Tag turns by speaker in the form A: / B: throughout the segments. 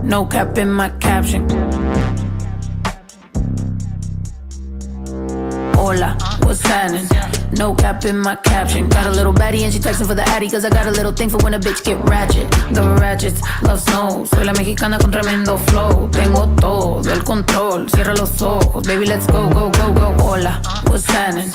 A: no cap in my caption. Hola, what's happening? No cap in my caption. Got a little baddie and she texting for the addy, cause I got a little thing for when a bitch get ratchet. The ratchets love snow. Soy la mexicana con tremendo flow. Tengo todo el control. Cierra los ojos, baby, let's go, go, go, go. Hola, what's happening?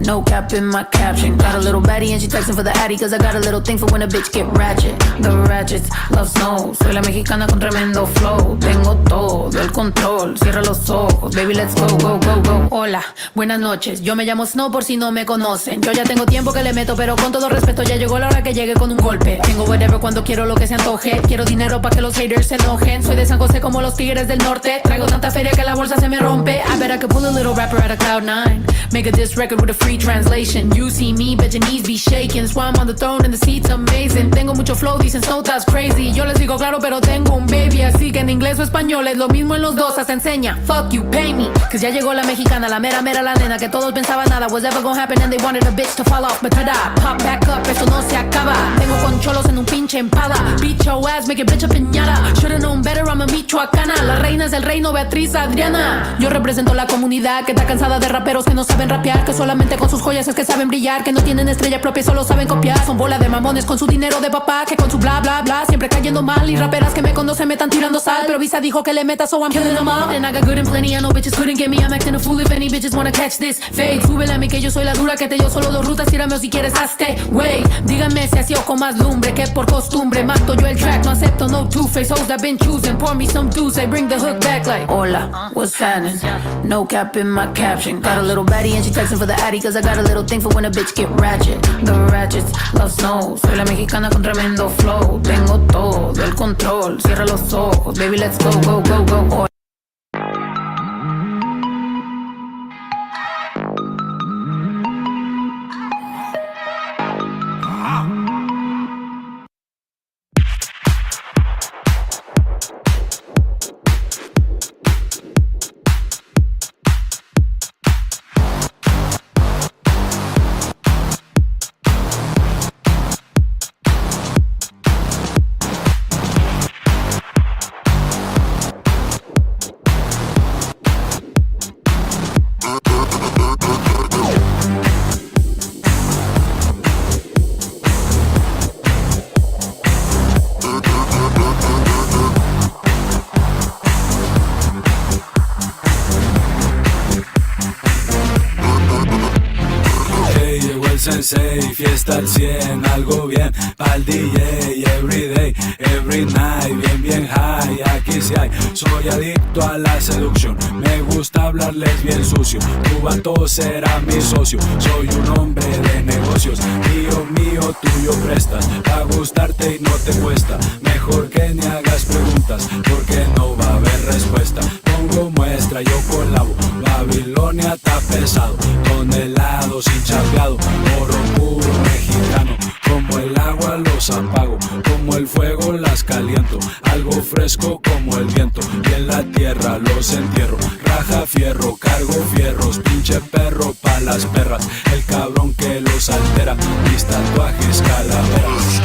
A: No cap in my caption. Got a little baddie and she texting for the addy, cause I got a little thing for when a bitch get ratchet. The ratchets love snow. Soy la mexicana con tremendo flow. Tengo todo el control. Cierra los ojos, baby, let's go, go, go, go. Hola, buenas noches. Yo me llamo Snow por si no me conocen. Yo ya tengo tiempo que le meto, pero con todo respeto ya llegó la hora que llegue con un golpe. Tengo whatever cuando quiero lo que se antoje. Quiero dinero pa' que los haters se enojen. Soy de San José como los tigres del norte. Traigo tanta feria que la bolsa se me rompe. I bet I could pull a little rapper out of Cloud9. Make a diss record with a free translation. You see me, bet your knees be shaking. That's why I'm on the throne and the seat's amazing. Tengo mucho flow, dicen Snow that's crazy. Yo les digo claro, pero tengo un baby. Así que en inglés o español es lo mismo en los dos. Hasta enseña, fuck you, pay me. Cause ya llegó la mexicana, la mera mera la nena. Que todos pensaban nada was ever gonna happen and they wanted a bitch to fall off. But tada, pop back up, esto no se acaba. Tengo concholos en un pinche empada. Beat your ass, make it bitch a piñata. Should've known better, I'm a michoacana. La reina es del reino, Beatriz Adriana. Yo represento la comunidad que está cansada de raperos que no saben rapear. Que solamente con sus joyas es que saben brillar. Que no tienen estrella propia y solo saben copiar. Son bola de mamones con su dinero de papá. Que con su bla bla bla siempre cayendo mal. Y raperas que me conocen me están tirando sal. Pero Visa dijo que le meta, so I'm killing them all. And I got good and plenty, I know bitches couldn't get me. I'm acting a fool if any bitches wanna catch this fade. Súbele a mí que yo soy la dura que te dio solo dos rutas. Tírame o si quieres hazte, wey. Díganme si así o con más lumbre que por costumbre. Mato yo el track, no acepto no two-face. Hoes I've been choosing, pour me some juice. I bring the hook back like hola, what's happening? No cap in my caption. Got a little baddie and she texting for the addy, cause I got a little thing for when a bitch get ratchet. The ratchets love snow. Soy la mexicana con tremendo flow. Tengo todo el control. Cierra los ojos, baby, let's go, go, go, go.
B: Sensei, fiesta al 100, algo bien pa'l DJ, everyday, every night, bien bien high, aquí sí hay. Soy adicto a la seducción, me gusta hablarles bien sucio. Tu vato será mi socio, soy un hombre de negocios. Mío, tuyo prestas, va a gustarte y no te cuesta. Mejor que ni hagas preguntas, porque no va a haber respuesta. Pongo muestra, yo colabo, Babilonia está pesado. Tonelados y chapeado, oro puro mexicano. Como el agua los apago, como el fuego las caliento. Algo fresco como el viento, y en la tierra los entierro. Raja fierro, cargo fierros, pinche perro pa' las perras. El cabrón que los altera, mis tatuajes calaveras.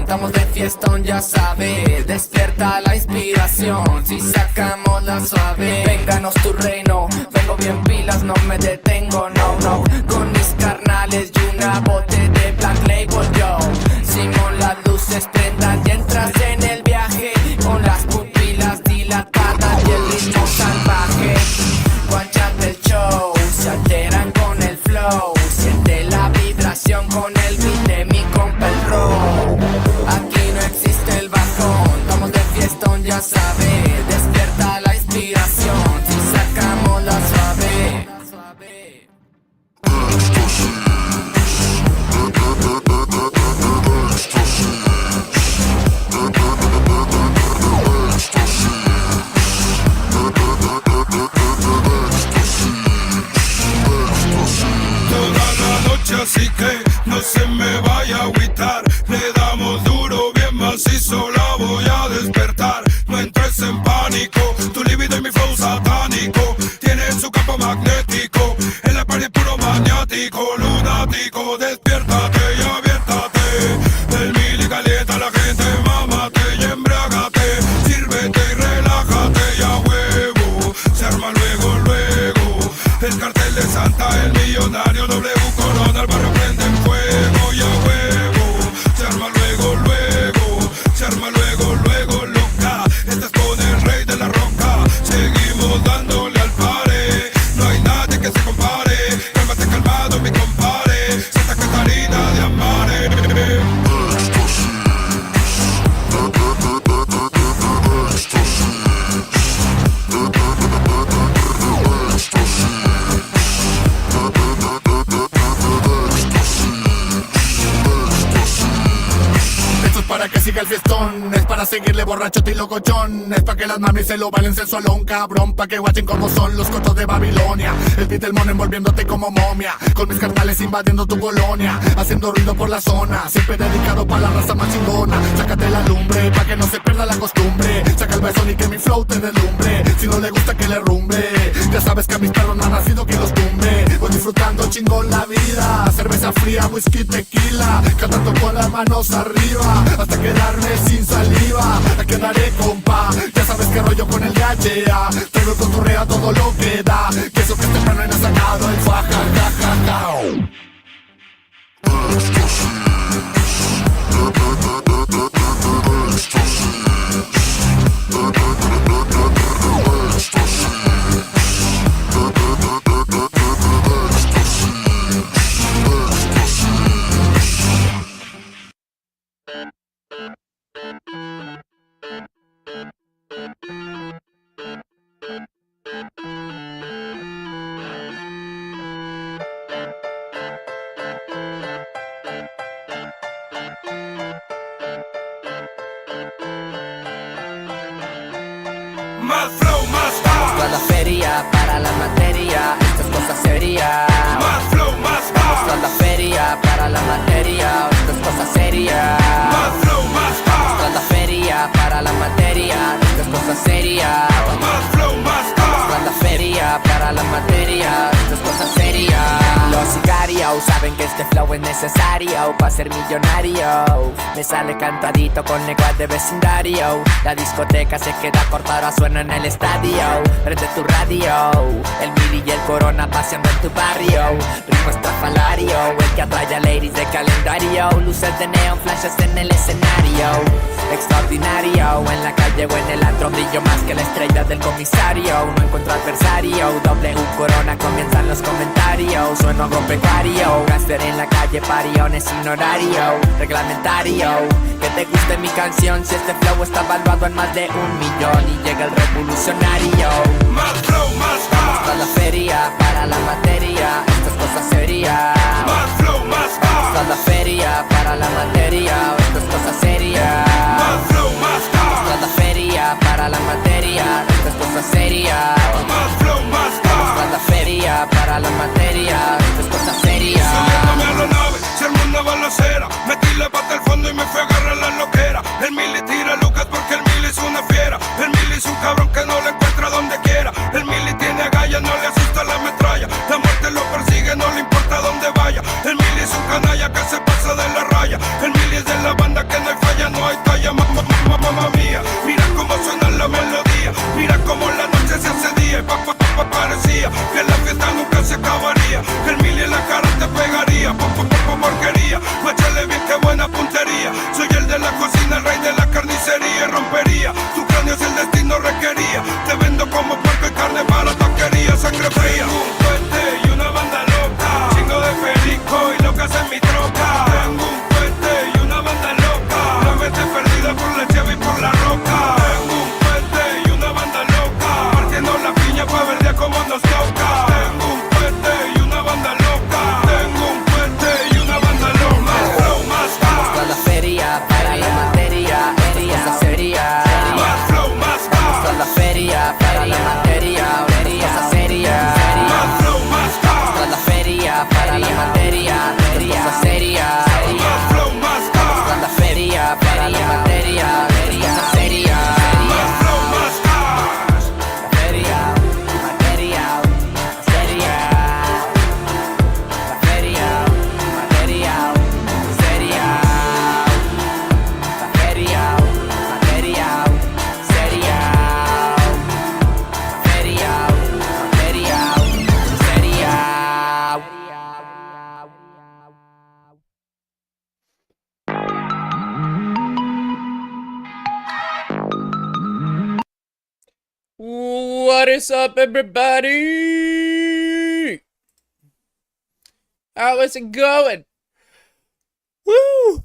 C: Estamos de fiestón, ya sabes. Despierta la inspiración si sacamos la suave. Vénganos tu reino, vengo bien pilas, no me detengo, no. Con mis carnales y una bote de Black Label, yo. Simón, las luces prendan y entras en el viaje. Con las pupilas dilatadas y el ritmo salvaje. Guachate el show, se alteran con el flow. Siente la vibración con el beat de mi compa el Row. Aquí no existe el bajón, estamos de fiestón, ya sabes. Despierta la inspiración si sacamos la suave.
D: la voy a despertar. No entres en pánico, tu libido y mi flow satánico tienen su campo magnético. En la pared puro maniático, lunático, despiértate y aviértate. El mili calienta a la gente, mámate y embriágate. Sírvete y relájate y a huevo se arma luego, luego. El cartel de Santa, el millonario, W Corona, el barrio prende en fuego y a huevo se arma luego, luego. Se arma luego, luego, loca. Estás con el rey de la roca. Seguimos dándole al pare. No hay nadie que se compare. Cálmate calmado, mi compare. Santa Catarina de Amare.
E: Para que siga el fiestón, es para seguirle borracho y locochón. Es para que las mamis se lo bailen sensualón, cabrón. Pa' que guachen como son los cotos de Babilonia. El beat del mono envolviéndote como momia. Con mis carnales invadiendo tu colonia, haciendo ruido por la zona. Siempre dedicado pa' la raza más chingona. Sácate la lumbre, pa' que no se pierda la costumbre. Saca el beso y que mi flow te deslumbre. Si no le gusta que le rumbe, ya sabes que a mis perros no han nacido que los tumbe. Voy disfrutando chingón la vida. Cerveza fría, whisky, tequila. Cantando con las manos arriba hasta quedarme sin saliva. La quedaré compa, ya sabes que rollo con el gachea. Traigo cotorrea todo lo que da. Que eso que este plano no ha sacado el faja, ja, ja, ja.
D: Más flow, más
C: Vamos a la feria para la materia, esto es cosa seria.
D: Más flow, más
C: Vamos a la feria para la materia, esto es cosa seria.
D: Más flow, más
C: Vamos a la feria para la materia, esto es cosa seria.
D: Más flow, más
C: Vamos a la feria para la materia, esto es cosa seria. Los sicarios saben que este flow es necesario para ser millonario. Me sale cantadito con lenguas de vecindario. La discoteca se queda corta, ahora suena en el estadio. Prende tu radio, el mili y el corona paseando en tu barrio. Ritmo estrafalario, el que atrae a ladies de calendario. Luces de neón, flashes en el escenario. Extraordinario, en la calle o en el antro brillo más que la estrella del comisario. No encuentro adversario, W Corona comienzan los comentarios. Sueno agropecuario, gaster en la calle, pariones sin horario reglamentario. Que te guste mi canción si este flow está valuado en más de 1 millón. Y llega el revolucionario.
D: Más flow, más
C: Vamos a la feria para la materia, esto es cosa seria.
D: Más flow, más
C: Vamos a la feria para la materia, esto es cosa seria.
D: Más flow, más
C: Vamos a la feria para la materia, esto es cosa seria.
D: Más flow, más
C: Vamos a la feria para la materia, esto es cosa seria.
D: Subiéndome a la nave, se armó una balacera. Metí la pata al fondo y me fui a agarrar la loquera. El mili tira lucas porque el mili es una fiera. El mili es un cabrón que no le encuentra donde quiera. El mili tiene agallas, no le asusta la metralla. La muerte lo persigue, no le importa dónde vaya. El mili es un canalla que se pasa de la raya. El mili es de la banda que no hay falla, no hay talla más.
F: What is up, everybody? How is it going? Woo!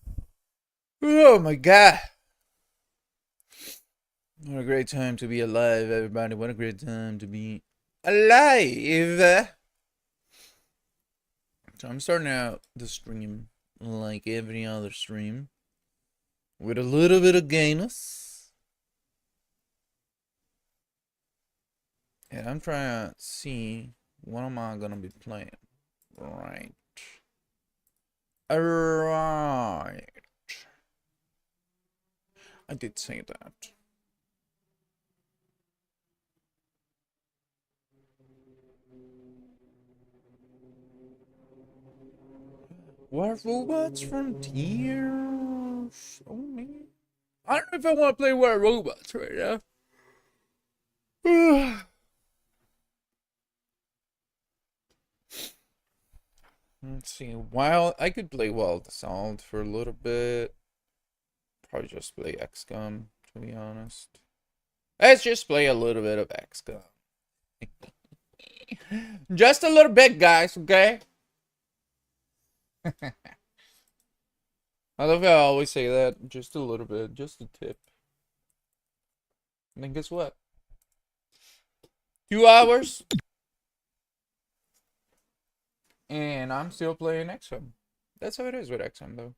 F: Oh my god. What a great time to be alive, everybody. What a great time to be alive. So I'm starting out the stream like every other stream with a little bit of gayness. And I'm trying to see what am I gonna be playing. Right. Alright. I did say that. War Robots Frontiers? Oh man. I don't know if I want to play War Robots right now. Let's see. I could play Wild Assault for a little bit. Probably just play XCOM, to be honest. Let's just play a little bit of XCOM. Just a little bit, guys, okay? I love how I always say that. Just a little bit. Just a tip. And then guess what? 2 hours. And I'm still playing XCOM. That's how it is with XCOM, though.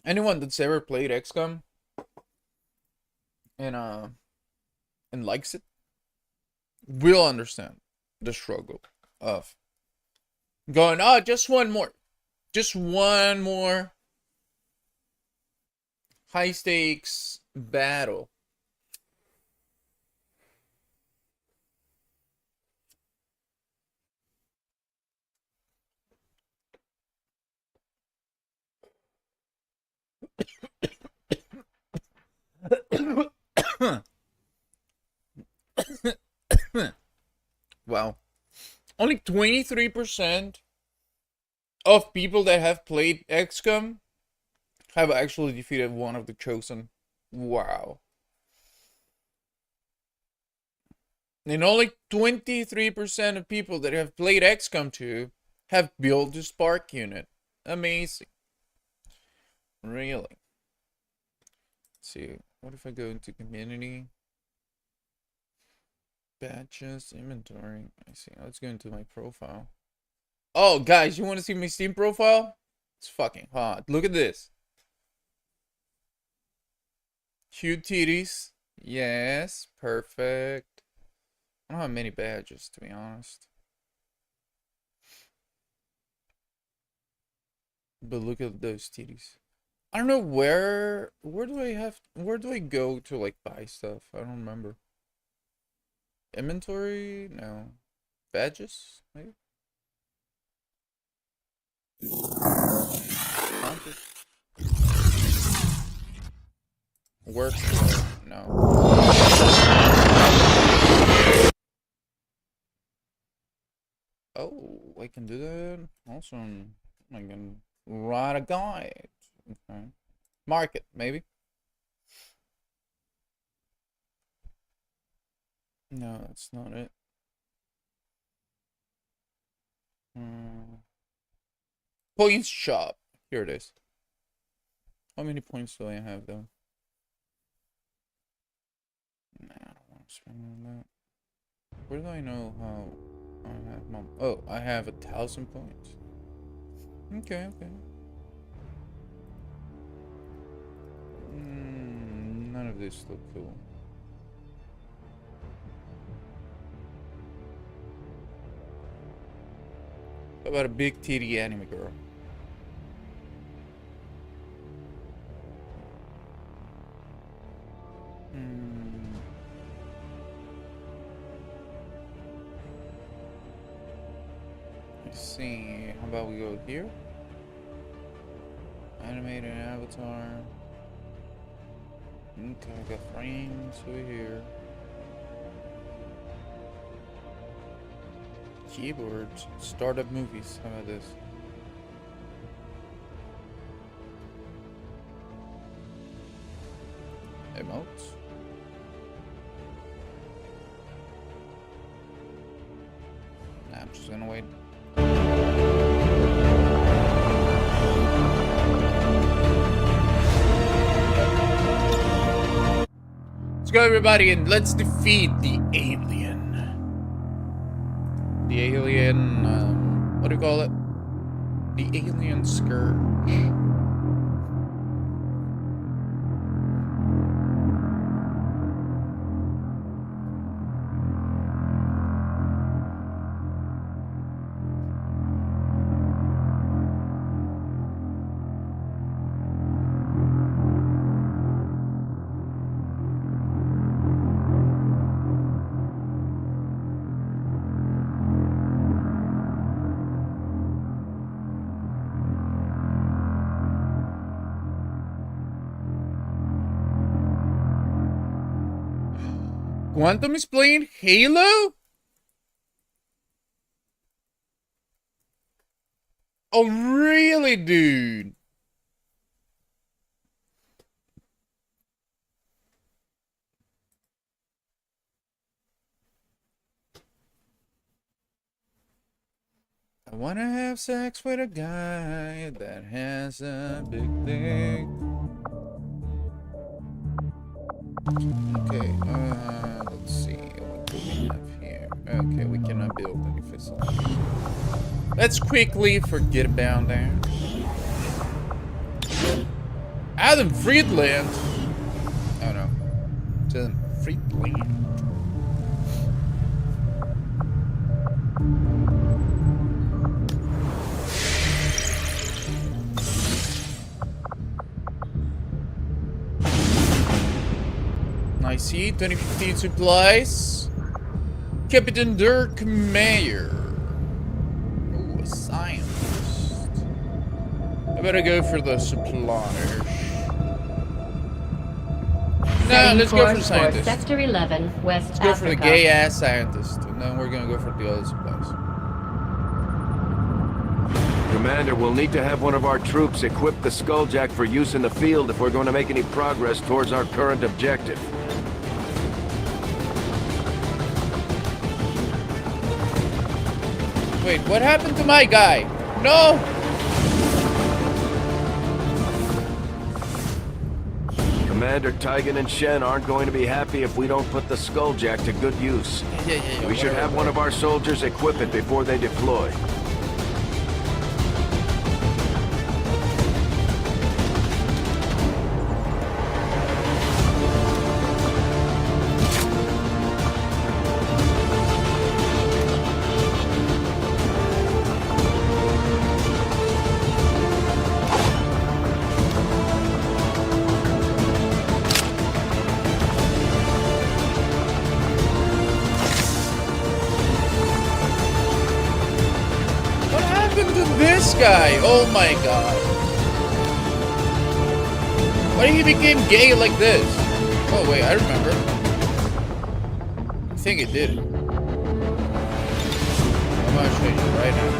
F: Anyone that's ever played XCOM and likes it will understand the struggle of going, oh, just one more high stakes battle. Wow. Only 23% of people that have played XCOM have actually defeated one of the chosen. Wow. And only 23% of people that have played XCOM 2 have built the Spark unit. Amazing. Really. Let's see. What if I go into community? Badges, inventory. I see. Let's go into my profile. Oh, guys, you want to see my Steam profile? It's fucking hot. Look at this. Cute titties. Yes, perfect. I don't have many badges, to be honest. But look at those titties. I don't know where do I go to like buy stuff? I don't remember. Inventory? No. Badges? Maybe? Work? No. Oh, I can do that? Awesome. I can write a guide. Okay. Market, maybe? No, that's not it. Points shop. Here it is. How many points do I have, though? Nah, I don't want to spend on that. Where do I know how I have mom? Oh, I have 1,000 points. Okay, okay. None of this look cool. How about a big titty anime girl? Let's see. How about we go here? Animated avatar. Okay, I got frames over here. Keyboards. Startup movies. How about this? Emotes. Nah, I'm just gonna wait. Let's go, everybody, and let's defeat the alien. The alien, what do you call it? The alien scourge. Quantum is playing Halo? Oh, really, dude? I wanna have sex with a guy that has a big dick. Okay, let's see what do we have here. Okay, we cannot build any facilities. Let's quickly forget about that. Adam Friedland. Oh no, it's Adam Friedland. I see 2015 supplies. Captain Dirk Mayer. Ooh, a scientist. I better go for the suppliers. Nah, let's go for the scientist.
G: Sector 11, West
F: Let's go for the gay ass scientist, and then we're gonna go for the other supplies.
H: Commander, we'll need to have one of our troops equip the Skulljack for use in the field if we're going to make any progress towards our current objective.
F: Wait, what happened to my guy? No!
H: Commander, Tygan and Shen aren't going to be happy if we don't put the Skulljack to good use.
F: Yeah,
H: We should have one of our soldiers equip it before they deploy.
F: Guy, oh my god. Why he became gay like this? Oh wait, I remember. I think it did. I'm gonna show you right now.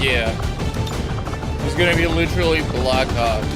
F: Yeah. It's gonna be literally Black Ops.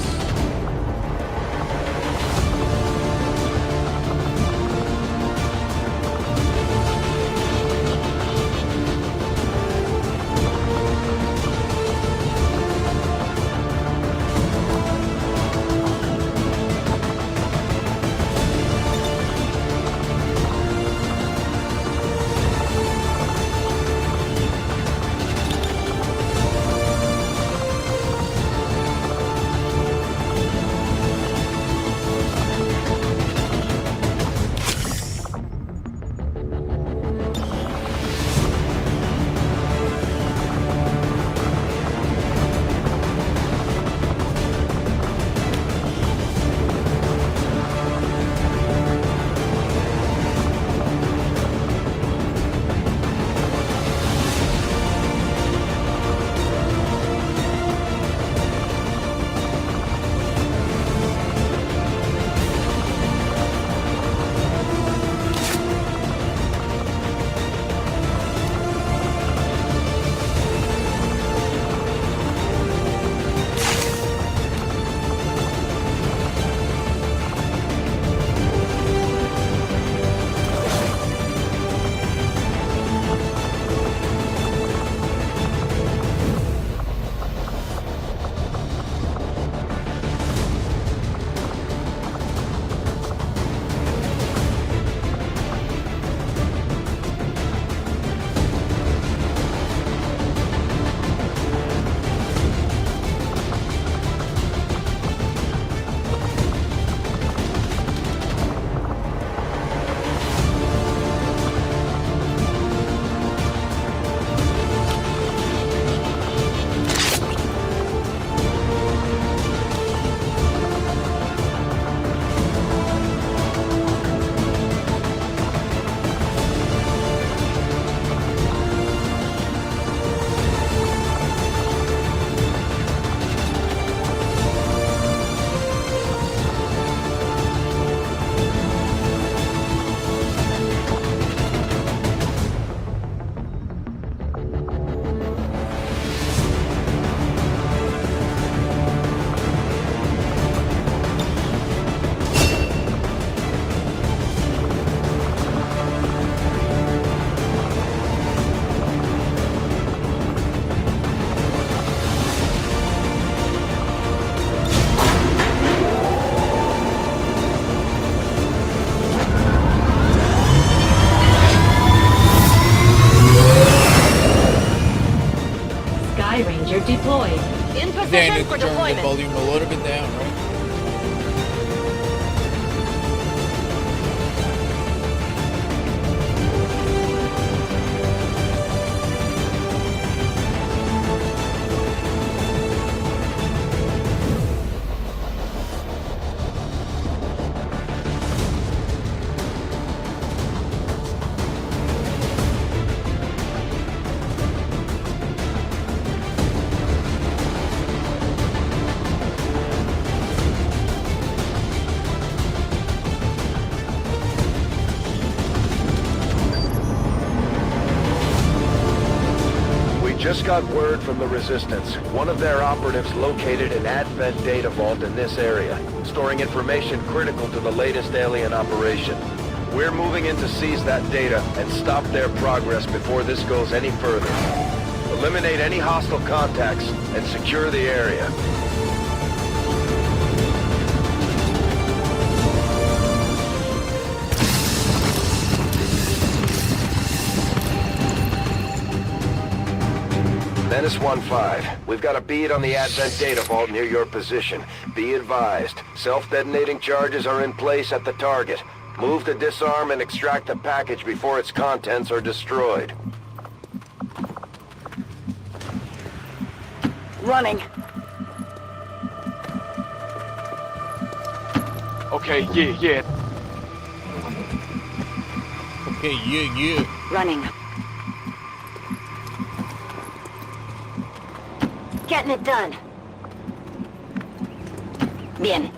F: think I need to turn the volume a little bit down, right?
H: Just got word from the Resistance. One of their operatives located an Advent data vault in this area, storing information critical to the latest alien operation. We're moving in to seize that data and stop their progress before this goes any further. Eliminate any hostile contacts and secure the area. Menace 1-5, we've got a bead on the Advent data vault near your position. Be advised, self-detonating charges are in place at the target. Move to disarm and extract the package before its contents are destroyed.
G: Running.
H: Okay, yeah.
F: Okay, yeah.
G: Running. Getting it done. Bien.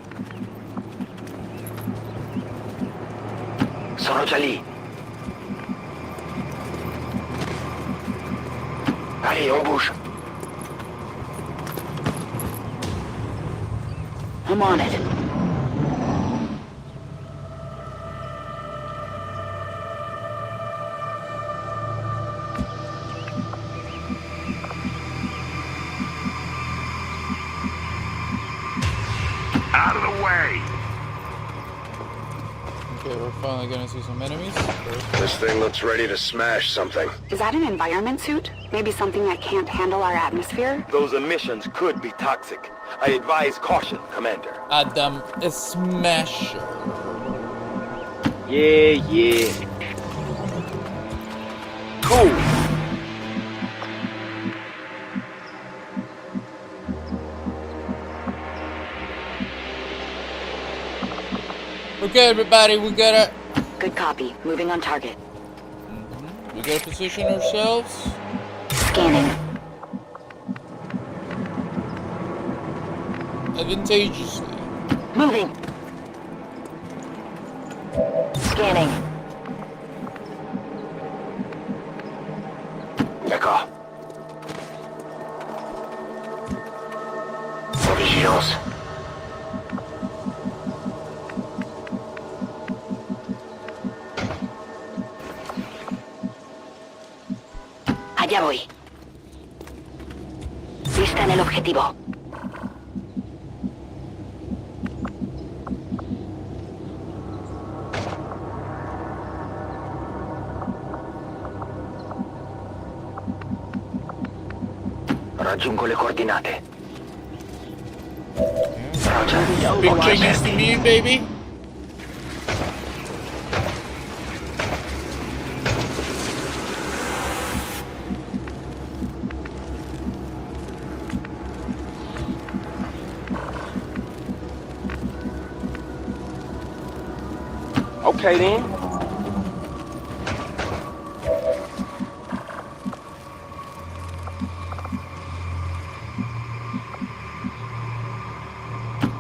H: Sono già lì. Allez, on bouge.
G: I'm on it.
H: Out of the way!
F: Okay, we're finally gonna see some enemies.
H: This thing looks ready to smash something.
G: Is that an environment suit? Maybe something that can't handle our atmosphere?
I: Those emissions could be toxic. I advise caution, Commander.
F: Adam Smasher.
I: Yeah. Cool.
F: Okay, everybody, we gotta
G: Good copy. Moving on target.
F: position ourselves.
G: Scanning.
F: Advantageously.
G: Moving. Scanning.
H: D'accord. En vigilance.
G: Allá voy. Lista en el objetivo.
H: Raggiungo le coordinate.
F: Big changes to me, baby.
I: Okay then.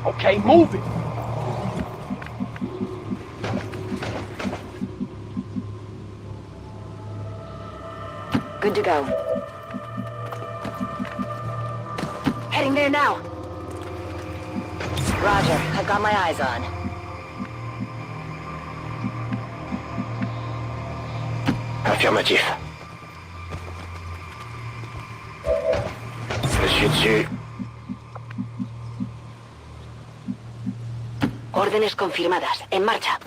I: Okay, move it.
G: Good to go. Heading there now. Roger, I've got my eyes on.
H: Affirmatif. Je suis dessus.
G: Órdenes confirmadas. En marcha.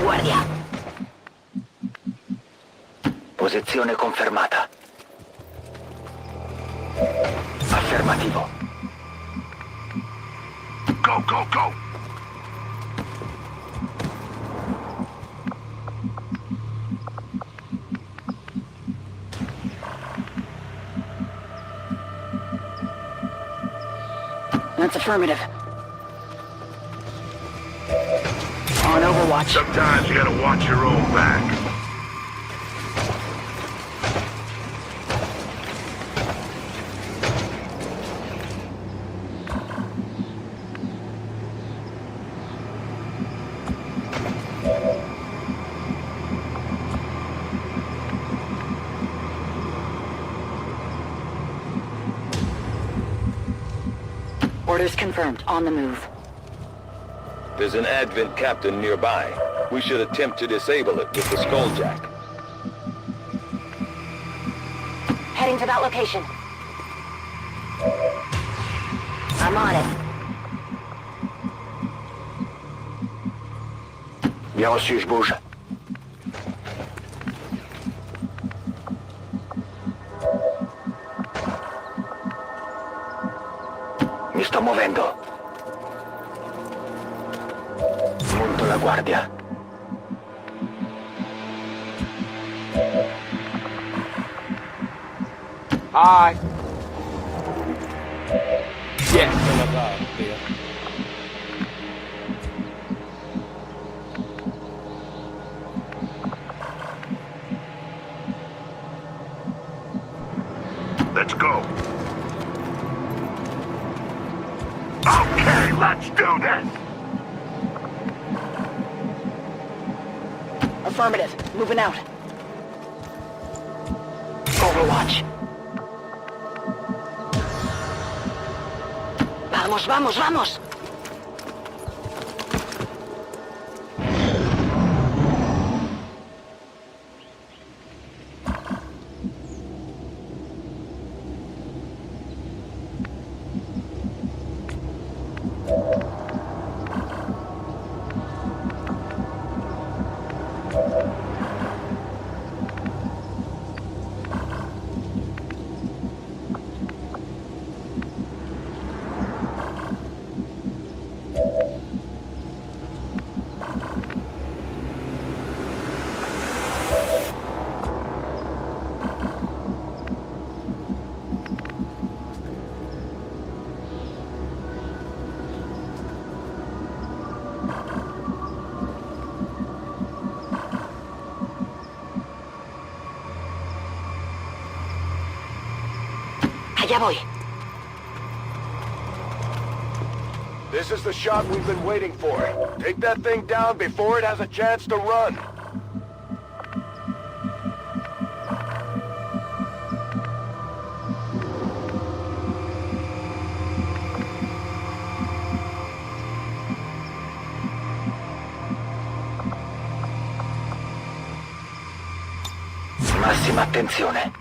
G: Guardia.
H: Posizione confermata.
I: Afirmativo.
D: Go, go, go!
G: That's affirmative. On Overwatch.
D: Sometimes you gotta watch your own back.
G: Orders confirmed. On the move.
H: There's an Advent captain nearby. We should attempt to disable it with the Skulljack.
G: Heading to that location. I'm on it.
I: Bien reçu, je bouge. Mi sto muovendo. Monto la guardia.
C: Hi. Yeah.
D: Let's go. Okay, let's do this!
G: Affirmative. Moving out. Overwatch. Vamos, vamos, vamos. Allá voy.
H: This is the shot we've been waiting for. Take that thing down before it has a chance to run.
I: Massima attenzione.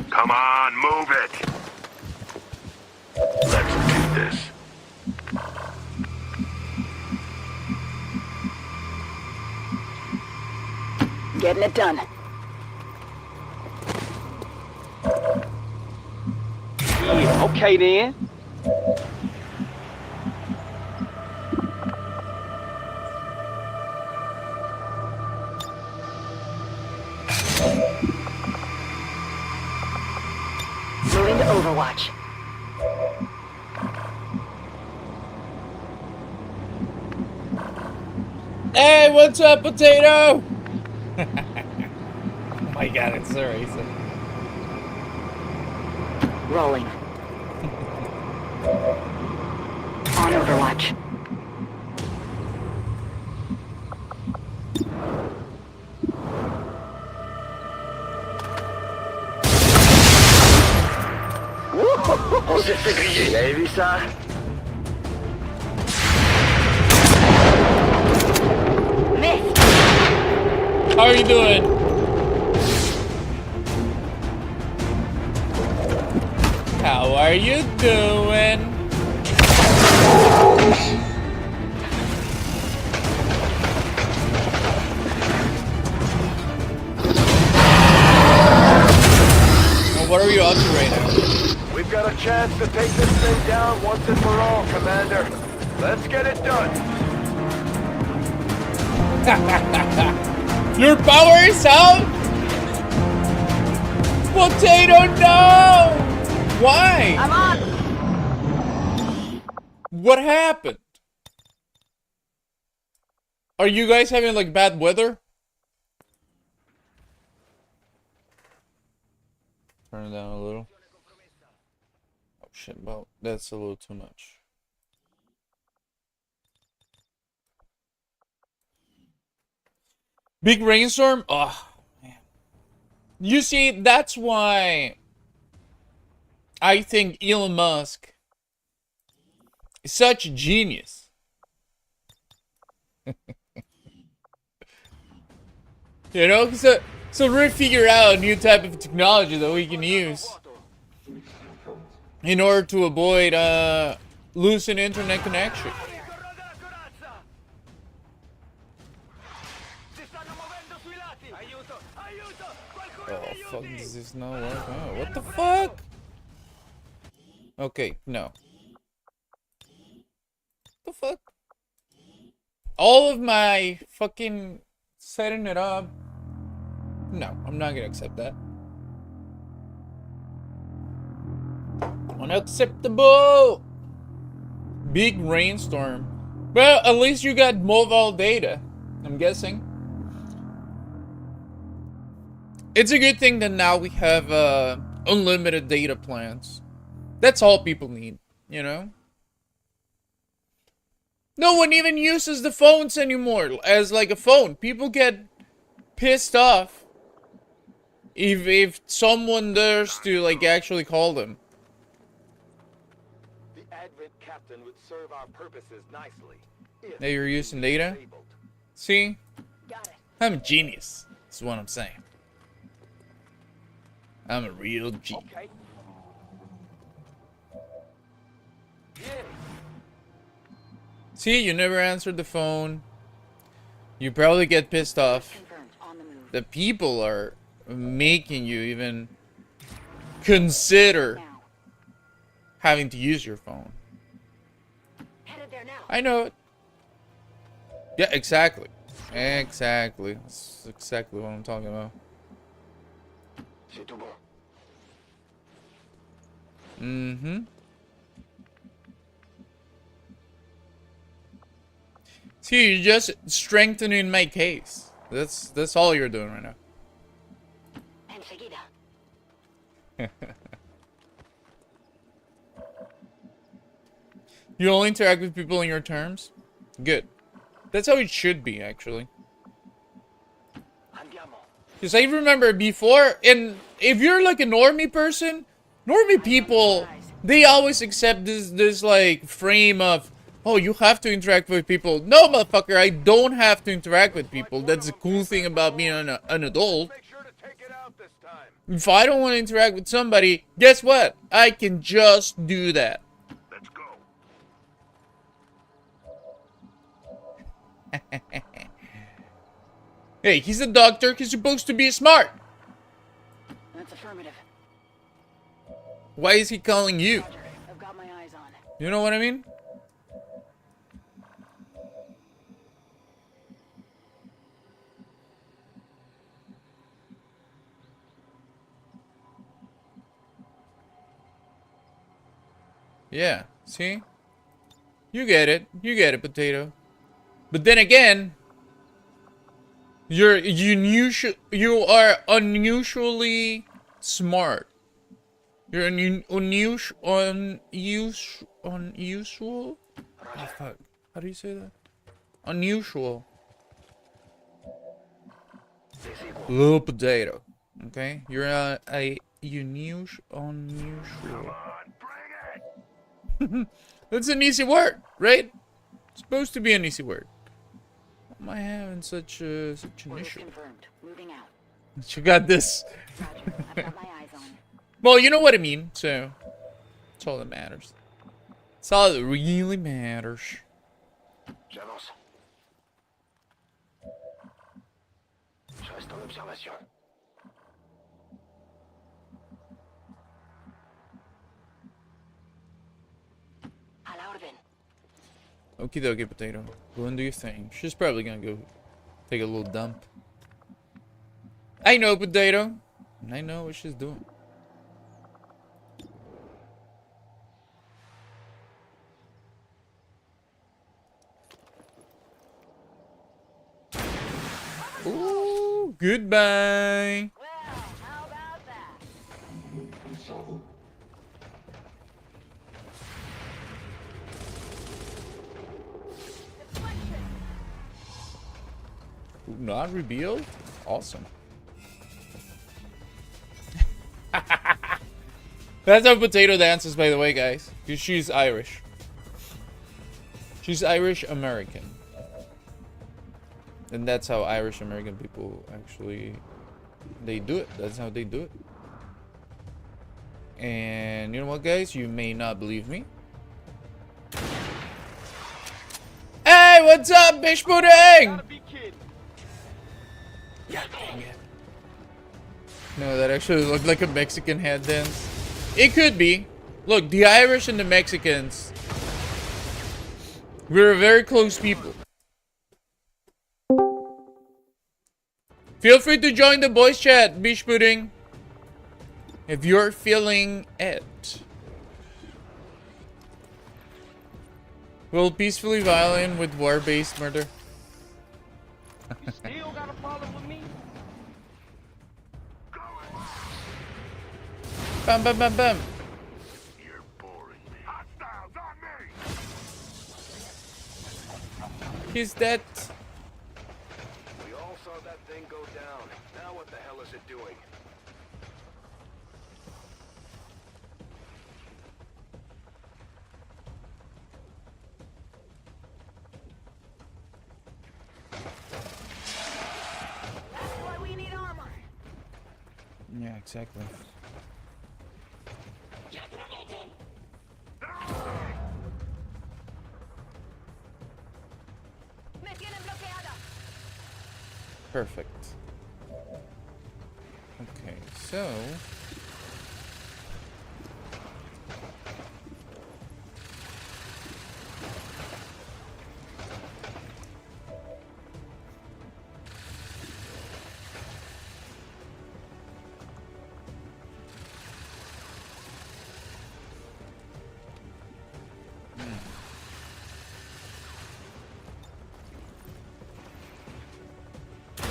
D: Come on, move it! Let's do this.
G: Getting it done.
C: Yeah, okay then.
G: Moving to Overwatch.
F: Hey, what's up, potato? Oh my god, it's so racist.
G: Rolling. On Overwatch.
I: On s'est fait griller. Vous avez vu ça?
G: Missed.
F: How are you doing? How are you doing? very up right now.
H: We've got a chance to take this thing down once and for all, Commander. Let's get it done.
F: Your power is out? Potato, no! Why?
A: I'm on.
F: What happened? Are you guys having like bad weather? Turn it down a little. Oh shit, well, that's a little too much. Big rainstorm? Oh, man. You see, that's why I think Elon Musk is such a genius. You know, so we figure out a new type of technology that we can use in order to avoid losing internet connection. Oh fuck, does this not work? Oh, what the fuck? Okay, no. What the fuck? All of my fucking setting it up. No, I'm not gonna accept that. Unacceptable! Big rainstorm. Well, at least you got mobile data, I'm guessing. It's a good thing that now we have unlimited data plans. That's all people need, you know? No one even uses the phones anymore as like a phone. People get pissed off if someone dares to like actually call them.
I: The Advent captain would serve our purposes nicely.
F: Now you're using data? See? I'm a genius. That's what I'm saying. I'm a real G.
I: Okay.
F: See, you never answered the phone. You probably get pissed off. The people are making you even consider having to use your phone. I know it. Yeah, exactly. Exactly. That's exactly what I'm talking about. Mm-hmm. See, you're just strengthening my case. That's all you're doing right now. You only interact with people on your terms? Good. That's how it should be, actually. Because I remember before, and if you're like a normie person, normie people, they always accept this like frame of, oh, you have to interact with people. No, motherfucker, I don't have to interact with people. That's the cool thing about being an adult. If I don't want to interact with somebody, guess what? I can just do that.
D: Let's go.
F: Hey, he's a doctor. He's supposed to be smart.
G: That's affirmative.
F: Why is he calling you?
G: Roger. I've got my eyes on it.
F: You know what I mean? Yeah, see? You get it. You get it, potato. But then again, you are unusually smart. You're unusual? Oh, fuck. How do you say that? Unusual. Little potato. Okay? You're a unusual. That's an easy word, right? It's supposed to be an easy word. Why am I having such an issue?
G: Confirmed. Moving out.
F: You got this.
G: Roger. I've got my eyes on it.
F: Well, you know what I mean, so that's all that matters. It's all that really matters.
I: Janos. Je reste en observation.
F: Okie dokie, Potato. Go and do your thing. She's probably gonna go take a little dump. I know, Potato. I know what she's doing. Ooh, goodbye. Ooh, not revealed? Awesome. That's how Potato dances, by the way, guys. She's Irish. She's Irish American. And that's how Irish American people actually, they do it. That's how they do it. And you know what, guys? You may not believe me. Hey, what's up, Bish Pudding? Yeah, dang it. No, that actually looked like a Mexican head dance. It could be. Look, the Irish and the Mexicans, we're very close people. Feel free to join the voice chat, Bish Pudding, if you're feeling it. We'll peacefully violin with war-based murder.
J: You still got a problem with me?
F: Bam, bam, bam, bam.
D: You're boring me. Hostiles on me!
F: He's dead.
H: We all saw that thing go down. Now what the hell is it doing?
J: That's why we need armor.
F: Yeah, exactly.
J: Me tienen bloqueada.
F: Perfect. Okay, so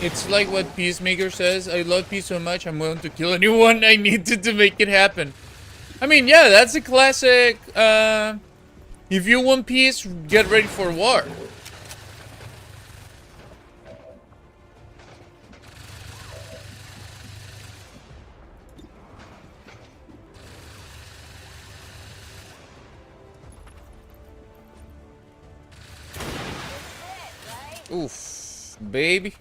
F: it's like what Peacemaker says, I love peace so much I'm willing to kill anyone I needed to make it happen. I mean, yeah, that's a classic, if you want peace, get ready for war. Oof, baby.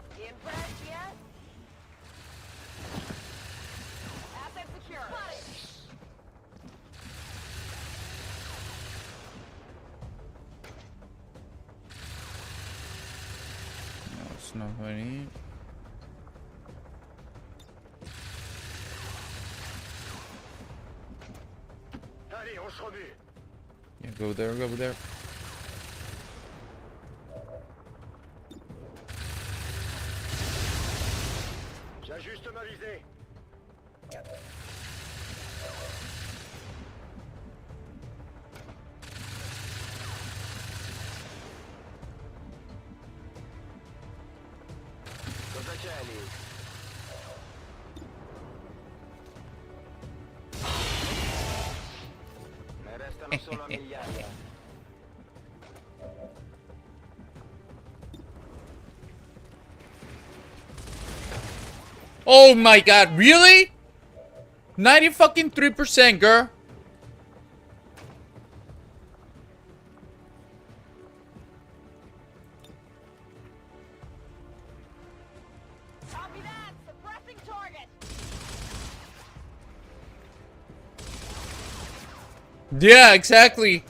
F: No, it's not funny.
H: Allez, on se remue.
F: Yeah, go there, go there.
H: J'ajuste ma visée. Cosa c'è lì? Ne restano solo a migliaia.
F: Oh my god, really? 90-fucking-3%, girl.
J: Copy that. Suppressing target.
F: Yeah, exactly.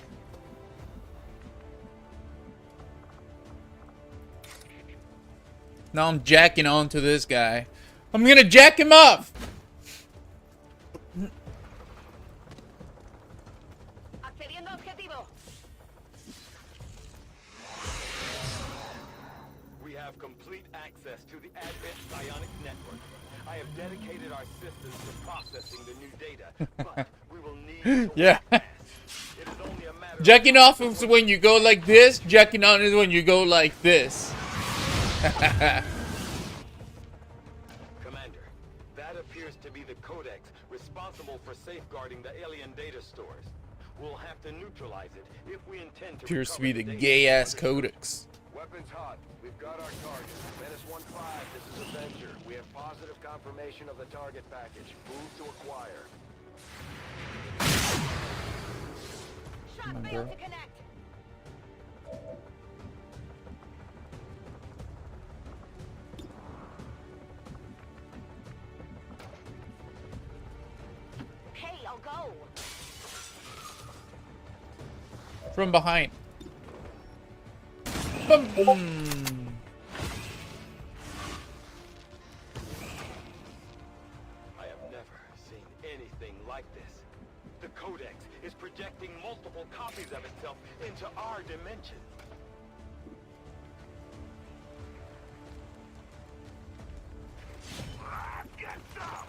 F: Now I'm jacking onto this guy. I'm gonna jack him up!
J: Accediendo a objetivo.
I: complete access to the Advent Psionic network. I have dedicated our systems to processing the new data, but we will need to
F: Yeah.
I: It is only a matter
F: Jacking off is when you go like this. Jacking on is when you go like this.
I: Commander, that appears to be the codex responsible for safeguarding the alien data stores. We'll have to neutralize it if we intend to
F: Appears to be the
I: recover
F: gay-ass codex.
H: Weapons hot. We've got our target. Menace 1-5, this is Avenger. We have positive confirmation of the target package. Move to acquire.
K: Shot failed to connect. Hey, I'll go.
F: From behind. Boom, boom.
I: I have never seen anything like this. The codex is projecting multiple copies of itself into our dimension. Get some!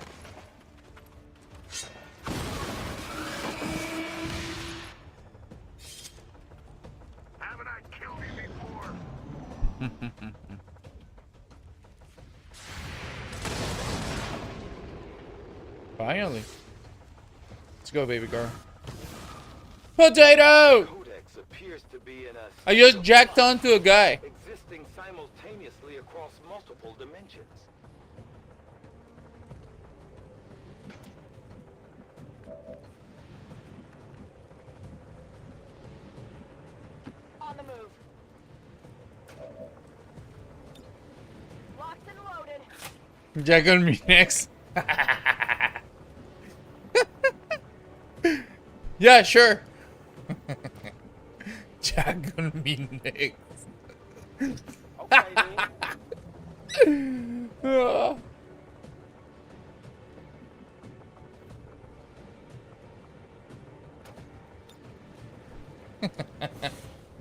I: Haven't I killed you before?
F: Finally. Let's go, baby girl. Potato!
I: Codex appears to be in a
F: I just jacked onto a guy.
I: existing simultaneously across multiple dimensions.
K: On the move. Locked and loaded.
F: Jack on me next. Yeah, sure. Jack on me next. Ah.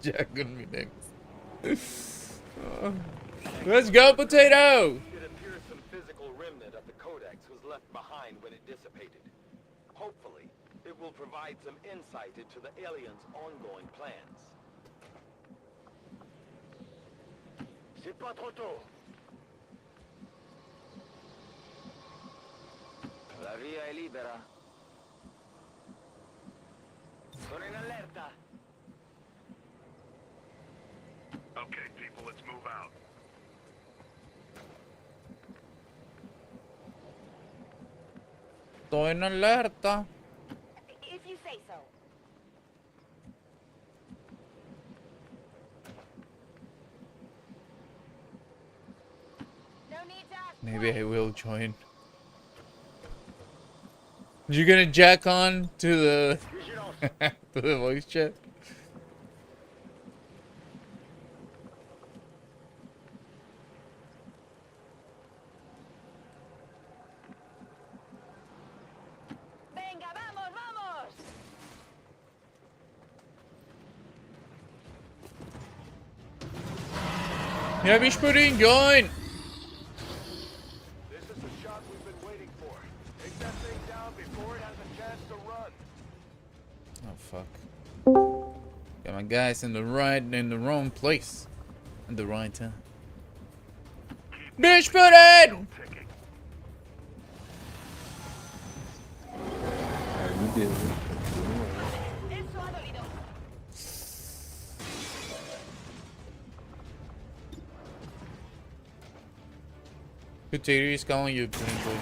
F: Jack on me next. Let's go, potato!
I: It appears some physical remnant of the codex was left behind when it dissipated. Hopefully, it will provide some insight into the aliens' ongoing plans. C'est pas trop tôt. La via è libera. Sono in allerta.
D: Okay, people, let's move out.
F: Estoy en alerta.
K: If you say so. No need to ask
F: Maybe I will join. You gonna jack on to the to the voice chat?
K: Venga, vamos, vamos.
F: Yeah, Bish Pudding, join!
H: This is the shot we've been waiting for. Take that thing down before it has a chance to run.
F: Oh fuck. Got my guys in the wrong place. At the right time. Bish Pudding!
K: Eso ha dolido.
F: Potato is calling you Pudding Boy.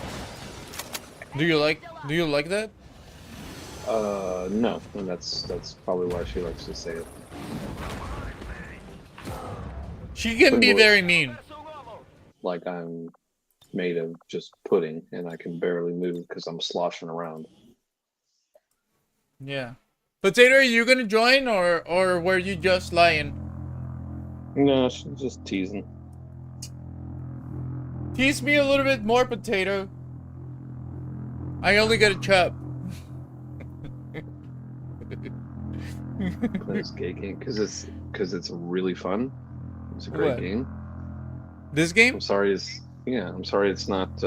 F: Do you like that?
L: No, and that's probably why she likes to say it.
F: She can be very mean.
L: Like I'm made of just pudding and I can barely move because I'm sloshing around.
F: Yeah. Potato, are you gonna join or were you just lying?
L: No, she's just teasing.
F: Tease me a little bit more, Potato. I only got a chub.
L: Play this gay game because it's really fun. It's a great
F: What?
L: game.
F: This game?
L: I'm sorry, it's not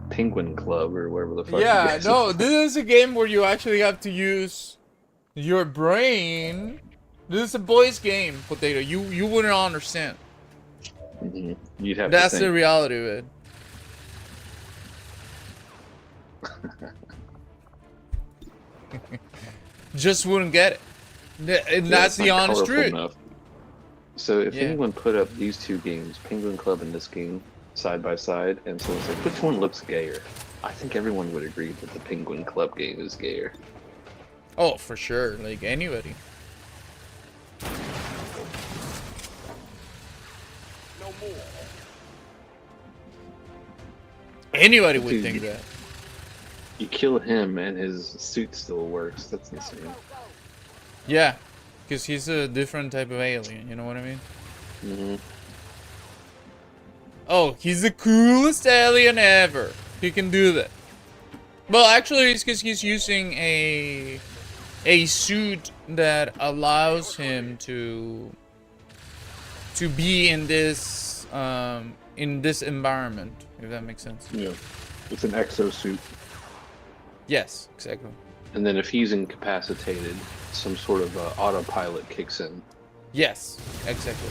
L: Penguin Club or whatever the fuck.
F: Yeah,
L: you guys
F: no, this is a game where you actually have to use your brain. This is a boys' game, Potato. You wouldn't understand.
L: You'd have
F: That's
L: to
F: the
L: think.
F: reality of it. Just wouldn't get it. And
L: Yeah,
F: that's
L: it's
F: the
L: not
F: honest
L: colorful
F: truth.
L: enough. So if
F: Yeah.
L: anyone put up these two games, Penguin Club and this game, side by side, and someone said, which one looks gayer? I think everyone would agree that the Penguin Club game is gayer.
F: Oh, for sure. Like anybody. Anybody would
L: Dude,
F: think that.
L: You kill him and his suit still works. That's insane.
F: Yeah, because he's a different type of alien. You know what I mean?
L: Mm-hmm.
F: Oh, he's the coolest alien ever. He can do that. Well, actually, it's because he's using a suit that allows him to be in this environment. If that makes sense.
L: Yeah, it's an exosuit.
F: Yes, exactly.
L: And then if he's incapacitated, some sort of autopilot kicks in.
F: Yes, exactly.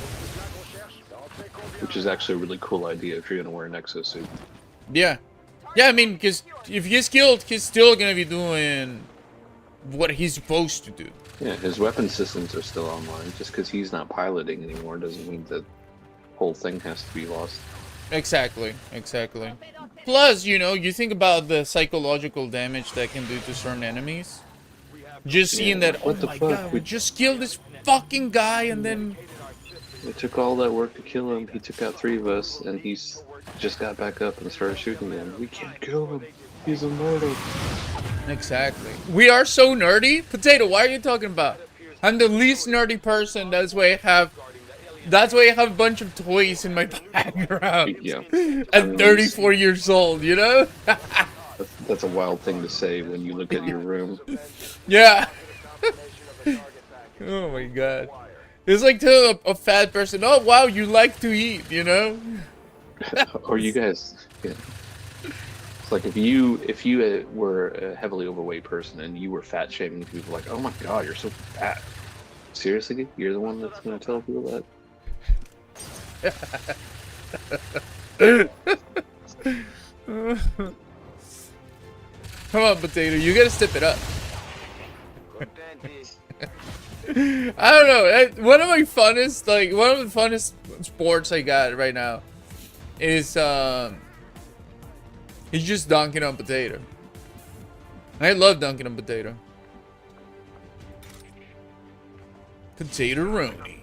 L: Which is actually a really cool idea if you're gonna wear an exosuit.
F: Yeah. Yeah, I mean, because if he's killed, he's still gonna be doing what he's supposed to do.
L: Yeah, his weapon systems are still online. Just because he's not piloting anymore doesn't mean that whole thing has to be lost.
F: Exactly, exactly. Plus, you know, you think about the psychological damage that can do to certain enemies. Just seeing that, oh
L: what the
F: my
L: fuck?
F: god, we just killed this fucking guy and then...
L: It took all that work to kill him. He took out 3 of us, and he's just got back up and started shooting them. We can't kill him. He's immortal.
F: Exactly. We are so nerdy. Potato, why are you talking about? I'm the least nerdy person. That's why I have a bunch of toys in my background.
L: Yeah.
F: At 34 years old, you know?
L: That's a wild thing to say when you look at your room.
F: Yeah. Oh my god. It's like telling a fat person, oh wow, you like to eat, you know?
L: Or you guys... Yeah. It's like if you were a heavily overweight person and you were fat shaming people, like, oh my god, you're so fat. Seriously? You're the one that's going to tell people that?
F: Come on, Potato, you gotta step it up. I don't know. One of the funnest sports I got right now is he's just dunking on Potato. I love dunking on Potato. Potato-roni.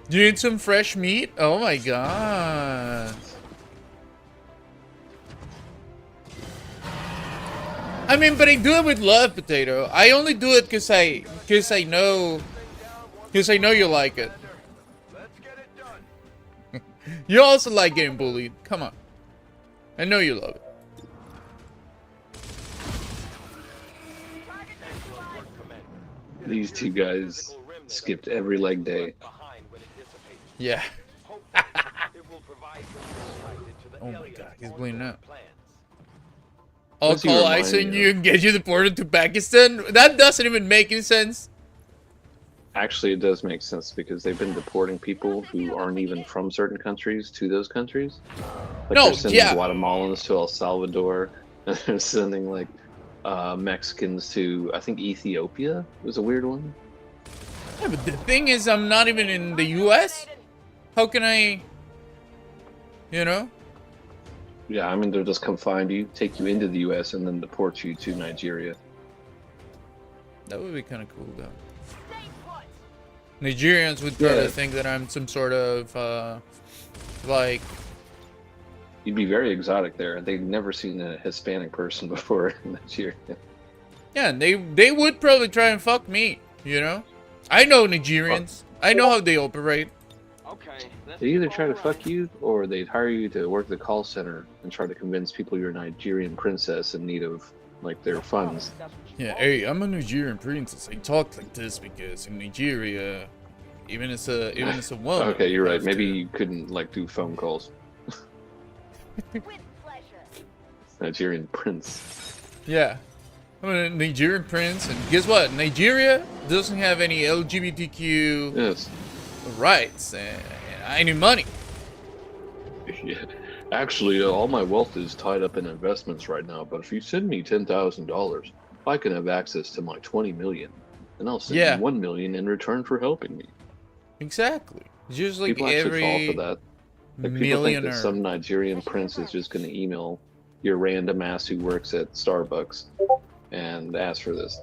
F: Do you need some fresh meat? Oh my god. I mean, but I do it with love, Potato. I only do it because I know you like it. You also like getting bullied. Come on. I know you love it.
L: These two guys skipped every leg day.
F: Yeah. Oh my god, he's bleeding out. I'll
L: What's he
F: call
L: remind
F: ICE
L: me
F: on
L: of?
F: you and get you deported to Pakistan? That doesn't even make any sense.
L: Actually, it does make sense because they've been deporting people who aren't even from certain countries to those countries. Like
F: No,
L: they're sending
F: yeah.
L: Guatemalans to El Salvador. And they're sending like Mexicans to, I think, Ethiopia. It was a weird one.
F: Yeah, but the thing is, I'm not even in the US. How can I, you know?
L: Yeah, I mean, they'll just come find you, take you into the U.S., and then deport you to Nigeria.
F: That would be kind of cool, though. Nigerians would probably
L: Yeah.
F: think that I'm some sort of, like...
L: You'd be very exotic there. They've never seen a Hispanic person before in Nigeria.
F: Yeah, and they would probably try and fuck me, you know? I know Nigerians. I know how they operate.
L: They either try to fuck you, or they'd hire you to work the call center and try to convince people you're a Nigerian princess in need of, like, their funds.
F: Yeah, hey, I'm a Nigerian princess. I talk like this because in Nigeria, even as a woman.
L: Okay, you're right.
F: have
L: Maybe
F: to-
L: you couldn't like do phone calls.
K: With pleasure.
L: Nigerian prince.
F: Yeah. I'm a Nigerian prince, and guess what? Nigeria doesn't have any LGBTQ
L: Yes.
F: rights, and I need money.
L: Yeah. Actually, all my wealth is tied up in investments right now. But if you send me $10,000, I can have access to my 20 million, and I'll send
F: Yeah.
L: you 1 million in return for helping me.
F: Exactly. Just like
L: People actually fall
F: every
L: for that. Like, people think
F: millionaire.
L: that some Nigerian prince is just going to email your random ass who works at Starbucks and ask for this.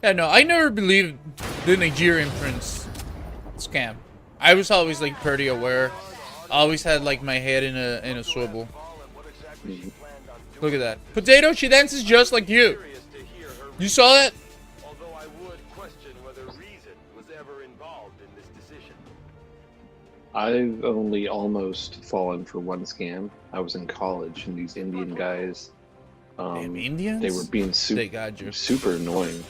F: Yeah, no, I never believed the Nigerian prince scam. I was always like pretty aware. I always had like my head in a swivel.
L: Mhm.
F: Look at that. Potato, she dances just like you. You saw that?
I: Although I would question whether reason was ever involved in this decision.
L: I've only almost fallen for one scam. I was in college, and these Indian guys,
F: Damn Indians?
L: they were being
F: They got you.
L: super annoying,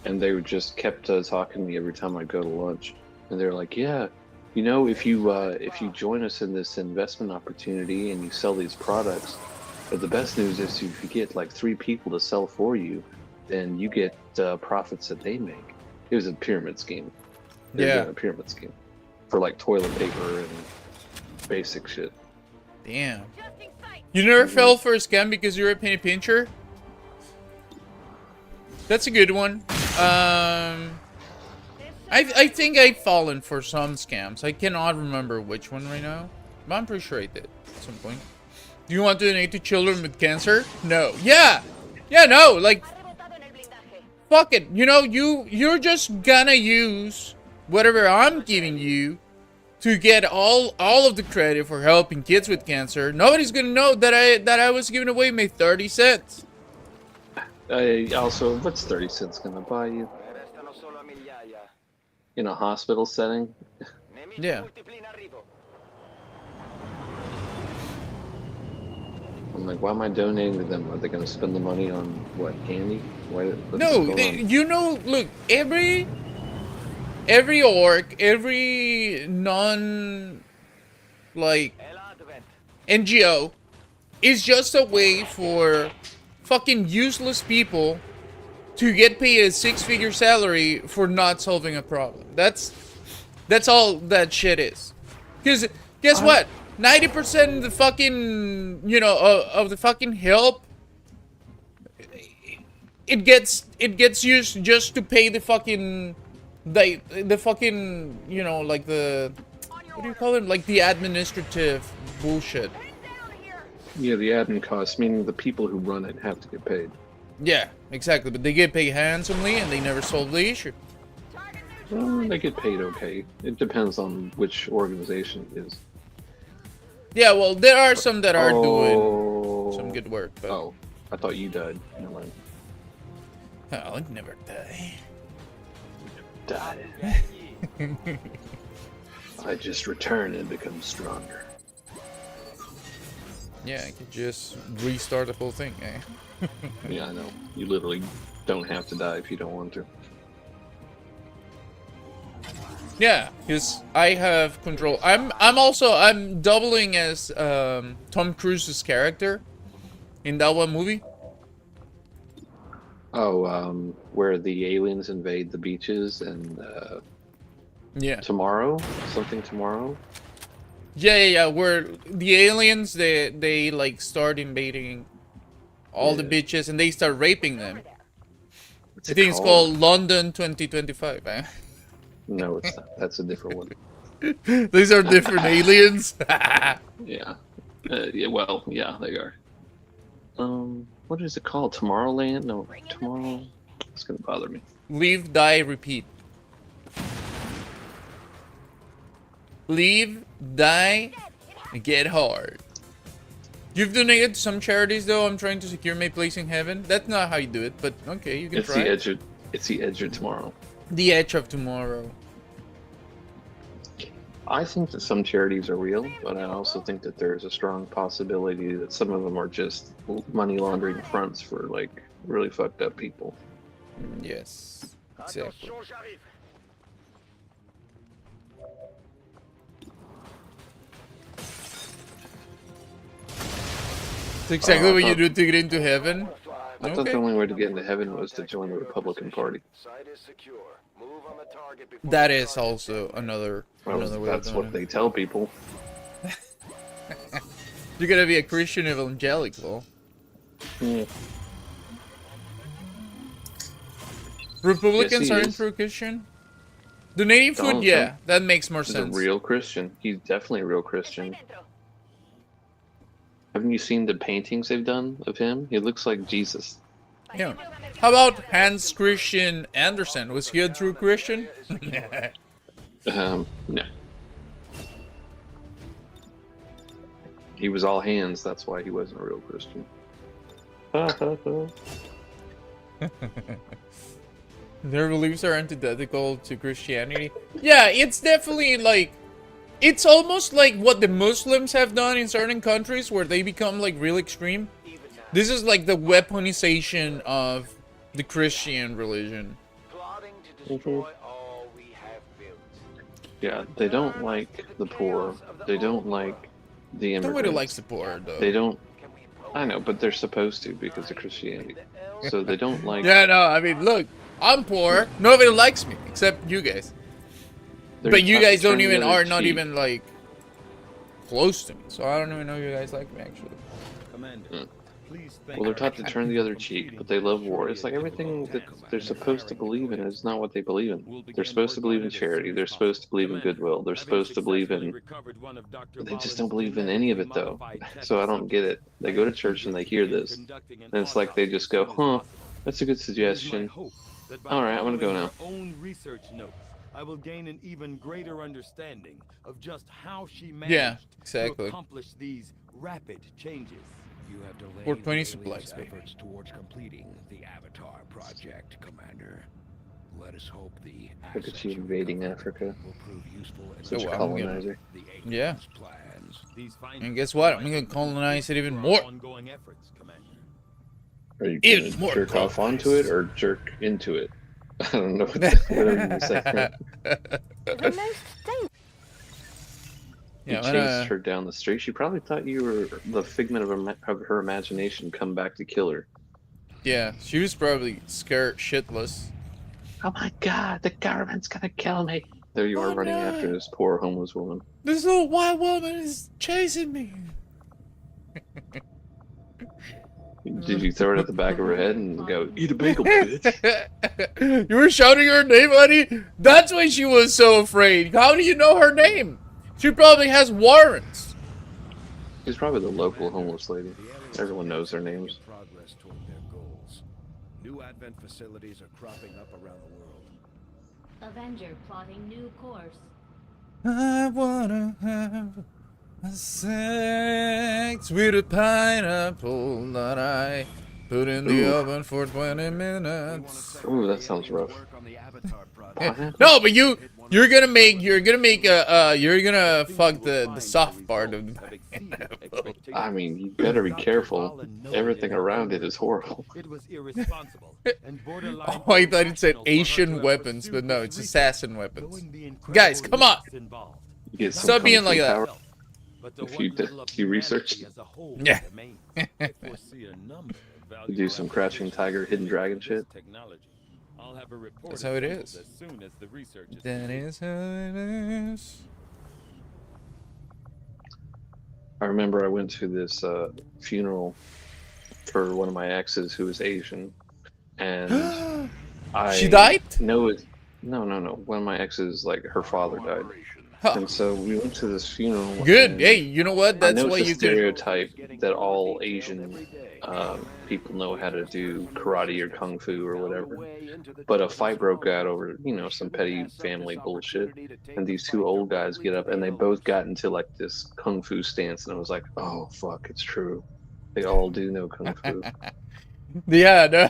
L: and they would just kept talking to me every time I go to lunch. And they're like, "Yeah, you know, if you join us in this investment opportunity and you sell these products, but the best news is if you get like 3 people to sell for you, then you get profits that they make." It was a pyramid scheme. They were
F: Yeah.
L: doing a pyramid scheme for like toilet paper and basic shit.
F: Damn. You never fell for a scam because you're a penny pincher? That's a good one. I think I've fallen for some scams. I cannot remember which one right now, but I'm pretty sure I did at some point. Do you want to donate to children with cancer? No. Yeah. Yeah, no. Like, fuck it. You know, you're just gonna use whatever I'm giving you to get all of the credit for helping kids with cancer. Nobody's gonna know that I was giving away my 30 cents.
L: Also, what's 30 cents gonna buy you in a hospital setting?
F: Yeah.
L: I'm like, why am I donating to them? Are they gonna spend the money on what, candy? What's
F: No,
L: going on?
F: you know, look, every orc, every non like NGO is just a way for fucking useless people to get paid a 6-figure salary for not solving a problem. That's all that shit is. Because guess what? 90% of the fucking, you know, of the fucking help, it gets used just to pay the fucking the fucking, you know, like the, what do you call it? Like the administrative bullshit.
L: Yeah, the admin costs, meaning the people who run it have to get paid.
F: Yeah, exactly. But they get paid handsomely and they never solve the issue.
L: Well, they get paid okay. It depends on which organization it is.
F: Yeah, well, there are some that are doing
L: Oh.
F: some good work, but
L: Oh, I thought you died. Never mind.
F: I'll never die.
L: Die. I just return and become stronger.
F: Yeah, I could just restart the whole thing, eh?
L: Yeah, I know. You literally don't have to die if you don't want to.
F: Yeah, because I have control. I'm doubling as Tom Cruise's character in that one movie.
L: Oh, where the aliens invade the beaches and
F: Yeah.
L: tomorrow? Something tomorrow?
F: Yeah. Where the aliens they like start invading all the bitches and they start raping them.
L: What's
F: I
L: it
F: think it's called London 2025. Eh?
L: No, it's not. That's a different one.
F: These are different aliens.
L: Yeah. Yeah. Well, yeah, they are. What is it called? Tomorrowland? No, tomorrow. It's gonna bother me.
F: Leave, die, repeat. Leave, die, get hard. You've donated to some charities, though. I'm trying to secure my place in heaven. That's not how you do it, but okay, you can
L: It's
F: try.
L: the edge of. It's the edge of tomorrow.
F: The edge of tomorrow.
L: I think that some charities are real, but I also think that there's a strong possibility that some of them are just money laundering fronts for like really fucked up people.
F: Yes, exactly. It's exactly what you do to get into heaven.
L: I thought the only way to get into heaven was to join the Republican Party.
F: That is also another way of
L: That's
F: doing
L: what
F: it.
L: they tell people.
F: You're gonna be a Christian evangelical.
L: Yeah.
F: Republicans
L: Yes, he
F: aren't
L: is.
F: true Christian. Donating food,
L: Donald
F: yeah,
L: Trump
F: that makes more
L: He's a
F: sense.
L: real Christian. He's definitely a real Christian. Haven't you seen the paintings they've done of him? He looks like Jesus.
F: Yeah. How about Hans Christian Andersen? Was he a true Christian?
L: No. He was all hands, that's why he wasn't a real Christian.
F: Their beliefs are antithetical to Christianity. Yeah, it's definitely like... It's almost like what the Muslims have done in certain countries where they become like real extreme. This is like the weaponization of the Christian religion.
L: Yeah, they don't like the poor. They don't like the immigrants.
F: Nobody likes the poor, though.
L: They don't... I know, but they're supposed to because of Christianity. So they don't like...
F: Yeah, no, I mean, look, I'm poor. Nobody likes me except you guys. But you guys don't even not even like close to me, so I don't even know you guys like me actually.
L: Well, they're taught to turn the other cheek, but they love war. It's like everything that they're supposed to believe in is not what they believe in. They're supposed to believe in charity. They're supposed to believe in goodwill. They're supposed to believe in... They just don't believe in any of it, though. So I don't get it. They go to church and they hear this, and it's like they just go, huh, that's a good suggestion. All right, I'm going to go now.
I: I will gain an even greater understanding of just how she managed to accomplish these rapid changes.
J: You have delayed
F: 420
J: the
F: supplies,
J: aliens' efforts towards completing the Avatar project, Commander. Let us hope the
L: Look at you invading Africa.
J: will prove useful in
L: Such a
F: well,
L: colonizer.
J: the
F: Yeah.
J: aliens' plans.
F: And guess what? I'm gonna colonize it even more.
I: Ongoing efforts, Commander.
L: Are you
F: Even
L: going
F: more
L: to jerk off onto it or jerk into it? I don't know what whatever you say.
G: The most dangerous.
L: You
F: Yeah,
L: chased her down the street. She probably thought you were the figment of her imagination come back to kill her.
F: yeah, she was probably scared shitless.
L: Oh my god, the government's gonna kill me. There you are running after this poor homeless woman.
F: This little white woman is chasing me.
L: Did you throw it at the back of her head and go, eat a bagel, bitch?
F: You were shouting her name, honey? That's why she was so afraid. How do you know her name? She probably has warrants.
L: She's probably the local homeless lady. Everyone knows their names.
J: Progress toward their goals. New advent facilities are cropping up around the world.
K: Avenger plotting new course.
F: I wanna have a sex with a pineapple that I put in the oven for 20 minutes.
L: Ooh, that sounds rough.
F: No, but you're gonna fuck the soft part of the pineapple.
L: I mean, you better be careful. Everything around it is horrible.
I: It was irresponsible and borderline.
F: Oh, I thought it said Asian weapons, but no, it's assassin weapons. Guys, come on!
L: You get some
F: Stop being
L: kung fu
F: like that.
L: power. If you research,
F: Yeah.
L: you do some crouching tiger, hidden dragon shit.
F: That's how it is. That is how it is.
L: I remember I went to this funeral for one of my exes who was Asian, and
F: She died?
L: No, one of my exes, like her father died, and so we went to this funeral.
F: Good. Hey, you know what? That's why
L: it's a
F: you could.
L: stereotype that all Asian people know how to do karate or kung fu or whatever. But a fight broke out over, some petty family bullshit. And these two old guys get up and they both got into like this kung fu stance. And I was like, oh, fuck, it's true. They all do know kung fu.
F: Yeah, no.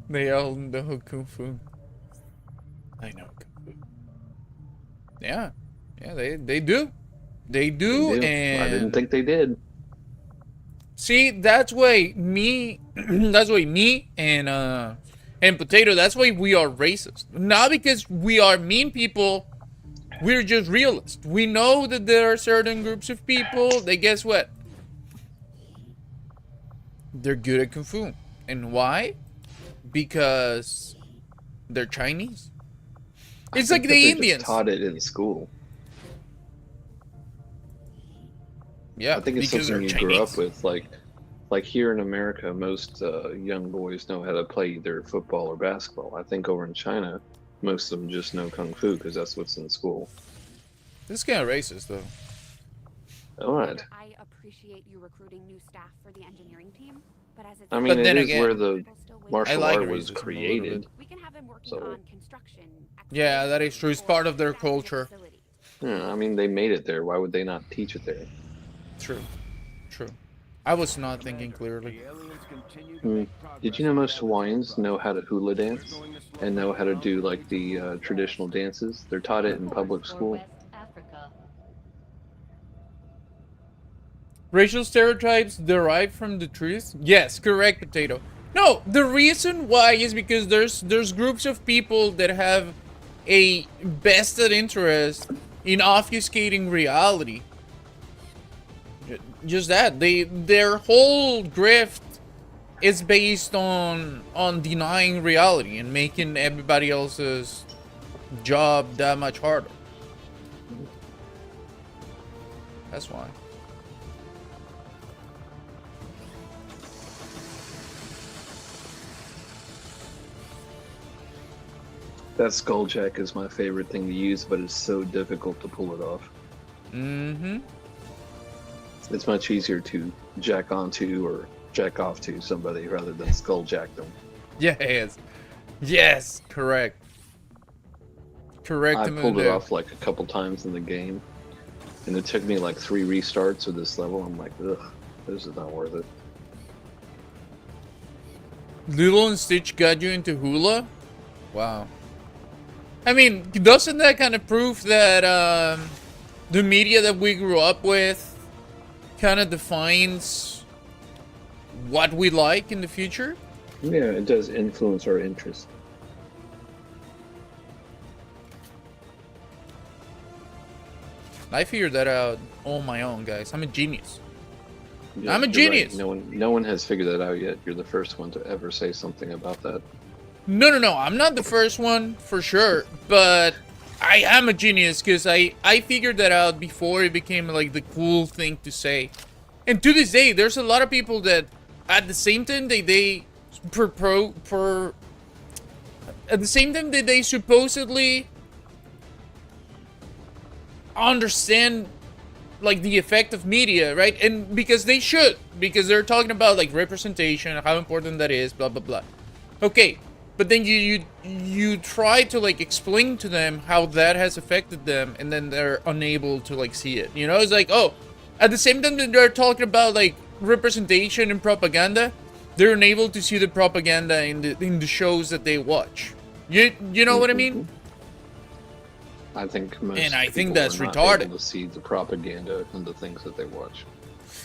F: They all know kung fu. I know kung fu. Yeah. Yeah, they do. They do, and
L: I didn't think they did.
F: See, that's why me and And Potato, that's why we are racist. Not because we are mean people, we're just realists. We know that there are certain groups of people that, guess what? They're good at Kung Fu. And why? Because they're Chinese. It's like the Indians.
L: Just taught it in school.
F: Yeah,
L: I think it's
F: because
L: something you
F: they're
L: grew up
F: Chinese.
L: with. Like here in America, most young boys know how to play either football or basketball. I think over in China, most of them just know Kung Fu because that's what's in school.
F: This is kind of racist, though.
L: All right.
G: I appreciate you recruiting new staff for the engineering team, but as it's
L: I mean,
F: But
L: it
F: then
L: is
F: again,
L: where the martial
F: I like
L: art was
F: racism a little
L: created.
F: bit.
G: we can have him working
L: So-
G: on construction.
F: Yeah, that is true. It's part of their culture.
L: Yeah, I mean, they made it there. Why would they not teach it there?
F: True. True. I was not thinking clearly.
L: Did you know most Hawaiians know how to hula dance and know how to do like the traditional dances? They're taught it in public school.
F: Racial stereotypes derive from the truth? Yes, correct, Potato. No, the reason why is because there's groups of people that have a vested interest in obfuscating reality. Just that. Their whole grift is based on denying reality and making everybody else's job that much harder. That's why.
L: That skulljack is my favorite thing to use, but it's so difficult to pull it off.
F: Mm-hmm.
L: It's much easier to jack onto or jack off to somebody rather than skulljack them.
F: Yes. Yes, correct. Correct.
L: I pulled it off like a couple times in the game, and it took me like 3 restarts of this level. I'm like, ugh, this is not worth it.
F: Lilo and Stitch got you into hula? Wow. I mean, doesn't that kind of prove that the media that we grew up with kind of defines what we like in the future?
L: Yeah, it does influence our interests.
F: I figured that out on my own, guys. I'm a genius.
L: Yeah,
F: I'm a
L: you're
F: genius.
L: Right. No one has figured that out yet. You're the first one to ever say something about that.
F: No. I'm not the first one, for sure. But I am a genius because I figured that out before it became like the cool thing to say. And to this day, there's a lot of people that at the same time that they supposedly understand like the effect of media, right? And because they should, because they're talking about like representation, how important that is, blah blah blah. Okay, but then you try to like explain to them how that has affected them, and then they're unable to like see it. You know, it's like, oh, at the same time that they're talking about like representation and propaganda, they're unable to see the propaganda in the shows that they watch. You know what I mean?
L: I think most
F: And I think
L: people
F: that's
L: are not
F: retarded.
L: able to see the propaganda and the things that they watch.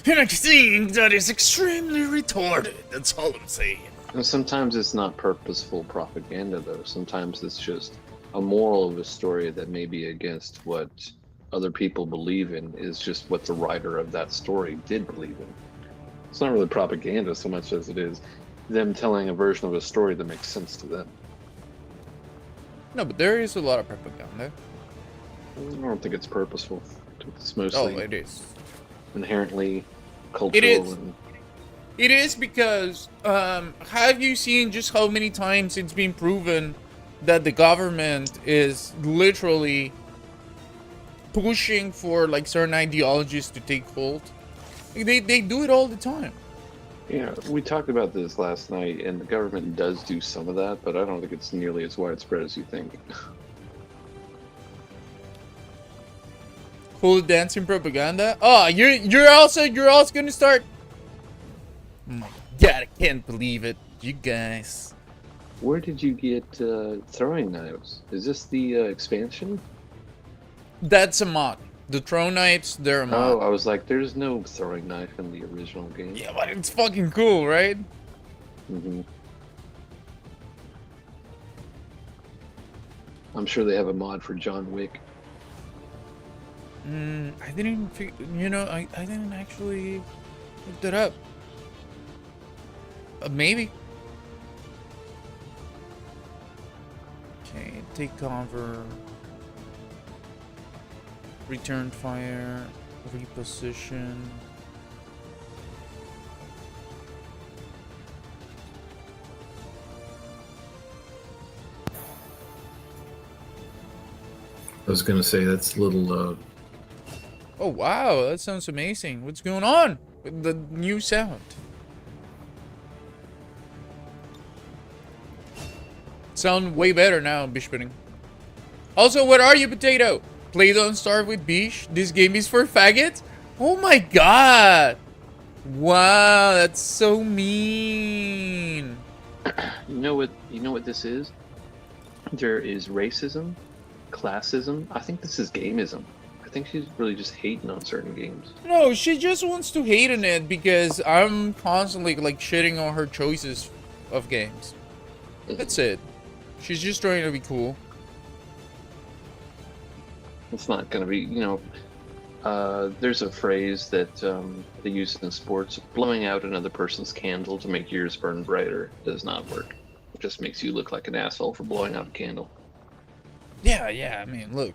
F: And I think that is extremely retarded. That's all I'm saying.
L: And sometimes it's not purposeful propaganda, though. Sometimes it's just a moral of a story that may be against what other people believe in, is just what the writer of that story did believe in. It's not really propaganda so much as it is them telling a version of a story that makes sense to them.
F: No, but there is a lot of propaganda.
L: I don't think it's purposeful. It's mostly
F: Oh, it is.
L: inherently cultural.
F: It is.
L: And
F: It is because, have you seen just how many times it's been proven that the government is literally pushing for like certain ideologies to take hold? They do it all the time.
L: yeah, we talked about this last night, and the government does do some of that, but I don't think it's nearly as widespread as you think.
F: Full dancing propaganda. Oh, you're also gonna start. Oh my God, I can't believe it, you guys.
L: Where did you get throwing knives? Is this the expansion?
F: That's a mod. The throw knives, they're a mod.
L: Oh, I was like, there's no throwing knife in the original game.
F: Yeah, but it's fucking cool, right?
L: Mm-hmm. I'm sure they have a mod for John Wick.
F: I didn't I didn't actually look that up. Maybe. Okay, take cover. Return fire. Reposition.
M: I was gonna say that's a little.
F: Oh wow, that sounds amazing. What's going on with the new sound? Sound way better now, Bishping. Also, what are you, Potato? Play Don't Starve with Bish. This game is for faggots? Oh my god! Wow, that's so mean.
L: You know what this is? There is racism, classism. I think this is gameism. I think she's really just hating on certain games.
F: No, she just wants to hate on it because I'm constantly like shitting on her choices of games. That's it. She's just trying to be cool.
L: It's not gonna be, there's a phrase that they use in sports: blowing out another person's candle to make yours burn brighter does not work. It just makes you look like an asshole for blowing out a candle.
F: Yeah, I mean, look,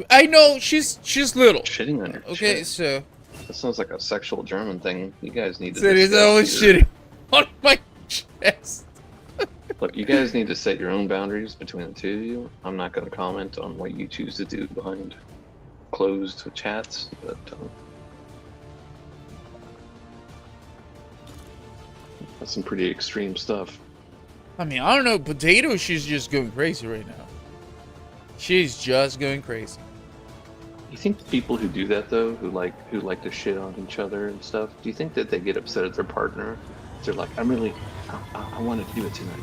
F: I know she's little.
L: Shitting on her.
F: Okay,
L: shit.
F: so
L: That sounds like a sexual German thing. You guys need to.
F: so he's
L: discuss
F: always
L: your-
F: shitting on my chest.
L: Look, you guys need to set your own boundaries between the two of you. I'm not going to comment on what you choose to do behind closed chats, but that's some pretty extreme stuff.
F: I mean, I don't know, Potato. She's just going crazy right now. She's just going crazy.
L: You think the people who do that though, who like to shit on each other and stuff, do you think that they get upset at their partner? They're like, I wanted to do it tonight.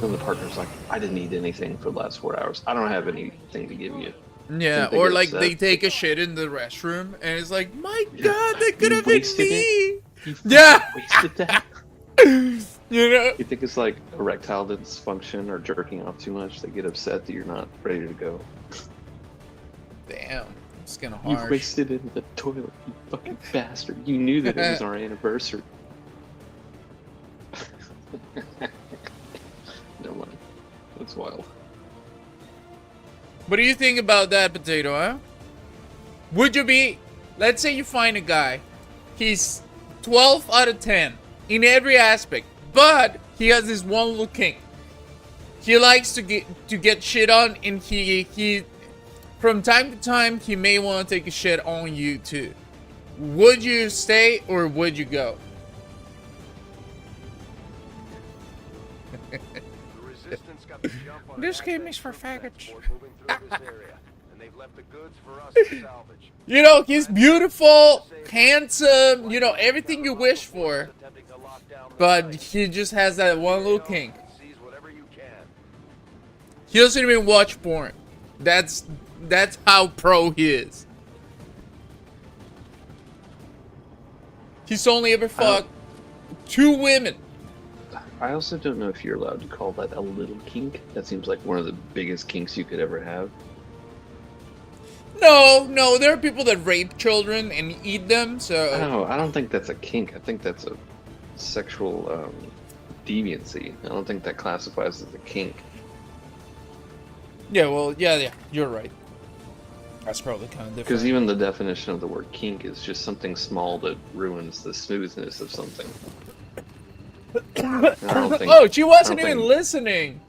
L: Then the partner's like, I didn't eat anything for the last 4 hours. I don't have anything to give you.
F: Yeah,
L: They
F: or
L: get
F: like
L: upset.
F: they take a shit in the restroom and it's like, my god, that could
L: You
F: have been
L: wasted
F: me.
L: it? You
F: Yeah.
L: wasted that.
F: You know?
L: You think it's like erectile dysfunction or jerking off too much? They get upset that you're not ready to go.
F: Damn, it's kind of
L: You
F: harsh.
L: wasted it in the toilet, you fucking bastard. You knew that it was our anniversary. Never mind. That's wild.
F: What do you think about that, Potato, huh? Would you be... Let's say you find a guy. He's 12 out of 10 in every aspect. But he has this one little kink. He likes to get shit on, and he from time to time he may want to take a shit on you too. Would you stay or would you go? This game is for faggots. You know, he's beautiful, handsome, you know, everything you wish for. But he just has that one little kink. He doesn't even watch porn. That's how pro he is. He's only ever fucked 2 women.
L: I also don't know if you're allowed to call that a little kink. That seems like one of the biggest kinks you could ever have.
F: No, there are people that rape children and eat them, so...
L: No, I don't think that's a kink. I think that's a sexual deviancy. I don't think that classifies as a kink.
F: Yeah, well, yeah, you're right. That's probably kind of different.
L: Because even the definition of the word kink is just something small that ruins the smoothness of something.
F: Oh, she wasn't even listening!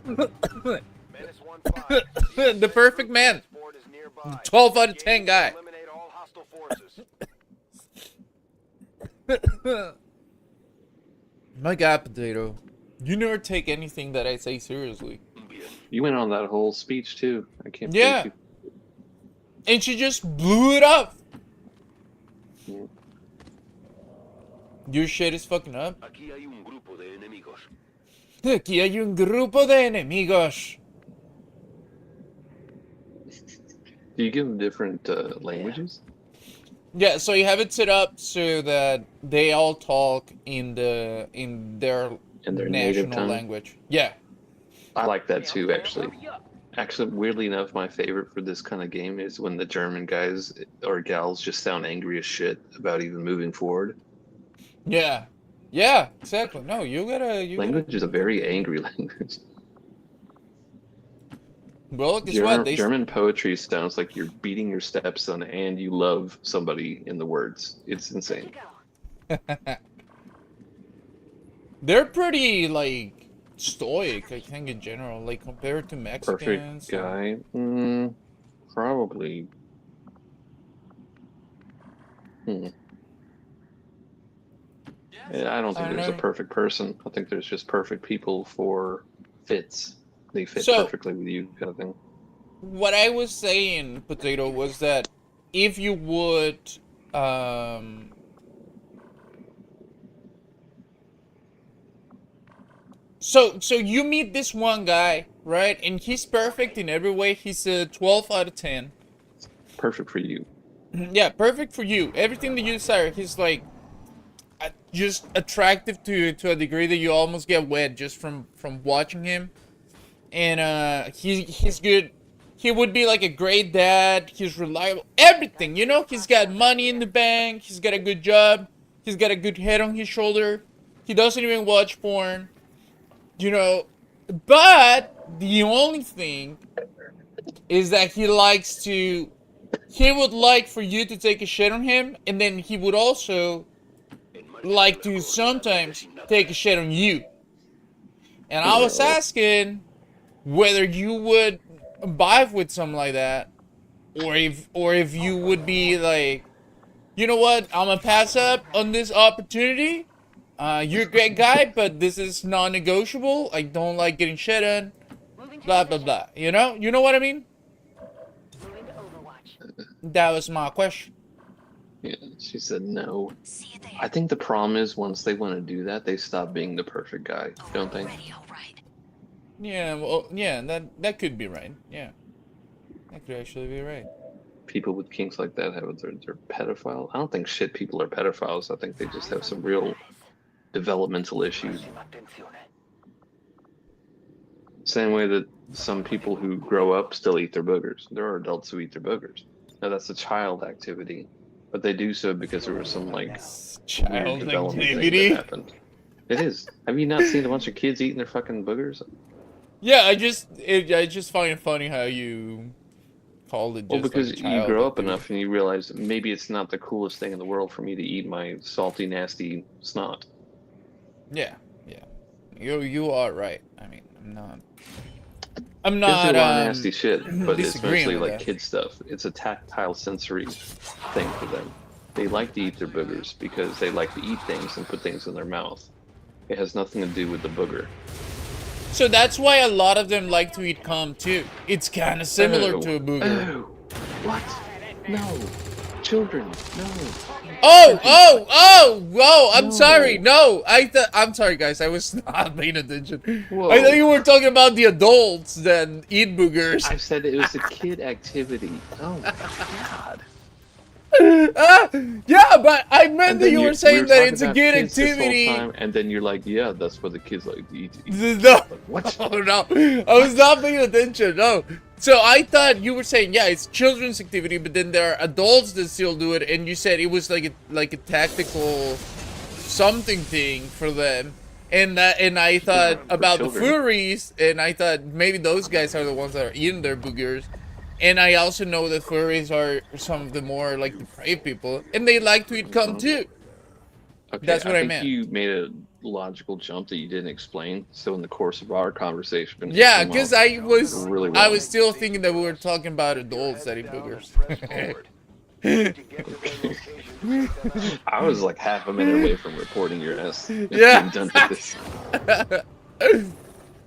F: The perfect man. 12 out of 10 guy. My god, Potato. You never take anything that I say seriously.
L: You went on that whole speech too. I can't
F: Yeah.
L: believe
F: And she just blew it up.
L: you.
F: Your shit is fucking up.
I: Aquí hay un grupo de enemigos.
F: Aquí hay un grupo de enemigos.
L: Do you give them different languages?
F: Yeah, so you have it set up so that they all talk in their
L: In their native
F: national
L: tongue?
F: language. Yeah.
L: I like that too, actually. Actually, weirdly enough, my favorite for this kind of game is when the German guys or gals just sound angry as shit about even moving forward.
F: Yeah. Yeah, exactly. No, you gotta
L: Language is a very angry language.
F: Well, guess what?
L: German poetry sounds like you're beating your stepson and you love somebody in the words. It's insane.
F: They're pretty like stoic, I think, in general, like compared to Mexicans.
L: Perfect guy? Probably. Yeah, I don't think there's a perfect person. I think there's just perfect people for fits. They fit perfectly with you, kind of thing.
F: What I was saying, Potato, was that if you would, so you meet this one guy, right? And he's perfect in every way. He's a 12 out of 10.
L: Perfect for you.
F: Yeah, perfect for you. Everything that you desire. He's like just attractive to a degree that you almost get wet just from watching him. And he's good. He would be like a great dad. He's reliable. Everything, you know. He's got money in the bank. He's got a good job. He's got a good head on his shoulder. He doesn't even watch porn. You know. But the only thing is that he likes to. He would like for you to take a shit on him, and then he would also like to sometimes take a shit on you. And I was asking whether you would vibe with something like that, or if you would be like, you know what, I'm gonna pass up on this opportunity. You're a great guy, but this is non-negotiable. I don't like getting shit on. Blah blah blah. You know what I mean? That was my question.
L: Yeah, she said no. I think the problem is once they want to do that, they stop being the perfect guy, don't they?
F: Yeah, well, yeah, that could be right. Yeah, that could actually be right.
L: People with kinks like that they're pedophile. I don't think shit people are pedophiles. I think they just have some real developmental issues. Same way that some people who grow up still eat their boogers. There are adults who eat their boogers. Now that's a child activity, but they do so because there was some like
F: child
L: development
F: activity
L: thing that happened. It is. Have you not seen a bunch of kids eating their fucking boogers?
F: Yeah, I just find it funny how you called it. Just
L: well, because
F: like
L: you grow up enough and you realize that maybe it's not the coolest thing in the world for me to eat my salty, nasty snot.
F: Yeah, yeah, you are right. I mean, I'm not.
L: There's a lot of nasty shit, but it's mostly like
F: that.
L: kid stuff. It's a tactile sensory thing for them. They like to eat their boogers because they like to eat things and put things in their mouth. It has nothing to do with the booger.
F: So that's why a lot of them like to eat cum too. It's kind of similar to a booger.
L: Oh, what? No. Children, no.
F: Oh! I'm sorry. No, I'm sorry, guys. I was not paying attention.
L: Whoa.
F: I thought you were talking about the adults that eat boogers.
L: I said it was a kid activity. Oh my god.
F: Yeah, but I meant that you were saying that it's a good activity.
L: And then you're like, yeah, that's what the kids like to eat.
F: No,
L: like, what?
F: Oh, no, I was not paying attention. No, so I thought you were saying, yeah, it's children's activity, but then there are adults that still do it, and you said it was like a tactical something thing for them. And I thought about the furries, and I thought maybe those guys are the ones that are eating their boogers. And I also know that furries are some of the more like depraved people, and they like to eat cum too.
L: Okay,
F: that's what I meant.
L: You made a logical jump that you didn't explain. So in the course of our conversation,
F: yeah, because I was still thinking that we were talking about adults that eat boogers.
L: I was like half a minute away from reporting your ass.
F: Yeah.
L: Done with this.
F: I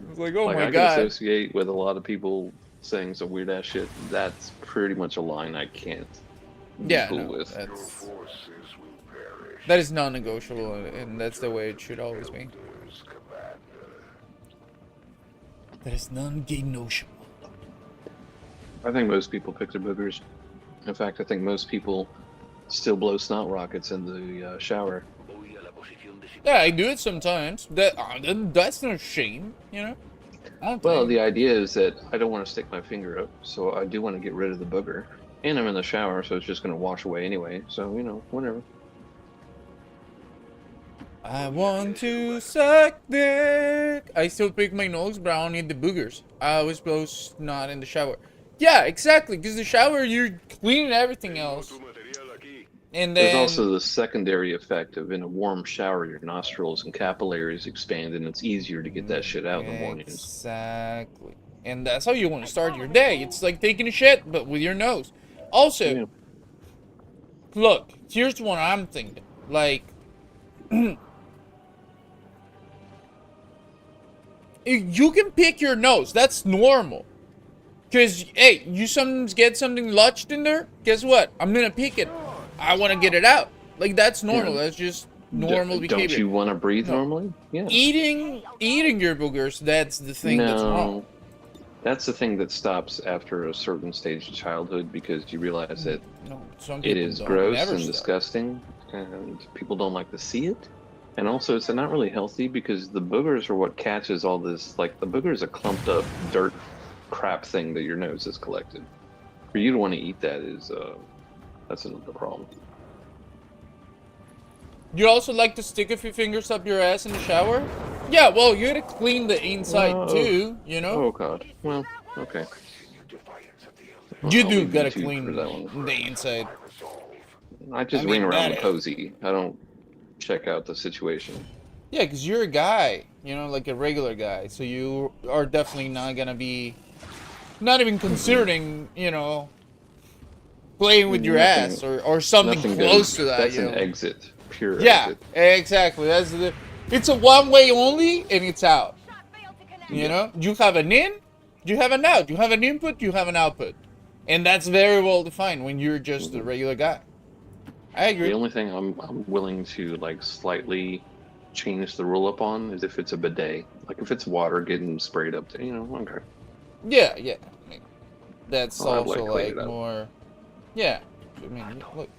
F: was like, oh my god.
L: I can associate with a lot of people saying some weird ass shit. That's pretty much a line I can't be cool with.
F: That is non-negotiable, and that's the way it should always be. That is non-negotiable.
L: I think most people pick their boogers. In fact, I think most people still blow snot rockets in the shower.
F: Yeah, I do it sometimes. That's no shame, you know?
L: Well, the idea is that I don't want to stick my finger up, so I do want to get rid of the booger. And I'm in the shower, so it's just going to wash away anyway. So, you know, whatever.
F: I want to suck dick. I still pick my nose, but I don't need the boogers. I was supposed not in the shower. Yeah, exactly. Because the shower, you're cleaning everything else. And then...
L: There's also the secondary effect of in a warm shower, your nostrils and capillaries expand, and it's easier to get that shit out in the mornings.
F: Exactly. And that's how you want to start your day. It's like taking a shit, but with your nose. Also, look, here's what I'm thinking. Like, you can pick your nose. That's normal. Because, hey, you sometimes get something lodged in there. Guess what? I'm going to pick it. I want to get it out. Like, that's normal. That's just normal behavior.
L: Don't you want to breathe normally? Yeah.
F: Eating your boogers, that's the thing that's wrong.
L: That's the thing that stops after a certain stage of childhood, because you realize that it is gross and disgusting, and people don't like to see it. And also, it's not really healthy, because the boogers are what catches all this. Like, the booger is a clumped up dirt crap thing that your nose has collected. For you to want to eat that is, that's another problem.
F: You also like to stick a few fingers up your ass in the shower? Yeah, well, you gotta clean the inside too, you know?
L: Oh god. Well, okay.
F: You do gotta clean the inside.
L: I just ring around the cozy. I don't check out the situation.
F: Yeah, because you're a guy, you know, like a regular guy. So you are definitely not gonna be, not even considering, you know, playing with your ass or something close to that.
L: That's an exit. Pure
F: exit. Exactly. That's it's a one way only, and it's out. You know, you have an in, you have an out. You have an input, you have an output, and that's very well defined when you're just a regular guy. I agree.
L: The only thing I'm willing to like slightly change the rule up on is if it's a bidet. Like if it's water getting sprayed up there, you know, okay.
F: Yeah, yeah. That's also like more. Yeah, I mean, look.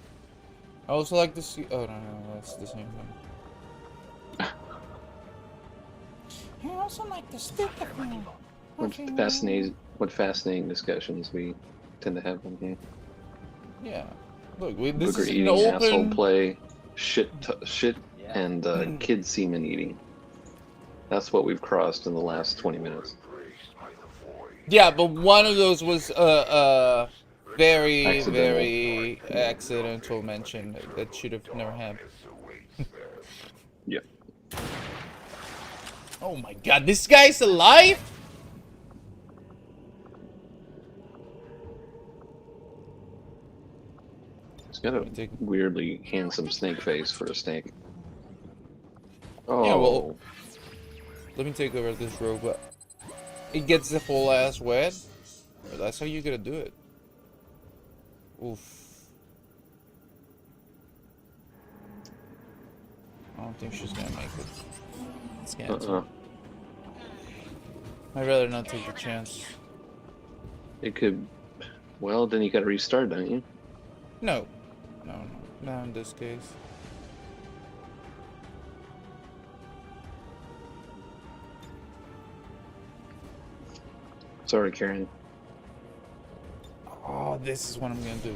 F: I also like to see. Oh no, that's the same thing. I also like to stick it.
L: What fascinating discussions we tend to have on here.
F: Yeah, look, this is
L: eating, open... asshole play, shit, and kid semen eating. That's what we've crossed in the last 20 minutes.
F: Yeah, but one of those was very accidental mention that should have never happened.
L: Yeah.
F: Oh my god, this guy's alive?
L: He's got a weirdly handsome snake face for a snake. Oh.
F: Yeah, well, let me take over this robot. It gets the whole ass wet. That's how you gotta do it. Oof. I don't think she's gonna make it. It's canceled. I'd rather not take the chance.
L: It could. Well, then you gotta restart, don't you?
F: No. Not in this case.
L: Sorry, Karen.
F: Oh, this is what I'm gonna do.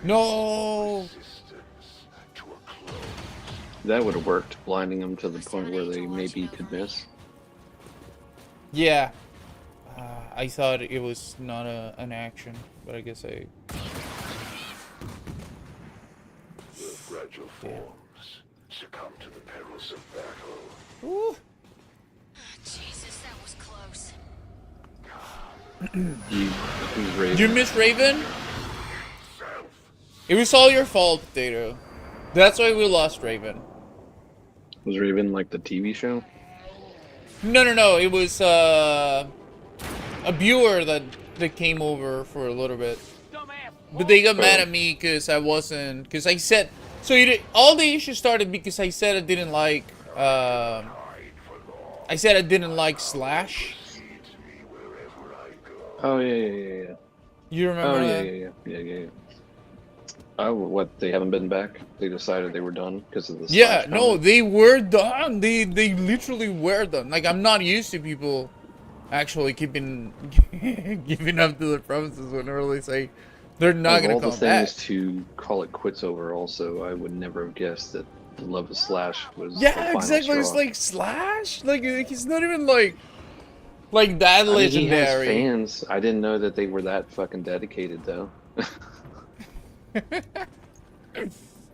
F: No!
L: That would have worked, blinding them to the point where they maybe could miss.
F: Yeah. I thought it was not an action, but I guess I...
J: The fragile forms succumb to the perils of battle.
F: Ooh.
K: Jesus, that was close.
F: You miss Raven? It was all your fault, Potato. That's why we lost Raven.
L: Was Raven like the TV show?
F: No. It was a viewer that came over for a little bit. But they got mad at me because I wasn't... Because I said... So all the issues started because I said I didn't like... I said I didn't like Slash.
L: Oh, yeah.
F: You remember that?
L: Yeah. Oh, what? They haven't been back? They decided they were done because of the
F: Yeah,
L: Slash
F: no,
L: comment?
F: they were done. They literally were done. Like, I'm not used to people actually keeping giving up to their promises whenever they say they're not
L: Of
F: gonna
L: all the
F: come back.
L: things to call it quits over, also, I would never have guessed that the Love of Slash was the
F: Yeah,
L: final
F: exactly. It's
L: straw.
F: like Slash. Like, he's not even like that
L: I mean, he has
F: legendary.
L: fans. I didn't know that they were that fucking dedicated, though.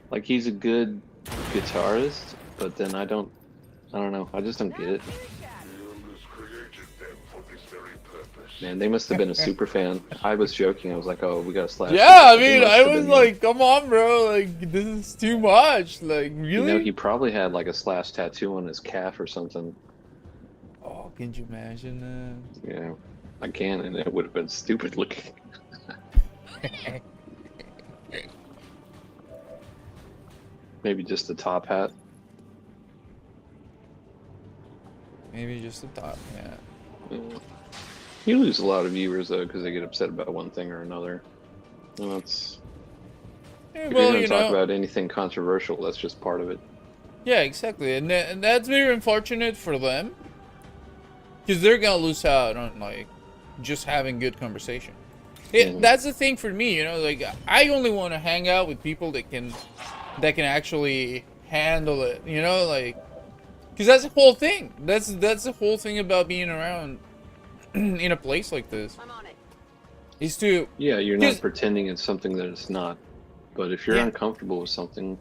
L: Like, he's a good guitarist, but then I don't know. I just don't get it. Man, they must have been a super fan. I was joking. I was like, oh, we got a Slash.
F: Yeah, I
L: They
F: mean,
L: must
F: I
L: have
F: was
L: been
F: like, come on, bro. Like, this is too much. Like, really?
L: You know, he probably had like a Slash tattoo on his calf or something.
F: Oh, can you imagine that?
L: Yeah, I can, and it would have been stupid looking. Maybe just the top hat.
F: Maybe just the top, yeah.
L: Yeah. You lose a lot of viewers though because they get upset about one thing or another. And that's
F: Yeah,
L: if
F: well,
L: you're going
F: you
L: to talk
F: know,
L: about anything controversial, that's just part of it.
F: yeah, exactly, and that's very unfortunate for them, because they're gonna lose out on like just having good conversation. That's the thing for me, you know. Like, I only want to hang out with people that can actually handle it, you know, like, because that's the whole thing. That's the whole thing about being around in a place like this. Is to
L: You're not pretending it's something that it's not. But if you're uncomfortable with something,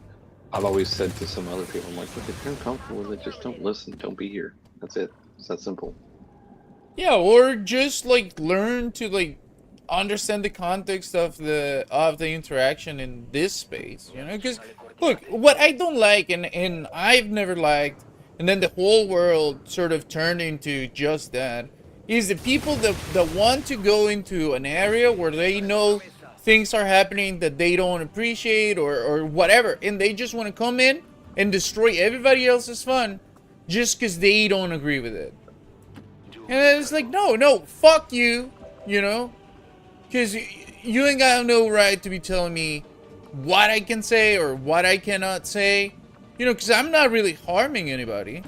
L: I've always said to some other people, I'm like, look, if you're uncomfortable with it, just don't listen. Don't be here. That's it. It's that simple.
F: Yeah, or just like learn to like understand the context of the interaction in this space, you know? Because look, what I don't like, and I've never liked, and then the whole world sort of turned into just that, is the people that want to go into an area where they know things are happening that they don't appreciate or whatever, and they just want to come in and destroy everybody else's fun just because they don't agree with it. And it's like, no, fuck you, you know? Because you ain't got no right to be telling me what I can say or what I cannot say. You know, because I'm not really harming anybody.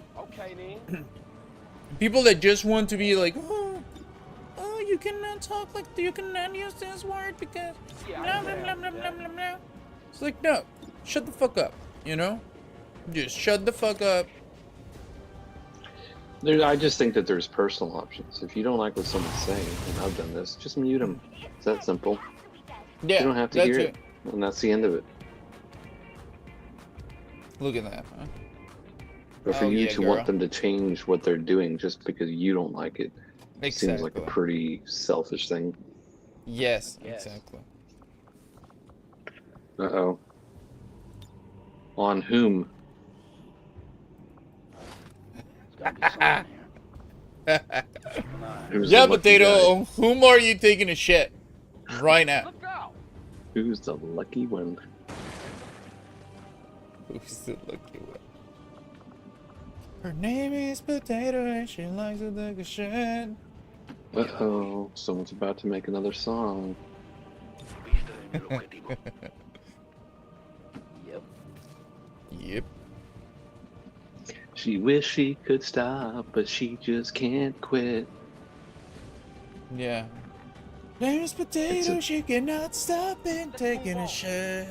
F: People that just want to be like, oh, you cannot talk like, you cannot use this word because blah, blah, blah, blah, blah, blah, blah. It's like, no, shut the fuck up, you know? Just shut the fuck up.
L: I just think that there's personal options. If you don't like what someone's saying, and I've done this, just mute them. It's that simple.
F: Yeah,
L: you don't have to hear it, and that's the end of it.
F: Look at that, huh?
L: But for you to want them to change what they're doing just because you don't like it, seems like a pretty selfish thing.
F: Yes, exactly.
L: Uh-oh. On whom?
F: Yeah, Potato, whom are you taking a shit right now?
L: Who's the lucky one?
F: Who's the lucky one? Her name is Potato and she likes to take a shit.
L: Uh-oh, someone's about to make another song.
F: Yep.
L: She wish she could stop, but she just can't quit.
F: Yeah. Name is Potato, she cannot stop and taking a shit.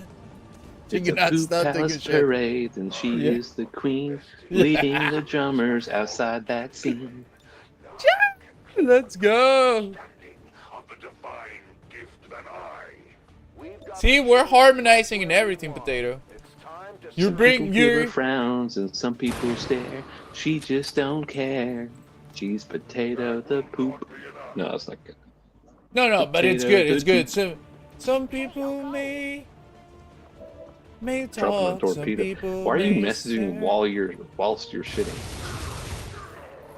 F: She
L: It's a
F: cannot
L: poop
F: stop taking a
L: house
F: shit.
L: parade, and she is the queen, leading the drummers outside that scene.
F: Let's go. See, we're harmonizing and everything, Potato. You bring
L: your frowns and some people stare. She just don't care. She's Potato the poop. No, it's not good.
F: No, but it's
L: Potato
F: good. It's
L: the
F: good.
L: poop.
F: Some people may
L: Dropping
F: talk.
L: a
F: Some
L: torpedo.
F: people
L: Why are you
F: may
L: messaging
F: stare.
L: whilst you're shitting?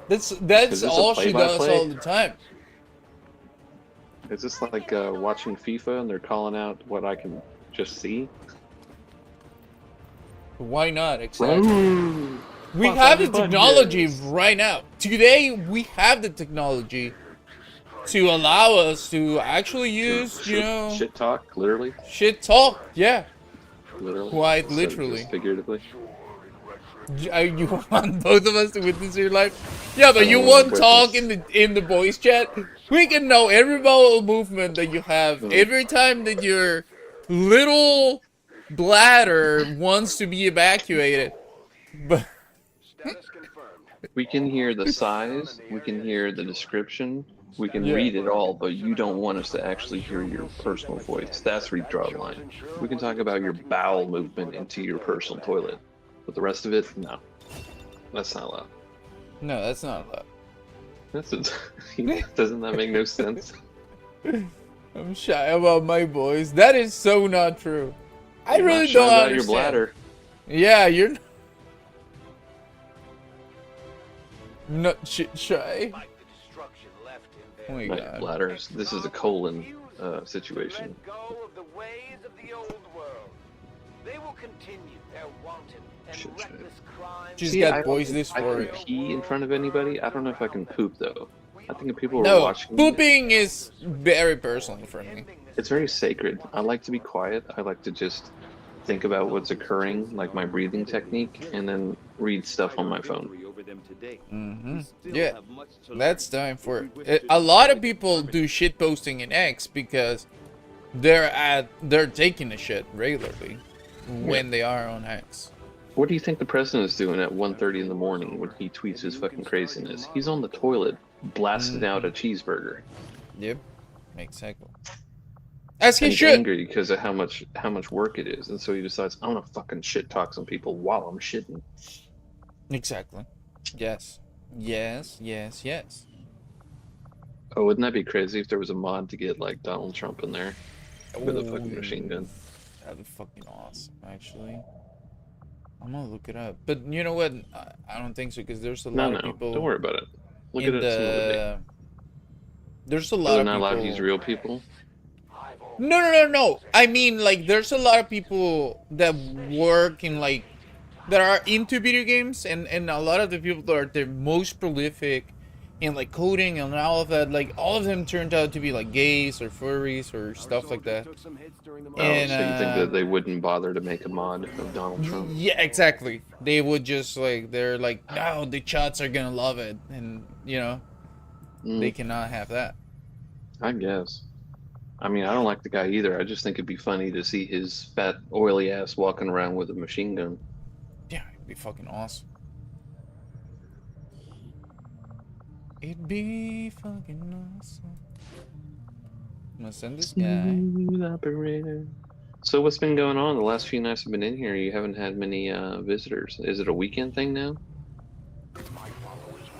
F: That's
L: Is this a
F: all she does
L: play-by-play?
F: all the time.
L: Is this like watching FIFA and they're calling out what I can just see?
F: Why not? Exactly.
L: Ooh.
F: We
L: Fuck
F: have the
L: everybody
F: technology
L: is.
F: right now. Today, we have the technology to allow us to actually use, you know,
L: Shit talk, literally.
F: shit talk. Yeah,
L: Literally.
F: Quite
L: Instead of
F: literally.
L: just figuratively.
F: You want both of us to witness your life? Yeah, but you won't talk in the voice chat. We can know every bowel movement that you have. Every time that your little bladder wants to be evacuated. But
L: we can hear the size, we can hear the description, we can read it all, but you don't want us to actually hear your personal voice. That's where you draw the line. We can talk about your bowel movement into your personal toilet, but the rest of it, no. That's not allowed.
F: No, that's not allowed.
L: Doesn't that make no sense?
F: I'm shy about my voice. That is so not true. I
L: You're
F: really
L: not
F: don't
L: shy about
F: understand.
L: your bladder.
F: Yeah, you're not shy. Oh my
L: Not
F: god.
L: your bladder. This is a colon situation.
F: She's
L: See,
F: got voice this
L: I
F: for
L: can
F: it.
L: pee in front of anybody. I don't know if I can poop though. I think if people are
F: No,
L: watching,
F: pooping is very personal for me.
L: it's very sacred. I like to be quiet. I like to just think about what's occurring, like my breathing technique, and then read stuff on my phone.
F: Yeah, that's time for it. A lot of people do shit posting in X because they're taking a shit regularly when they are on X.
L: What do you think the president is doing at 1:30 in the morning when he tweets his fucking craziness? He's on the toilet, blasting out a cheeseburger.
F: Yep, exactly. As he
L: and he's
F: should.
L: angry because of how much work it is, and so he decides, I'm gonna fucking shit talk some people while I'm shitting.
F: Exactly. Yes. Yes. Yes. Yes.
L: Oh, wouldn't that be crazy if there was a mod to get like Donald Trump in there with a fucking machine gun?
F: That'd be fucking awesome, actually. I'm gonna look it up, but you know what? I don't think so because there's a lot of people.
L: Don't worry about it. Look at it some other day.
F: There's a lot of
L: They're
F: people.
L: not allowed to use real people.
F: No. I mean, like, there's a lot of people that work in like that are into video games, and a lot of the people that are the most prolific in like coding and all of that, like all of them turned out to be like gays or furries or stuff like that.
L: And, so you think that they wouldn't bother to make a mod of Donald Trump?
F: Yeah, exactly. They would just like, they're like, no, the chats are gonna love it, and you know, they cannot have that.
L: I guess. I mean, I don't like the guy either. I just think it'd be funny to see his fat, oily ass walking around with a machine gun.
F: Yeah, it'd be fucking awesome. It'd be fucking awesome. I'm gonna send this guy.
L: Operator. So what's been going on the last few nights I've been in here? You haven't had many visitors. Is it a weekend thing now?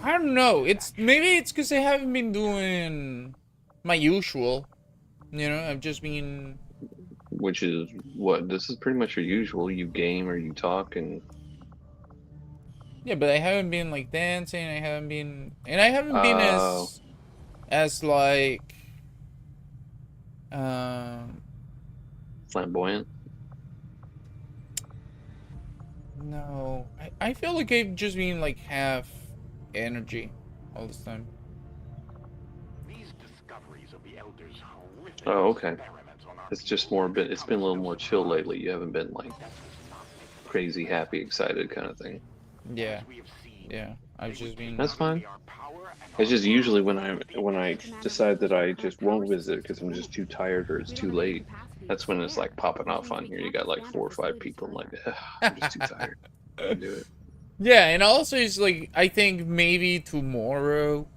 F: I don't know. Maybe it's because I haven't been doing my usual. You know, I've just been.
L: Which is what? This is pretty much your usual. You game or you talk and.
F: Yeah, but I haven't been like dancing. I haven't been as like
L: flamboyant.
F: No, I feel like I've just been like half energy all this time.
L: Oh, okay. It's just more been. It's been a little more chill lately. You haven't been like crazy, happy, excited kind of thing.
F: Yeah. I've just been.
L: That's fine. It's just usually when I decide that I just won't visit because I'm just too tired or it's too late. That's when it's like popping off on here. You got like 4 or 5 people. I'm like, I'm just too tired to do it.
F: Yeah, and also it's like I think maybe tomorrow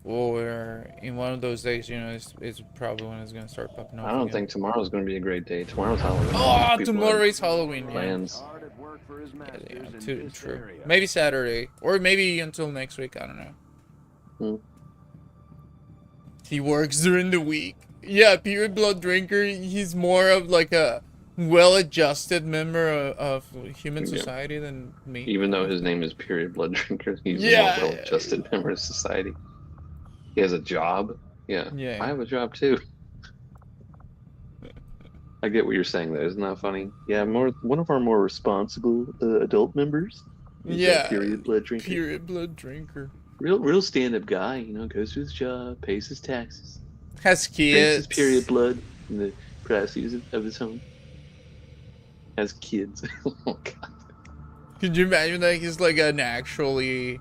F: or in one of those days, you know, it's probably when it's gonna start popping off.
L: I don't
F: again.
L: think tomorrow's gonna be a great day. Tomorrow's Halloween.
F: Oh,
L: People
F: tomorrow
L: have
F: is Halloween. Yeah.
L: plans.
F: True. Maybe Saturday or maybe until next week. I don't know. He works during the week. Yeah, pure blood drinker. He's more of like a well-adjusted member of human society than me.
L: Even though his name is Period Blood Drinker, he's a more well-adjusted member of society. He has a job. Yeah. I have a job too. I get what you're saying though. Isn't that funny? Yeah, one of our more responsible adult members.
F: Yeah.
L: Period Blood Drinker.
F: Period blood drinker.
L: Real stand-up guy. You know, goes to his job, pays his taxes,
F: has kids,
L: drinks his period blood in the privacy of his home. has kids. Oh god.
F: Could you imagine that he's like an actually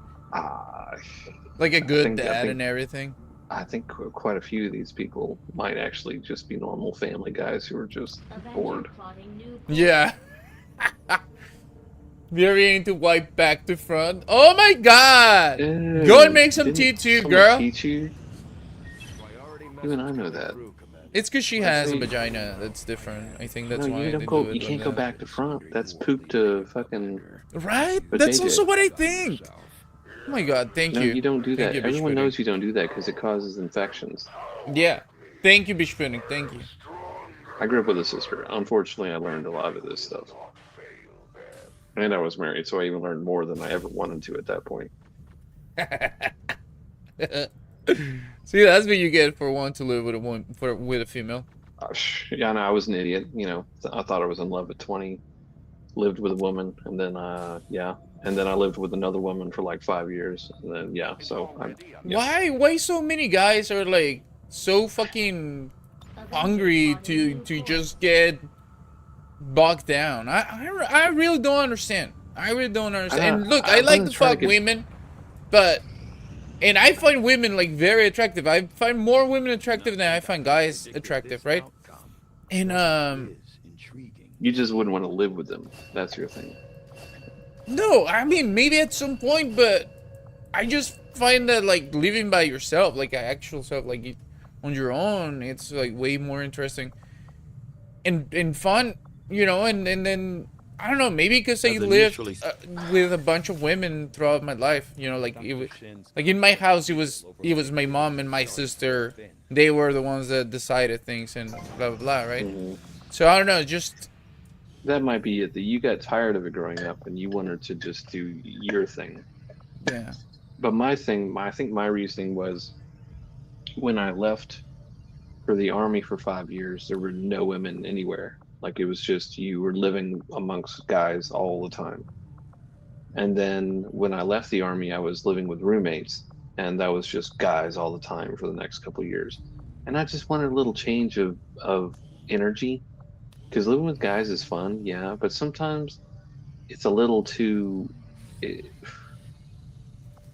F: like a good dad and everything?
L: I think quite a few of these people might actually just be normal family guys who are just bored.
F: Yeah. We're ready to wipe back to front. Oh my god! Go and make some tea too, girl.
L: Teach you? Even I know that.
F: It's because she has a vagina that's different. I think that's why they do it.
L: You can't go back to front. That's poop to fucking.
F: Right? That's also what I think. Oh my god, thank you.
L: No, you don't do that.
F: You,
L: Everyone knows you don't do that because it causes infections.
F: Yeah. Thank you, Bish Pudding. Thank you.
L: I grew up with a sister. Unfortunately, I learned a lot of this stuff. And I was married, so I even learned more than I ever wanted to at that point.
F: See, that's what you get for wanting to live with a female.
L: Yeah, no, I was an idiot. You know, I thought I was in love at 20. Lived with a woman, and then and then I lived with another woman for like 5 years, and then
F: Why so many guys are like so fucking hungry to just get bogged down? I really don't understand. I really don't understand. And look, I like to fuck women, but I find women like very attractive. I find more women attractive than I find guys attractive, right? And
L: you just wouldn't want to live with them. That's your thing.
F: No, I mean maybe at some point, but I just find that like living by yourself, like actual self, like on your own, it's like way more interesting and fun, you know. And then I don't know, maybe because I lived with a bunch of women throughout my life, you know, like like in my house it was my mom and my sister. They were the ones that decided things and blah blah blah, right? So I don't know, just
L: that might be it. That you got tired of it growing up and you wanted to just do your thing.
F: Yeah.
L: But I think my reasoning was when I left for the army for 5 years, there were no women anywhere. Like it was just you were living amongst guys all the time. And then when I left the army, I was living with roommates, and that was just guys all the time for the next couple of years. And I just wanted a little change of energy, because living with guys is fun, yeah, but sometimes it's a little too,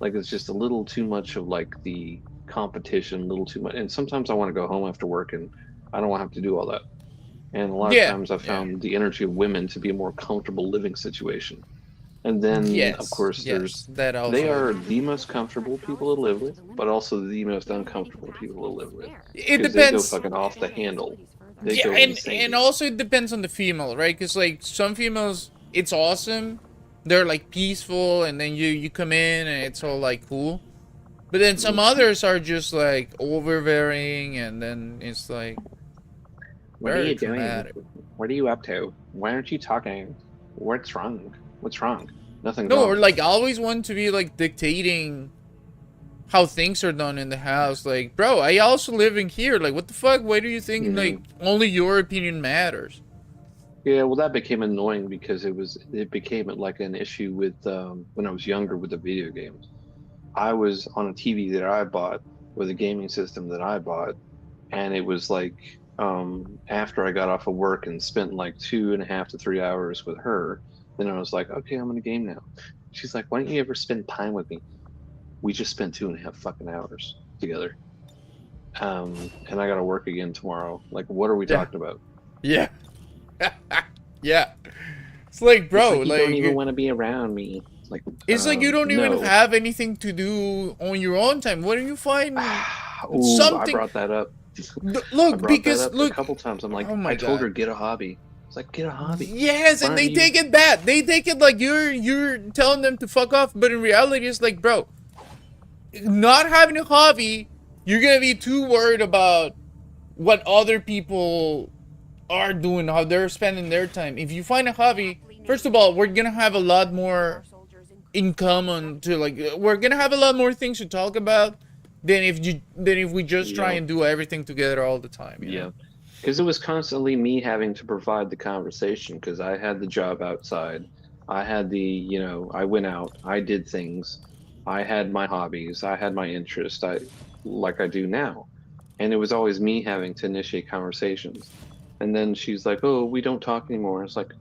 L: like it's just a little too much of like the competition, a little too much. And sometimes I want to go home after work and I don't want to have to do all that. And a lot of times I found the energy of women to be a more comfortable living situation. And then, of course, there's
F: that also.
L: They are the most comfortable people to live with, but also the most uncomfortable people to live with.
F: It depends.
L: They go fucking off the handle. They go insane.
F: And also it depends on the female, right? Because like some females, it's awesome. They're like peaceful, and then you come in and it's all like cool. But then some others are just like overbearing, and then it's like,
L: what are you doing? What are you up to? Why aren't you talking? What's wrong? What's wrong? Nothing.
F: No, or like always want to be like dictating how things are done in the house. Like, bro, I also live in here. Like, what the fuck? Why do you think like only your opinion matters?
L: Yeah, well, that became annoying because it became like an issue with when I was younger with the video games. I was on a TV that I bought with a gaming system that I bought, and it was like after I got off of work and spent like 2.5 to 3 hours with her, then I was like, okay, I'm gonna game now. She's like, why don't you ever spend time with me? We just spent 2.5 fucking hours together, and I gotta work again tomorrow. Like, what are we talking about?
F: Yeah. Yeah. It's like, bro,
L: it's like you don't even want to be around me. Like,
F: it's like you don't even have anything to do on your own time. What do you find?
L: Something. I brought that up.
F: Look, because
L: a couple times I'm like, I told her get a hobby. It's like, get a hobby.
F: Yes, and they take it bad. They take it like you're telling them to fuck off, but in reality, it's like, bro, not having a hobby, you're gonna be too worried about what other people are doing, how they're spending their time. If you find a hobby, first of all, we're gonna have a lot more in common to like. We're gonna have a lot more things to talk about than if we just try and do everything together all the time. You know?
L: Because it was constantly me having to provide the conversation. Because I had the job outside, I had I went out, I did things, I had my hobbies, I had my interests, like I do now, and it was always me having to initiate conversations. And then she's like, oh, we don't talk anymore. It's like,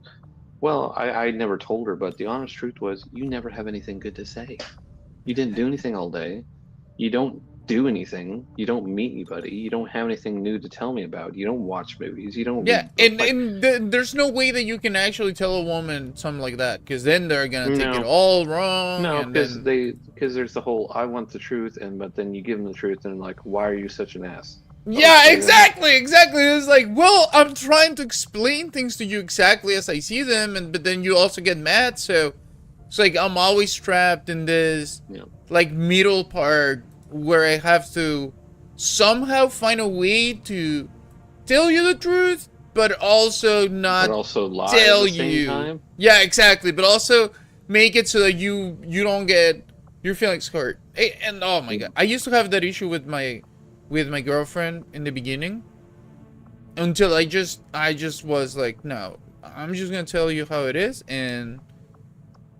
L: Well, I never told her, but the honest truth was, you never have anything good to say. You didn't do anything all day. You don't do anything. You don't meet anybody. You don't have anything new to tell me about. You don't watch movies. You don't
F: Yeah,
L: read books.
F: there's no way that you can actually tell a woman something like that, because then they're gonna take it
L: No.
F: all wrong.
L: No,
F: and
L: because
F: then...
L: there's the whole I want the truth, but then you give them the truth and like, why are you such an ass?
F: Yeah,
L: Okay,
F: exactly. It's like, well, I'm trying to explain things to you exactly as I see them, but then you also get mad, so it's like I'm always trapped in this like middle part where I have to somehow find a way to tell you the truth, but also not
L: but also lie
F: tell
L: at the same
F: you.
L: time.
F: Yeah, exactly. But also make it so that you don't get your feelings hurt. And oh my god, I used to have that issue with my girlfriend in the beginning, until I just was like, no, I'm just gonna tell you how it is, and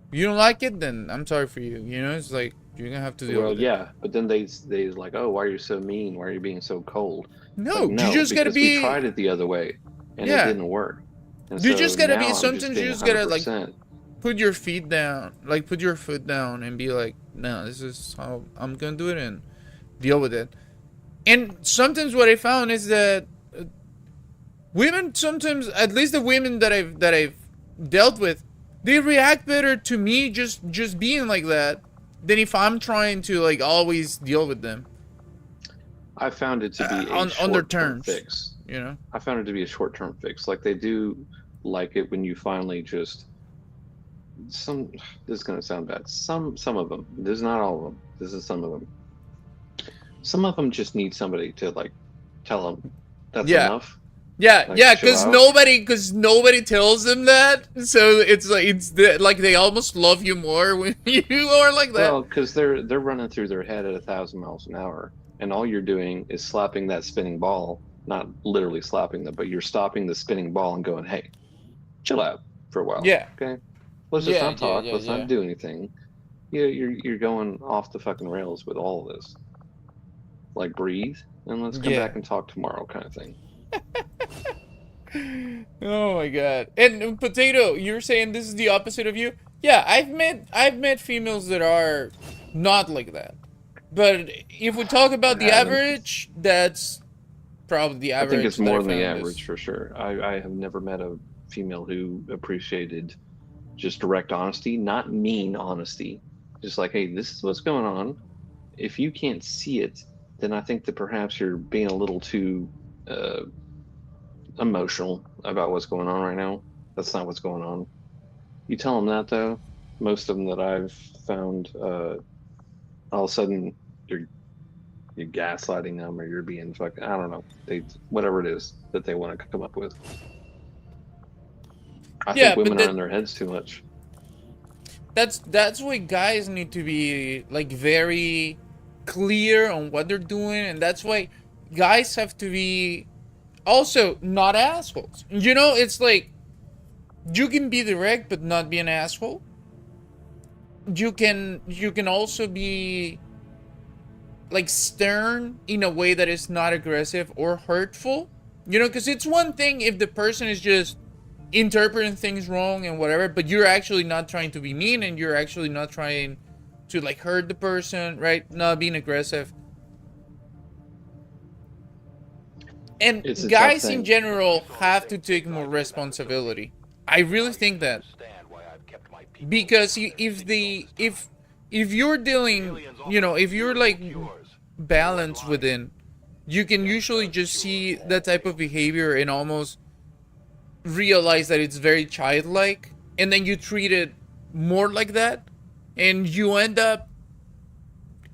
F: if you don't like it, then I'm sorry for you. You know, it's like you're gonna have to deal with it.
L: Yeah, but then they like, oh, why are you so mean? Why are you being so cold?
F: No,
L: like, no,
F: you just gotta
L: because
F: be.
L: we tried it the other way, and
F: Yeah.
L: it didn't work. And
F: You
L: so
F: just gotta
L: now
F: be.
L: I'm
F: Sometimes you
L: being
F: just gotta like
L: 100%.
F: put your feet down, like put your foot down, and be like, no, this is how I'm gonna do it, and deal with it. And sometimes what I found is that women, sometimes, at least the women that I've dealt with, they react better to me just being like that than if I'm trying to like always deal with them.
L: I found it to be a
F: on their
L: short-term
F: terms,
L: fix.
F: you know.
L: I found it to be a short-term fix. Like they do like it when you finally just some. This is gonna sound bad. Some of them. This is not all of them. This is some of them. Some of them just need somebody to like tell them that's enough.
F: Yeah,
L: Like,
F: yeah,
L: chill
F: because nobody tells them that, so it's like like they almost love you more when you are like that.
L: Well, because they're running through their head at 1,000 miles an hour, and all you're doing is slapping that spinning ball. Not literally slapping them, but you're stopping the spinning ball and going, "Hey, chill out for a while.
F: Yeah.
L: Okay, let's just
F: Yeah,
L: not talk.
F: yeah,
L: Let's
F: yeah.
L: not do anything. You're going off the fucking rails with all of this. Like breathe, and let's come back and talk tomorrow, kind of thing."
F: Oh my god. And Potato, you're saying this is the opposite of you? Yeah, I've met females that are not like that. But if we talk about the average, that's probably the average.
L: I think it's
F: that
L: more
F: I
L: than the
F: found
L: average
F: is-
L: for sure. I have never met a female who appreciated just direct honesty, not mean honesty. Just like, hey, this is what's going on. If you can't see it, then I think that perhaps you're being a little too emotional about what's going on right now. That's not what's going on. You tell them that though. Most of them that I've found, all of a sudden you're gaslighting them, or you're being fucking, I don't know, whatever it is that they want to come up with. I think women are in their heads too much.
F: That's why guys need to be like very clear on what they're doing, and that's why guys have to be also not assholes. You know, it's like you can be direct but not be an asshole. You can also be like stern in a way that is not aggressive or hurtful. You know, because it's one thing if the person is just interpreting things wrong and whatever, but you're actually not trying to be mean, and you're actually not trying to like hurt the person, right? Not being aggressive. And guys in general have to take more responsibility. I really think that, because if you're dealing, you know, if you're like balanced within, you can usually just see that type of behavior and almost realize that it's very childlike, and then you treat it more like that, and you end up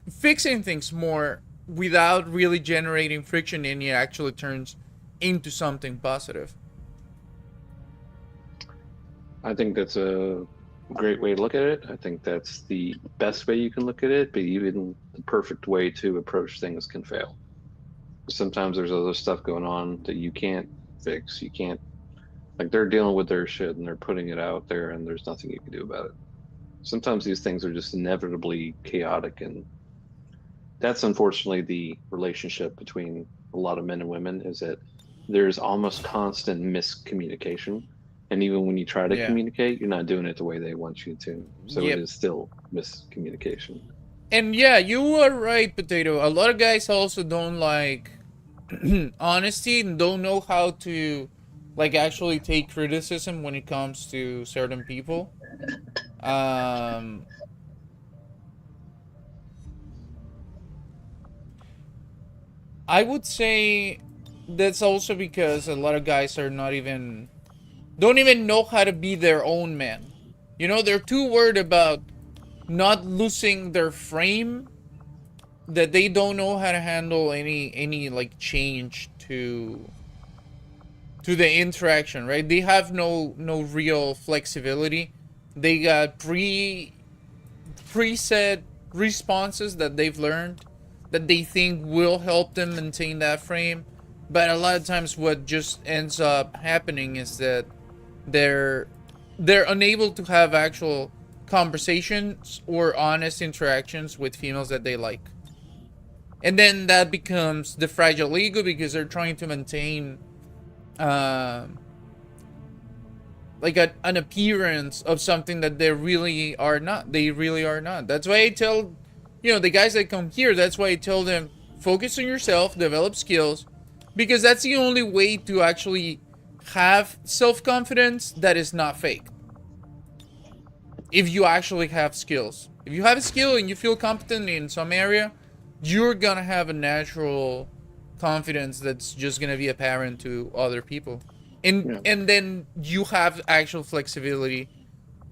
F: fixing things more without really generating friction, and it actually turns into something positive.
L: I think that's a great way to look at it. I think that's the best way you can look at it, but even the perfect way to approach things can fail. Sometimes there's other stuff going on that you can't fix. You can't, like, they're dealing with their shit and they're putting it out there, and there's nothing you can do about it. Sometimes these things are just inevitably chaotic, and that's unfortunately the relationship between a lot of men and women, is that there's almost constant miscommunication, And even when you try to
F: Yeah.
L: communicate, you're not doing it the way they want you to. So
F: Yep.
L: it is still miscommunication.
F: And yeah, you are right, Potato. A lot of guys also don't like honesty and don't know how to like actually take criticism when it comes to certain people. I would say that's also because a lot of guys are not even don't even know how to be their own man. You know, they're too worried about not losing their frame that they don't know how to handle any like change to the interaction, right? They have no real flexibility. They got preset responses that they've learned that they think will help them maintain that frame. But a lot of times what just ends up happening is that they're unable to have actual conversations or honest interactions with females that they like. And then that becomes the fragile ego because they're trying to maintain like an appearance of something that they really are not. They really are not. That's why I tell, the guys that come here, that's why I tell them, focus on yourself, develop skills, because that's the only way to actually have self-confidence that is not fake. If you actually have skills. If you have a skill and you feel competent in some area, you're gonna have a natural confidence that's just gonna be apparent to other people. And then you have actual flexibility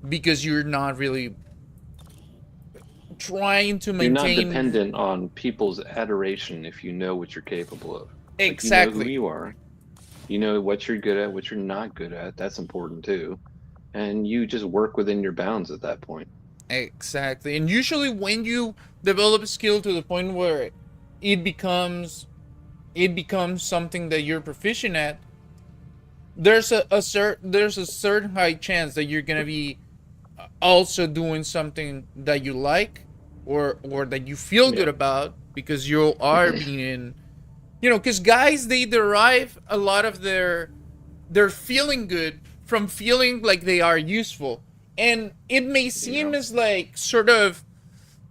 F: because you're not really trying to maintain.
L: You're not dependent on people's adoration if you know what you're capable of.
F: Exactly.
L: Like, you know who you are. You know what you're good at, what you're not good at. That's important too. And you just work within your bounds at that point.
F: Exactly. And usually when you develop a skill to the point where it becomes something that you're proficient at, there's a certain high chance that you're gonna be also doing something that you like or that you feel good about because you are being, because guys, they derive a lot of their feeling good from feeling like they are useful. And it may seem as like sort of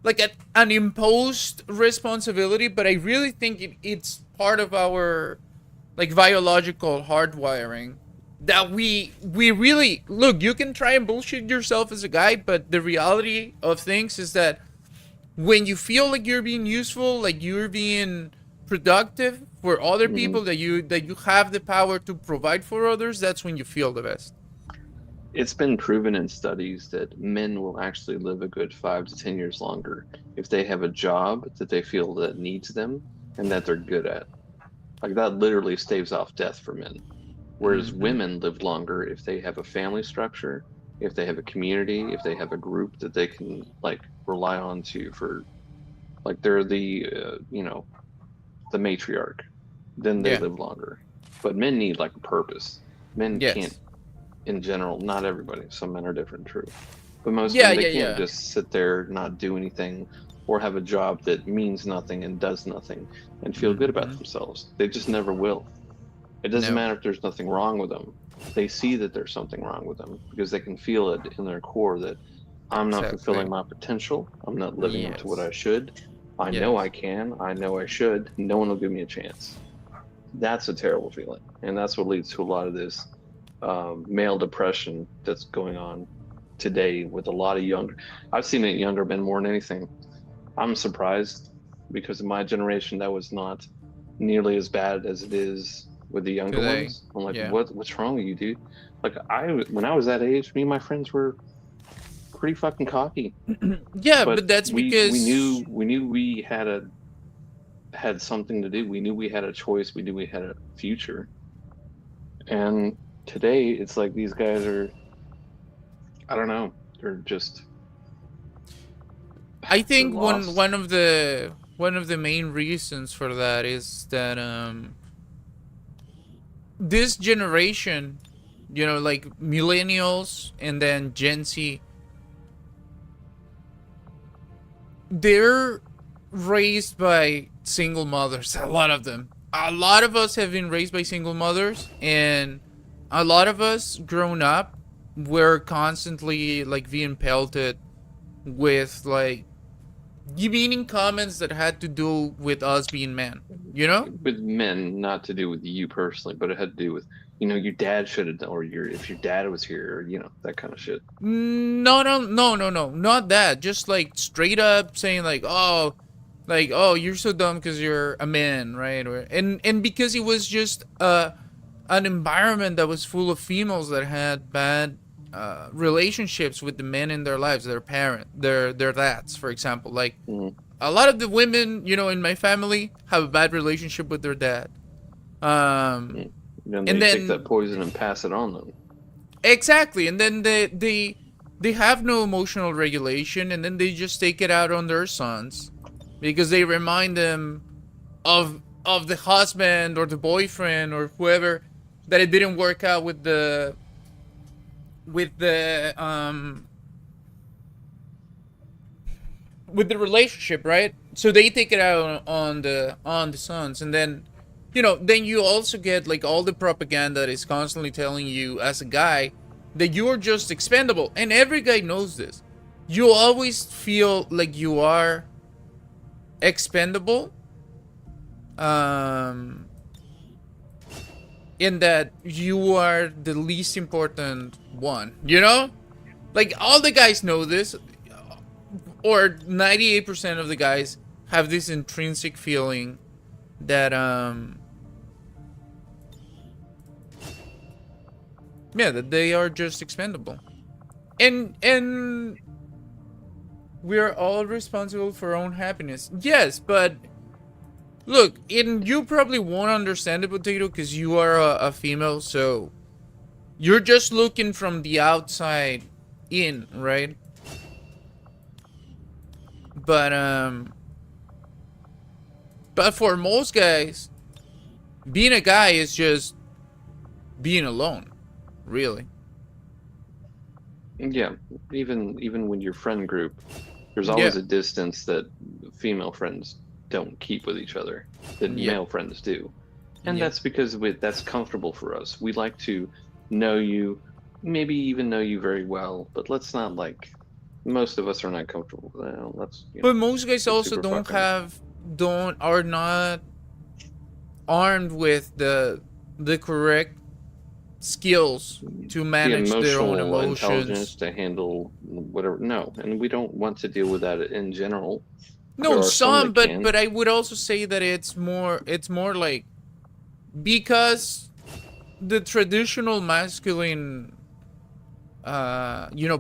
F: like an imposed responsibility, but I really think it's part of our like biological hardwiring that we really look. You can try and bullshit yourself as a guy, but the reality of things is that when you feel like you're being useful, like you're being productive for other people, that you have the power to provide for others, that's when you feel the best.
L: It's been proven in studies that men will actually live a good 5 to 10 years longer if they have a job that they feel that needs them and that they're good at. Like, that literally staves off death for men. Whereas women live longer if they have a family structure, if they have a community, if they have a group that they can like rely on to for, like, they're the the matriarch, then they live longer. But men need like a purpose. Men can't, in general, not everybody. Some men are different, true. But most men, they can't just sit there, not do anything, or have a job that means nothing and does nothing and feel good about themselves. They just never will. It doesn't matter if there's nothing wrong with them. They see that there's something wrong with them because they can feel it in their core that I'm not fulfilling my potential. I'm not living up to what I should. I know I can. I know I should. No one will give me a chance. That's a terrible feeling. And that's what leads to a lot of this male depression that's going on today with a lot of younger. I've seen it in younger men more than anything. I'm surprised because in my generation that was not nearly as bad as it is with the younger ones. I'm like, what's wrong with you, dude? Like, when I was that age, me and my friends were pretty fucking cocky.
F: But that's because
L: we knew we had something to do. We knew we had a choice. We knew we had a future. And today it's like these guys are, I don't know, they're just,
F: I think one of the main reasons for that is that this generation, like millennials and then Gen Z, they're raised by single mothers. A lot of them. A lot of us have been raised by single mothers, and a lot of us grown up were constantly like being pelted with like demeaning comments that had to do with us being men, you know?
L: With men, not to do with you personally, but it had to do with, your dad should have done, or if your dad was here, or, that kind of shit.
F: No, not that. Just like straight up saying like, oh, you're so dumb because you're a man, right? And because it was just an environment that was full of females that had bad relationships with the men in their lives, their dads, for example. Like a lot of the women, in my family have a bad relationship with their dad.
L: Then they take that poison and pass it on them.
F: Exactly, and then they have no emotional regulation, and then they just take it out on their sons because they remind them of the husband or the boyfriend or whoever that it didn't work out with the relationship, right? So they take it out on the sons, and then then you also get like all the propaganda that is constantly telling you as a guy that you are just expendable, and every guy knows this. You always feel like you are expendable, in that you are the least important one, like all the guys know this, or 98% of the guys have this intrinsic feeling that that they are just expendable, and we are all responsible for our own happiness. Yes, but look, and you probably won't understand it, Potato, because you are a female, so you're just looking from the outside in, right? But for most guys, being a guy is just being alone, really.
L: Yeah, even when your friend group, there's always a distance that female friends don't keep with each other that male friends do, and that's because that's comfortable for us. We like to know you, maybe even know you very well, but let's not like. Most of us are not comfortable with that.
F: But most guys also are not armed with the correct skills to manage their own emotions,
L: intelligence to handle whatever. No, and we don't want to deal with that in general.
F: No, but I would also say that it's more like, because the traditional masculine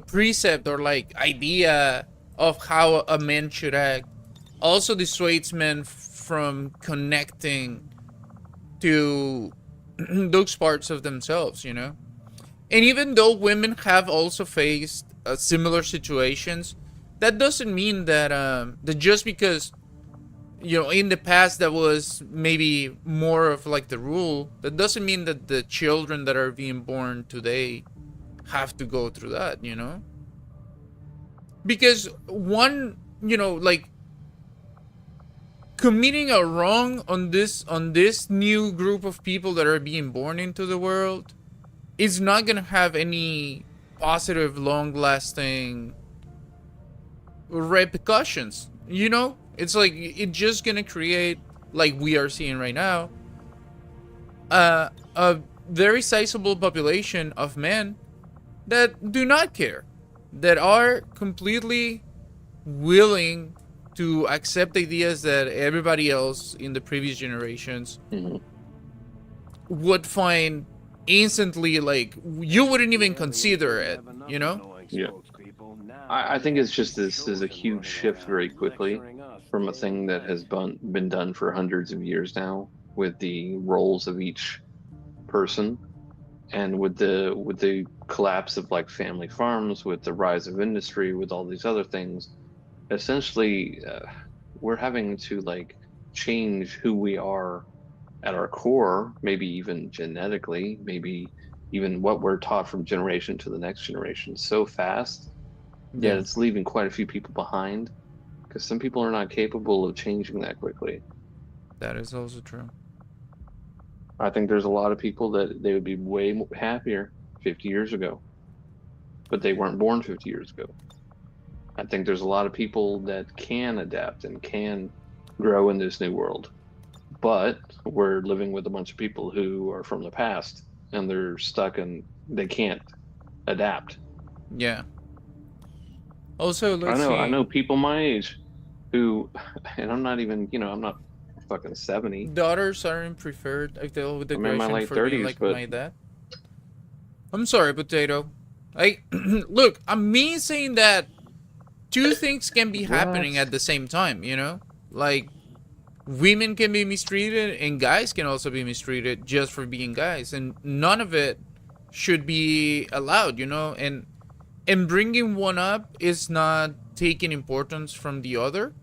F: precept or like idea of how a man should act also dissuades men from connecting to those parts of themselves, and even though women have also faced similar situations, that doesn't mean that that just because in the past that was maybe more of like the rule, that doesn't mean that the children that are being born today have to go through that, because one, like committing a wrong on this new group of people that are being born into the world is not gonna have any positive, long-lasting repercussions. It's like it's just gonna create, like we are seeing right now, a very sizable population of men that do not care, that are completely willing to accept ideas that everybody else in the previous generations would find instantly, like, you wouldn't even consider it,
L: Yeah. I think it's just this is a huge shift very quickly from a thing that has been done for hundreds of years now, with the roles of each person, and with the collapse of like family farms, with the rise of industry, with all these other things. Essentially, we're having to like change who we are at our core, maybe even genetically, maybe even what we're taught from generation to the next generation so fast. Yeah, it's leaving quite a few people behind, because some people are not capable of changing that quickly.
F: That is also true.
L: I think there's a lot of people that they would be way happier 50 years ago, but they weren't born 50 years ago. I think there's a lot of people that can adapt and can grow in this new world, but we're living with a bunch of people who are from the past and they're stuck and they can't adapt.
F: Yeah. Also, let's
L: I
F: see.
L: know people my age who, and I'm not even, I'm not fucking 70.
F: Daughters aren't preferred. I deal with
L: I'm in my
F: aggression
L: late
F: for being
L: 30s,
F: like
L: but
F: my dad. I'm sorry, Potato. I look, I'm me saying that two things can be happening at the same time, you know? Like, women can be mistreated and guys can also be mistreated just for being guys, and none of it should be allowed, you know? And bringing one up is not taking importance from the other.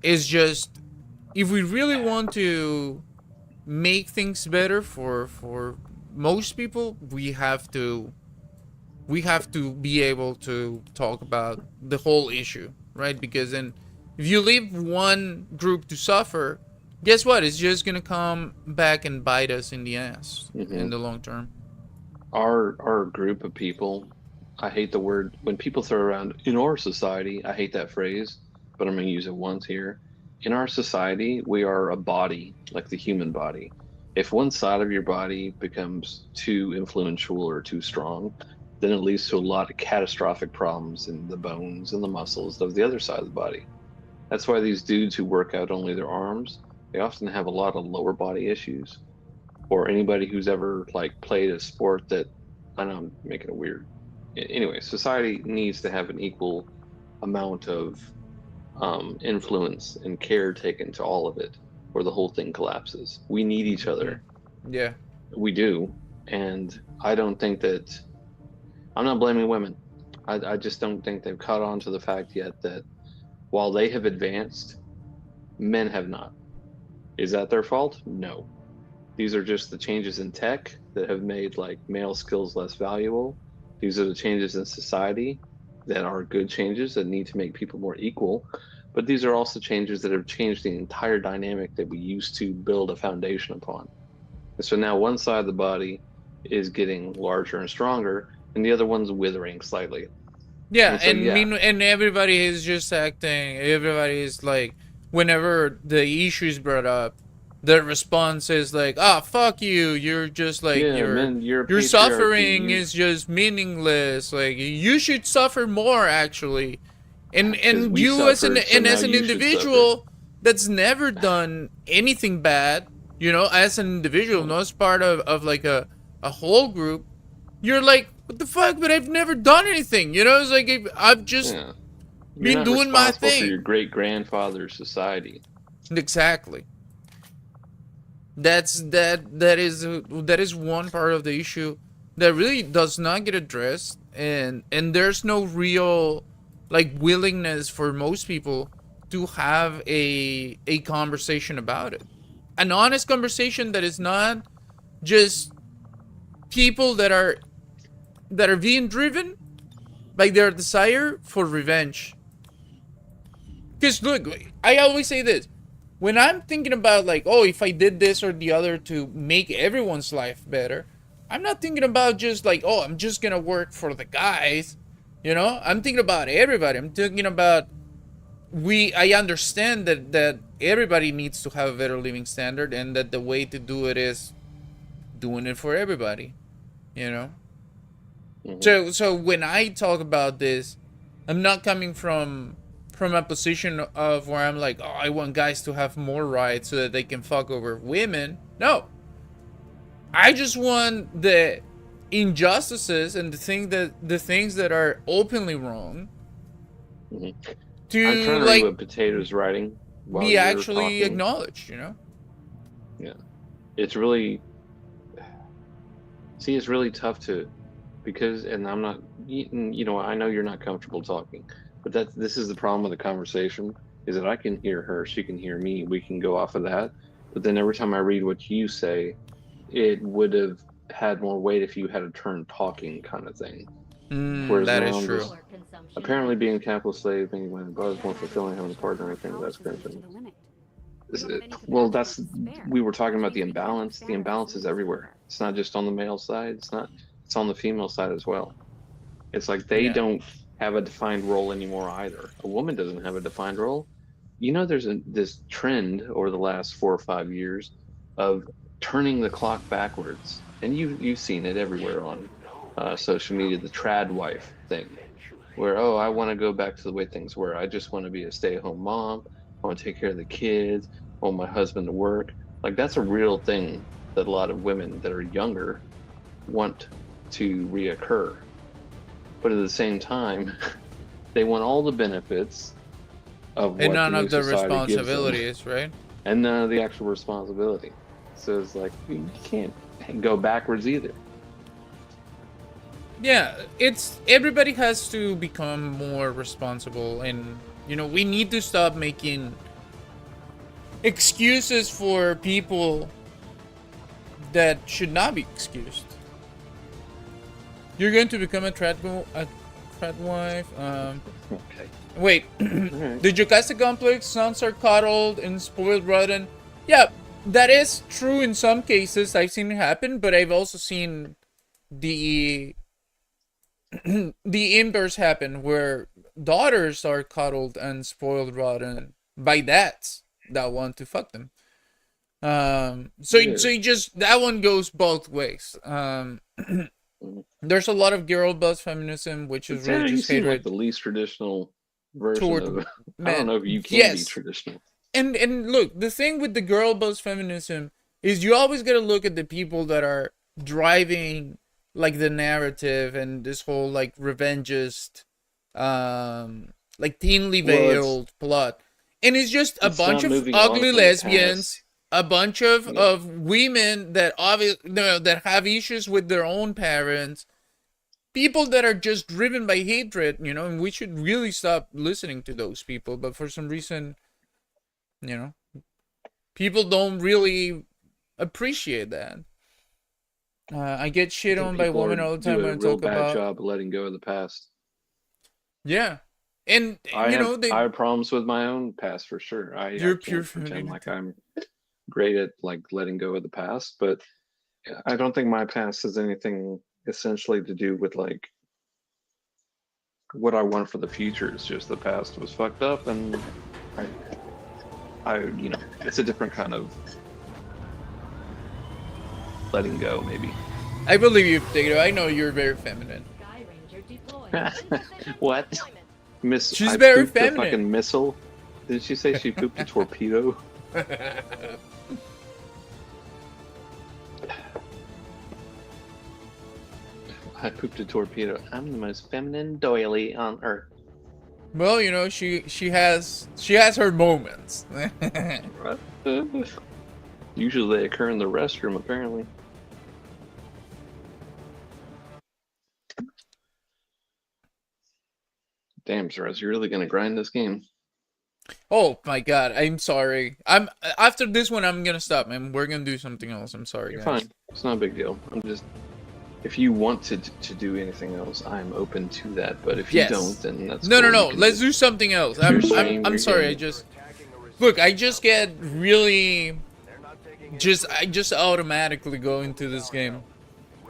F: It's just, if we really want to make things better for most people, we have to be able to talk about the whole issue, right? Because then if you leave one group to suffer, guess what? It's just gonna come back and bite us in the ass in the long term.
L: Our group of people, I hate the word when people throw around in our society. I hate that phrase, but I'm going to use it once here. In our society, we are a body, like the human body. If one side of your body becomes too influential or too strong, then it leads to a lot of catastrophic problems in the bones and the muscles of the other side of the body. That's why these dudes who work out only their arms, they often have a lot of lower body issues. Or anybody who's ever like played a sport that, I know I'm making it weird. Anyway, society needs to have an equal amount of influence and care taken to all of it, or the whole thing collapses. We need each other.
F: Yeah.
L: We do. And I don't think that, I'm not blaming women. I just don't think they've caught on to the fact yet that while they have advanced, men have not. Is that their fault? No. These are just the changes in tech that have made like male skills less valuable. These are the changes in society that are good changes that need to make people more equal. But these are also changes that have changed the entire dynamic that we used to build a foundation upon. And so now one side of the body is getting larger and stronger, and the other one's withering slightly.
F: Yeah,
L: And so,
F: and everybody is just acting. Everybody is like, whenever the issue is brought up, the response is like, "Ah, oh, fuck you! You're just like your suffering is just meaningless. Like you should suffer more, actually." And you as an individual that's never done anything bad, you know, as an individual, not as part of like a whole group, you're like, what the fuck? But I've never done anything, you know. It's like I've just been doing my thing.
L: For your great grandfather's society.
F: Exactly. That is one part of the issue that really does not get addressed, and there's no real like willingness for most people to have a conversation about it, an honest conversation that is not just people that are being driven by their desire for revenge. Because look, I always say this. When I'm thinking about like, oh, if I did this or the other to make everyone's life better, I'm not thinking about just like, oh, I'm just gonna work for the guys. You know, I'm thinking about everybody. I'm thinking about I understand that everybody needs to have a better living standard, and that the way to do it is doing it for everybody. You know? So when I talk about this, I'm not coming from a position of where I'm like, oh, I want guys to have more rights so that they can fuck over women. No. I just want the injustices and the things that are openly wrong to
L: I'm trying to read what Potato's writing
F: be actually acknowledged, you know?
L: Yeah. It's really it's really tough to, because, and I'm not, you know, I know you're not comfortable talking, but this is the problem with the conversation, is that I can hear her, she can hear me, we can go off of that, but then every time I read what you say, it would have had more weight if you had a turn talking kind of thing. Whereas
F: that is true.
L: Apparently being a capitalist slave, being when above more fulfilling having a partner, I think that's great thing. Well, we were talking about the imbalance. The imbalance is everywhere. It's not just on the male side. It's on the female side as well. It's like they
F: Yeah.
L: don't have a defined role anymore either. A woman doesn't have a defined role. There's this trend over the last 4 or 5 years of turning the clock backwards, and you've seen it everywhere on social media, the trad wife thing, where I want to go back to the way things were. I just want to be a stay-at-home mom. I want to take care of the kids. I want my husband to work. Like that's a real thing that a lot of women that are younger want to reoccur. But at the same time, they want all the benefits of what
F: And none
L: the new
F: of the
L: society gives them,
F: responsibilities, right?
L: and none of the actual responsibility. So it's like you can't go backwards either.
F: Yeah, everybody has to become more responsible, and we need to stop making excuses for people that should not be excused. You're going to become a trad wife.
L: Okay.
F: Wait, the Jocasta complex, sons are coddled and spoiled rotten. Yeah, that is true in some cases. I've seen it happen, but I've also seen the inverse happen, where daughters are coddled and spoiled rotten by dads that want to fuck them. So you just, that one goes both ways. There's a lot of girl boss feminism, which is really just
L: seem
F: hatred
L: like the least traditional version
F: toward
L: of.
F: men.
L: I don't know if you can be traditional.
F: And look, the thing with the girl boss feminism is you always got to look at the people that are driving like the narrative and this whole like revengist, like thinly veiled plot, and it's just a bunch of ugly lesbians, a bunch of women that that have issues with their own parents, people that are just driven by hatred, and we should really stop listening to those people. But for some reason, people don't really appreciate that. I get shit on by women all the time when I talk about.
L: Do a real bad job of letting go of the past.
F: Yeah, and
L: I have problems with my own past for sure. I can't pretend like I'm great at like letting go of the past, but I don't think my past has anything essentially to do with like what I want for the future. It's just the past was fucked up, and it's a different kind of letting go, maybe.
F: I believe you, Potato. I know you're very feminine.
L: What?
F: She's very feminine.
L: A fucking missile. Did she say she pooped a torpedo? I pooped a torpedo. I'm the most feminine doily on earth.
F: Well, she has her moments.
L: Usually they occur in the restroom, apparently. Damn, Zeraz, you're really gonna grind this game.
F: Oh my god, I'm sorry. After this one, I'm gonna stop, man. We're gonna do something else. I'm sorry,
L: You're
F: guys.
L: fine. It's not a big deal. I'm just, if you want to do anything else, I'm open to that. But if you don't, then that's
F: no.
L: cool.
F: Let's do something else. I'm sorry. I just get really, I just automatically go into this game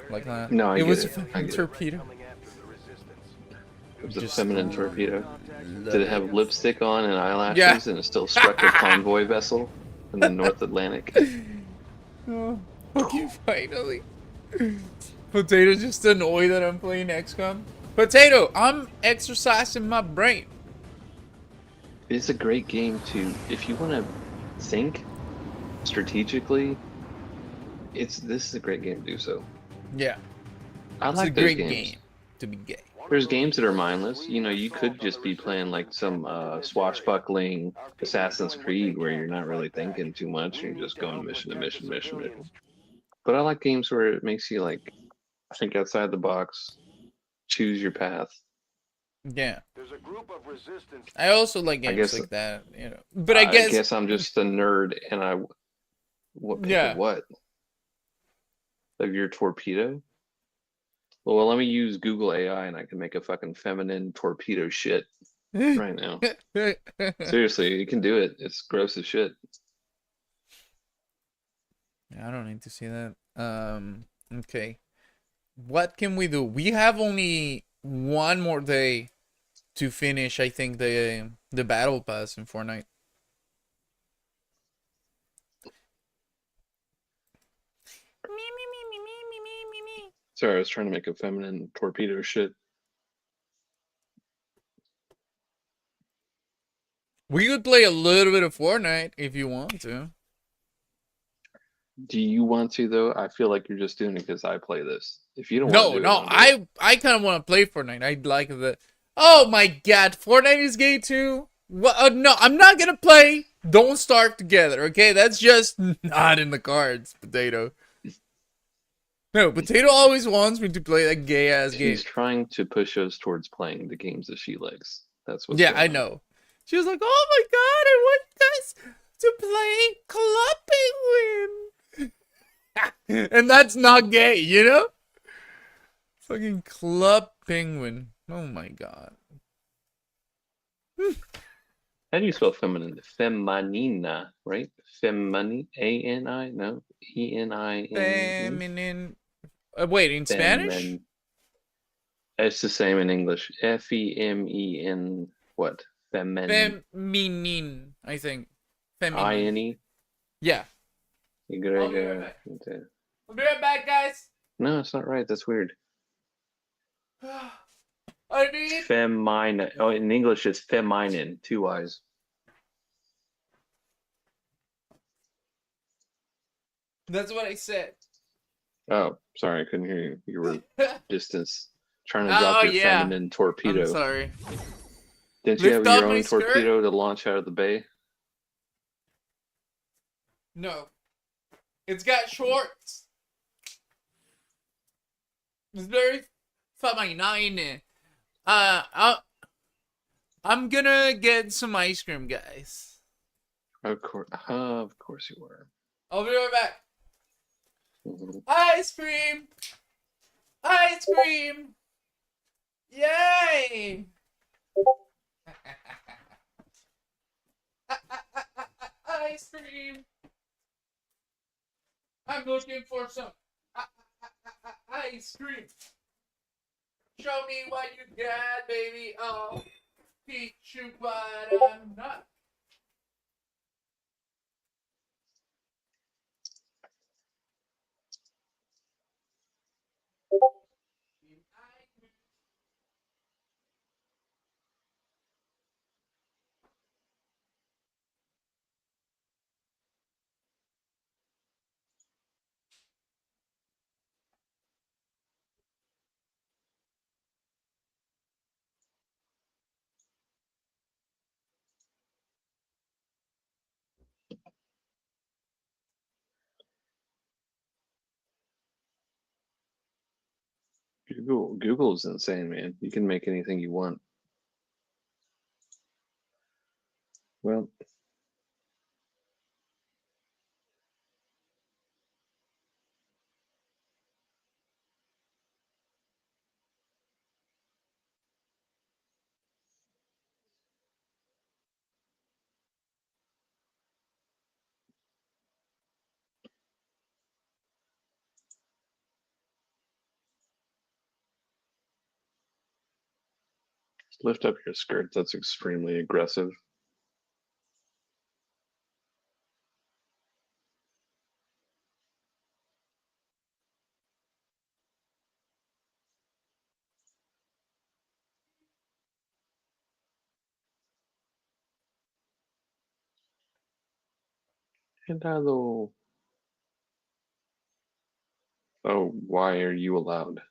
F: like that.
L: No,
F: it was a torpedo.
L: It was a feminine torpedo. Did it have lipstick on and eyelashes, and it still struck a convoy vessel in the North Atlantic?
F: Oh, okay, finally. Potato just annoyed that I'm playing XCOM. Potato, I'm exercising my brain.
L: It's a great game to, if you want to think strategically. This is a great game to do so.
F: Yeah,
L: I
F: it's
L: like
F: a great
L: those games.
F: game to be gay.
L: There's games that are mindless. You could just be playing like some swashbuckling Assassin's Creed where you're not really thinking too much. You're just going mission to mission. But I like games where it makes you like think outside the box, choose your path.
F: Yeah. I also like games like that, But I guess
L: I'm just a nerd, and what? Of your torpedo? Well, let me use Google AI, and I can make a fucking feminine torpedo shit right now. Seriously, you can do it. It's gross as shit.
F: I don't need to see that. Okay. What can we do? We have only one more day to finish, I think, the battle pass in Fortnite.
L: Sorry, I was trying to make a feminine torpedo shit.
F: We could play a little bit of Fortnite if you want to.
L: Do you want to though? I feel like you're just doing it because I play this. If you don't want to do it,
F: No,
L: don't do it.
F: I kind of want to play Fortnite. I'd like the. Oh my God, Fortnite is gay too. What? No, I'm not gonna play. Don't starve together, okay? That's just not in the cards, Potato. No, Potato always wants me to play that gay ass game.
L: She's trying to push us towards playing the games that she likes. That's what's
F: Yeah,
L: going
F: I
L: on.
F: know. She was like, "Oh my God, I want you guys to play Club Penguin," and that's not gay, you know? Fucking Club Penguin. Oh my God.
L: How do you spell feminine? Feminina, right? Femini, A-N-I? No, E-N-I-N.
F: Feminine. Wait, in Spanish?
L: It's the same in English. F-E-M-E-N. What?
F: Feminin, I think. Feminine.
L: I-N-E?
F: Yeah.
L: I'll
F: be right back. I'll be right back, guys.
L: No, it's not right. That's weird.
F: I need.
L: Femine. Oh, in English, it's feminin. 2 Y's.
F: That's what I said.
L: Oh, sorry, I couldn't hear you. You were distance trying to drop your feminine torpedo.
F: I'm sorry.
L: Didn't you have your own torpedo to launch out of the bay?
F: No. It's got shorts. It's very feminine. I'm gonna get some ice cream, guys.
L: Of course you were.
F: I'll be right back. Ice cream! Ice cream! Yay! Ice cream! I'm looking for some ice cream. Show me what you got, baby. I'll teach you what I'm not.
L: Google is insane, man. You can make anything you want. Well, lift up your skirt. That's extremely aggressive. Hello. Oh, why are you allowed?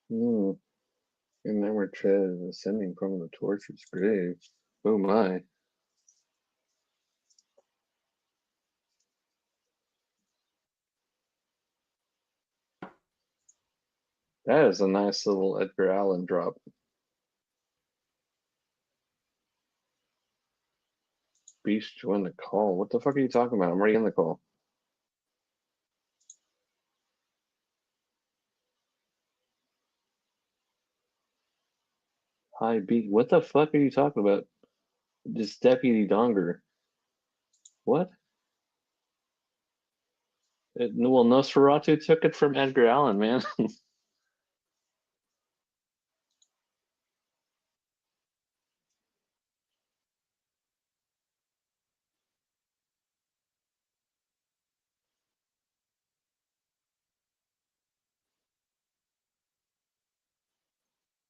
L: And then we're ascending from the tortured's grave. Oh my. That is a nice little Edgar Allan drop. Beast join the call. What the fuck are you talking about? I'm already in the call. Hi, Beast. What the fuck are you talking about? This Deputy Donger. What? Well, Nosferatu took it from Edgar Allan, man.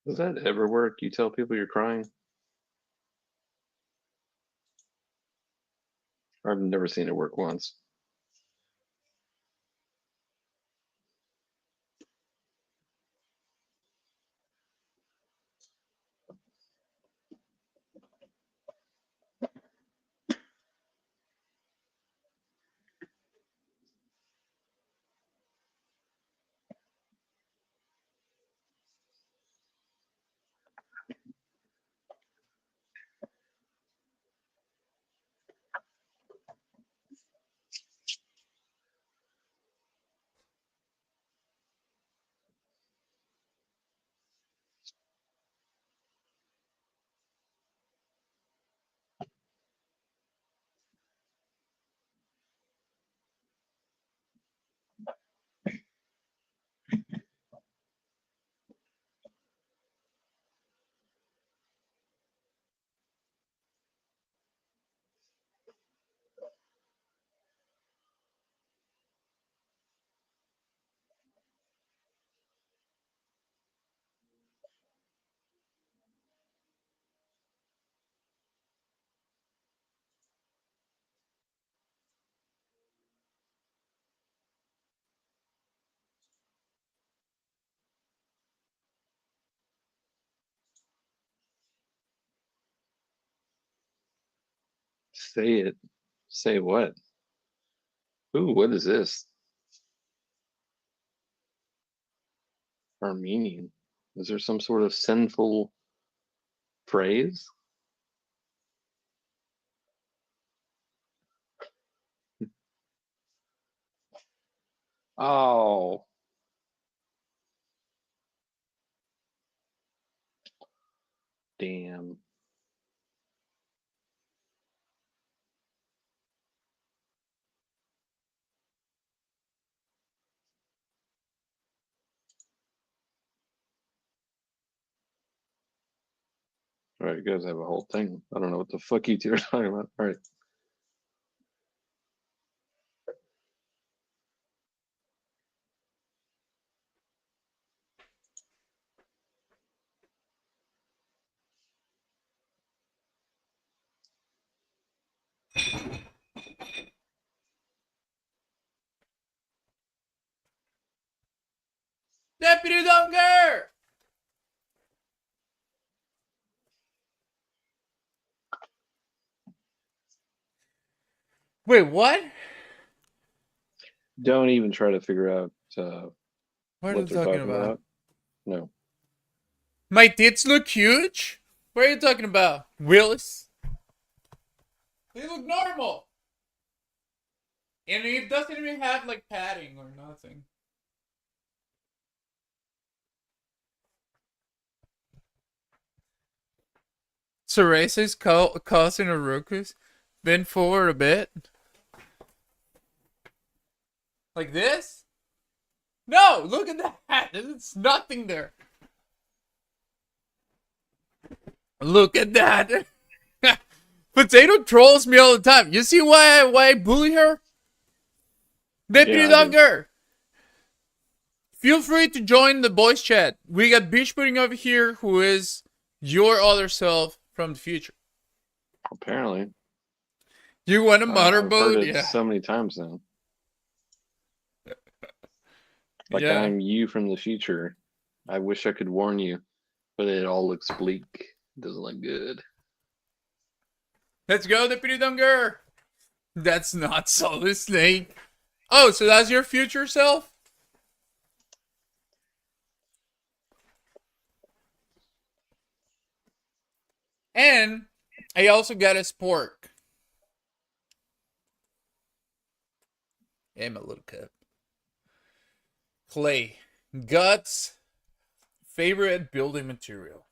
L: Does that ever work? You tell people you're crying? I've never seen it work once. Say it. Say what? Ooh, what is this? Armenian. Is there some sort of sinful phrase? Oh, damn. All right, you guys have a whole thing. I don't know what the fuck you two are talking about. All right.
F: Deputy Dunker! Wait, what?
L: Don't even try to figure out
F: What are you
L: what they're
F: talking
L: talking
F: about?
L: about. No.
F: My tits look huge? What are you talking about, Willis? They look normal. And it doesn't even have like padding or nothing. Ceresa's causing a ruckus. Bend forward a bit. Like this? No, look at that. There's nothing there. Look at that. Potato trolls me all the time. You see why I bully her? Deputy
L: Yeah, I do.
F: Dunker. Feel free to join the boys chat. We got Beach Pudding over here who is your other self from the future.
L: Apparently.
F: You want a
L: I've heard
F: motorboat?
L: it
F: Yeah.
L: so many times now. Like
F: Yeah.
L: I'm you from the future. I wish I could warn you, but it all looks bleak. It doesn't look good.
F: Let's go, Deputy Dunker. That's not Solid Snake. Oh, so that's your future self? And I also got a spork. Hey, my little cup. Clay. Guts. Favorite building material.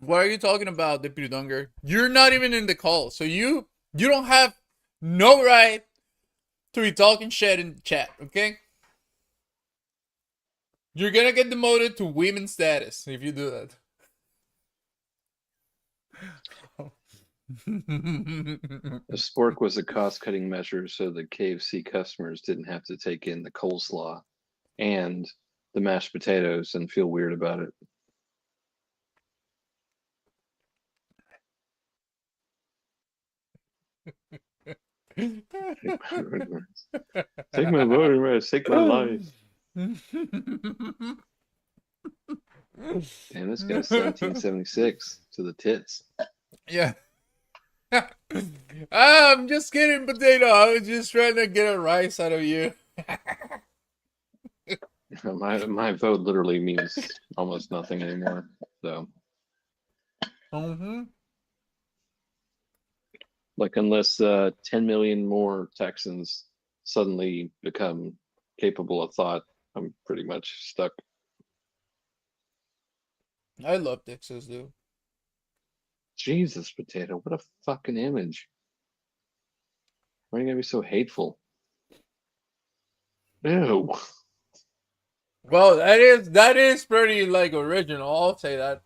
F: What are you talking about, Deputy Dunger? You're not even in the call, so you don't have no right to be talking shit in the chat, okay? You're gonna get demoted to women status if you do that.
L: The spork was a cost-cutting measure so the KFC customers didn't have to take in the coleslaw and the mashed potatoes and feel weird about it. Take my voting rights, take my life. Damn, this guy's 1776 to the tits.
F: Yeah. I'm just kidding, Potato. I was just trying to get a rise out of you.
L: My vote literally means almost nothing anymore. So, like, unless 10 million more Texans suddenly become capable of thought, I'm pretty much stuck.
F: I love Texas, dude.
L: Jesus, Potato, what a fucking image. Why are you gonna be so hateful? Ew.
F: Well, that is pretty like original. I'll say that.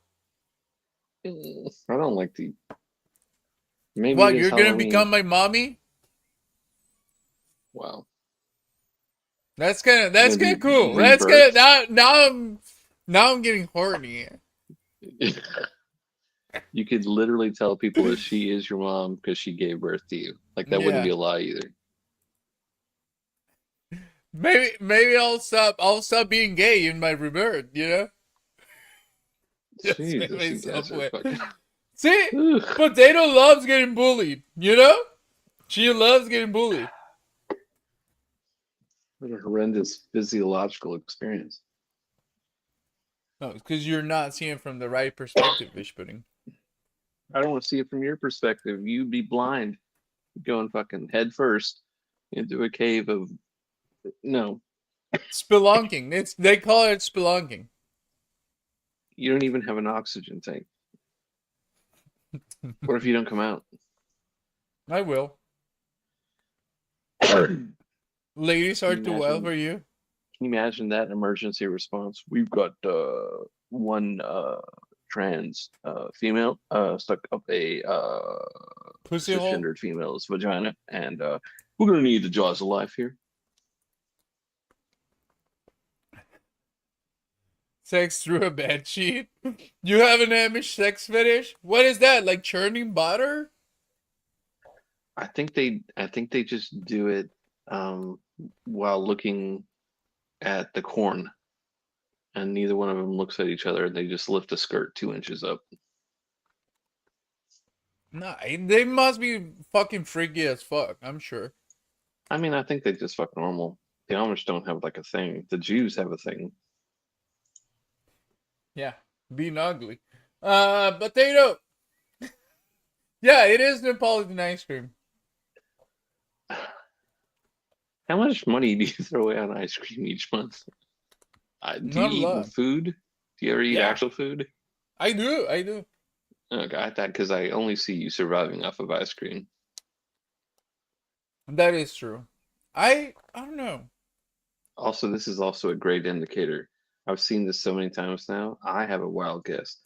L: I don't like the. Maybe
F: What,
L: it is
F: you're gonna
L: Halloween.
F: become my mommy?
L: Wow.
F: That's kind of cool.
L: rebirth?
F: That's kind of now I'm getting horny.
L: You could literally tell people that she is your mom because she gave birth to you. Like, that wouldn't be a lie either.
F: Maybe I'll stop being gay in my rebirth, you know? Just make
L: Jesus, you
F: myself
L: guys are
F: wet.
L: fucking...
F: See?
L: Ugh.
F: Potato loves getting bullied, you know? She loves getting bullied.
L: What a horrendous physiological experience.
F: No, it's because you're not seeing it from the right perspective, Fish Pudding.
L: I don't want to see it from your perspective. You'd be blind going fucking head first into a cave of... No.
F: Spelunking. They call it spelunking.
L: You don't even have an oxygen tank. What if you don't come out?
F: I will. Ladies are too well for you.
L: Can you imagine that emergency response? We've got one trans female stuck up a
F: pussy hole?
L: cisgendered female's vagina, and we're gonna need the jaws of life here.
F: Sex through a bed sheet. You have an Amish sex fetish? What is that? Like churning butter?
L: I think they just do it while looking at the corn, and neither one of them looks at each other. They just lift a skirt 2 inches up.
F: Nah, they must be fucking freaky as fuck, I'm sure.
L: I mean, I think they just fuck normal. The Amish don't have like a thing. The Jews have a thing.
F: Yeah, being ugly. Potato. Yeah, it is Neapolitan ice cream.
L: How much money do you throw away on ice cream each month? Do you eat food? Do you ever eat actual food?
F: I do.
L: Okay, I thought because I only see you surviving off of ice cream.
F: That is true. I don't know.
L: Also, this is also a great indicator. I've seen this so many times now. I have a wild guess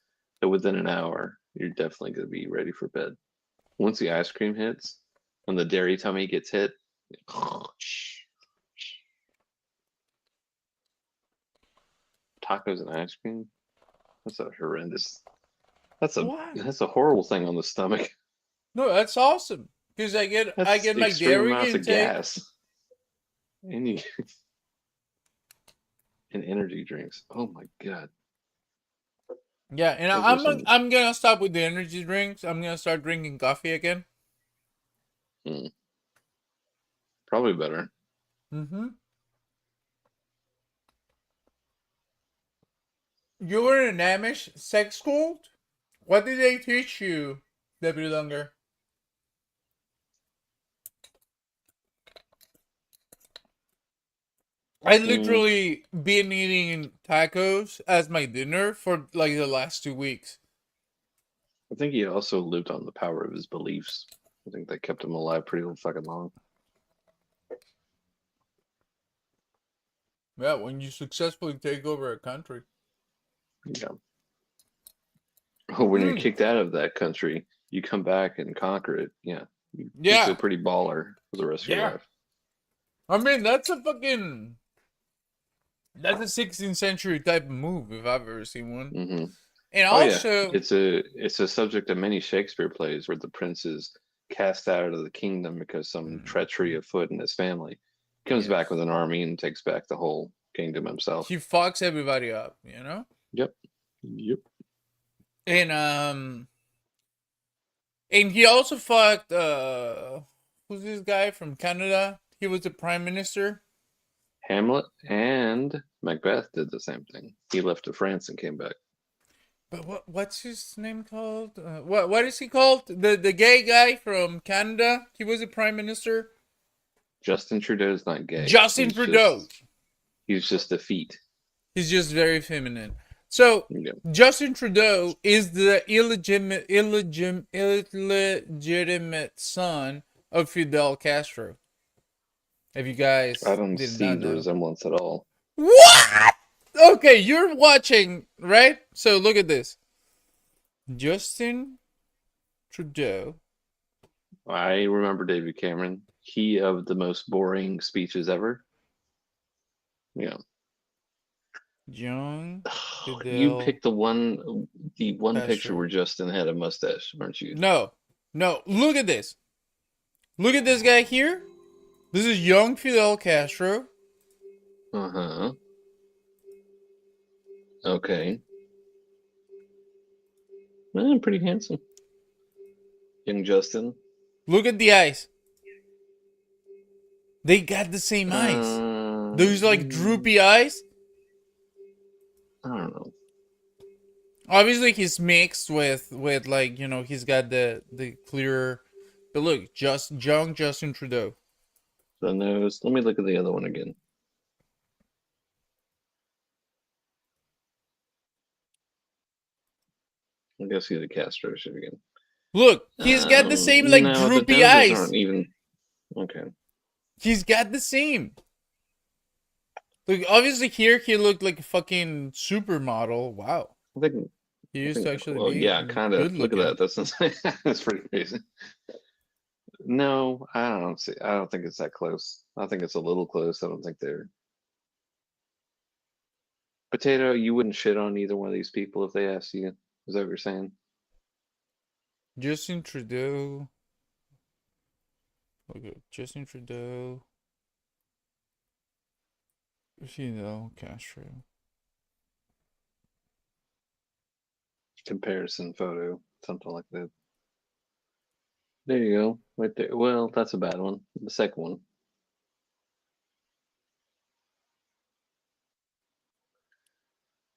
L: that within an hour, you're definitely going to be ready for bed. Once the ice cream hits, when the dairy tummy gets hit, tacos and ice cream. That's a horrendous. That's a horrible thing on the stomach.
F: No, that's awesome because I get my dairy
L: amounts of
F: intake.
L: gas. And energy drinks. Oh my god.
F: Yeah, and I'm gonna stop with the energy drinks. I'm gonna start drinking coffee again.
L: Probably better.
F: You were in an Amish sex school? What did they teach you, Deputy Dunger? I literally been eating tacos as my dinner for like the last 2 weeks.
L: I think he also lived on the power of his beliefs. I think they kept him alive pretty fucking long.
F: Yeah, when you successfully take over a country.
L: Yeah. When you're kicked out of that country, you come back and conquer it. Yeah. You feel pretty baller for the rest of your life.
F: I mean, that's a 16th century type of move if I've ever seen one.
L: Mm-hmm.
F: And also,
L: it's a subject of many Shakespeare plays where the prince is cast out of the kingdom because some treachery afoot in his family. He comes back with an army and takes back the whole kingdom himself.
F: he fucks everybody up, you know?
L: Yep.
F: And he also fucked who's this guy from Canada? He was the prime minister.
L: Hamlet and Macbeth did the same thing. He left to France and came back.
F: But what's his name called? What is he called? The gay guy from Canada. He was a prime minister.
L: Justin Trudeau's not gay.
F: Justin Trudeau.
L: He's just a feat.
F: He's just very feminine. So Justin Trudeau is the illegitimate son of Fidel Castro. If you guys,
L: I don't see the resemblance at all.
F: What? Okay, you're watching, right? So look at this. Justin Trudeau.
L: I remember David Cameron. He of the most boring speeches ever. Yeah.
F: Young Fidel
L: You picked the one
F: Castro.
L: picture where Justin had a mustache, weren't you?
F: No. Look at this. Look at this guy here. This is young Fidel Castro.
L: Uh-huh. Okay. Pretty handsome. Young Justin.
F: Look at the eyes. They got the same eyes. Those like droopy eyes.
L: I don't know.
F: Obviously he's mixed with like, you know, he's got the clearer. But look, young Justin Trudeau.
L: The nose. Let me look at the other one again. I guess see the Castro shit again.
F: Look, he's got the same like droopy eyes.
L: Aren't even okay.
F: He's got the same. Look, obviously here he looked like a fucking supermodel. Wow.
L: I think
F: he used to actually be
L: kind of. Look at that. That's insane. That's pretty crazy. No, I don't see. I don't think it's that close. I think it's a little close. I don't think they're. Potato, you wouldn't shit on either one of these people if they asked you. Is that what you're saying?
F: Justin Trudeau. Okay, Justin Trudeau. Fidel Castro.
L: Comparison photo, something like that. There you go, right there. Well, that's a bad one. The second one.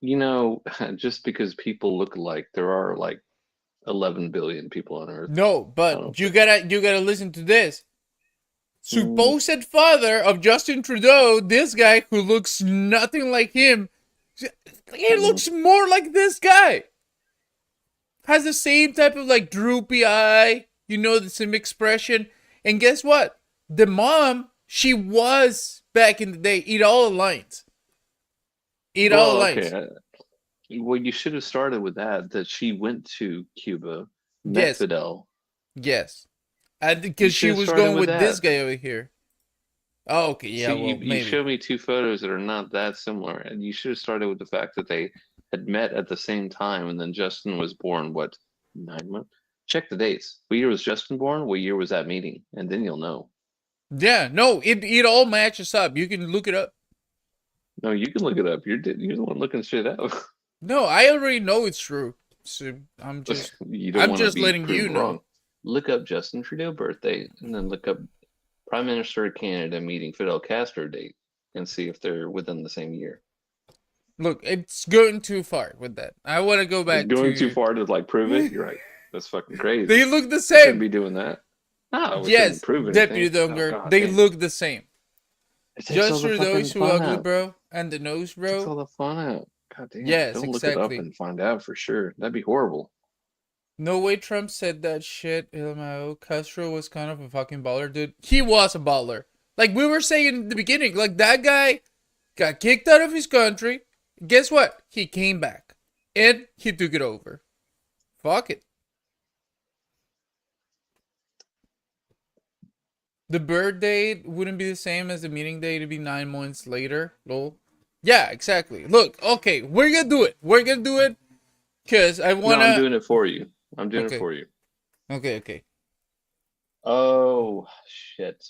L: You know, just because people look alike, there are like 11 billion people on Earth.
F: No, but you gotta listen to this. Supposed father of Justin Trudeau, this guy who looks nothing like him, he looks more like this guy. Has the same type of like droopy eye, you know, the same expression. And guess what? The mom, she was back in the day. It all aligns. All aligns.
L: Okay. Well, you should have started with that she went to Cuba, met Fidel.
F: Yes. Because she was going with this guy over here. Oh, okay, yeah,
L: So
F: maybe.
L: you showed me two photos that are not that similar, and you should have started with the fact that they had met at the same time, and then Justin was born, 9 months? Check the dates. What year was Justin born? What year was that meeting? And then you'll know.
F: Yeah, no, it all matches up. You can look it up.
L: No, you can look it up. You're the one looking shit up.
F: No, I already know it's true. So I'm just letting you know.
L: Wrong. Look up Justin Trudeau birthday, and then look up Prime Minister of Canada meeting Fidel Castro date, and see if they're within the same year.
F: Look, it's going too far with that. I want to go back.
L: It's going too far to like prove it. You're right. That's fucking crazy.
F: They look the same.
L: Shouldn't be doing that. No,
F: yes,
L: prove
F: Deputy Dunger. They look the same. Just for those who ugly, bro, and the nose, bro.
L: Takes all the fun out. God damn.
F: Yes,
L: Don't
F: exactly.
L: look it up and find out for sure. That'd be horrible.
F: No way Trump said that shit. LMAO. Castro was kind of a fucking baller, dude. He was a baller. Like we were saying in the beginning, like that guy got kicked out of his country. Guess what? He came back. And he took it over. Fuck it. The birth date wouldn't be the same as the meeting date. It'd be 9 months later. Lol. Yeah, exactly. Look, okay, we're gonna do it. We're gonna do it. Because I wanna...
L: No, I'm doing it for you. I'm doing it for you.
F: Okay.
L: Oh, shit.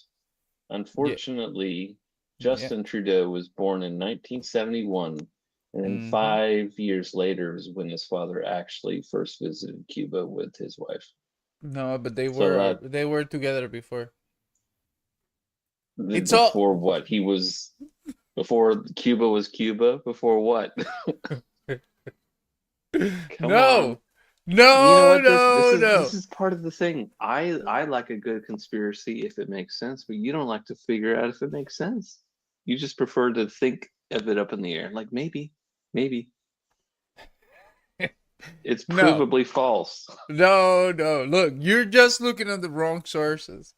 L: Unfortunately, Justin Trudeau was born in 1971, and then 5 years later is when his father actually first visited Cuba with his wife.
F: No, but they
L: So
F: were together before. It's
L: before
F: all...
L: what? He was... Before Cuba was Cuba? Before what?
F: No.
L: This is part of the thing. I like a good conspiracy if it makes sense, but you don't like to figure out if it makes sense. You just prefer to think of it up in the air. Like maybe. It's provably false.
F: No. Look, you're just looking at the wrong sources.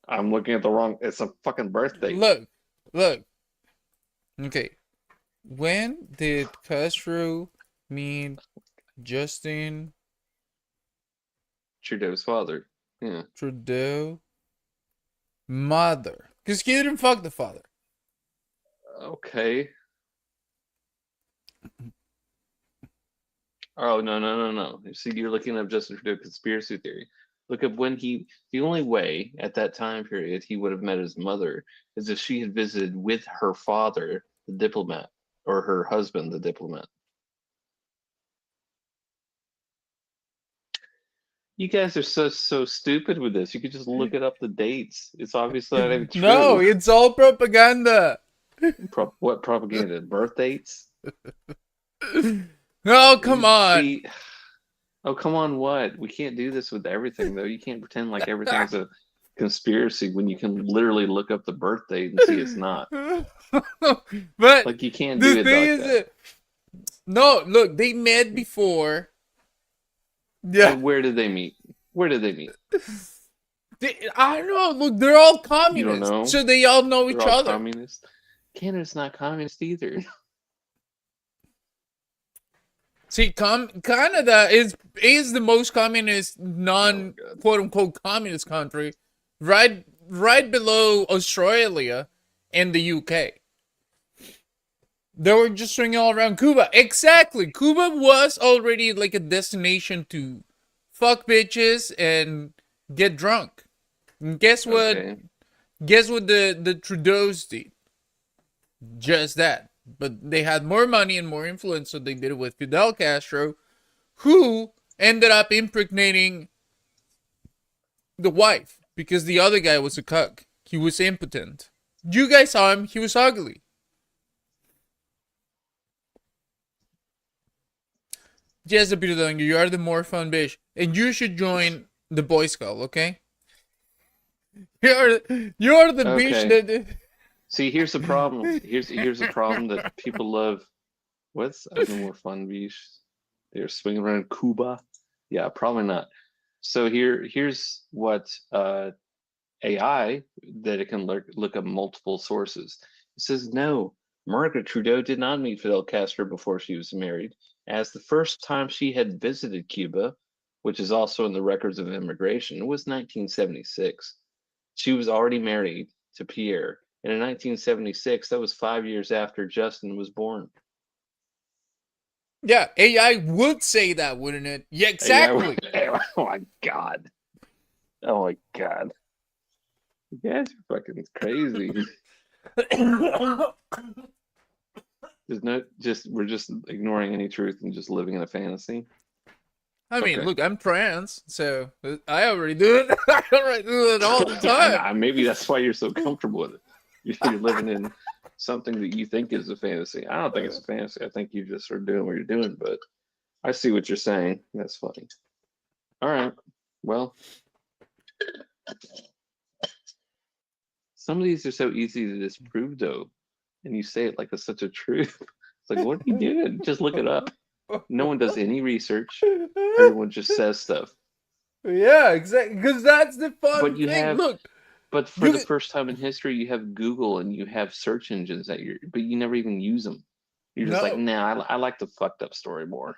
L: I'm looking at the wrong... It's a fucking birthday.
F: Look. Okay. When did Castro meet Justin
L: Trudeau's father? Yeah.
F: Trudeau mother. Because he didn't fuck the father.
L: Okay. Oh, no. See, you're looking up Justin Trudeau conspiracy theory. Look up when the only way at that time period he would have met his mother is if she had visited with her father, the diplomat, or her husband, the diplomat. You guys are so stupid with this. You could just look it up the dates. It's obviously not even true.
F: No, it's all propaganda.
L: What propaganda? Birth dates?
F: No, come on.
L: Oh, come on, what? We can't do this with everything, though. You can't pretend like everything's a conspiracy when you can literally look up the birth date and see it's not.
F: But
L: like, you can't do it like that.
F: No, look, they met before. Yeah.
L: And where did they meet?
F: I don't know. Look, they're all communists.
L: You don't know?
F: So they all know each other.
L: Communists? Canada's not communist either.
F: See, Canada is the most communist, quote-unquote communist country, right below Australia and the UK. They were just swinging all around Cuba. Exactly. Cuba was already like a destination to fuck bitches and get drunk. And guess what?
L: Okay.
F: Guess what the Trudeaus did? Just that. But they had more money and more influence, so they did it with Fidel Castro, who ended up impregnating the wife because the other guy was a cuck. He was impotent. You guys saw him. He was ugly. Yes, Peter, you are the more fun bitch, and you should join the Boy Scout, okay? You're the bitch that...
L: See, here's the problem. Here's the problem that people love. What's the more fun beach? They're swinging around Cuba. Yeah, probably not. So here's what AI that it can look up multiple sources. It says no. Margaret Trudeau did not meet Fidel Castro before she was married, as the first time she had visited Cuba, which is also in the records of immigration, was 1976. She was already married to Pierre. And in 1976, that was 5 years after Justin was born.
F: Yeah, AI would say that, wouldn't it? Yeah, exactly.
L: Oh my god. You guys are fucking crazy. We're just ignoring any truth and just living in a fantasy.
F: I mean, look, I'm trans, so I already do it. I already do it all the time.
L: Maybe that's why you're so comfortable with it. You're living in something that you think is a fantasy. I don't think it's a fantasy. I think you just are doing what you're doing, but I see what you're saying. That's funny. All right. Well, some of these are so easy to disprove, though, and you say it like it's such a truth. It's like, what are you doing? Just look it up. No one does any research. Everyone just says stuff.
F: Yeah, exactly. Because that's the fun
L: But you
F: thing.
L: have,
F: Look,
L: but for the first time in history, you have Google and you have search engines but you never even use them. You're just like,
F: no.
L: nah, I like the fucked up story more.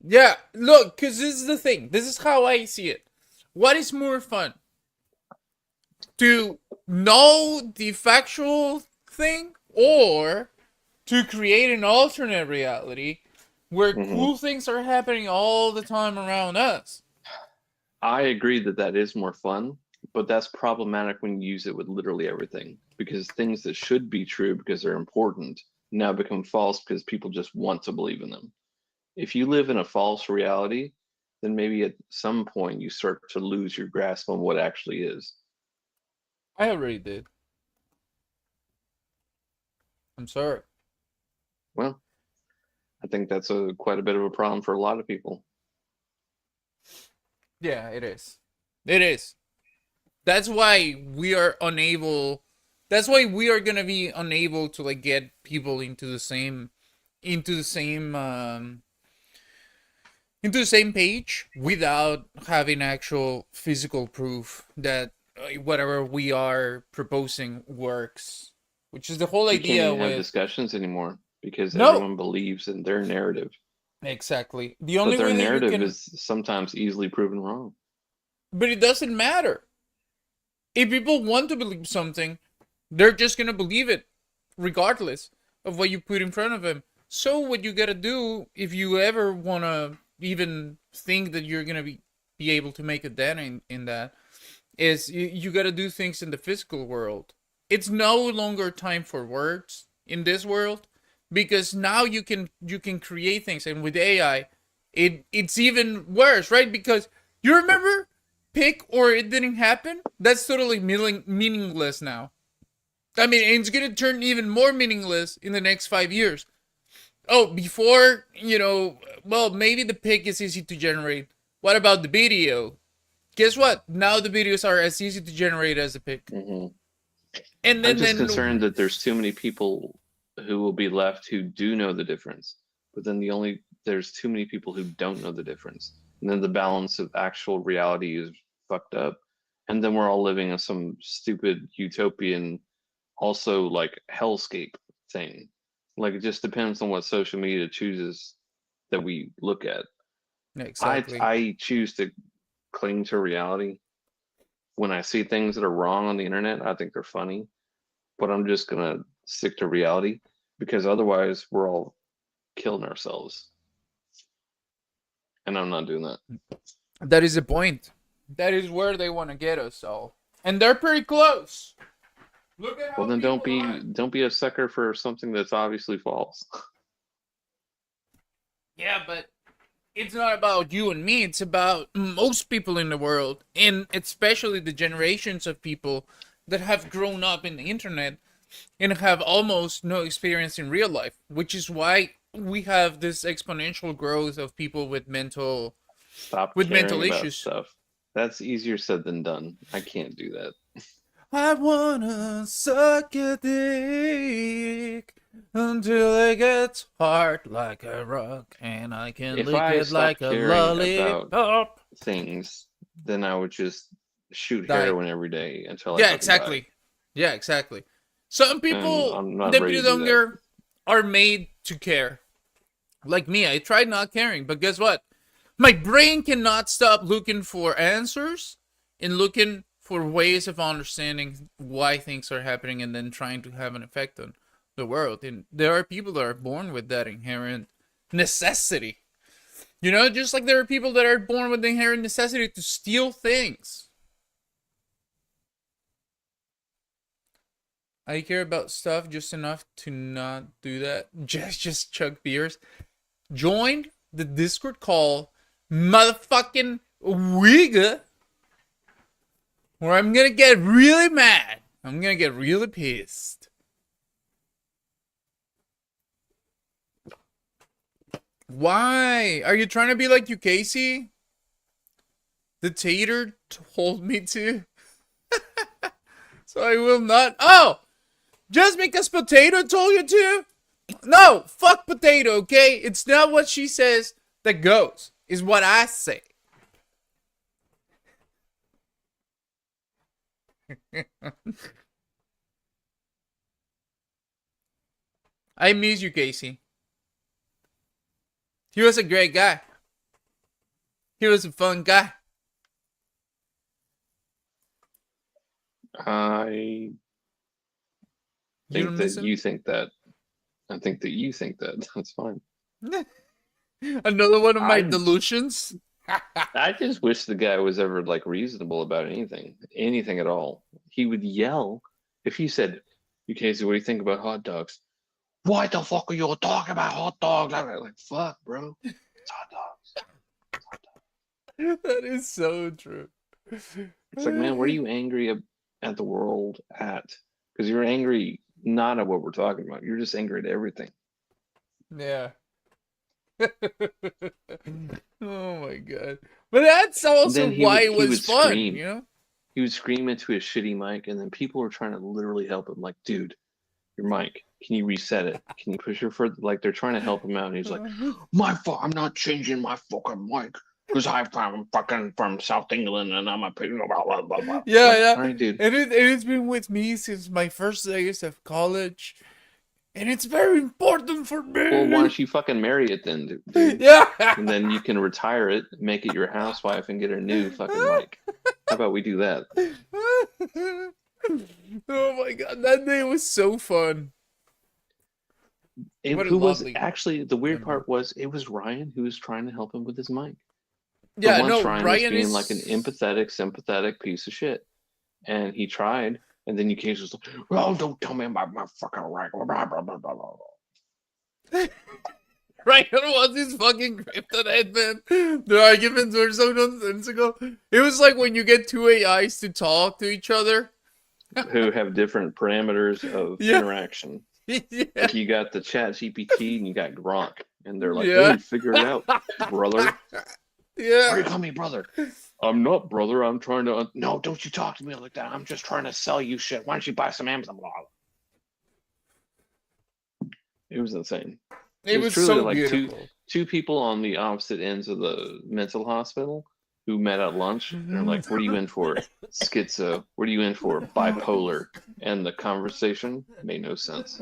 F: Yeah, look, because this is the thing. This is how I see it. What is more fun? To know the factual thing or to create an alternate reality where cool things are happening all the time around us?
L: I agree that that is more fun, but that's problematic when you use it with literally everything because things that should be true because they're important now become false because people just want to believe in them. If you live in a false reality, then maybe at some point you start to lose your grasp on what actually is.
F: I already did. I'm sorry.
L: Well, I think that's quite a bit of a problem for a lot of people.
F: Yeah, it is. It is. That's why we are unable. That's why we are gonna be unable to like get people into the same into the same page without having actual physical proof that whatever we are proposing works, which is the whole
L: You can't
F: idea
L: even have
F: with
L: discussions anymore because
F: no
L: everyone believes in their narrative.
F: exactly the
L: But
F: only
L: their
F: way that you
L: narrative
F: can,
L: is sometimes easily proven wrong.
F: but it doesn't matter if people want to believe something, they're just gonna believe it regardless of what you put in front of them. So what you gotta do if you ever wanna even think that you're gonna be able to make a dent in that is you gotta do things in the physical world. It's no longer time for words in this world because now you can create things, and with AI it's even worse, right? Because you remember pick or it didn't happen? That's totally meaningless now. I mean, it's gonna turn even more meaningless in the next 5 years. Oh, before, well, maybe the pic is easy to generate. What about the video? Guess what? Now the videos are as easy to generate as the pic.
L: Mm-hmm.
F: And
L: I'm
F: then,
L: just concerned that there's too many people who will be left who do know the difference, but then there's too many people who don't know the difference, and then the balance of actual reality is fucked up, and then we're all living in some stupid utopian, also like hellscape thing. Like it just depends on what social media chooses that we look at.
F: exactly.
L: I choose to cling to reality. When I see things that are wrong on the internet, I think they're funny, but I'm just gonna stick to reality because otherwise we're all killing ourselves. And I'm not doing that.
F: That is the point. That is where they want to get us all. And they're pretty close. Look at how
L: Well then
F: people are.
L: don't be a sucker for something that's obviously false.
F: Yeah, but it's not about you and me. It's about most people in the world, and especially the generations of people that have grown up in the internet and have almost no experience in real life, which is why we have this exponential growth of people with mental
L: Stop
F: with
L: caring
F: mental
L: about
F: issues.
L: stuff. That's easier said than done. I can't do that.
F: I wanna suck your dick until it gets hard like a rock, and I can
L: If
F: lick
L: I
F: it like
L: stopped
F: a
L: caring about
F: lollipop.
L: things, then I would just shoot
F: Die.
L: heroin every day until I
F: Yeah,
L: fucking
F: exactly.
L: die.
F: Yeah, exactly. Some
L: And
F: people
L: I'm not
F: that
L: ready
F: be
L: to do that.
F: younger are made to care. Like me, I tried not caring, but guess what? My brain cannot stop looking for answers and looking for ways of understanding why things are happening and then trying to have an effect on the world. And there are people that are born with that inherent necessity. Just like there are people that are born with the inherent necessity to steal things. I care about stuff just enough to not do that. Just chug beers. Join the Discord call, motherfucking Wiga, where I'm gonna get really mad. I'm gonna get really pissed. Why? Are you trying to be like you, Casey? The tater told me to. So I will not. Oh! Just because Potato told you to? No, fuck potato, okay? It's not what she says that goes. Is what I say. I miss you, Casey. He was a great guy. He was a fun guy.
L: I
F: You don't
L: think that
F: miss him?
L: you think that. I think that you think that. That's fine.
F: Another one of my
L: I
F: delusions.
L: I just wish the guy was ever like reasonable about anything at all. He would yell if he said, "You Casey, what do you think about hot dogs?" Why the fuck are you talking about hot dogs? I'm like, fuck, bro. It's hot dogs.
F: That is so true.
L: It's like, man, what are you angry at the world at? Because you're angry not at what we're talking about. You're just angry at everything.
F: Yeah. Oh my god. But that's also why it was fun,
L: scream.
F: you know?
L: He would scream into his shitty mic, and then people were trying to literally help him. Like, dude, your mic, can you reset it? Can you push it further? Like, they're trying to help him out, and he's like, my fault, I'm not changing my fucking mic. Because I'm fucking from South England, and I'm a blah, blah, blah, blah.
F: Yeah,
L: like,
F: yeah.
L: all right, dude.
F: And it's been with me since my first days of college. And it's very important for me.
L: Well, why don't you fucking marry it then, dude?
F: Yeah.
L: And then you can retire it, make it your housewife, and get a new fucking mic. How about we do that?
F: Oh my god, that day was so fun. What a
L: Who was
F: lovely
L: actually the weird part was it was Ryan who was trying to help him with his mic.
F: Yeah,
L: For once,
F: no,
L: Ryan was being like an empathetic, sympathetic piece of shit, and he tried. And then you came just like, "Oh, don't tell me about my fucking right." Blah, blah, blah, blah, blah.
F: Ryan was his fucking kryptonite, man. The arguments were so nonsensical. It was like when you get two AIs to talk to each other.
L: Who have different parameters of interaction.
F: Yeah.
L: Like you got the Chat GPT and you got Gronk, and they're like,
F: Yeah.
L: "Hey, figure it out, brother."
F: Yeah.
L: Why do you call me brother? I'm not brother. I'm trying to. No, don't you talk to me like that. I'm just trying to sell you shit. Why don't you buy some Amazon? It was insane.
F: It was
L: truly
F: so
L: like
F: beautiful.
L: two people on the opposite ends of the mental hospital who met at lunch. They're like, "What are you in for? Schizo. What are you in for? Bipolar." And the conversation made no sense.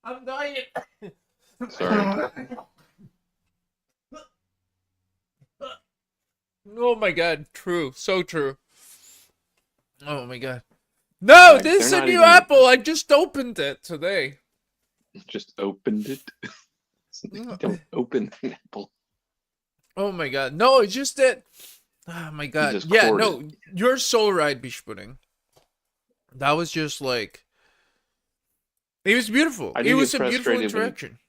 F: I'm dying.
L: Sorry.
F: Oh my god, true. So true. Oh my god. No,
L: Like,
F: this is
L: they're
F: a
L: not
F: new
L: even-
F: Apple. I just opened it today.
L: Just opened it. Don't open an apple.
F: Oh my god. No, it's just that. Oh my god.
L: just
F: Yeah,
L: cord
F: no, you're so right, Bish Pudding. That was just like. It was beautiful.
L: I do
F: It
L: get
F: was a beautiful
L: frustrated when-
F: interaction.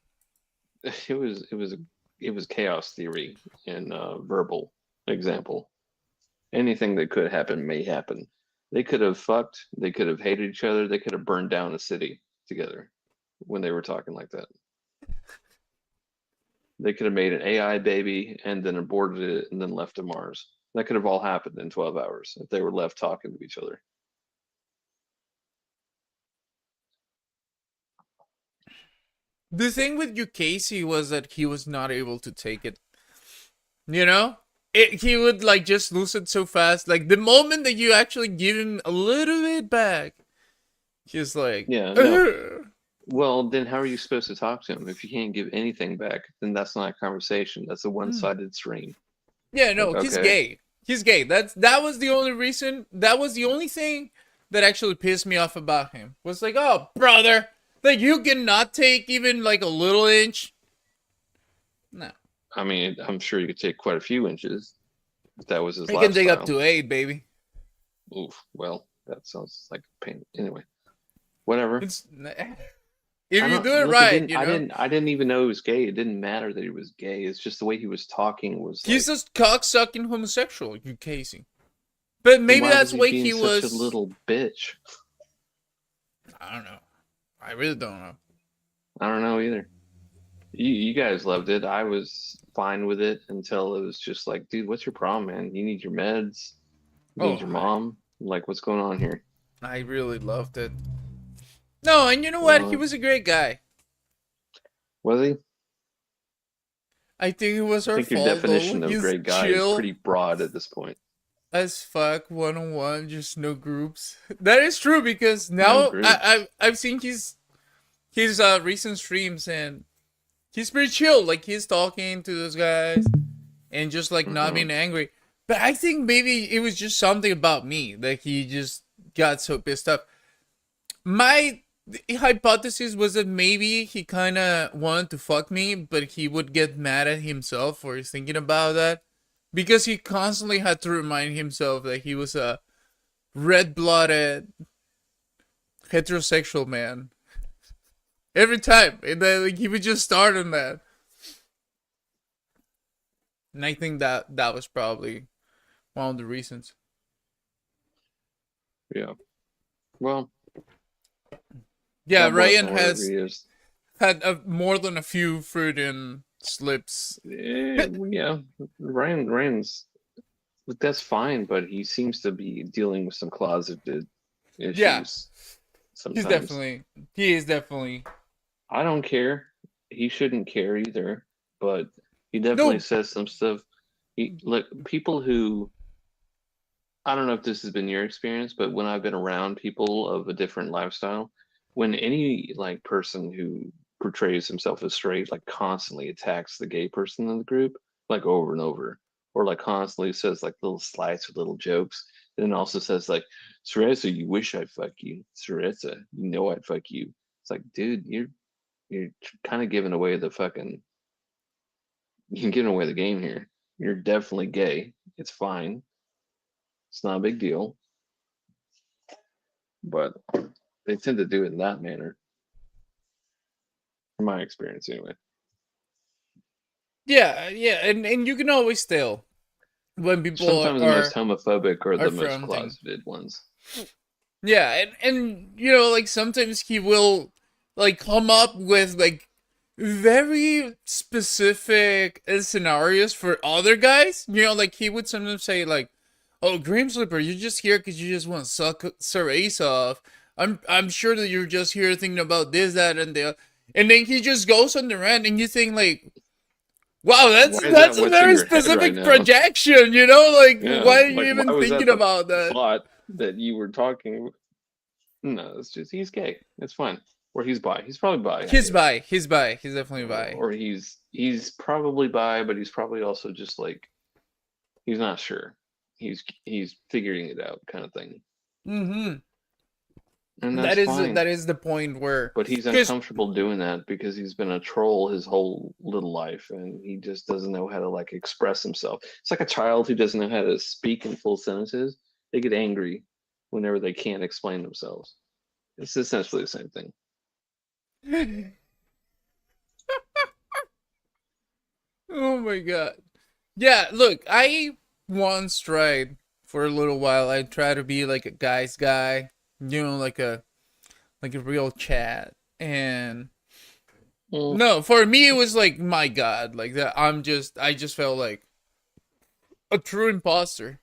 L: It was chaos theory in verbal example. Anything that could happen may happen. They could have fucked. They could have hated each other. They could have burned down a city together when they were talking like that. They could have made an AI baby and then aborted it and then left to Mars. That could have all happened in 12 hours if they were left talking to each other.
F: The thing with you, Casey, was that he was not able to take it. You know? He would like just lose it so fast. Like the moment that you actually give him a little bit back, he's like,
L: Yeah. No. Well, then how are you supposed to talk to him? If you can't give anything back, then that's not a conversation. That's a one-sided stream.
F: Yeah, no,
L: Like,
F: he's
L: okay.
F: gay. He's gay. That was the only reason. That was the only thing that actually pissed me off about him. Was like, oh, brother, like you cannot take even like a little inch. No.
L: I mean, I'm sure you could take quite a few inches. If that was his
F: He can take up
L: lifestyle.
F: to 8, baby.
L: Oof. Well, that sounds like pain. Anyway, whatever.
F: It's
L: I
F: if you
L: don't-
F: do it
L: look,
F: right,
L: didn't-
F: you know.
L: I didn't even know he was gay. It didn't matter that he was gay. It's just the way he was talking was.
F: He's
L: like,
F: just cocksucking homosexual, you Casey. But maybe
L: why
F: that's
L: was
F: why
L: being
F: he
L: such
F: was.
L: a little bitch.
F: I don't know. I really don't know.
L: I don't know either. You guys loved it. I was fine with it until it was just like, dude, what's your problem, man? You need your meds. You need
F: Oh,
L: your mom. Like, what's going on here?
F: I really loved it. No, and you know what? He was a great guy.
L: Was he?
F: I think it was
L: I
F: our
L: think your
F: fault though.
L: definition of
F: He's
L: great guy is
F: chill
L: pretty broad at this point.
F: as fuck, one-on-one, just no groups. That is true because
L: No
F: now
L: groups.
F: I've seen his recent streams and he's pretty chill. Like he's talking to those guys and just like not being angry. But I think maybe it was just something about me that he just got so pissed off. My hypothesis was that maybe he kind of wanted to fuck me, but he would get mad at himself for thinking about that because he constantly had to remind himself that he was a red-blooded heterosexual man. Every time, and then like, he would just start on that. And I think that was probably one of the reasons.
L: Yeah. Well.
F: Yeah,
L: God bless
F: Ryan
L: him wherever
F: has
L: he is.
F: had more than a few Freudian slips.
L: Yeah, Ryan's. That's fine, but he seems to be dealing with some closeted issues.
F: Yeah.
L: Sometimes.
F: He is definitely.
L: I don't care. He shouldn't care either, but he definitely says some stuff. People who, I don't know if this has been your experience, but when I've been around people of a different lifestyle, when any like person who portrays himself as straight like constantly attacks the gay person in the group like over and over, or like constantly says like little slights or little jokes, and then also says like, Cereza, you wish I'd fuck you. Cereza, you know I'd fuck you. It's like, dude, you're kind of giving away the fucking, you're giving away the game here. You're definitely gay. It's fine. It's not a big deal. But they tend to do it in that manner. From my experience, anyway.
F: Yeah, and you can always tell when people
L: sometimes
F: are
L: the most homophobic or the most
F: fronting.
L: closeted ones.
F: Yeah, and you know, like sometimes he will like come up with like very specific scenarios for other guys. You know, like he would sometimes say like, "Oh, Grim Slipper, you're just here because you just want to suck Cereza off. I'm sure that you're just here thinking about this, that, and the." And then he just goes on the rant, and you think like, "Wow, that's a very specific projection." You know, like why are you even thinking about that?
L: Thought that you were talking. No, it's just he's gay. It's fine. Or he's bi. He's probably bi.
F: He's bi. He's bi. He's definitely bi.
L: Or he's probably bi, but he's probably also just like he's not sure. He's figuring it out, kind of thing.
F: Mm-hmm.
L: And that's fine.
F: That is the point where.
L: But he's uncomfortable doing that because he's been a troll his whole little life, and he just doesn't know how to like express himself. It's like a child who doesn't know how to speak in full sentences. They get angry whenever they can't explain themselves. It's essentially the same thing.
F: Oh my god. Yeah, look, I once tried for a little while. I tried to be like a guy's guy, you know, like a real chat. And no, for me it was like, my god, like that I just felt like a true imposter.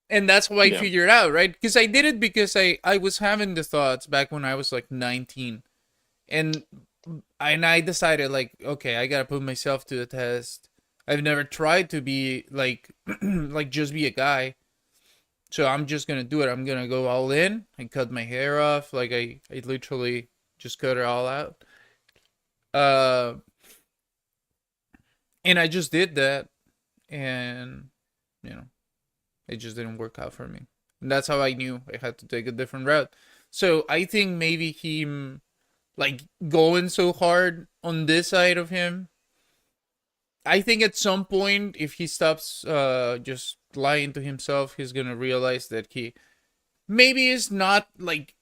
F: And that's how I figured out, right? Because I did it because I was having the thoughts back when I was like 19. And I decided like, okay, I gotta put myself to the test. I've never tried to be like like just be a guy. So I'm just gonna do it. I'm gonna go all in. I cut my hair off. Like I literally just cut it all out. And I just did that. And you know, it just didn't work out for me. And that's how I knew I had to take a different route. So I think maybe him like going so hard on this side of him, I think at some point if he stops just lying to himself, he's gonna realize that he maybe is not like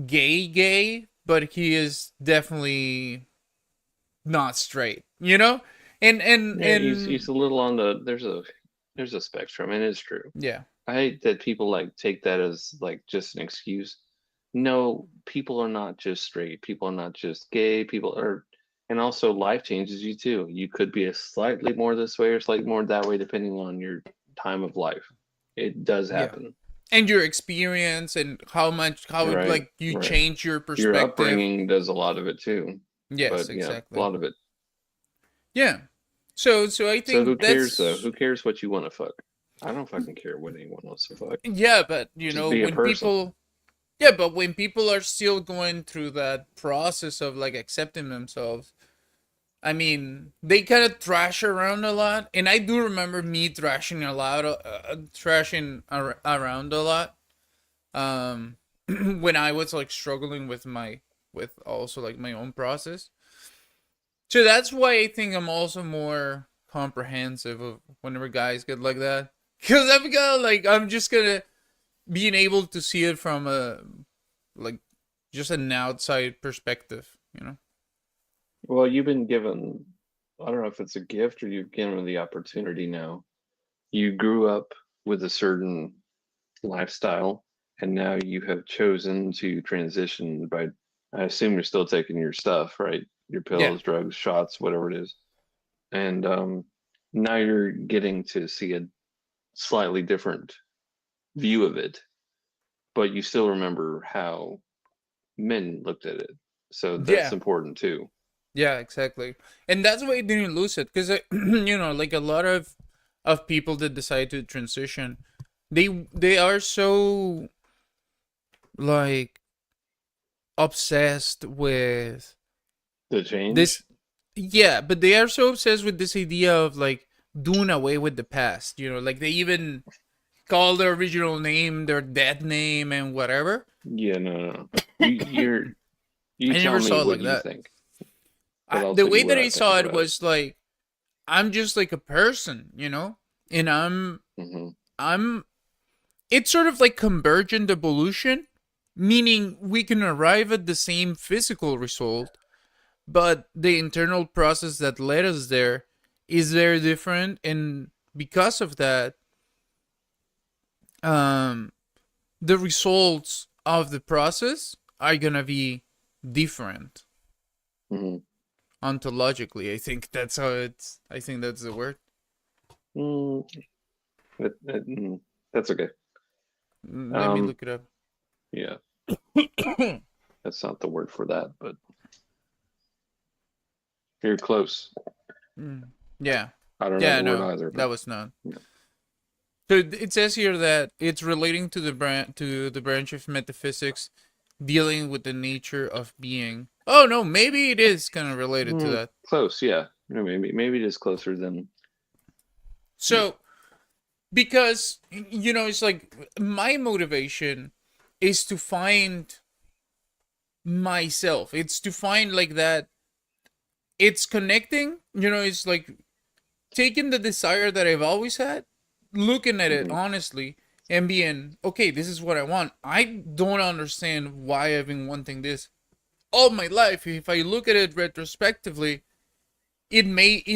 F: gay, but he is definitely not straight, you know? And
L: he's a little on the there's a spectrum, and it's true.
F: Yeah.
L: I hate that people like take that as like just an excuse. No, people are not just straight. People are not just gay. People are, and also life changes you too. You could be a slightly more this way or slightly more that way, depending on your time of life. It does happen.
F: and your experience and how
L: Right,
F: like you
L: right.
F: change your
L: Your
F: perspective.
L: upbringing does a lot of it too.
F: Yes,
L: But yeah, a
F: exactly.
L: lot of it.
F: Yeah. So I
L: So who
F: think
L: cares though?
F: that's
L: Who cares what you want to fuck? I don't fucking care what anyone wants to fuck.
F: yeah, but
L: Just be a
F: when
L: person.
F: people yeah, but when people are still going through that process of like accepting themselves, I mean, they kind of thrash around a lot, and I do remember me thrashing around a lot. When I was like struggling with with also like my own process. So that's why I think I'm also more comprehensive of whenever guys get like that, because I'm gonna like I'm just gonna being able to see it from a like just an outside perspective, you know.
L: Well, you've been given, I don't know if it's a gift or you've given the opportunity now. You grew up with a certain lifestyle, and now you have chosen to transition by, I assume you're still taking your stuff, right? Your
F: Yeah.
L: pills, drugs, shots, whatever it is. And now you're getting to see a slightly different view of it, but you still remember how men looked at it. So that's
F: Yeah.
L: important too.
F: Yeah, exactly. And that's why I didn't lose it because like a lot of people that decide to transition, they are so like obsessed with
L: The change?
F: this. Yeah, but they are so obsessed with this idea of like doing away with the past, like they even call their original name their dead name and whatever.
L: Yeah, no. You
F: I
L: tell
F: never
L: me
F: saw it
L: what
F: like
L: you
F: that.
L: think, but I'll
F: The
L: tell
F: way
L: you
F: that
L: what I
F: I
L: think
F: saw it
L: about it.
F: was like I'm just like a person, and
L: Hmm.
F: I'm it's sort of like convergent evolution, meaning we can arrive at the same physical result, but the internal process that led us there is very different, and because of that, um, the results of the process are gonna be different
L: Hmm.
F: ontologically. I think that's how it's. I think that's the word.
L: Mm, that's okay.
F: Let me
L: Um,
F: look it up.
L: yeah, that's not the word for that, but you're close.
F: Yeah.
L: I don't know
F: Yeah,
L: the word
F: no,
L: either, but
F: that was not.
L: yeah.
F: So it says here that it's relating to the branch of metaphysics dealing with the nature of being. Oh no, maybe it is kind of related to that.
L: Close, yeah. No, maybe it is closer than. Yeah.
F: So because it's like my motivation is to find myself. It's to find like that it's connecting, it's like taking the desire that I've always had, looking at it
L: Mhm.
F: honestly, and being okay. This is what I want. I don't understand why I've been wanting this all my life. If I look at it retrospectively, it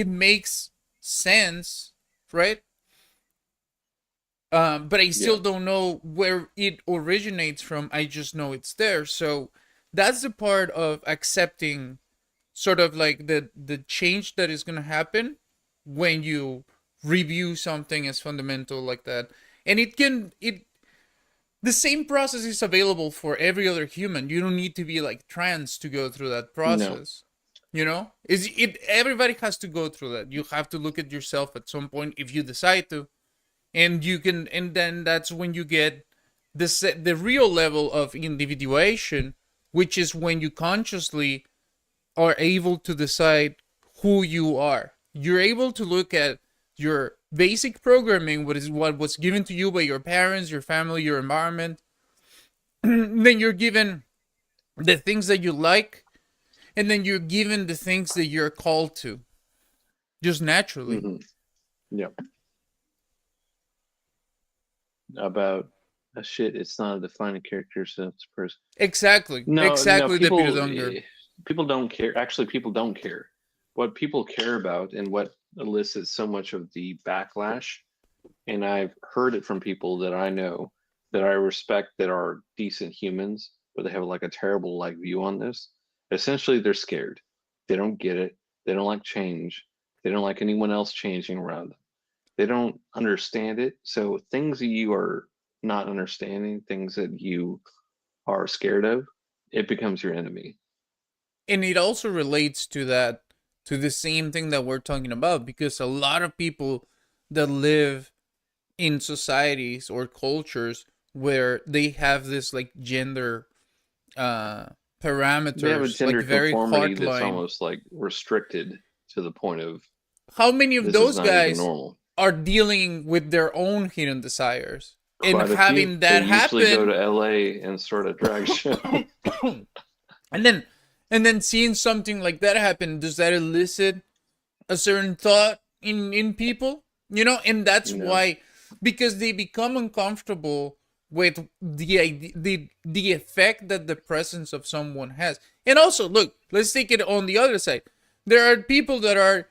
F: makes sense, right? But I
L: Yeah.
F: still don't know where it originates from. I just know it's there. So that's the part of accepting, sort of like the change that is gonna happen when you review something as fundamental like that. And it the same process is available for every other human. You don't need to be like trans to go through that
L: No.
F: process. Is it everybody has to go through that. You have to look at yourself at some point if you decide to, and then that's when you get the real level of individuation, which is when you consciously are able to decide who you are. You're able to look at your basic programming, what was given to you by your parents, your family, your environment. Then you're given the things that you like, and then you're given the things that you're called to, just naturally.
L: Hmm. Yeah. About a shit. It's not a defining character sense person.
F: Exactly,
L: No.
F: exactly. The
L: People,
F: Birudonger.
L: people don't care. Actually, people don't care. What people care about and what elicits so much of the backlash, and I've heard it from people that I know that I respect that are decent humans, but they have like a terrible like view on this. Essentially, they're scared. They don't get it. They don't like change. They don't like anyone else changing around them. They don't understand it. So things that you are not understanding things that you are scared of, it becomes your enemy.
F: And it also relates to that, to the same thing that we're talking about, because a lot of people that live in societies or cultures where they have this like gender
L: They have a
F: parameters, like
L: gender
F: very
L: conformity
F: hard
L: that's
F: line.
L: almost like restricted to the point of
F: How many of
L: this is
F: those
L: not even
F: guys
L: normal.
F: are dealing with their own hidden desires and
L: Quite a few.
F: having
L: They
F: that
L: usually go
F: happen?
L: to LA and start a drag show.
F: and then seeing something like that happen, does that elicit a certain thought in people? And that's why, because they become uncomfortable with the effect that the presence of someone has. And also, look, let's take it on the other side. There are people that are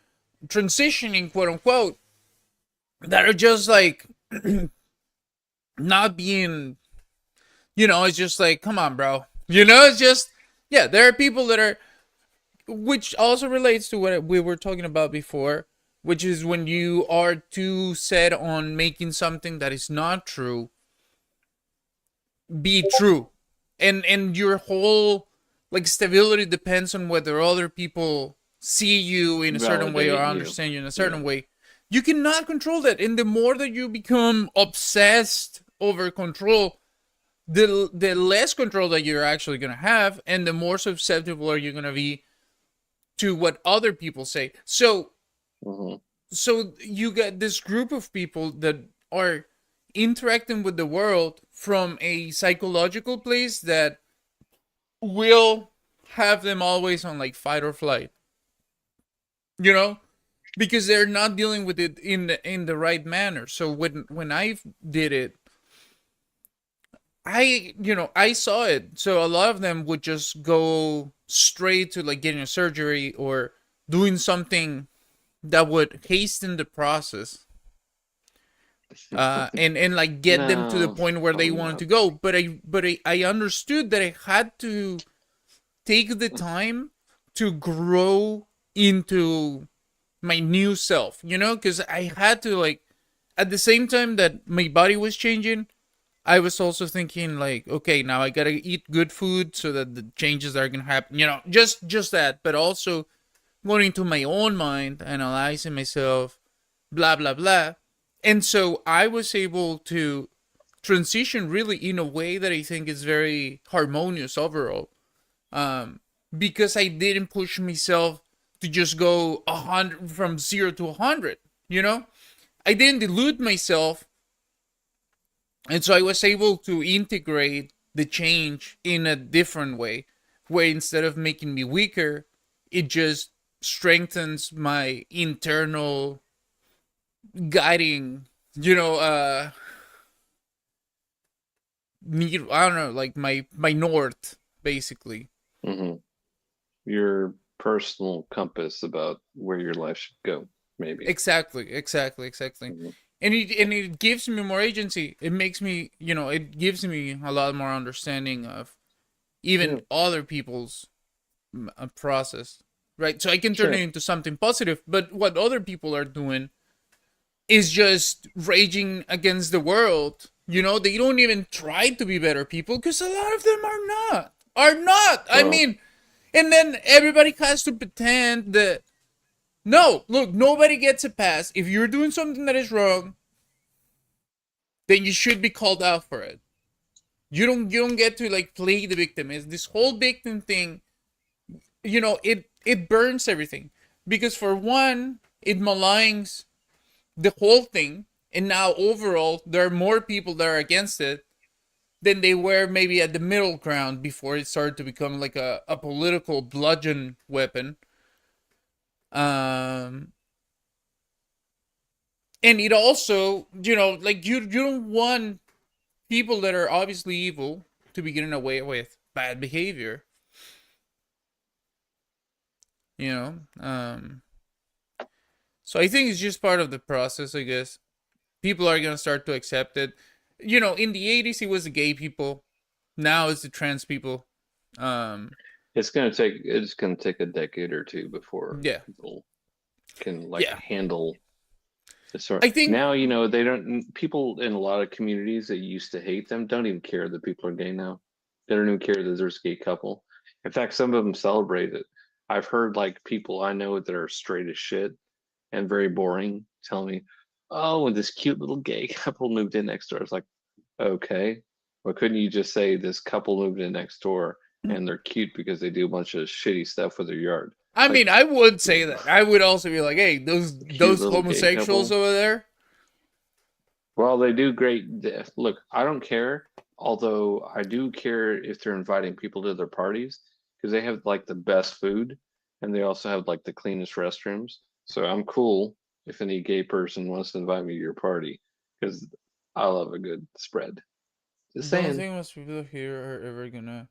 F: transitioning, quote unquote, that are just like not being, it's just like, come on, bro. It's just, yeah, there are people that are, which also relates to what we were talking about before, which is when you are too set on making something that is not true be true, and your whole like stability depends on whether other people see you in a certain way or
L: Validate you.
F: understand you in a certain way. You cannot control that, and the more that you become obsessed over control, the less control that you're actually gonna have, and the more susceptible are you gonna be to what other people say. So you get this group of people that are interacting with the world from a psychological place that will have them always on like fight or flight, because they're not dealing with it in the right manner. So when I did it, I saw it. So a lot of them would just go straight to like getting a surgery or doing something that would hasten the process, and like get them to the point where they wanted to go. But I understood that I had to take the time to grow into my new self, because I had to, like, at the same time that my body was changing, I was also thinking like, okay, now I gotta eat good food so that the changes are gonna happen, just that, but also going into my own mind, analyzing myself, blah blah blah. And so I was able to transition really in a way that I think is very harmonious overall, because I didn't push myself to just go 100 from 0 to 100. I didn't dilute myself, and so I was able to integrate the change in a different way, where instead of making me weaker, it just strengthens my internal guiding, I don't know, like my north, basically.
L: Your personal compass about where your life should go, maybe.
F: Exactly. And it gives me more agency. It makes me, it gives me a lot more understanding of even other people's process, right? So I can turn it into something positive. But what other people are doing is just raging against the world. They don't even try to be better people, because a lot of them are not. I mean, and then everybody has to pretend that, no, look, nobody gets a pass. If you're doing something that is wrong, then you should be called out for it. You don't get to like play the victim. It's this whole victim thing, it burns everything. Because for one, it maligns the whole thing, and now overall there are more people that are against it than they were maybe at the middle ground before it started to become like a political bludgeon weapon. And it also, like you don't want people that are obviously evil to be getting away with bad behavior. So I think it's just part of the process, I guess. People are gonna start to accept it. In the 80s it was the gay people. Now it's the trans people.
L: It's gonna take a decade or two before people can handle So
F: I think
L: now, you know, they don't, people in a lot of communities that used to hate them don't even care that people are gay now. They don't even care that there's a gay couple. In fact, some of them celebrate it. I've heard like people I know that are straight as shit and very boring tell me, oh, and this cute little gay couple moved in next door. I was like, okay, well, couldn't you just say this couple moved in next door and they're cute because they do a bunch of shitty stuff with their yard?
F: I
L: Like,
F: mean, I would say that. I would also be like, hey, those
L: little gay
F: homosexuals
L: couple.
F: over there.
L: well, they do great. Look, I don't care, although I do care if they're inviting people to their parties because they have like the best food and they also have like the cleanest restrooms. So I'm cool if any gay person wants to invite me to your party because I love a good spread. Just
F: Don't
L: saying.
F: think most people here are ever gonna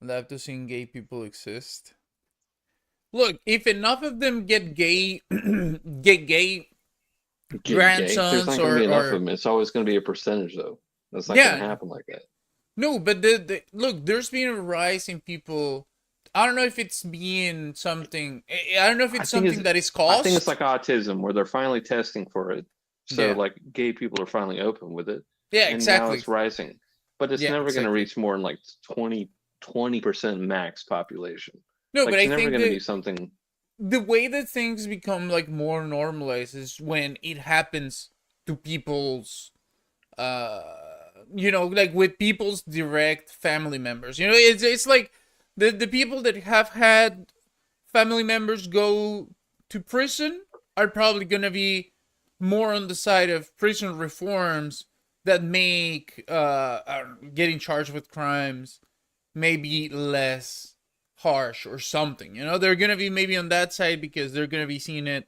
F: love to see gay people exist. Look, if enough of them get gay, get gay
L: Get gay. There's
F: grandsons
L: not going to be enough of
F: or
L: them. It's always going to be a percentage, though. That's not going to
F: yeah,
L: happen like that.
F: no, but look, there's been a rise in people. I don't know if it's being something. I don't know if it's something that is
L: I think it's
F: caused.
L: like autism, where they're finally testing for it. So,
F: Yeah,
L: like, gay people are finally open with it,
F: yeah,
L: and now
F: exactly.
L: it's rising. But it's
F: Yeah,
L: never going to
F: exactly.
L: reach more than like 20% max population.
F: No,
L: Like,
F: but
L: it's
F: I
L: never
F: think
L: going to
F: that
L: be something.
F: the way that things become like more normalized is when it happens to people's uh like with people's direct family members. It's like the people that have had family members go to prison are probably going to be more on the side of prison reforms that make getting charged with crimes maybe less harsh or something. They're going to be maybe on that side because they're going to be seeing it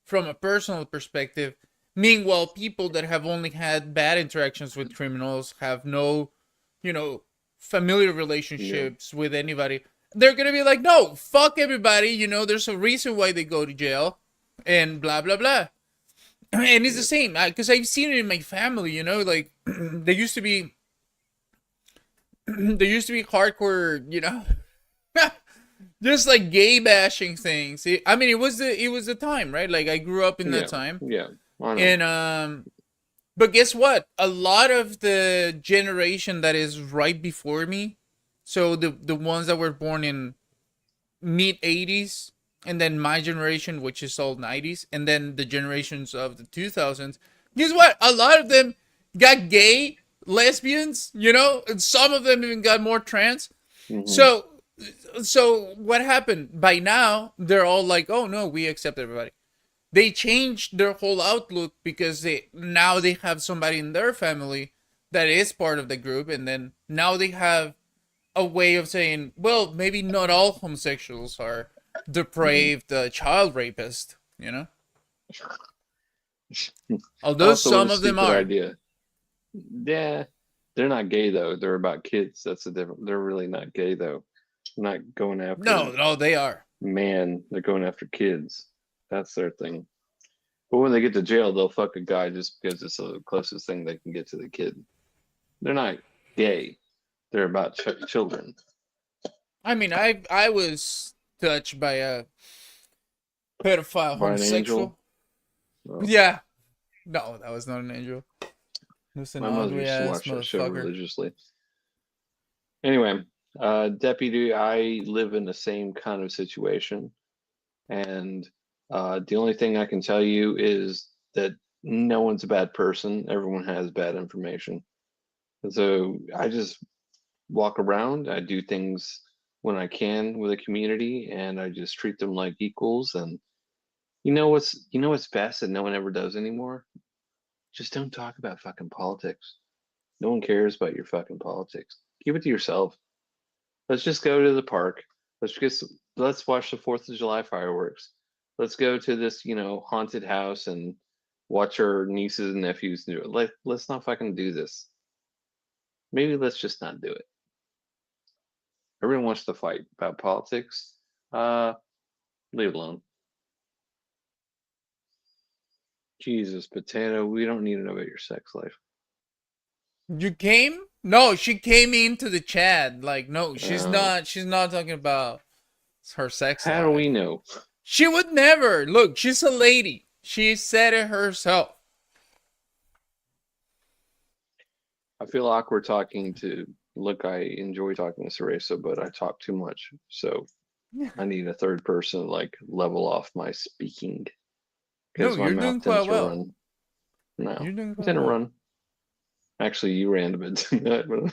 F: from a personal perspective. Meanwhile, people that have only had bad interactions with criminals, have no, familiar relationships with anybody, they're going to be like, no, fuck everybody. There's a reason why they go to jail and blah, blah, blah. And it's the same because I've seen it in my family, like there used to be hardcore, just like gay bashing things. I mean, it was the time, right? Like I grew up in that time.
L: Yeah. I know.
F: And but guess what? A lot of the generation that is right before me, so the ones that were born in mid 80s, and then my generation, which is all 90s, and then the generations of the 2000s. Guess what? A lot of them got gay, lesbians, and some of them even got more trans.
L: Mhm.
F: So what happened? By now, they're all like, oh no, we accept everybody. They changed their whole outlook because now they have somebody in their family that is part of the group, and then now they have a way of saying, well, maybe not all homosexuals are depraved child rapists, Although
L: Also,
F: some
L: a
F: of them
L: stupid
F: are.
L: idea. Yeah, they're not gay though. They're about kids. That's a different. They're really not gay though. Not going after.
F: No, they are.
L: Man, they're going after kids. That's their thing. But when they get to jail, they'll fuck a guy just because it's the closest thing they can get to the kid. They're not gay. They're about children.
F: I mean, I was touched by a pedophile
L: By an
F: homosexual.
L: angel? Oh.
F: Yeah. No, that was not an angel. It was an
L: My mother
F: ugly
L: used to
F: ass
L: watch that show
F: motherfucker.
L: religiously. Anyway, Deputy, I live in the same kind of situation. And the only thing I can tell you is that no one's a bad person. Everyone has bad information. And so I just walk around. I do things when I can with a community, and I just treat them like equals. And you know what's best that no one ever does anymore? Just don't talk about fucking politics. No one cares about your fucking politics. Keep it to yourself. Let's just go to the park. Let's watch the 4th of July fireworks. Let's go to this, haunted house and watch our nieces and nephews do it. Let's not fucking do this. Maybe let's just not do it. Everyone wants to fight about politics. Leave it alone. Jesus, Potato, we don't need to know about your sex life.
F: You came? No, she came into the chat. Like, no, she's not talking about her sex life.
L: How do we know?
F: She would never. Look, she's a lady. She said it herself.
L: I feel awkward talking to. Look, I enjoy talking to Ceresa, but I talk too much, so I need a third person to, like, level off my speaking
F: No,
L: because my
F: you're
L: mouth
F: doing
L: tends
F: quite
L: to
F: well.
L: run. No,
F: You're doing
L: it
F: quite
L: didn't
F: well.
L: run. Actually, you ran a bit too much, but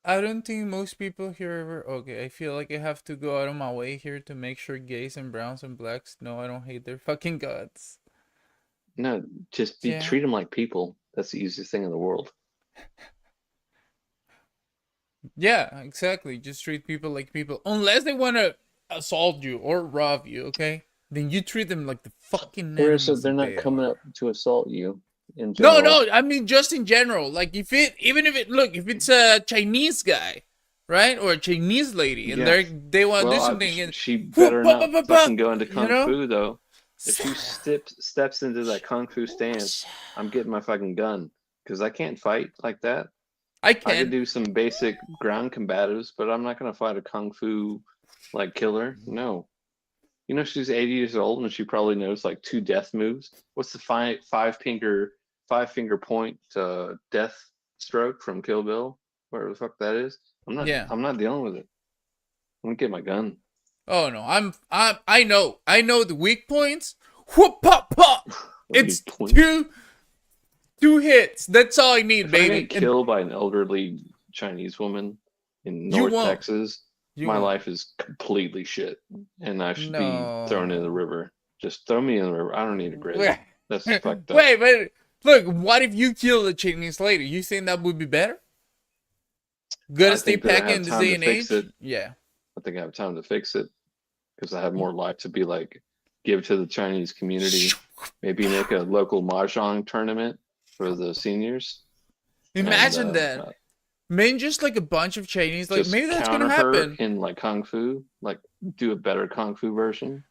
F: I don't think most people here ever. Okay, I feel like I have to go out of my way here to make sure gays and browns and blacks know I don't hate their fucking guts.
L: no, just
F: Yeah.
L: treat them like people. That's the easiest thing in the world.
F: Yeah, exactly. Just treat people like people. Unless they want to assault you or rob you, okay? Then you treat them like the fucking
L: Whereas
F: animals
L: they're
F: that
L: not
F: they
L: coming
F: are.
L: up to assault you in
F: No,
L: general.
F: no, I mean just in general. Like if it's a Chinese guy, right? Or a Chinese lady and
L: Yeah.
F: they want to do
L: Well,
F: something and
L: she better not fucking go into
F: you
L: kung
F: know?
L: fu though. If she steps into that kung fu stance, I'm getting my fucking gun because I can't fight like that.
F: I
L: I could
F: can.
L: do some basic ground combatives, but I'm not gonna fight a kung fu like killer. No. You know she's 80 years old and she probably knows like 2 death moves. What's the five finger point death stroke from Kill Bill? Whatever the fuck that is.
F: Yeah.
L: I'm not dealing with it. I'm gonna get my gun.
F: Oh no, I know the weak points. Whoop pop pop. It's two hits. That's all I need,
L: If
F: baby.
L: I get killed by an elderly Chinese woman in
F: You
L: North
F: won't.
L: Texas,
F: You
L: my
F: won't.
L: life is completely shit, and I should be thrown in the
F: No.
L: river. Just throw me in the river. I don't need a grave.
F: Wait.
L: That's fucked up.
F: Wait, but look, what if you kill the Chinese lady? You think that would be better? Gotta
L: I
F: stay
L: think that I
F: packing
L: have
F: in this
L: time
F: day
L: to
F: and
L: fix
F: age?
L: it.
F: Yeah.
L: I think I have time to fix it because I have more life to be like give to the Chinese community. Maybe make a local mahjong tournament for the seniors.
F: Imagine
L: and,
F: that. Maybe just like a bunch of Chinese, like
L: just
F: maybe that's
L: counter
F: gonna happen.
L: her in like kung fu, like do a better kung fu version.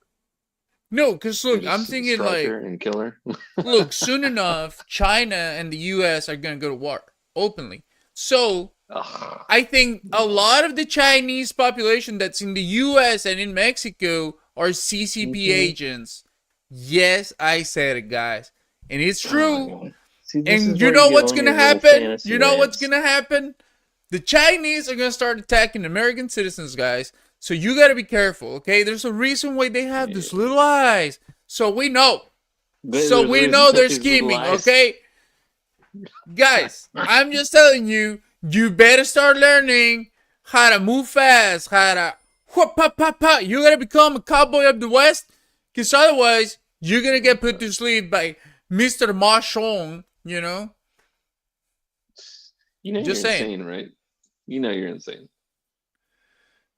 F: No, because look,
L: and
F: I'm
L: just
F: thinking
L: strike
F: like
L: her and kill her.
F: look, soon enough, China and the US are gonna go to war openly. So
L: Ugh.
F: I think a lot of the Chinese population that's in the US and in Mexico are CCP agents. Yes, I said it, guys. And it's true.
L: See, this is
F: And you
L: where
F: know
L: get
F: what's
L: on
F: gonna
L: your little
F: happen?
L: fantasy
F: You know what's
L: rants.
F: gonna happen? The Chinese are gonna start attacking American citizens, guys. So you gotta be careful, okay? There's a reason why they have those little eyes. So we know.
L: There's
F: So
L: a
F: we
L: reason
F: know
L: that
F: they're
L: these little
F: scheming,
L: eyes-
F: okay? Guys, I'm just telling you, you better start learning how to move fast, how to whoop, pop, pop, pop. You gotta become a cowboy of the West, because otherwise, you're gonna get put to sleep by Mr. Marchand, you know?
L: You know
F: Just
L: you're
F: saying.
L: insane, right? You know you're insane.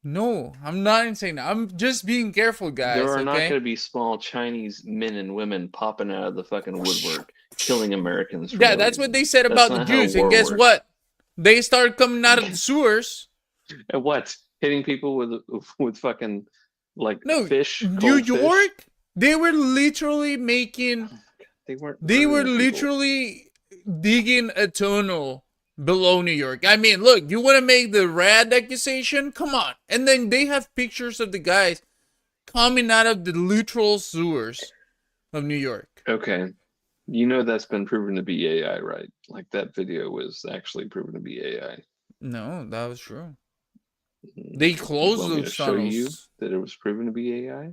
F: No, I'm not insane. I'm just being careful, guys,
L: There are not
F: okay?
L: going to be small Chinese men and women popping out of the fucking woodwork, killing Americans. For
F: Yeah,
L: no
F: that's
L: reason.
F: what they said
L: That's
F: about the
L: not how
F: Jews. And
L: war
F: guess
L: works.
F: what? They started coming out of the sewers.
L: And what? Hitting people with fucking like
F: No,
L: fish?
F: New
L: cold fish?
F: York, they were literally making.
L: They weren't.
F: They were
L: hurting people.
F: literally digging a tunnel below New York. I mean, look, you want to make the rat accusation? Come on. And then they have pictures of the guys coming out of the literal sewers of New York.
L: Okay. You know that's been proven to be AI, right? Like that video was actually proven to be AI.
F: No, that was true. They
L: You
F: closed
L: want me to
F: those
L: show you
F: tunnels.
L: that it was proven to be AI?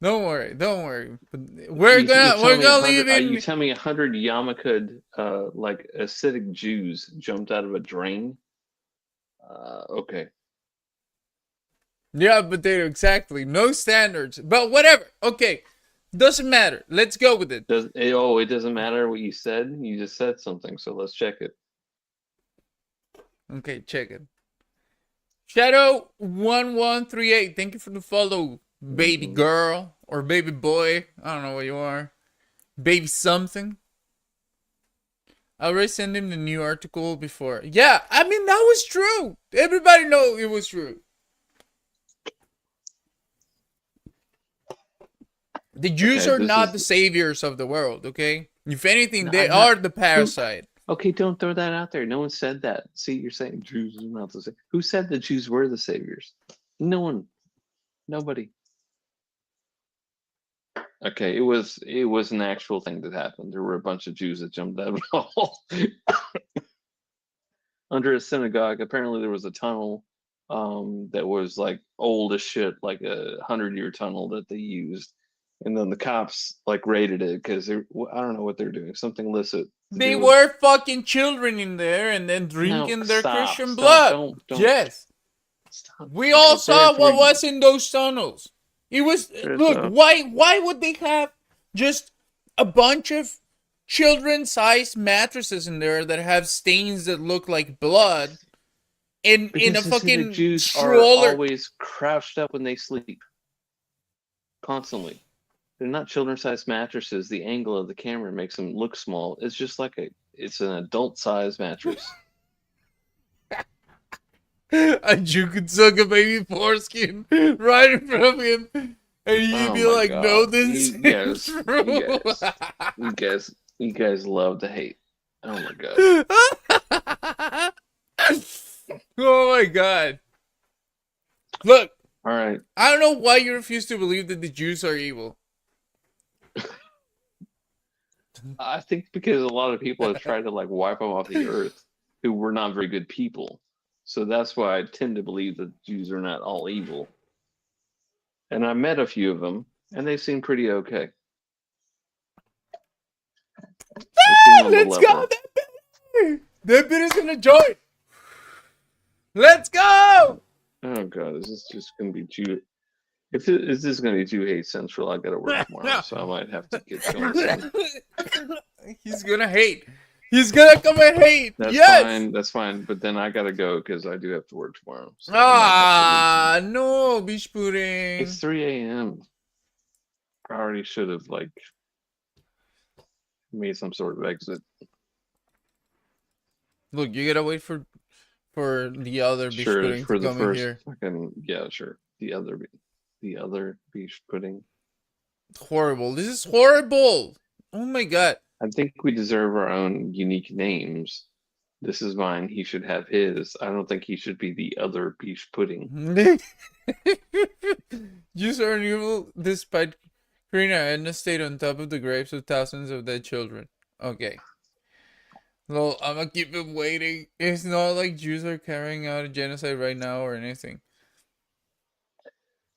F: Don't worry, don't worry. We're gonna leave
L: You
F: in.
L: tell me 100 Yarmulke, like acidic Jews jumped out of a drain? Okay.
F: Yeah, but they're exactly no standards. But whatever. Okay, doesn't matter. Let's go with it.
L: It doesn't matter what you said. You just said something, so let's check it.
F: Okay, check it. Shadow1138, thank you for the follow, baby girl or baby boy. I don't know what you are. Baby something. I already sent him the new article before. Yeah, I mean that was true. Everybody know it was true. The Jews are not the saviors of the world, okay? If anything, they are the parasite.
L: Okay, don't throw that out there. No one said that. See, you're saying Jews are not the saviors. Who said the Jews were the saviors? No one. Nobody. Okay, it was an actual thing that happened. There were a bunch of Jews that jumped out of a hole under a synagogue. Apparently, there was a tunnel that was like old as shit, like a 100-year tunnel that they used, and then the cops like raided it because I don't know what they're doing, something illicit.
F: They were fucking children in there and then drinking their Christian blood.
L: Don't,
F: yes.
L: Stop.
F: We all saw what was in those tunnels. It was look, why would they have just a bunch of children-sized mattresses in there that have stains that look like blood in a fucking
L: Jews
F: stroller?
L: are always crouched up when they sleep. Constantly. They're not children-sized mattresses. The angle of the camera makes them look small. It's just like it's an adult-sized mattress.
F: A Jew could suck a baby foreskin right in front of him, and you'd be like,
L: God.
F: "No, this is true."
L: You guys love to hate. Oh my god.
F: Oh my god. Look.
L: All right.
F: I don't know why you refuse to believe that the Jews are evil.
L: I think because a lot of people have tried to like wipe them off the earth who were not very good people. So that's why I tend to believe that Jews are not all evil. And I met a few of them, and they seem pretty okay.
F: Let's go! That bit is gonna join! Let's go!
L: Oh god, is this just gonna be Jew? Is this gonna be Jew hate central? I gotta work tomorrow, so I might have to get going soon.
F: He's gonna hate. He's gonna come and hate.
L: That's
F: yes!
L: fine. That's fine. But then I gotta go because I do have to work tomorrow. So
F: no, beach pudding.
L: It's 3 a.m. I already should have like made some sort of exit.
F: Look, you gotta wait for the other beach pudding
L: for
F: to
L: the
F: come
L: first
F: in here.
L: fucking sure. The other beach pudding.
F: Horrible. This is horrible. Oh my god.
L: I think we deserve our own unique names. This is mine. He should have his. I don't think he should be the other beach pudding.
F: Jews are evil despite Karina Edna stayed on top of the graves of thousands of dead children. Okay. Well, I'm gonna keep him waiting. It's not like Jews are carrying out a genocide right now or anything.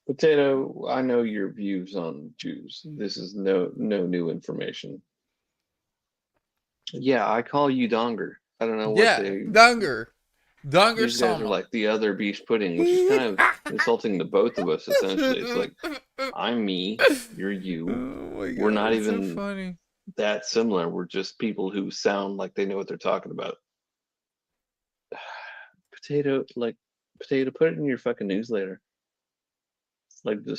L: Potato, I know your views on Jews. This is no new information. Yeah, I call you Donger. I don't know what
F: Donger. Donger
L: these guys are like the other beach pudding, which is kind of insulting to both of us, essentially. It's like, I'm me, you're you.
F: Oh my God,
L: we're not even
F: so funny.
L: That similar. We're just people who sound like they know what they're talking about. Potato, put it in your fucking newsletter. Like the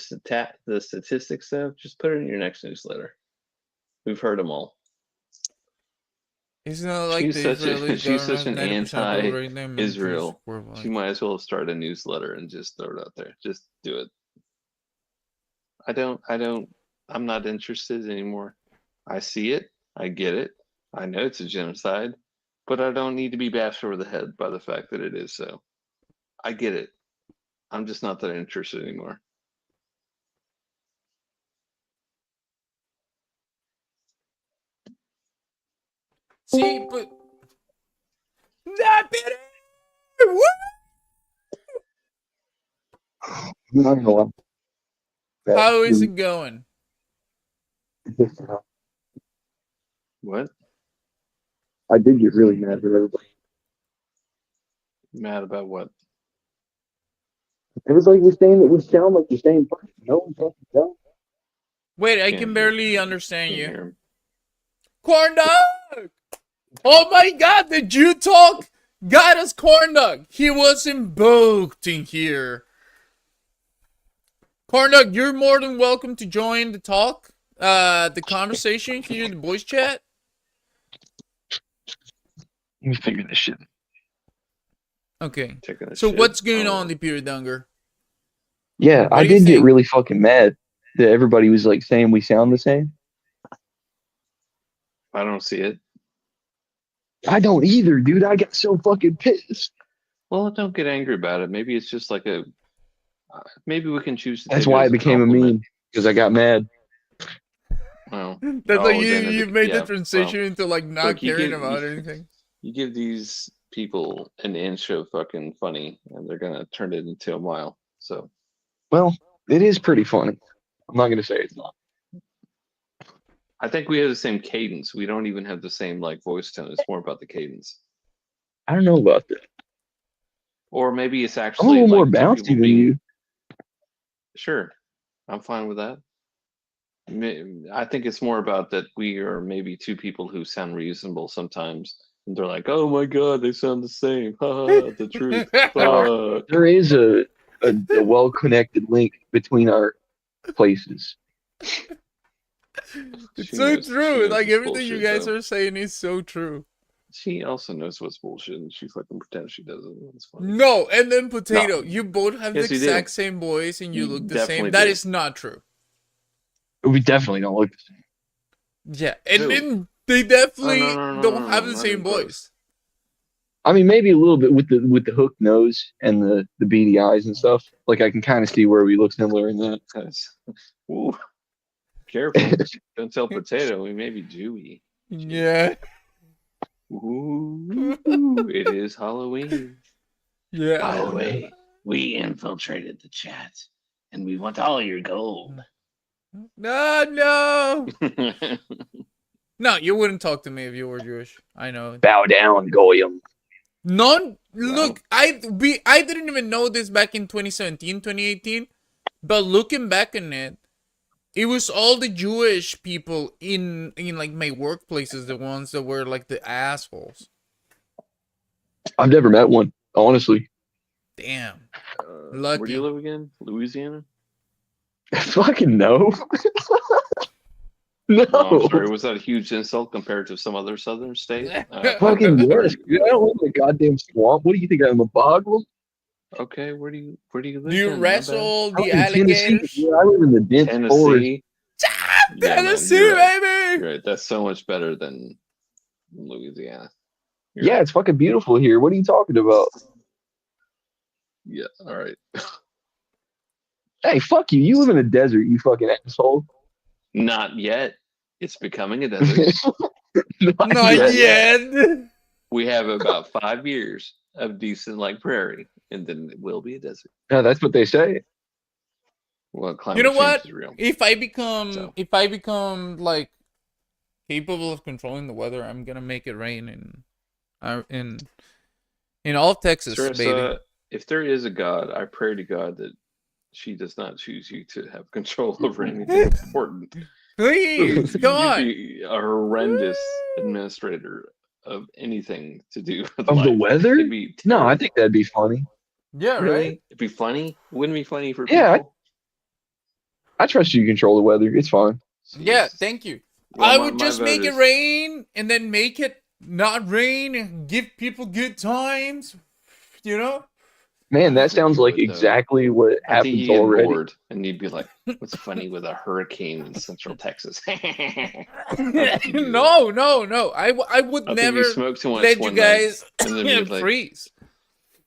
L: statistics stuff, just put it in your next newsletter. We've heard them all.
F: It's not like
L: she's such an anti-Israel. She might as well start a newsletter and just throw it out there. Just do it. I'm not interested anymore. I see it. I get it. I know it's a genocide, but I don't need to be bashed over the head by the fact that it is so. I get it. I'm just not that interested anymore.
F: See, but that bit. How is it going?
L: What?
N: I did get really mad at everybody.
L: Mad about what?
N: It was like we're saying that we sound like the same person. No one fucking sounds.
F: Wait, I can barely understand you. Corn dog! Oh my god, the Jew talk got us corn dog. He was invoked in here. Corn dog, you're more than welcome to join the talk, the conversation here in the voice chat.
N: Let me figure this shit.
F: Okay. So what's going on, the Peter Dunger?
N: Yeah, I did get really fucking mad that everybody was like saying we sound the same.
L: I don't see it.
N: I don't either, dude. I got so fucking pissed.
L: Well, don't get angry about it. Maybe it's just like maybe we can choose to.
N: That's why it became a meme, because I got mad.
L: Well,
F: That's like
L: then
F: you made the
L: yeah,
F: transition
L: well,
F: into like not
L: look,
F: caring about anything.
L: You give these people an inch of fucking funny, and they're gonna turn it into a mile. So,
N: Well, it is pretty funny. I'm not gonna say it's not.
L: I think we have the same cadence. We don't even have the same like voice tone. It's more about the cadence.
N: I don't know about that.
L: Or maybe it's
N: I'm a
L: actually
N: little more
L: like two
N: bouncy
L: people
N: than
L: being.
N: you.
L: Sure, I'm fine with that. I think it's more about that we are maybe two people who sound reasonable sometimes, and they're like, "Oh my god, they sound the same." Ha, the truth. Fuck.
N: There is a well-connected link between our places.
F: It's
L: She
F: so
L: knows
F: true. Like
L: it's
F: everything you
L: bullshit,
F: guys
L: though.
F: are saying is so true.
L: She also knows what's bullshit, and she fucking pretends she doesn't. It's funny.
F: No, and then Potato,
L: No.
F: you both have
L: Yes,
F: the
L: you do.
F: exact same voice and you look the
L: definitely
F: same. That
L: do.
F: is not true.
N: We definitely don't look the same.
F: Yeah, and
L: Who?
F: then they definitely
L: no,
F: don't have the
L: not
F: same
L: even close.
F: voice.
N: I mean, maybe a little bit with the hooked nose and the beady eyes and stuff. Like I can kind of see where we look similar in that.
L: Ooh, careful! Don't tell Potato. We may be Jewy.
F: Yeah.
L: Ooh, it is Halloween.
F: Yeah.
O: By the way, we infiltrated the chat, and we want all your gold.
F: No. No, you wouldn't talk to me if you were Jewish. I know.
N: Bow down, Goyim.
F: None. Look, I didn't even know this back in 2017, 2018. But looking back on it, it was all the Jewish people in like my workplaces, the ones that were like the assholes.
N: I've never met one, honestly.
F: Damn.
L: Where do you live again? Louisiana?
N: Fucking no. No.
L: Oh, I'm sorry. Was that a huge insult compared to some other southern state?
N: Fucking yes. I don't live in a goddamn swamp. What do you think I'm a boggle?
L: Okay, where do you live?
F: Do you
L: then?
F: wrestle
N: I
F: the
N: live in Tennessee.
F: alligators?
N: Yeah, I live in the dense forest.
L: Tennessee.
F: Tennessee,
L: you're right.
F: baby.
L: You're right. That's so much better than Louisiana.
N: Yeah, it's fucking beautiful here. What are you talking about?
L: Yeah, all right.
N: Hey, fuck you. You live in a desert, you fucking asshole.
L: Not yet. It's becoming a desert.
F: Not yet.
L: We have about 5 years of decent like prairie, and then it will be a desert.
N: Yeah, that's what they say.
L: Well, climate
F: You know
L: change
F: what?
L: is real.
F: If I become like capable of controlling the weather, I'm gonna make it rain in all of Texas, baby.
L: If there is a God, I pray to God that she does not choose you to have control over anything important.
F: Please, come on.
L: You'd be a horrendous administrator of anything to do with
N: Of
L: life.
N: the weather?
L: It'd be
N: No, I
L: terrible.
N: think that'd be funny.
F: Yeah,
L: Really?
F: right?
L: It'd be funny. Wouldn't it be funny for people?
N: Yeah, I trust you to control the weather. It's fine.
F: Yeah, thank you.
L: Well,
F: I
L: my
F: would just
L: vote
F: make it
L: is-
F: rain and then make it not rain and give people good times. You know?
N: Man, that sounds like
L: would, though.
N: exactly what
L: I think
N: happens
L: you get
N: already.
L: bored, and you'd be like, "What's funny with a hurricane in Central Texas?"
F: No. I would
L: I think
F: never
L: you smoked too much
F: let you
L: one
F: guys
L: night, and then you'd like,
F: freeze.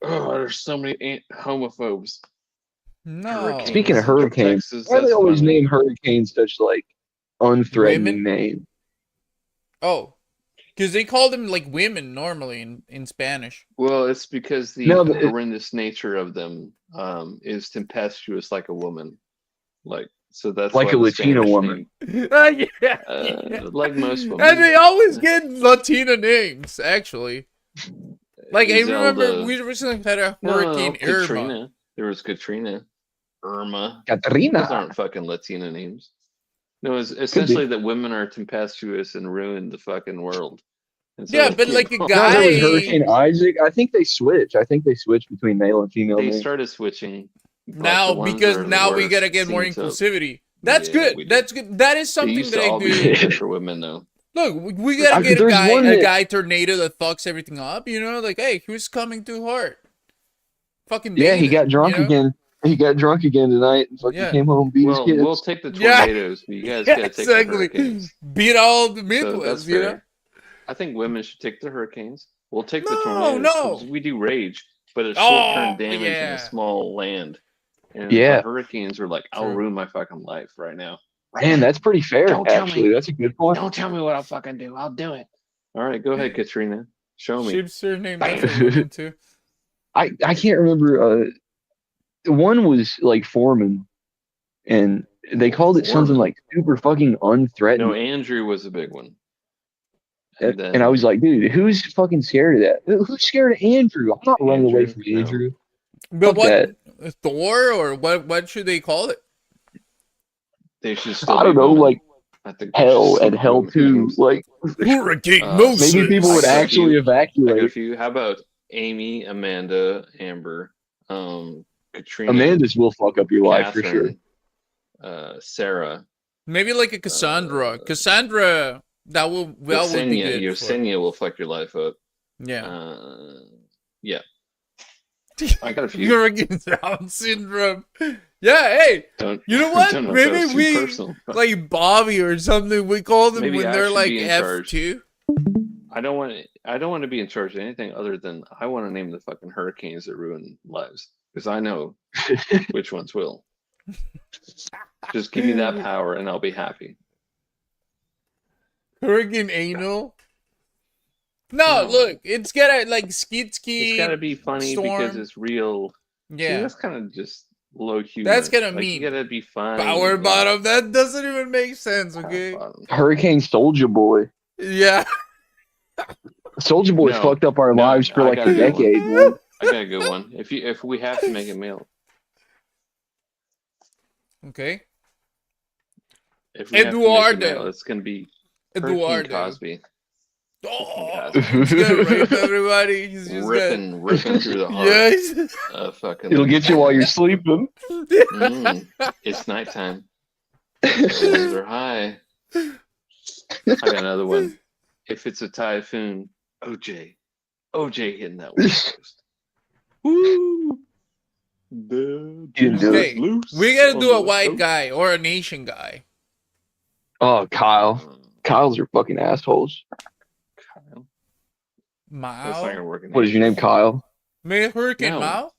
L: "Oh, there's so many homophobes."
F: No.
L: Hurricane.
N: Speaking of
L: Central
N: hurricanes,
L: Texas,
N: why do they
L: that's
N: always
L: funny.
N: name hurricanes such like unthreatening
F: Women?
N: name?
F: Oh. Because they call them like women normally in Spanish.
L: Well, it's because the
N: No, but
L: horrendous nature of them is tempestuous like a woman. Like, so that's
N: like
L: why
N: a
L: the
N: Latina
L: Spanish
N: woman.
L: like most women.
F: And they always get Latina names, actually. Like, I remember
L: Zelda.
F: we recently had a
L: No,
F: Hurricane Irma.
L: Katrina. There was Katrina, Irma.
N: Katrina.
L: Those aren't fucking Latina names. No, it's essentially that women are tempestuous and ruin the fucking world. And so
F: Yeah,
L: they
F: but
L: keep
F: like a
L: on-
N: No, there was
F: guy.
N: Hurricane Isaac. I think they switch. between male and female
L: They
N: names.
L: started switching. but
F: Now,
L: the ones
F: because
L: that are the
F: now we
L: worst
F: gotta get more
L: seem to-
F: inclusivity. That's
L: Yeah,
F: good.
L: we do.
F: That's good. That is
L: They
F: something
L: used
F: that
L: to
F: I
L: all be
F: do.
L: good for women, though.
F: Look, we gotta get a
N: There's one that-
F: guy tornado that fucks everything up. You know, like, hey, who's coming too hard? Fucking
N: Yeah, he
F: beat it,
N: got drunk
F: you know?
N: again. He got drunk again tonight and fucking
F: Yeah.
N: came home and beat
L: Well,
N: his kids.
L: we'll take the
F: Yeah.
L: tornadoes, but you guys gotta take the hurricanes.
F: Beat all the
L: So
F: Midwest,
L: that's
F: you know?
L: fair. I think women should take the hurricanes. We'll take the
F: No,
L: tornadoes.
F: no.
L: 'Cause we do rage, but it's
F: Oh,
L: short-term damage in
F: yeah.
L: a small land. And
N: Yeah.
L: the hurricanes are like, I'll
F: True.
L: ruin my fucking life right now.
N: Man, that's pretty fair,
O: Don't tell
N: actually.
O: me.
N: That's a good point.
O: Don't tell me what I'll fucking do. I'll do it.
L: All right, go ahead, Katrina. Show me.
F: Ship surname, that's a good one too.
N: I can't remember. One was like Foreman, and they called it something
L: Foreman?
N: like super fucking unthreatening.
L: No, Andrew was a big one.
N: And I was like, dude, who's fucking scared of that? Who's scared of Andrew? I'm not running away from Andrew.
F: But
N: Fuck
F: what,
N: that.
F: Thor, or what should they call it?
L: They should still
N: I don't
L: be
N: know,
L: women.
N: like
L: I think
N: Hell
L: still
N: and
L: be
N: Hell
L: women.
N: 2. Like,
F: Hurricane
N: maybe people would
L: I got a
N: actually
L: few. I got a
N: evacuate.
L: few. How about Amy, Amanda, Amber, Katrina,
N: Amanda's will fuck up your life for sure.
L: Catherine, Sarah,
F: Maybe like a Cassandra. Cassandra, that would be
L: Yesenia.
F: good.
L: Yesenia will fuck your life up.
F: Yeah.
L: Yeah. I got a few.
F: Hurricane Down syndrome. Yeah, hey. You know what?
L: Don't know if that
F: Maybe
L: was too
F: we
L: personal, but
F: like Bobby or something. We call them
L: maybe
F: when
L: I
F: they're
L: should
F: like
L: be in charge.
F: F2.
L: I don't want to be in charge of anything other than I want to name the fucking hurricanes that ruin lives, because I know which ones will. Just give me that power and I'll be happy.
F: Hurricane Anal. No, look, it's gotta like Skeet
L: It's gotta be funny because it's real.
F: Yeah.
L: See, that's kind of just low humor.
F: That's gonna
L: like,
F: mean
L: you gotta be funny.
F: Power Bottom. That doesn't even make sense, okay?
N: Hurricane Soldier Boy.
F: Yeah.
N: Soldier Boy
L: No,
N: fucked up our
L: no,
N: lives for
L: I
N: like
L: got
N: a
L: a good one.
N: decade, man.
L: I got a good one. If we have to make it male,
F: Okay.
L: if we have to make it
F: Eduardo.
L: male, it's gonna be Hurricane
F: Eduardo.
L: Cosby.
F: Oh, he's gonna rape everybody. He's just
L: ripping through the heart.
F: Yes.
L: Fucking.
N: It'll get you while you're sleeping.
L: It's nighttime. The winds are high. I got another one. If it's a typhoon, OJ hitting that west coast. Woo!
F: Okay, we gotta do a white guy or a nation guy.
N: Oh, Kyle. Kyle's are fucking assholes.
F: Mao.
N: What is your name, Kyle?
F: Maybe Hurricane
L: No.
F: Mao?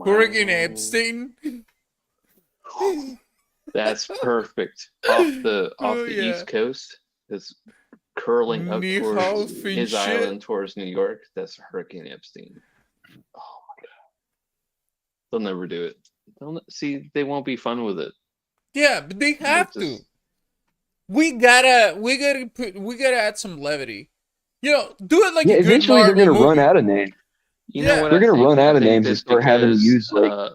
F: Hurricane Epstein?
L: That's perfect. Off the
F: yeah.
L: East Coast, that's curling up
F: Ni hao
L: towards
F: fin
L: his
F: shit.
L: island, towards New York. That's Hurricane Epstein. Oh my god, they'll never do it. See, they won't be fun with it.
F: Yeah, but they have to. We gotta add some levity. You know, do it like a good
N: eventually they're
F: Marvel
N: gonna run
F: movie.
N: out of names.
L: You know what?
N: They're
L: I
N: gonna
L: think?
N: run
L: I
N: out of
L: think
N: names and
L: that's
N: start having to
L: because,
N: use like.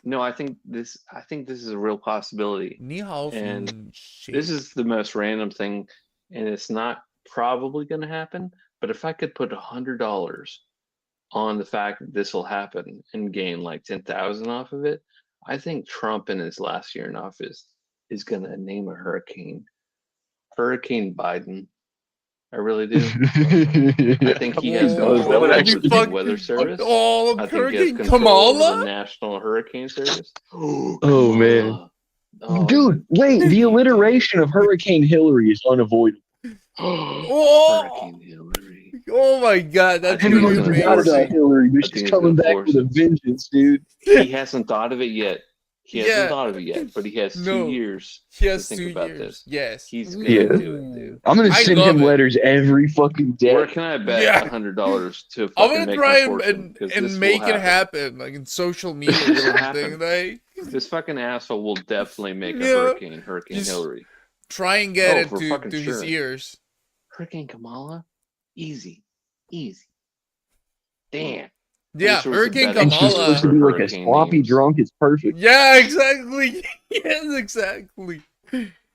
L: No, I think this is a real possibility.
F: Ni hao
L: And
F: fin shit.
L: this is the most random thing, and it's not probably going to happen. But if I could put $100 on the fact that this will happen and gain like 10,000 off of it, I think Trump in his last year in office is going to name a hurricane Hurricane Biden. I really do. I think he has control over the weather service.
F: Oh,
L: I think he has
F: Hurricane
L: control over the
F: Kamala?
L: National Hurricane Service.
N: Oh man,
L: Oh.
N: dude, wait! The alliteration of Hurricane Hillary is unavoidable.
F: Oh,
L: Hurricane Hillary.
F: oh my god, that's gonna
N: Everyone
F: be
N: forgot
F: amazing.
N: about Hillary, but
L: I
N: she's
L: think he's
N: coming
L: gonna
N: back
L: force
N: with a vengeance, dude.
L: He hasn't thought of it yet. He hasn't
F: Yeah.
L: thought of it yet, but he has
F: No.
L: 2 years
F: He has
L: to
F: 2
L: think about
F: years.
L: this.
F: Yes.
L: He's gonna
N: Yeah.
L: do it, dude.
N: I'm gonna
F: I
N: send
F: love
N: him
F: it.
N: letters every fucking day.
L: Where can I bet
F: Yeah.
L: $100 to
F: I'm
L: fucking
F: gonna
L: make
F: try
L: my
F: and,
L: fortune? 'Cause this
F: and
L: will
F: make it happen, like in social media or
L: It'll
F: something.
L: happen.
F: Like,
L: This fucking asshole will definitely make a
F: Yeah.
L: Hurricane
F: Just
L: Hillary.
F: try and get
L: Oh,
F: it
L: for
F: to
L: fucking
F: his
L: sure.
F: ears.
L: Hurricane Kamala? Easy. Damn.
F: Yeah,
L: This was
F: Hurricane
L: the betting
N: And she's
F: Kamala.
N: supposed to be like a
L: Hurricane
N: sloppy
L: names.
N: drunk. It's perfect.
F: Yeah, exactly. Yes, exactly.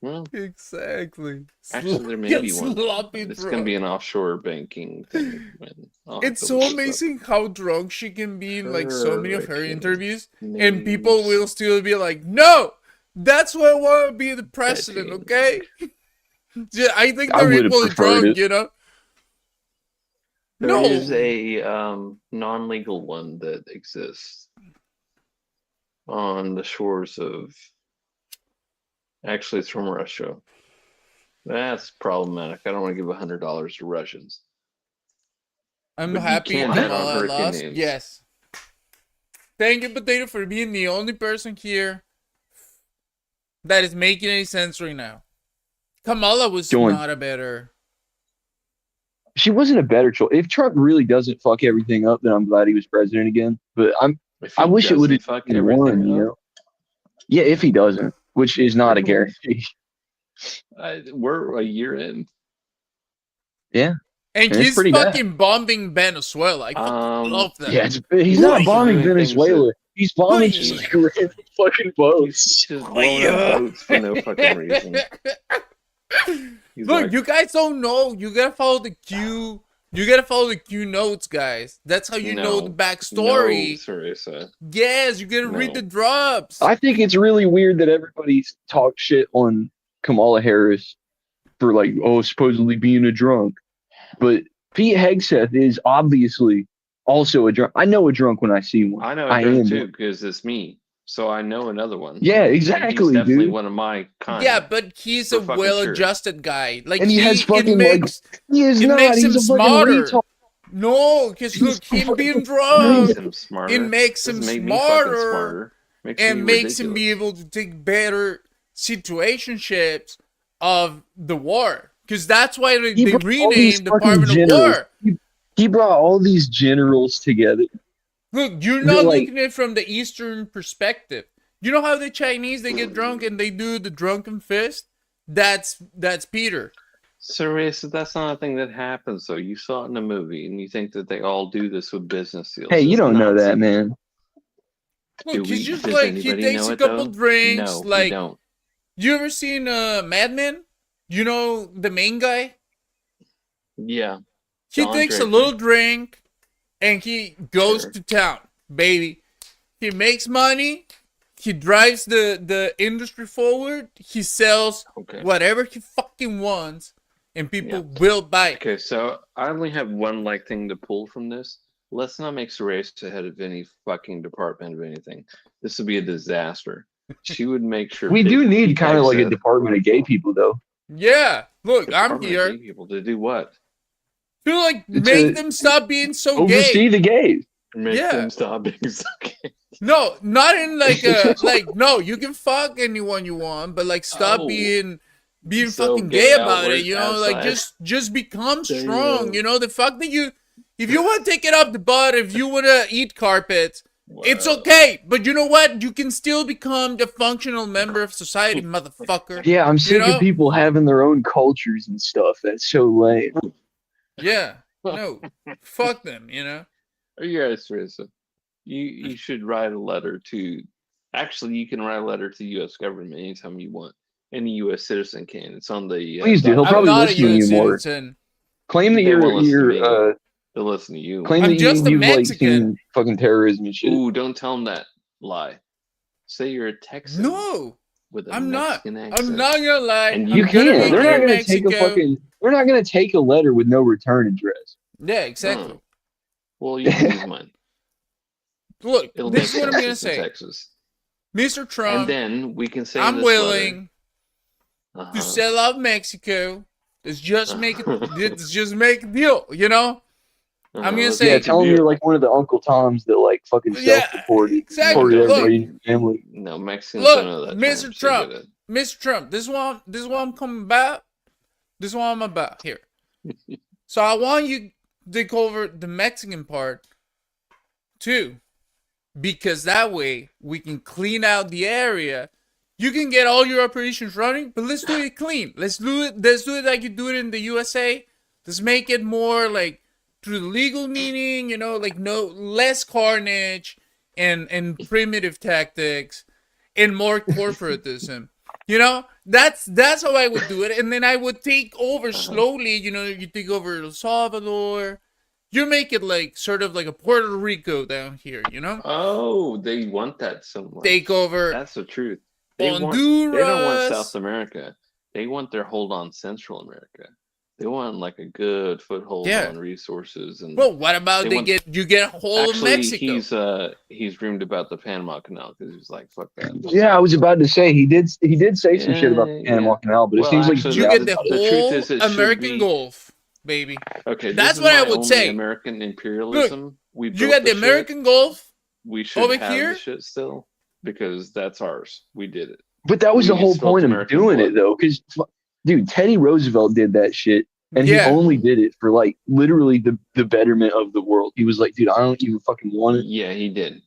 L: Well,
F: Exactly.
L: actually, there may be one.
F: Sloppy
L: It's
F: drunk.
L: going to be an offshore banking thing. I'll have
F: It's
L: to
F: so
L: look this up.
F: amazing how drunk she can be in like so many of her
L: Hurricane
F: interviews, and people
L: names.
F: will still be like, "No, that's why I want to be the president." Okay. Yeah, I think
N: I
F: they're
N: would've
F: equally
N: preferred
F: drunk,
N: it.
F: you know.
L: There is
F: No.
L: a non-legal one that exists on the shores of. Actually, it's from Russia. That's problematic. I don't want to give $100 to Russians.
F: I'm
L: But you
F: happy
L: can bet on
F: Kamala
L: hurricane
F: lost.
L: names.
F: Yes. Thank you, Potato, for being the only person here that is making any sense right now. Kamala was
N: Join.
F: not a better.
N: She wasn't a better choice. If Trump really doesn't fuck everything up, then I'm glad he was president again. But I wish it would have
L: fuck
N: been
L: everything
N: one, you
L: up.
N: know. Yeah, if he doesn't, which is not a guarantee.
L: We're a year in.
N: Yeah.
F: And
N: it's
F: he's
N: pretty
F: fucking bombing Venezuela. I fucking love that.
N: Yeah, he's not bombing
L: doing things
N: Venezuela. He's bombing
F: Hey.
N: just like random fucking boats.
L: Just blowing up boats for no fucking reason. He's
F: Look,
L: like,
F: you guys don't know. You gotta follow the Q. You gotta follow the Q notes, guys. That's how you know the backstory.
L: No, Sarasa.
F: Yes, you gotta read the drops.
N: I think it's really weird that everybody talks shit on Kamala Harris for like, supposedly being a drunk. But Pete Hegseth is obviously also a drunk. I know a drunk when I see one.
L: I know a drunk too because it's me. So I know another one.
N: Yeah, exactly,
L: He's definitely
N: dude.
L: one of my kind.
F: Yeah, but he's a
L: For fucking
F: well-adjusted guy. Like
N: And he has fucking,
F: it makes,
N: he is
F: it
N: not.
F: makes him
N: He's a fucking
F: smarter.
N: retard.
F: No, because look, him being
L: Makes
F: drunk,
L: him smarter.
F: it makes him
L: Doesn't make me fucking
F: smarter,
L: smarter.
F: and
L: me
F: makes him
L: ridiculous.
F: be able to take better situationships of the war. Because that's why they
N: He brought all these
F: renamed
N: fucking
F: Department of
N: generals.
F: War.
N: He brought all these generals together.
F: Look, you're
N: They're
F: not
N: like-
F: looking at it from the Eastern perspective. You know how the Chinese, they get drunk and they do the drunken fist? That's Peter.
L: Sarasa, that's not a thing that happens though. You saw it in a movie and you think that they all do this with business deals.
N: Hey, you
L: It's
N: don't know
L: not.
N: that, man.
F: Look, he's just
L: does
F: like, he
L: anybody
F: takes
L: know
F: a
L: it,
F: couple
L: though?
F: drinks.
L: No, we
F: like,
L: don't.
F: you ever seen Mad Men? You know the main guy?
L: Yeah.
F: He
L: Don
F: takes a
L: Draper.
F: little drink and he goes to town, baby. He makes money. He drives the industry forward. He sells whatever he fucking wants, and people will buy it.
L: Okay, so I only have one thing to pull from this. Let's not make Sarasa head of any fucking department of anything. This would be a disaster. She would make sure
N: We do need kind of like a
L: Hegseth-
N: department of gay people, though.
F: Yeah, look, I'm
L: Department of
F: here.
L: Gay people to do what?
F: To like
N: To
F: make them stop being so
N: Oversee
F: gay.
N: the gays.
L: Make
F: Yeah.
L: them stop being so gay.
F: No, not in like like no, you can fuck anyone you want, but like stop
L: Oh.
F: being
L: So
F: fucking
L: gay
F: gay about
L: outward
F: it, you know, like
L: outside.
F: just become
L: There you
F: strong,
L: go.
F: you know, the fact that if you want to take it up the butt, if you want to eat carpets, it's okay, but you know what? You can still become the functional member of society, motherfucker.
N: Yeah, I'm
F: You
N: sick
F: know?
N: of people having their own cultures and stuff. That's so lame.
F: Yeah, no, fuck them, you know.
L: Are you guys serious? You should write a letter to. Actually, you can write a letter to the U.S. government anytime you want. Any U.S. citizen can. It's on the.
N: Please do. He'll
F: I'm
N: probably
F: not a
N: listen to
F: US
N: you more.
F: citizen.
N: Claim that
L: They won't listen to
N: you're
L: me. They'll listen to you.
N: claim
F: I'm
N: that
F: just a
N: you've like
F: Mexican.
N: seen fucking terrorism and shit.
L: Ooh, don't tell them that lie. Say you're a Texan.
F: No,
L: with a
F: I'm not.
L: Mexican accent.
F: I'm not gonna lie.
L: And
N: You
F: I'm gonna
N: can't.
F: make
N: They're
F: it
N: not
F: in
N: gonna take a
F: Mexico.
N: fucking. They're not gonna take a letter with no return address.
F: Yeah, exactly.
L: Oh. Well, you can use mine.
F: Look,
L: It'll
F: this is
L: make
F: what I'm gonna
L: sense in
F: say,
L: Texas.
F: Mr. Trump.
L: And then we can say in
F: I'm
L: this
F: willing
L: letter,
F: to sell out Mexico. Let's just make it. Let's just make a deal. You know. I'm gonna say.
N: Yeah, tell them you're like one of the Uncle Toms that like fucking self-reported,
F: exactly.
N: supported
F: Look.
N: everybody in your family.
L: No, Mexicans don't know
F: Look,
L: that
F: Mr.
L: term, so
F: Trump,
L: get it.
F: Mr. Trump. This is what I'm coming about. This is what I'm about here. So I want you to take over the Mexican part too, because that way we can clean out the area. You can get all your operations running, but let's do it clean. Let's do it like you do it in the USA. Let's make it more like through the legal meaning, you know, like less carnage and primitive tactics and more corporatism. You know, that's how I would do it, and then I would take over slowly. You know, you take over El Salvador. You make it like sort of like a Puerto Rico down here. You know.
L: Oh, they want that so much.
F: Take over.
L: That's the truth. They don't want
F: Honduras.
L: South America. They want their hold on Central America. They want like a good foothold on resources. And
F: well, what about you get a whole of
L: Mexico?
F: Mexico?
L: He's dreamed about the Panama Canal because he's like, fuck that.
N: Yeah, I was about to say he did say some shit about the Panama Canal, but it seems like
F: you get the whole American Gulf, baby.
L: Okay,
F: that's what I would say.
L: American imperialism.
F: Look, you got the American Gulf.
L: We should
F: over
L: have
F: here.
L: the shit still because that's ours. We did it.
N: But that was
L: We
N: the whole
L: just spilled
N: point of
L: American
N: doing
L: blood.
N: it, though, because, dude, Teddy Roosevelt did that shit, and he
F: Yeah.
N: only did it for like literally the betterment of the world. He was like, dude, I don't even fucking want it.
L: Yeah, he did.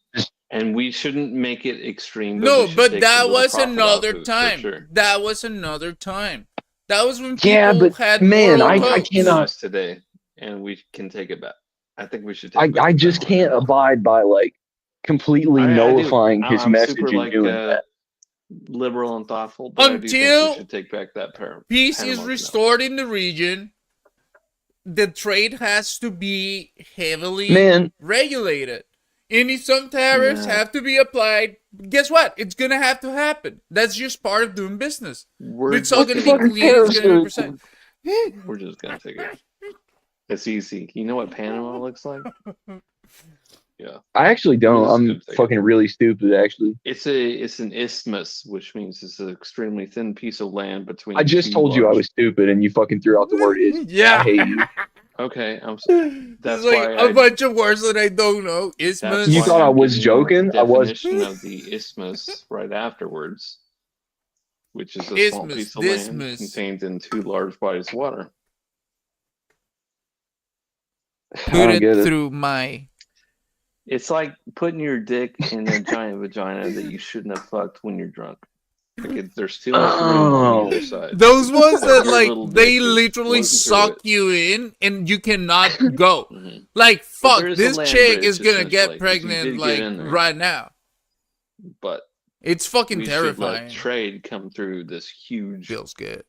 L: And we shouldn't make it extreme. But
F: No,
L: we should
F: but
L: take a
F: that
L: little
F: was
L: profit
F: another
L: off of it, for
F: time.
L: sure.
F: That was another time. That was when people
N: Yeah, but
F: had
N: man,
F: moral
N: I
F: codes.
N: cannot.
L: Us today, and we can take it back. I think we should take it back.
N: I just can't abide by like completely
L: I do.
N: nullifying his
L: I'm
N: message
L: super
N: and
L: like
N: doing that.
L: liberal and thoughtful, but I do think
F: Until
L: we should take back that pair.
F: peace is restored in the region, the trade has to be heavily
N: Man.
F: regulated. And if some tariffs have to be applied, guess what? It's going to have to happen. That's just part of doing business. It's all going to be clean. It's going to be percent.
L: We're just going to take it. It's easy. You know what Panama looks like? Yeah.
N: I actually don't.
L: We're just
N: I'm
L: gonna take
N: fucking really stupid, actually.
L: It's an isthmus, which means it's an extremely thin piece of land between.
N: I just
L: two
N: told you I
L: large-
N: was stupid, and you fucking threw out the word "is."
F: Yeah.
N: I hate you.
L: Okay, that's
F: It's like
L: why
F: a bunch of words that I don't know. Isthmus.
N: You thought I was joking? I was.
L: Definition of the isthmus right afterwards, which is a small piece of land contained in two large bodies of water.
F: Put it through my.
L: It's like putting your dick in a giant vagina that you shouldn't have fucked when you're drunk. Like there's too much room on the other side.
F: Those ones that
L: Your
F: like
L: little
F: they
L: dick is
F: literally
L: floating through
F: suck you in and you cannot go. Like fuck,
L: there is a
F: this
L: land
F: chick
L: bridge,
F: is gonna
L: essentially,
F: get
L: 'cause you
F: pregnant
L: did get
F: like
L: in there.
F: right now.
L: But
F: It's fucking
L: we should
F: terrifying.
L: let trade come through this huge.
F: Feels good.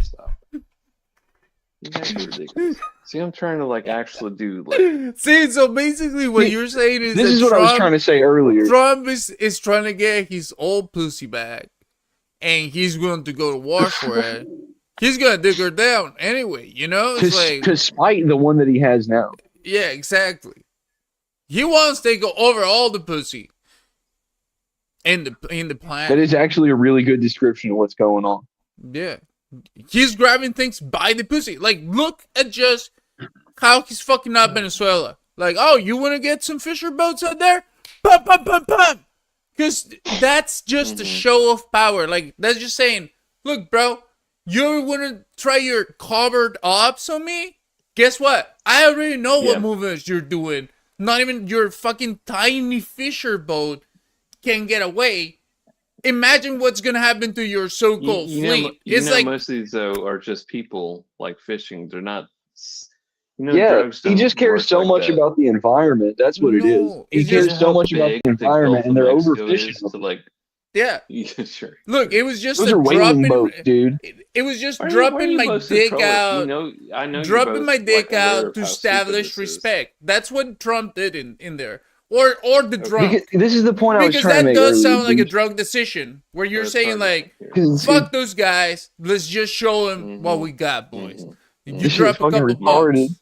L: Stop. You guys are ridiculous. See, I'm trying to like actually do like.
F: See, so basically what you're saying is
N: This
F: that
N: is what I was trying to say earlier.
F: Trump is trying to get his old pussy back, and he's going to go to war for it. He's gonna dig her down anyway, you know. It's like
N: To spite the one that he has now.
F: yeah, exactly. He wants to take over all the pussy in the planet.
N: That is actually a really good description of what's going on.
F: Yeah. He's grabbing things by the pussy. Like, look at just how he's fucking up Venezuela. Like, oh, you want to get some fisher boats out there? Pump, pump, pump, pump. Because that's just a show of power. Like, that's just saying, look, bro, you want to try your covered ops on me? Guess what? I already know what movements you're doing. Not even your fucking tiny fisher boat can get away. Imagine what's gonna happen to your so-called fleet. It's like
L: most of these though are just people like fishing. They're not.
N: Drugs he just cares so much about the environment. That's what it is. He cares so much about the environment, and they're overfishing.
L: Like,
F: yeah,
L: sure.
F: Look, it was just
N: those are whaling boats, dude.
F: It was just dropping my dick out.
L: I know
F: dropping my dick out to establish respect. That's what Trump did in there. Or the drunk.
N: Because this is the point I was trying to make.
F: Because that does
N: earlier,
F: sound like a
N: dude.
F: drunk decision where you're
L: That's
F: saying
L: hard.
F: like, fuck those guys. Let's just show them what we got, boys. You
N: This
F: drop
N: shit's
F: a
N: fucking
F: couple
N: retarded,
F: bucks.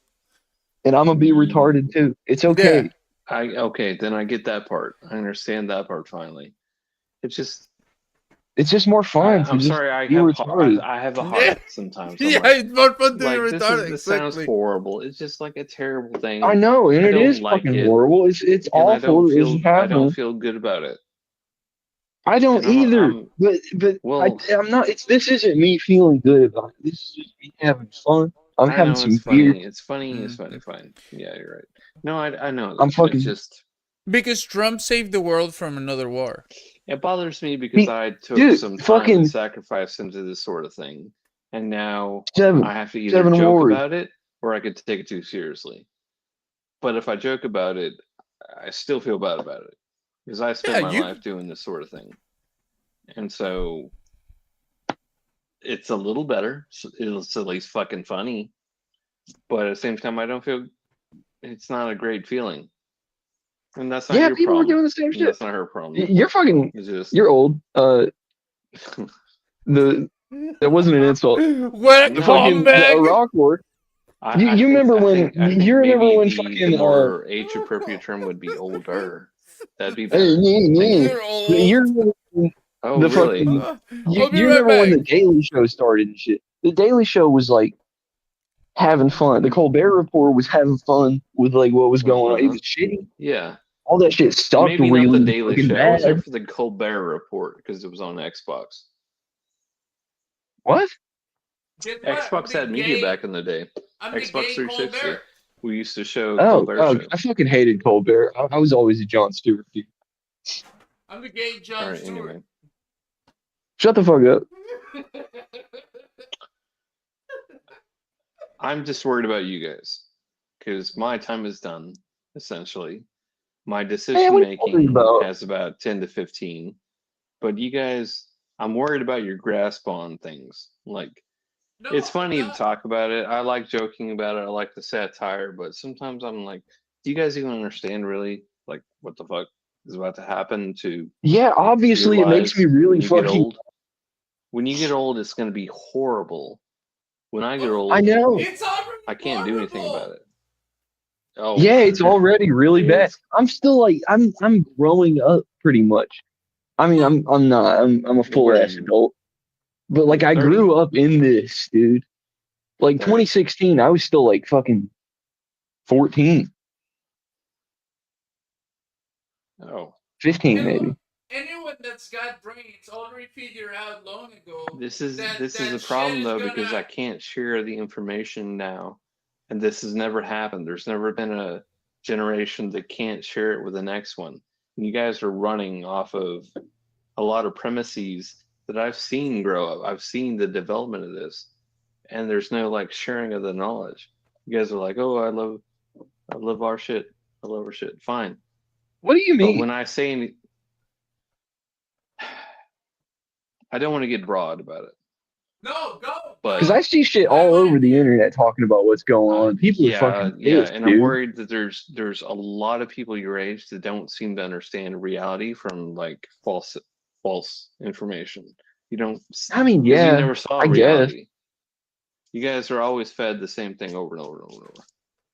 N: and I'm gonna be retarded too. It's okay.
L: Okay, then I get that part. I understand that part finally. It's just
N: more fun.
L: I'm sorry. I have a heart sometimes. I'm
F: Yeah,
L: like,
F: it's more fun to be
L: like,
F: retarded.
L: this sounds
F: Exactly.
L: horrible. It's just like a terrible thing.
N: I know, and
L: I
N: it
L: don't
N: is
L: like
N: fucking
L: it.
N: horrible. It's
L: And
N: awful. It isn't
L: I
N: happening.
L: don't feel good about it.
N: I don't
L: And
N: either. But I'm not. This isn't me feeling good about it. This is just me having fun. I'm
L: I
N: having
L: know,
N: some
L: it's funny.
N: beer.
L: It's funny. It's funny. Fine. Yeah, you're right. No, I know.
N: I'm fucking.
L: It's just.
F: Because Trump saved the world from another war.
L: It bothers me because I took some time and sacrifice into this sort of thing, and now I have to either joke about it or I could take it too seriously. But if I joke about it, I still feel bad about it because I spent my life doing this sort of thing, and so it's a little better. It's at least fucking funny, but at the same time, I don't feel. It's not a great feeling. And that's not your
N: people
L: problem.
N: are doing the same shit.
L: That's not her problem.
N: You're fucking. You're old. That wasn't an insult.
F: Welcome back.
N: The Iraq War. You remember when? You remember when fucking
L: the more age appropriate term would be older. That'd be better.
N: You remember
L: Oh,
N: the
L: really?
N: fucking, you remember when the Daily Show started and shit? The Daily Show was like having fun. The Colbert Report was having fun with like what was going on. It was shitty.
L: Yeah.
N: all that shit sucked
L: Maybe
N: really
L: not the Daily
N: fucking
L: Show. I was there
N: bad.
L: for the Colbert Report because it was on Xbox.
N: What?
L: Xbox had media back in the day.
F: I'm the
L: Xbox
F: gay
L: 360.
F: Colbert.
L: We used to show
N: Oh,
L: Colbert
N: oh,
L: Show.
N: I fucking hated Colbert. I was always a Jon Stewart dude.
F: I'm the gay Jon
L: All right,
F: Stewart.
L: anyway.
N: Shut the fuck up.
L: I'm just worried about you guys because my time is done, essentially. My decision
N: what are you worried
L: making
N: about?
L: has about 10 to 15. But you guys, I'm worried about your grasp on things. Like, it's funny to talk about it. I like joking about it. I like the satire. But sometimes I'm like, do you guys even understand really, like, what the fuck is about to happen to
N: Yeah,
L: your
N: obviously it makes
L: lives
N: me really
L: when you get
N: fucking.
L: old? When you get old, it's going to be horrible. When I get
N: I
L: old,
N: know.
L: I can't do anything about it. Oh,
N: Yeah, it's already really
L: it
N: bad.
L: is.
N: I'm still like I'm growing up pretty much. I mean, I'm not. I'm a full
L: What are
N: ass
L: you?
N: adult. But like I
L: 30?
N: grew up in this, dude. Like
L: 30.
N: 2016, I was still like fucking 14,
L: Oh,
N: 15 maybe.
F: Anyone that's got brains already figured out long ago.
L: this is
F: that
L: a
F: shit
L: problem
F: is
L: though
F: gonna...
L: because I can't share the information now, and this has never happened. There's never been a generation that can't share it with the next one. And you guys are running off of a lot of premises that I've seen grow up. I've seen the development of this, and there's no like sharing of the knowledge. You guys are like, oh, I love our shit. I love our shit. Fine.
N: What do you
L: But
N: mean?
L: when I say I don't want to get broad about it.
F: No, go.
L: But
N: Because I see shit all over the internet talking about what's going on. People are fucking pissed,
L: and
N: dude.
L: I'm worried that there's a lot of people your age that don't seem to understand reality from like false information. You don't.
N: I mean,
L: because you
N: yeah,
L: never saw
N: I guess.
L: reality. You guys are always fed the same thing over and over and over and over.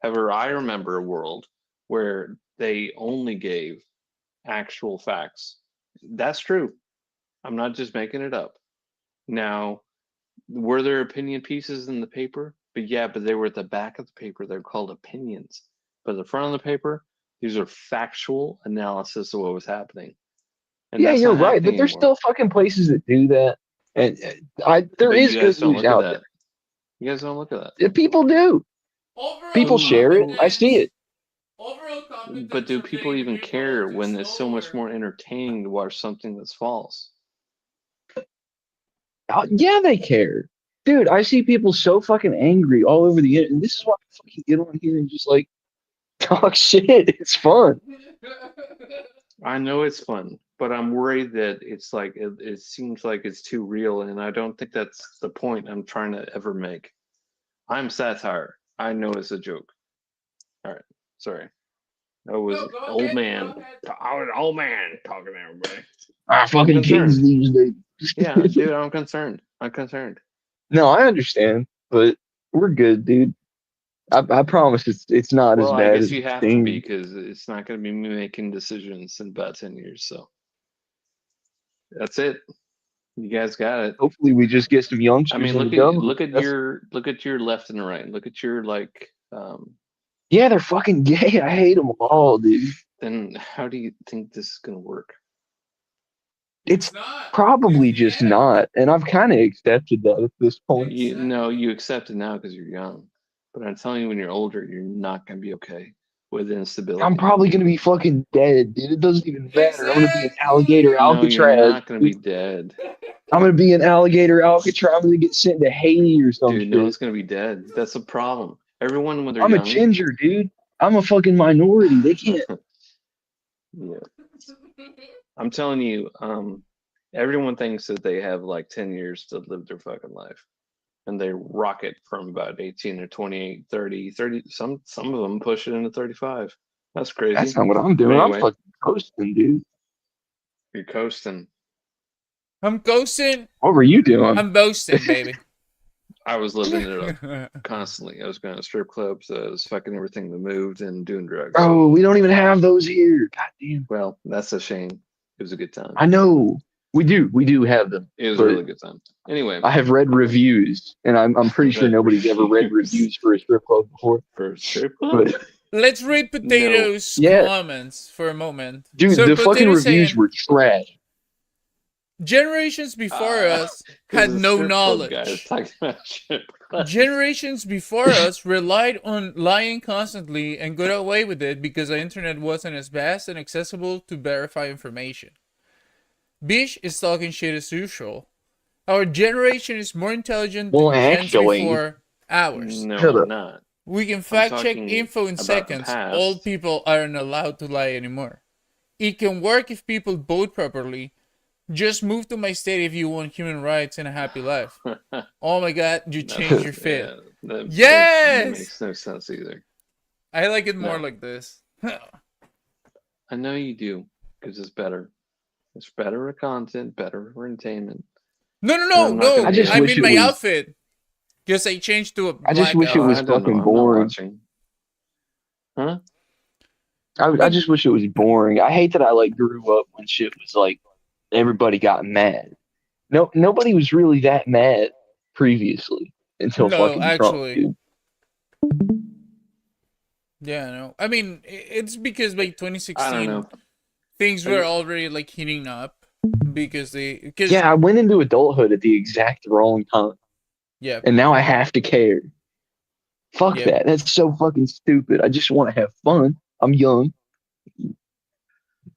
L: However, I remember a world where they only gave actual facts. That's true. I'm not just making it up. Now, were there opinion pieces in the paper? But they were at the back of the paper. They're called opinions. But at the front of the paper, these are factual analysis of what was happening. And
N: Yeah,
L: that's
N: you're
L: not
N: right,
L: happening
N: but there's
L: anymore.
N: still fucking places that do that, and there
L: But
N: is
L: you guys
N: good
L: don't
N: news
L: look at
N: out
L: that. You guys don't look at that.
N: there. People do. People share it. I see it.
F: Overall competence.
L: But do people even care when it's so much more entertaining to watch something that's false?
N: Yeah, they care, dude. I see people so fucking angry all over the internet, and this is why I fucking get on here and just like talk shit. It's fun.
L: I know it's fun, but I'm worried that it's like it seems like it's too real, and I don't think that's the point I'm trying to ever make. I'm satire. I know it's a joke. All right, sorry. That was old man. I was an old man talking to everybody.
N: Fucking kids these days.
L: Yeah, dude, I'm concerned. I'm concerned.
N: No, I understand, but we're good, dude. I promise it's not as
L: Well,
N: bad
L: I guess
N: as
L: you
N: it
L: have to
N: seems.
L: be because it's not going to be me making decisions in about 10 years. So that's it. You guys got it.
N: Hopefully, we just get some youngsters.
L: I mean,
N: in the government.
L: look at your left and right. Look at your like.
N: Yeah, they're fucking gay. I hate them all, dude.
L: Then how do you think this is going to work?
N: It's probably just not, and I've kind of accepted that at this point.
L: You accept it now because you're young, but I'm telling you, when you're older, you're not going to be okay with instability.
N: I'm probably gonna be fucking dead, dude. It doesn't even matter. I'm gonna be an alligator Alcatraz.
L: No, you're not going to be dead.
N: I'm gonna be an alligator Alcatraz. I'm gonna get sent to Haiti or something.
L: Dude, no one's going to be dead. That's a problem. Everyone when they're
N: I'm
L: young.
N: a ginger, dude. I'm a fucking minority. They can't.
L: Yeah. I'm telling you, everyone thinks that they have like 10 years to live their fucking life. And they rocket from about 18 to 28, 30. Some of them push it into 35. That's crazy.
N: That's not what I'm doing.
L: Anyway,
N: I'm fucking coasting, dude.
L: You're coasting.
F: I'm ghosting.
N: What were you doing?
F: I'm boasting, baby.
L: I was living it up constantly. I was going to strip clubs. I was fucking everything that moved and doing drugs.
N: Oh, we don't even have those here. God damn.
L: Well, that's a shame. It was a good time.
N: I know. We do have them.
L: It was a really good time. Anyway,
N: I have read reviews, and I'm pretty sure nobody's ever read reviews for a strip club before.
L: For a strip club?
F: let's read Potato's comments for a moment.
N: Dude,
F: So
N: the fucking
F: Potato
N: reviews
F: saying,
N: were trash.
F: generations before us had no knowledge. Generations before us relied on lying constantly and got away with it because the internet wasn't as vast and accessible to verify information. Bish is talking shit as usual. Our generation is more intelligent than Gen 3 for hours.
L: No, I'm not.
F: We can fact check info in seconds. Old people aren't allowed to lie anymore. It can work if people vote properly. Just move to my state if you want human rights and a happy life. Oh my god, you changed your fit. Yes!
L: That makes no sense either.
F: I like it more like this.
L: I know you do, because it's better. It's better for content, better for entertainment.
F: No. I mean my outfit. Because I changed to a black
N: I just wish it was fucking boring.
L: Huh?
N: I just wish it was boring. I hate that I like grew up when shit was like everybody got mad. No, nobody was really that mad previously until fucking Trump, dude.
F: Yeah, no. I mean, it's because by 2016, things were already like heating up because
N: I went into adulthood at the exact wrong time.
F: Yeah.
N: And now I have to care. Fuck that. That's so fucking stupid. I just want to have fun. I'm young.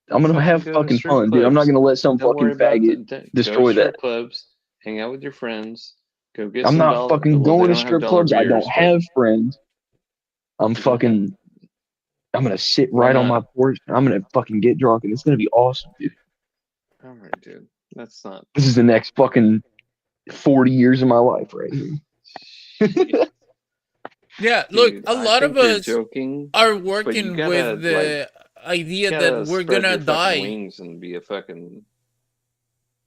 N: I'm gonna have fucking fun, dude. I'm not gonna let some fucking faggot destroy that.
L: Clubs, hang out with your friends, go get.
N: I'm not fucking going to strip clubs. I don't have friends. I'm fucking. I'm gonna sit right on my porch. I'm gonna fucking get drunk, and it's gonna be awesome, dude.
L: All right, dude. That's not.
N: This is the next fucking 40 years of my life, right here.
F: Yeah, look, a lot of us are working with the idea that we're gonna die.
L: Wings and be a fucking.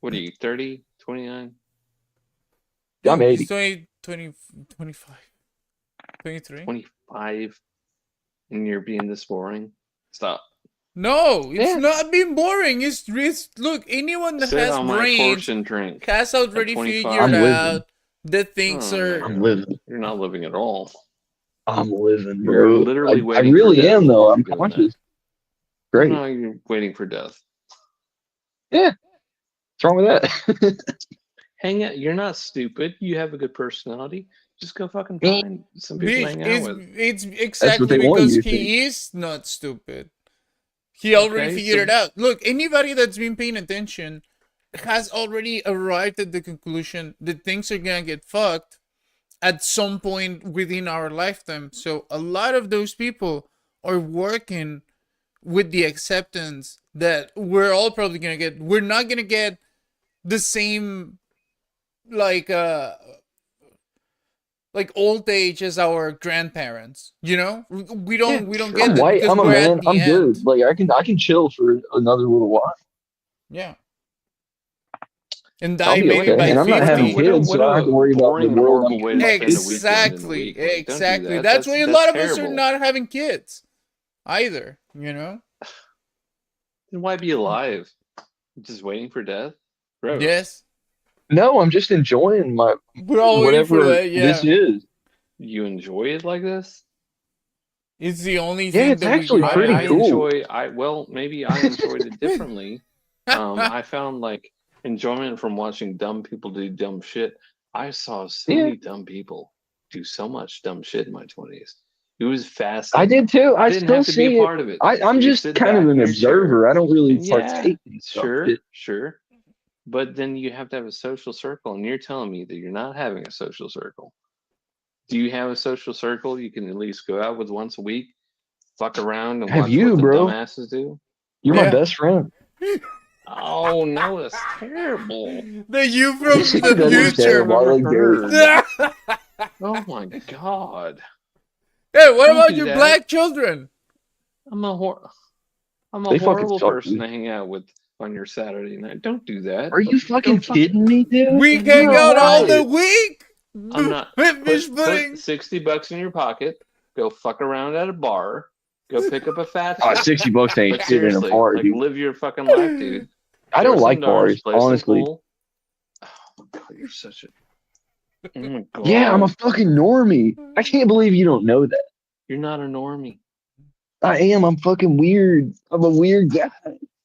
L: What are you, 30, 29?
N: I'm 80.
F: 20, 25, 23.
L: 25, and you're being this boring? Stop.
F: No, it's not being boring. It's look, anyone that has brains has already figured out that things are.
N: I'm living.
L: You're not living at all.
N: I'm living, bro.
L: You're literally waiting.
N: I really am, though. I'm conscious. Great.
L: No, you're waiting for death.
N: Yeah. What's wrong with that?
L: Hang out. You're not stupid. You have a good personality. Just go fucking find some people to hang out with.
F: It's exactly because he is not stupid. He already figured it out. Look, anybody that's been paying attention has already arrived at the conclusion that things are gonna get fucked at some point within our lifetime. So a lot of those people are working with the acceptance that we're all probably gonna get. We're not gonna get the same like old age as our grandparents, you know? We don't get
N: I'm
F: that.
N: white. I'm a man. I'm
F: good.
N: good. Like I can chill for another little while.
F: Yeah. And die maybe by 50.
N: And I'm not having kids, so I don't have to worry about the world.
F: Exactly. That's why a lot of us are not having kids either, you know?
L: Then why be alive? Just waiting for death? Bro.
F: Yes.
N: No, I'm just enjoying my whatever this is.
L: You enjoy it like this?
F: It's the only thing.
N: Yeah, it's actually pretty cool.
L: Maybe I enjoyed it differently. I found like enjoyment from watching dumb people do dumb shit. I saw so many dumb people do so much dumb shit in my 20s. It was fast.
N: I did too. I
L: didn't
N: still
L: have to
N: see
L: be a part of it.
N: I'm just kind of an observer. I don't really partake in stuff.
L: Sure. But then you have to have a social circle, and you're telling me that you're not having a social circle. Do you have a social circle you can at least go out with once a week, fuck around, and watch what the dumbasses do?
N: You're my best friend.
L: Oh no, that's terrible.
F: The you from the future.
L: Oh my god.
F: Hey, what about your black children?
L: I'm a horrible person to hang out with on your Saturday night. Don't do that.
N: Are you fucking kidding me, dude?
F: We hang out all the week.
L: I'm not. Put $60 in your pocket. Go fuck around at a bar. Go pick up a fat.
N: $60 ain't shit in a bar, dude.
L: Live your fucking life, dude.
N: I don't like bars, honestly.
L: Oh my god, you're such a. Oh my god.
N: Yeah, I'm a fucking normie. I can't believe you don't know that.
L: You're not a normie.
N: I am. I'm fucking weird. I'm a weird guy.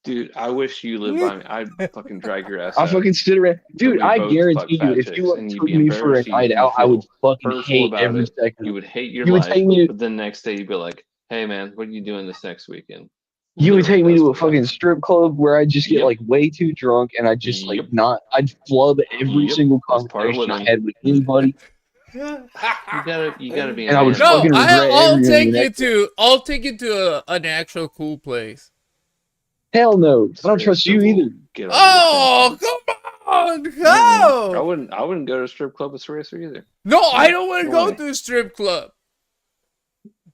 L: Dude, I wish you lived by me. I'd fucking drag your ass
N: I
L: out.
N: fucking sit around,
L: And
N: dude.
L: we
N: I
L: both fuck
N: guarantee you,
L: fat
N: if you
L: chicks,
N: like
L: and you'd
N: took
L: be
N: me for a
L: embarrassed.
N: night
L: You'd
N: out, I would
L: feel
N: fucking
L: hurtful
N: hate
L: about
N: every
L: it.
N: second
L: You
N: of
L: would
N: it.
L: hate your
N: You would
L: life.
N: take me to
L: But then next day, you'd be like, "Hey, man, what are you doing this next weekend?"
N: you would
L: Literally,
N: take me
L: that's
N: to a
L: what
N: fucking
L: happened.
N: strip club where I just get
L: Yep.
N: like way too drunk and I just like
L: Yep.
N: not. I'd flub every
L: Yep.
N: single
L: That's part of
N: conversation I
L: living.
N: had with anybody,
L: You gotta be a
N: and I would
L: man.
N: fucking
F: No,
N: regret
F: I'll
N: everything the
F: take you
N: next day.
F: to an actual cool place.
N: Hell no, I don't
L: Straight
N: trust
L: to
N: you either.
L: get all your
F: Oh,
L: attention.
F: come on,
L: I
F: go!
L: wouldn't go to a strip club with Racer either.
F: No, I
L: No,
F: don't want to
L: no
F: go
L: way.
F: to a strip club.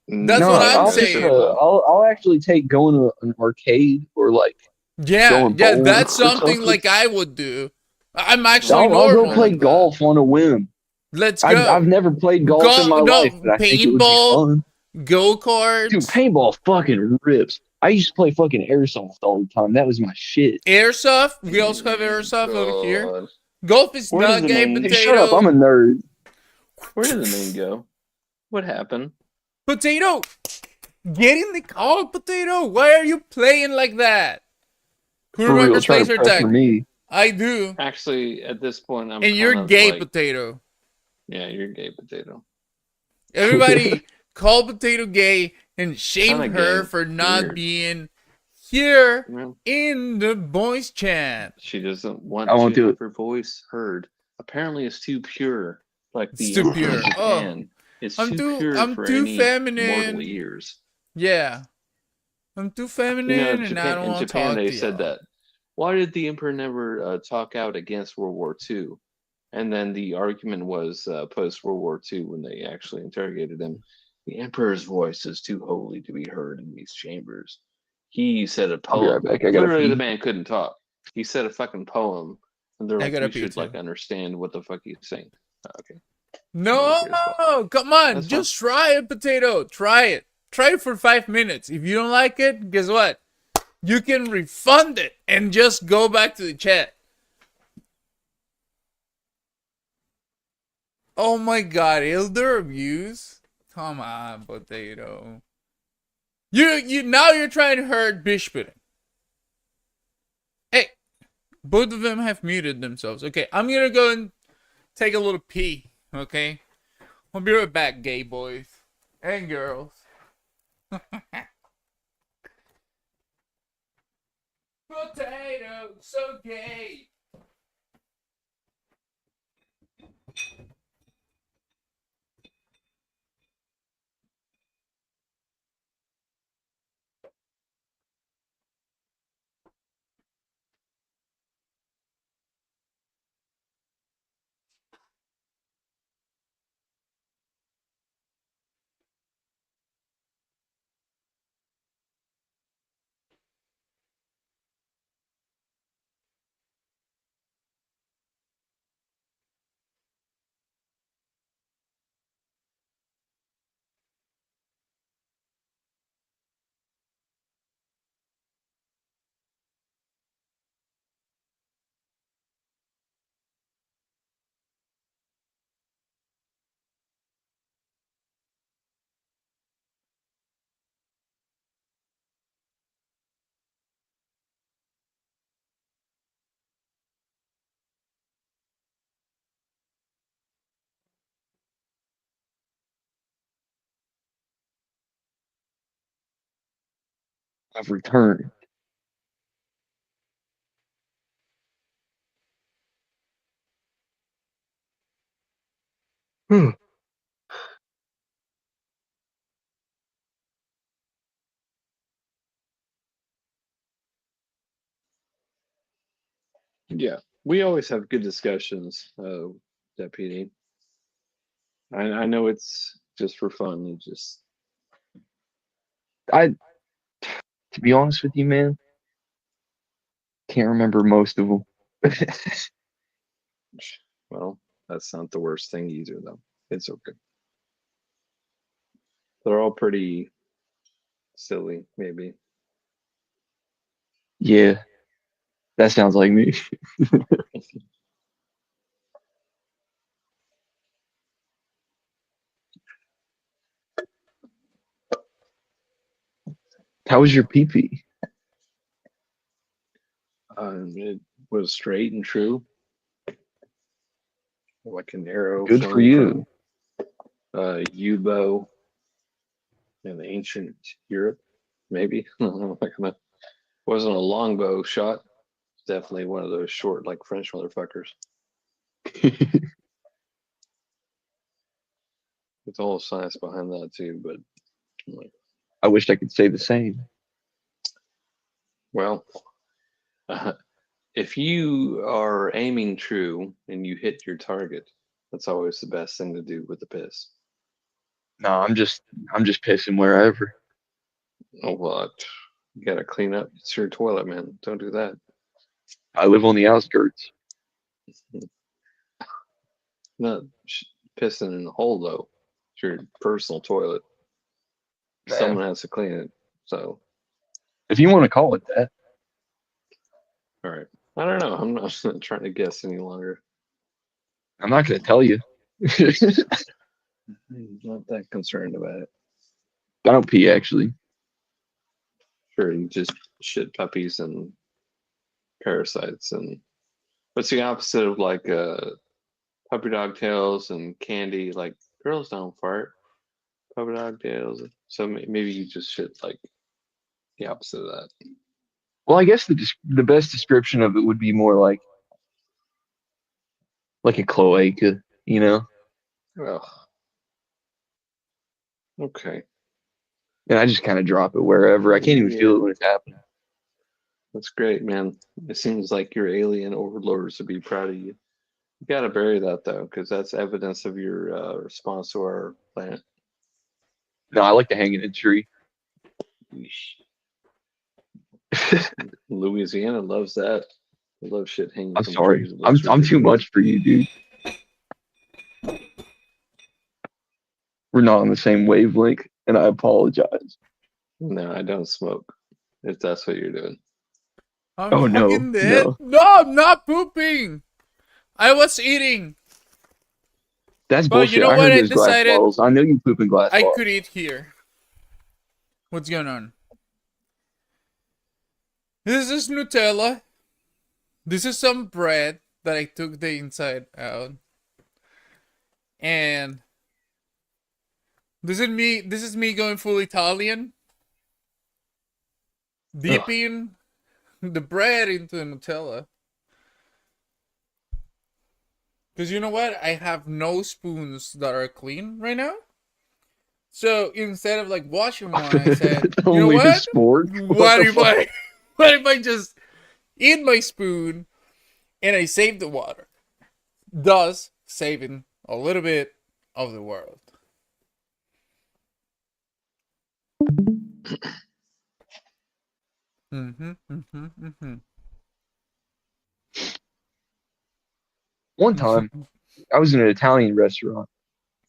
L: No,
F: That's
N: No,
F: what I'm
L: go
N: I'll
L: to a
N: just
L: strip
F: saying.
L: club.
N: I'll actually take going to an arcade or like
F: Yeah,
N: going
F: yeah,
N: bowling
F: that's
N: or
F: something
N: something.
F: like I would do. I'm actually
N: I'll go
F: normal
N: play
F: like that.
N: golf on a whim.
F: Let's
N: I've
F: go.
N: never played golf in
F: Go,
N: my
F: no,
N: life, but I think it would be
F: paintball,
N: fun.
F: go
N: Dude,
F: karts,
N: paintball fucking rips. I used to play fucking airsoft all the time. That was my shit.
F: airsoft. We also have airsoft over here.
L: God.
F: Golf is
L: Where
F: not
L: did the
F: gay
L: main
N: Hey, shut up. I'm
F: potato.
N: a nerd.
L: Where did the main go? What happened?
F: Potato, get in the car, potato. Why are you playing like that? Who
N: For real,
F: remembers
N: trying to
F: laser
N: pressure
F: tag?
N: me.
F: I do.
L: Actually, at this point, I'm
F: And you're
L: kind of
F: gay,
L: like,
F: potato.
L: yeah, you're gay potato.
F: Everybody call potato gay and shame
L: Kinda
F: her
L: gay.
F: for not
L: Weird.
F: being here
L: Yeah.
F: in the boys chat.
L: She doesn't want
N: I won't
L: to
N: do
L: have
N: it.
L: her voice heard. Apparently, it's too pure, like
F: It's
L: the
F: too
L: Emperor
F: pure.
L: of Japan. It's
F: I'm
L: too pure for
F: too
L: any mortal
F: feminine.
L: ears.
F: Yeah. I'm too
L: You know,
F: feminine and I don't
L: In
F: want to
L: Japan,
F: talk
L: they
F: to
L: said
F: y'all.
L: that. Why did the Emperor never talk out against World War II? And then the argument was post World War II when they actually interrogated him. The Emperor's voice is too holy to be heard in these chambers. He said a
N: I'll be right
L: poem.
N: back. I gotta
L: Literally, the
N: pee.
L: man couldn't talk. He said a fucking poem, and they're
F: I
L: like,
F: gotta
L: "We
F: pee
L: should
F: too.
L: like understand what the fuck he's saying." Okay,
F: No, come on,
L: That's
F: just try it, potato. Try it. Try it for 5 minutes. If you don't like it, guess what? You can refund it and just go back to the chat. Oh my god, elder abuse? Come on, potato. You now you're trying to hurt Bishpudding. Hey, both of them have muted themselves. Okay, I'm gonna go and take a little pee. Okay, I'll be right back, gay boys and girls. Potato, so gay.
N: I've returned.
L: Yeah, we always have good discussions, Deputy. I know it's just for fun. It just
N: I, to be honest with you, man, can't remember most of them.
L: well, that's not the worst thing either, though. It's okay. They're all pretty silly, maybe.
N: Yeah, that sounds like me. How was your pee-pee?
L: It was straight and true, like an arrow
N: Good for
L: flowing
N: you.
L: from Yubo in ancient Europe, maybe. Wasn't a longbow shot. Definitely one of those short, like French motherfuckers. It's all science behind that too, but like,
N: I wished I could say the same.
L: well, if you are aiming true and you hit your target, that's always the best thing to do with the piss.
N: No, I'm just pissing wherever.
L: Oh, what? You gotta clean up. It's your toilet, man. Don't do that.
N: I live on the outskirts.
L: Not pissing in the hole though. It's your personal toilet.
N: Man.
L: Someone has to clean it. So,
N: if you want to call it that.
L: All right. I don't know. I'm not trying to guess any longer.
N: I'm not going to tell you.
L: I'm not that concerned about it.
N: I don't pee, actually.
L: Sure, you just shit puppies and parasites. And what's the opposite of like puppy dog tails and candy? Like girls don't fart. Puppy dog tails. So maybe you just shit like the opposite of that.
N: Well, I guess the best description of it would be more like a cloaca, you know?
L: Well, okay.
N: And I just kind of drop it wherever. I can't even feel it when it's happening.
L: That's great, man. It seems like your alien overlords would be proud of you. You gotta bury that though, because that's evidence of your response to our planet.
N: No, I like to hang in a tree.
L: Louisiana loves that. They love shit hanging
N: I'm
L: from
N: sorry.
L: trees.
N: I'm too much for you, dude. We're not on the same wavelength, and I apologize.
L: No, I don't smoke. If that's what you're doing.
F: I'm
N: Oh, no,
F: fucking dead.
N: no.
F: No, I'm not pooping. I was eating.
N: That's
F: But
N: bullshit.
F: you know
N: I
F: what?
N: heard
F: I
N: there's glass
F: decided
N: bottles. I know you poop in glass
F: I
N: bottles.
F: could eat here. What's going on? This is Nutella. This is some bread that I took the inside out. And this is me going full Italian. Dipping the bread into the Nutella. Because you know what? I have no spoons that are clean right now. So instead of like washing one, I said, you know
N: Only a
F: what?
N: sport?
F: What if I just eat my spoon and I save the water? Thus saving a little bit of the world.
N: One time, I was in an Italian restaurant.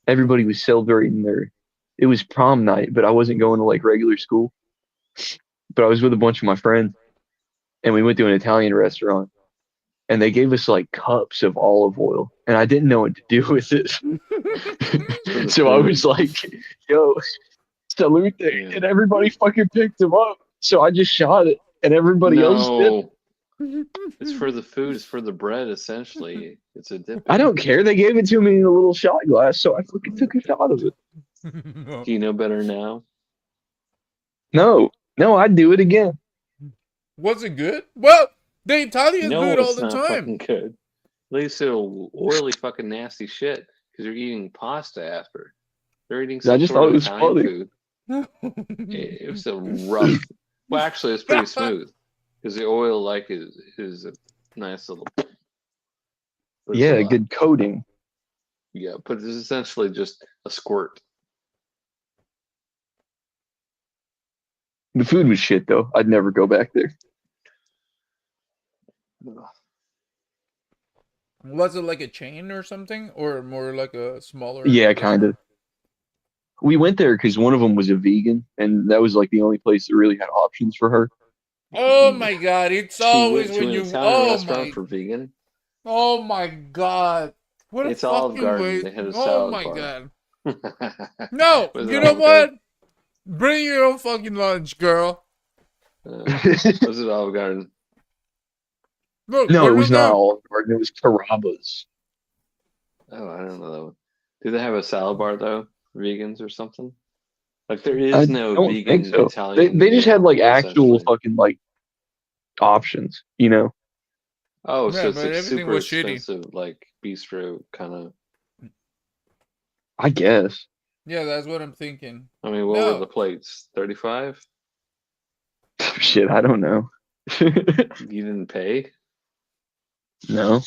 N: Everybody was celebrating it was prom night, but I wasn't going to like regular school. But I was with a bunch of my friends, and we went to an Italian restaurant, and they gave us like cups of olive oil, and I didn't know what to do with it. So I was like, yo, salute it. And everybody fucking picked them up. So I just shot it, and everybody else did.
L: It's for the food. It's for the bread, essentially. It's a dip.
N: I don't care. They gave it to me in a little shot glass, so I fucking took a shot of it.
L: Do you know better now?
N: No, I'd do it again.
F: Was it good? Well, the Italians
L: No,
F: do it all
L: it's
F: the
L: not
F: time.
L: fucking good. At least it'll oily fucking nasty shit because you're eating pasta after. They're eating some sort of Italian food. It was a rough. Well, actually, it's pretty smooth because the oil is a nice little.
N: Yeah, a good coating.
L: Yeah, but it's essentially just a squirt.
N: The food was shit, though. I'd never go back there.
F: Was it like a chain or something? Or more like a smaller?
N: Yeah, kind of. We went there because one of them was a vegan, and that was like the only place that really had options for her.
F: Oh my god, it's always when you...
L: Oh restaurant for vegan?
F: Oh my god. What a
L: it's Olive
F: fucking
L: Garden.
F: waste.
L: They had a
F: Oh
L: salad
F: my
L: bar.
F: god. No, you know what? Bring your own fucking lunch, girl.
L: Was it Olive Garden?
F: Look,
N: No,
F: what
N: it was
F: was
N: not
F: that?
N: Olive Garden. It was Carrabba's.
L: Oh, I don't know that one. Do they have a salad bar though? Vegans or something? Like there
N: I
L: is no
N: don't think
L: vegan
N: so. They
L: Italian
N: just had
L: meal,
N: like actual
L: essentially.
N: fucking like options, you know?
L: Oh, so
F: Yeah,
L: it's
F: but
L: like
F: everything
L: super
F: was shitty.
L: expensive, like bistro kind of.
N: I guess.
F: Yeah, that's what I'm thinking.
L: I mean, what were the
F: No,
L: plates? 35?
N: Shit, I don't know.
L: You didn't pay?
N: No.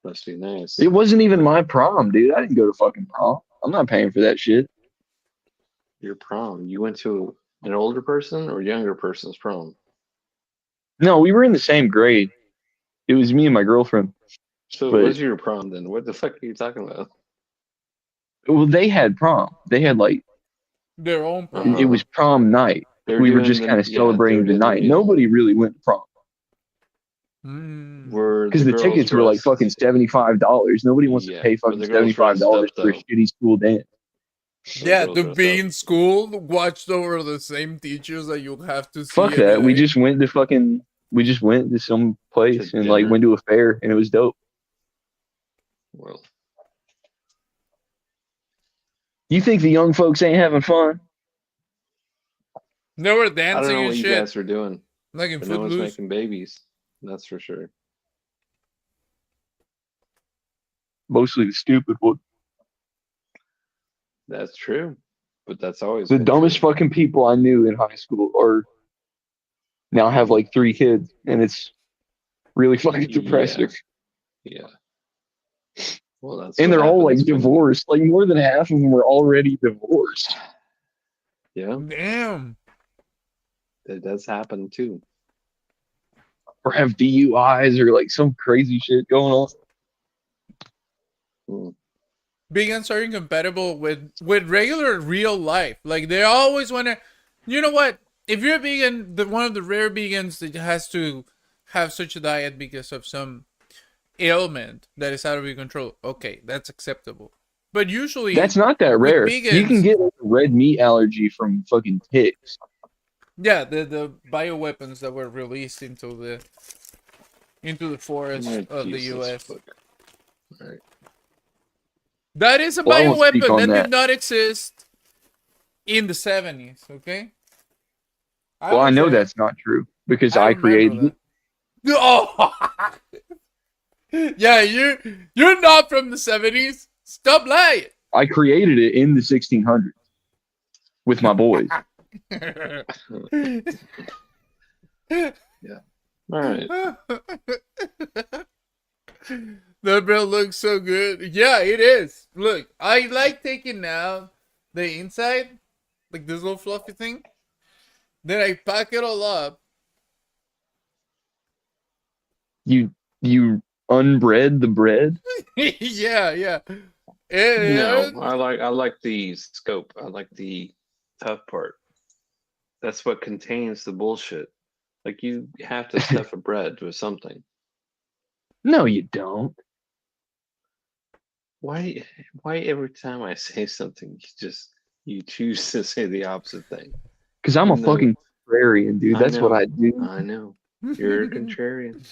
L: Must be nice.
N: It wasn't even my prom, dude. I didn't go to fucking prom. I'm not paying for that shit.
L: Your prom. You went to an older person or younger person's prom?
N: No, we were in the same grade. It was me and my girlfriend.
L: So it
N: But
L: was your prom then. What the fuck are you talking about?
N: well, they had prom. They had like
F: their own
L: Uh-huh.
F: prom.
N: it was prom night.
L: They're
N: We were
L: doing
N: just
L: the
N: kind of
L: they were
N: celebrating the
L: doing the
N: night.
L: meal.
N: Nobody really went to prom
F: Mm.
L: Were
N: because the
L: girls
N: tickets were like
L: dressed?
N: fucking $75. Nobody wants to
L: Yeah.
N: pay
L: Were
N: fucking
L: the girls dressed
N: $75
L: up
N: for a
L: though?
N: shitty school dance.
L: Were the
F: Yeah,
L: girls
F: to
L: dressed
F: be
L: up?
F: in school, watched over the same teachers that you have to see
N: Fuck
F: every
N: that. We
F: day.
N: just went to some
L: To
N: place and like
L: dinner?
N: went to a fair and it was dope.
L: Well,
N: You think the young folks ain't having fun?
F: They were
L: I don't
F: dancing
L: know
F: and
L: what you
F: shit,
L: guys were doing,
F: like in
L: but no one's
F: Footloose.
L: making babies. That's for sure.
N: Mostly the stupid one.
L: That's true, but that's always
N: The
L: been
N: dumbest
L: true.
N: fucking people I knew in high school are now have like 3 kids, and it's really fucking depressing.
L: Yeah. Well, that's
N: And
L: what
N: they're all like
L: happens when
N: divorced. Like more than half of them were already divorced.
L: yeah,
F: Damn.
L: that does happen too.
N: Or have DUIs or like some crazy shit going on.
F: Vegans are incompatible with regular real life. Like they always want to. You know what? If you're a vegan, one of the rare vegans that has to have such a diet because of some ailment that is out of your control. Okay, that's acceptable. But usually,
N: That's not that
F: with
N: rare. You can
F: vegans,
N: get like, a red meat allergy from fucking ticks.
F: yeah, the bioweapons that were released into the forest of the U.S.
L: Fuck. All right.
F: That is a
N: Well, I won't speak
F: bioweapon
N: on
F: that
N: that.
F: did not exist in the 70s. Okay.
N: Well, I know that's not true because I created it.
F: Oh, yeah, you're not from the 70s. Stop lying.
N: I created it in the 1600s with my boys.
L: Yeah. All right.
F: That bread looks so good. Yeah, it is. Look, I like taking out the inside, like this little fluffy thing. Then I pack it all up.
N: You unbread the bread?
F: yeah.
L: No, I like the scope. I like the tough part. That's what contains the bullshit. Like you have to stuff a bread with something.
N: No, you don't.
L: Why every time I say something you choose to say the opposite thing?
N: Because I'm a fucking contrarian, dude. That's what I do.
L: I know. You're a contrarian.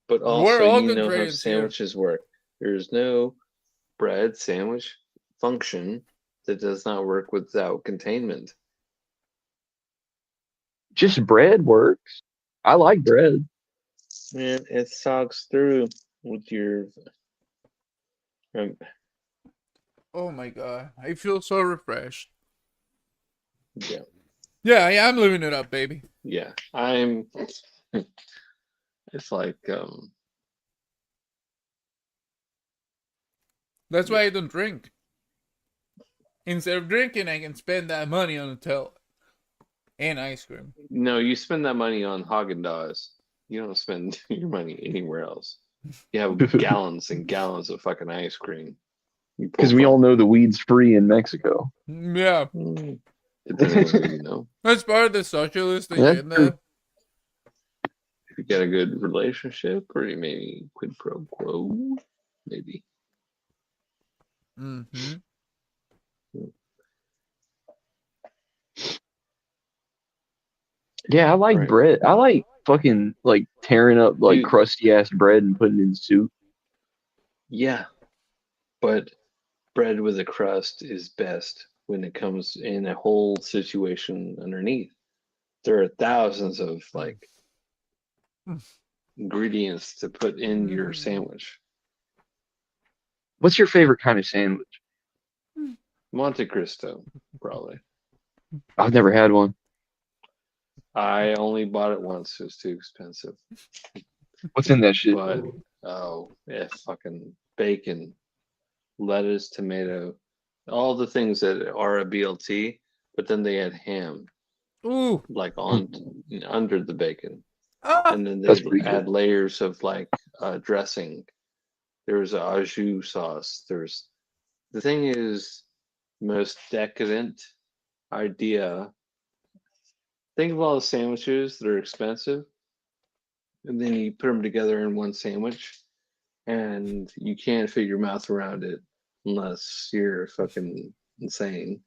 L: But
F: We're
L: also
F: all
L: you know how
F: contrarians here.
L: sandwiches work. There's no bread sandwich function that does not work without containment.
N: Just bread works. I like bread.
L: Man, it sogs through with your
F: Oh my god, I feel so refreshed.
L: yeah.
F: Yeah, I'm living it up, baby.
L: Yeah. I'm it's like
F: That's why I don't drink. Instead of drinking, I can spend that money on a hotel and ice cream.
L: no, you spend that money on Haagen-Dazs. You don't spend your money anywhere else. You have gallons and gallons of fucking ice cream.
N: Because we all know the weed's free in Mexico.
F: Yeah.
L: Depending on who you know.
F: That's part of the socialist
N: That's
F: agenda.
L: If you get a good relationship, or maybe quid pro quo, maybe.
F: Mm-hmm.
N: Yeah, I like
L: Right.
N: bread. I like fucking like tearing up like
L: Dude.
N: crusty ass bread and putting it in soup.
L: Yeah, but bread with a crust is best when it comes in a whole situation underneath. There are thousands of like ingredients to put in your sandwich.
N: What's your favorite kind of sandwich?
L: Monte Cristo, probably.
N: I've never had one.
L: I only bought it once. It was too expensive.
N: What's in that shit?
L: But fucking bacon, lettuce, tomato, all the things that are a BLT, but then they add ham.
F: Ooh.
L: Like on under the bacon.
F: Ah.
L: And then
N: That's
L: they
N: pretty
L: add
N: good.
L: layers of like dressing. There's a au jus sauce. There's the thing is most decadent idea. Think of all the sandwiches that are expensive, and then you put them together in one sandwich, and you can't fit your mouth around it unless you're fucking insane.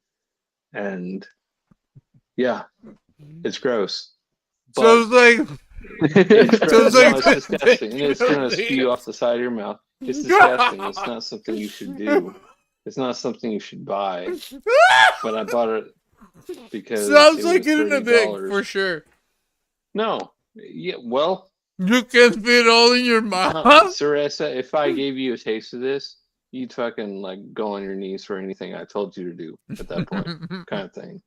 L: And yeah, it's gross.
F: So it's like
L: It's gross.
F: So it's
L: No,
F: like
L: it's disgusting. And it's gonna spew off the side of your mouth. It's disgusting. It's not something you should do. It's not something you should buy. But I bought it because
F: sounds
L: it
F: like
L: was
F: getting a dick
L: $30.
F: for sure.
L: No. Yeah, well,
F: You can fit it all in your mouth.
L: Sarasa, if I gave you a taste of this, you'd fucking like go on your knees for anything I told you to do at that point, kind of thing.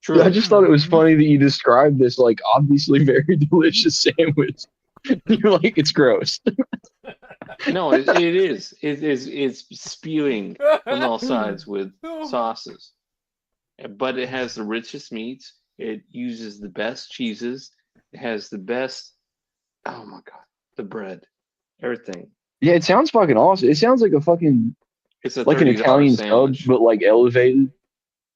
L: True.
N: I just thought it was funny that you described this like obviously very delicious sandwich. You're like, it's gross.
L: No, it is. It is. It's spewing on all sides with sauces, but it has the richest meats. It uses the best cheeses. It has the best. Oh my god, the bread, everything.
N: Yeah, it sounds fucking awesome. It sounds like a fucking
L: It's a
N: like an
L: $30
N: Italian sub,
L: sandwich.
N: but like elevated.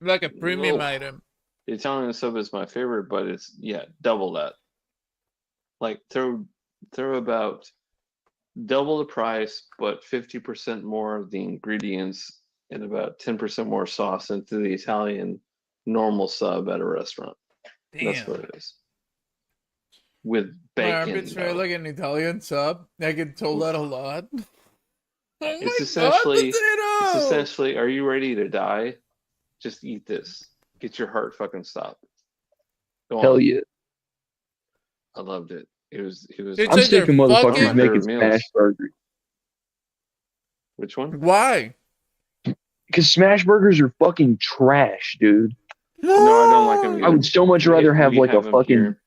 F: Like a premium
L: Whoa.
F: item.
L: The Italian sub is my favorite, but it's double that. Like throw about double the price, but 50% more of the ingredients and about 10% more sauce into the Italian normal sub at a restaurant.
F: Damn.
L: That's what it is. With
F: My
L: bacon.
F: armpits feel like an Italian sub. I can tell that a lot.
L: It's
F: potato!
L: essentially, are you ready to die? Just eat this. Get your heart fucking stopped. Go on.
N: Hell yeah.
L: I loved it. It was
F: It's
N: I'm
F: like
N: sick
F: they're
N: of motherfuckers
F: fucking-
N: making
L: meals.
N: smash burgers.
L: Which one?
F: Why?
N: Because smash burgers are fucking trash, dude.
L: No, I don't like them either.
N: I would so much rather have
L: We
N: like a
L: them
N: fucking.
L: here.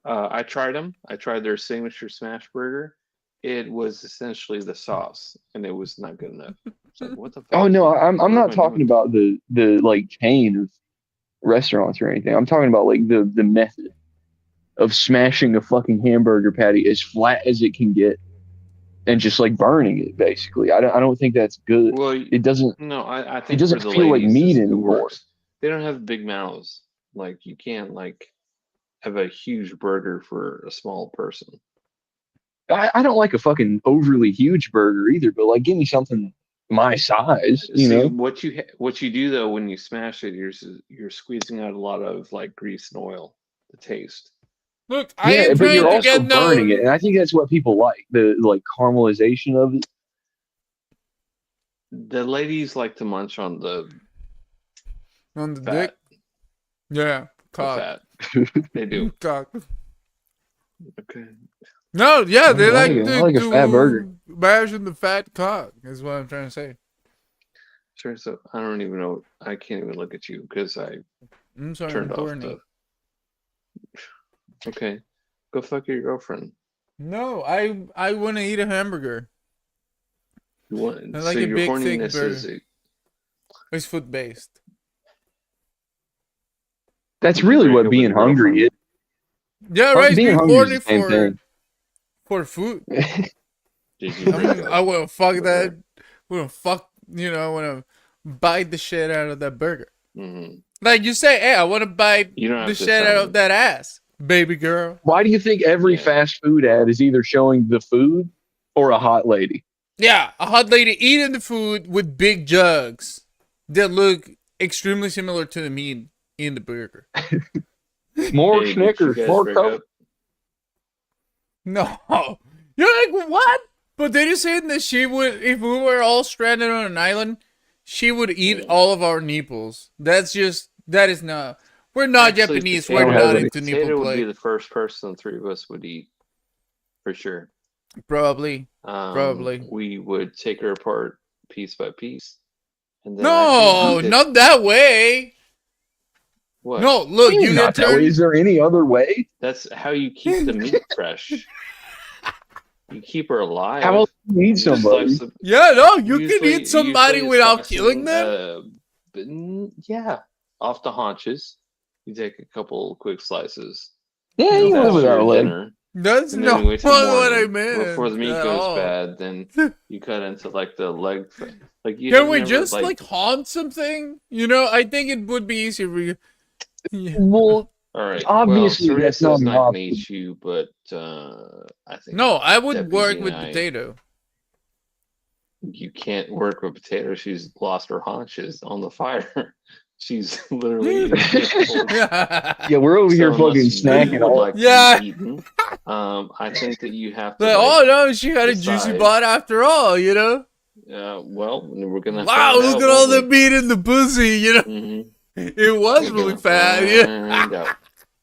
L: I tried them. I tried their signature smash burger. It was essentially the sauce, and it was not good enough. It's like, what the fuck?
N: Oh no, I'm
L: What
N: not
L: am I
N: talking
L: doing?
N: about the like chain of restaurants or anything. I'm talking about like the method of smashing a fucking hamburger patty as flat as it can get and just like burning it basically. I don't think that's good.
L: Well,
N: It doesn't
L: no, I think
N: it doesn't
L: for the
N: feel like
L: ladies,
N: meat
L: it
N: anymore.
L: works. They don't have big mouths. Like you can't like have a huge burger for a small person.
N: I don't like a fucking overly huge burger either, but like give me something my size, you
L: See,
N: know?
L: what you do though when you smash it, you're squeezing out a lot of like grease and oil, the taste.
F: Look, I
N: Yeah,
F: am
N: but you're
F: trying to
N: also
F: get
N: burning
F: no.
N: it, and I think that's what people like, the like caramelization of it.
L: The ladies like to munch on the
F: On the
L: fat.
F: dick? Yeah.
L: The
F: Cock.
L: fat. They do.
F: Cock.
L: Okay.
F: No, yeah, they
N: I
F: like
N: like a-
F: to,
N: I like a fat burger.
F: bash in the fat cock, is what I'm trying to say.
L: Sure. So I don't even know. I can't even look at you because I
F: I'm sorry,
L: turned
F: I'm
L: off
F: horny.
L: the. Okay, go fuck your girlfriend.
F: No, I want to eat a hamburger.
L: You want,
F: I like
L: so
F: a
L: your
F: big, thick
L: horniness is
F: burger. It's food based.
N: That's really
L: Break
N: what
L: up
N: being
L: with your
N: hungry is.
F: Yeah, right.
N: Being
F: Being
N: hungry is
F: horny
N: the same thing.
F: for food.
L: Did you break up
F: I want to fuck
L: with
F: that.
L: her?
F: Want to fuck. I want to bite the shit out of that burger.
L: Mm-hmm.
F: Like you say, hey, I want to bite
L: You don't have
F: the
L: to
F: shit
L: tell
F: out
L: me.
F: of that ass, baby girl.
N: Why do you think every fast food ad is either showing the food or a hot lady?
F: Yeah, a hot lady eating the food with big jugs that look extremely similar to the meat in the burger.
N: More
L: Hey, did you
N: Snickers,
L: guys
N: more
L: break
N: Coke.
L: up?
F: No. You're like, what? But did you say that she would, if we were all stranded on an island, she would eat all of our nipples? That is not. We're not
L: Actually,
F: Japanese.
L: Potato,
F: We're not into nipple
L: Potato would be
F: play.
L: the first person the three of us would eat, for sure.
F: Probably. Probably.
L: We would take her apart piece by piece. And then
F: No, not that way.
L: What?
F: No, look, you
N: Not
F: get
N: that way.
F: turned.
N: Is there any other way?
L: That's how you keep the meat fresh. You keep her alive.
N: How else do you eat somebody?
F: Yeah, no, you can
L: Usually-
F: eat somebody
L: usually
F: without
L: slicing,
F: killing them.
L: Yeah, off the haunches. You take a couple quick slices.
N: Yeah, you can live without a leg.
L: Dinner,
F: That's
L: and then
F: not
L: you wait till
F: what I
L: morning.
F: meant.
L: Before the meat
F: at
L: goes
F: all.
L: bad, then you cut into like the leg. Like you
F: Can
L: have
F: we
L: never,
F: just like haunt something? You know, I think it would be easier for you. Yeah.
N: Well,
L: all right.
N: obviously
L: well,
N: that's
L: Teresa's
N: not
L: not
N: an
L: gonna eat you, but I think
F: No, I would
L: Deputy
F: work
L: and
F: with
L: I-
F: potato.
L: You can't work with Potato. She's lost her haunches on the fire. She's literally.
N: Yeah, we're over here
L: So unless
N: fucking
L: you
N: snacking
L: would
N: all.
L: like to
F: Yeah.
L: be eaten, I think that you have to.
F: Like, oh no, she had a
L: decide.
F: juicy butt after all, you know?
L: Well, we're gonna.
F: Wow,
L: find
F: look
L: out,
F: at all
L: won't
F: the
L: we?
F: meat in the pussy, you know?
L: Mhm.
F: It was
L: We're
F: really
L: gonna
F: fat, yeah.
L: find out.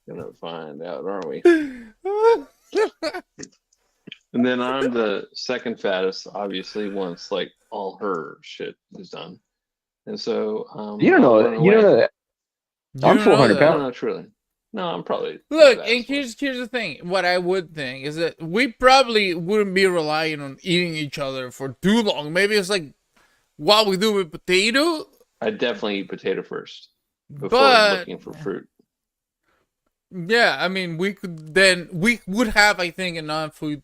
L: Gonna find out, aren't we? And then I'm the second fattest, obviously, once like all her shit is done. And so
N: You don't know that. You don't know that. I'm
F: don't know
N: 400
F: that.
L: No,
N: pounds.
L: not truly. No, I'm probably the
F: Look,
L: fattest
F: and here's the thing. What I would think is that we probably wouldn't be relying on eating each other for too long. Maybe it's like what we do with potato.
L: one. I definitely eat potato first before
F: But
L: looking for fruit.
F: yeah, I mean, we would have, I think, enough food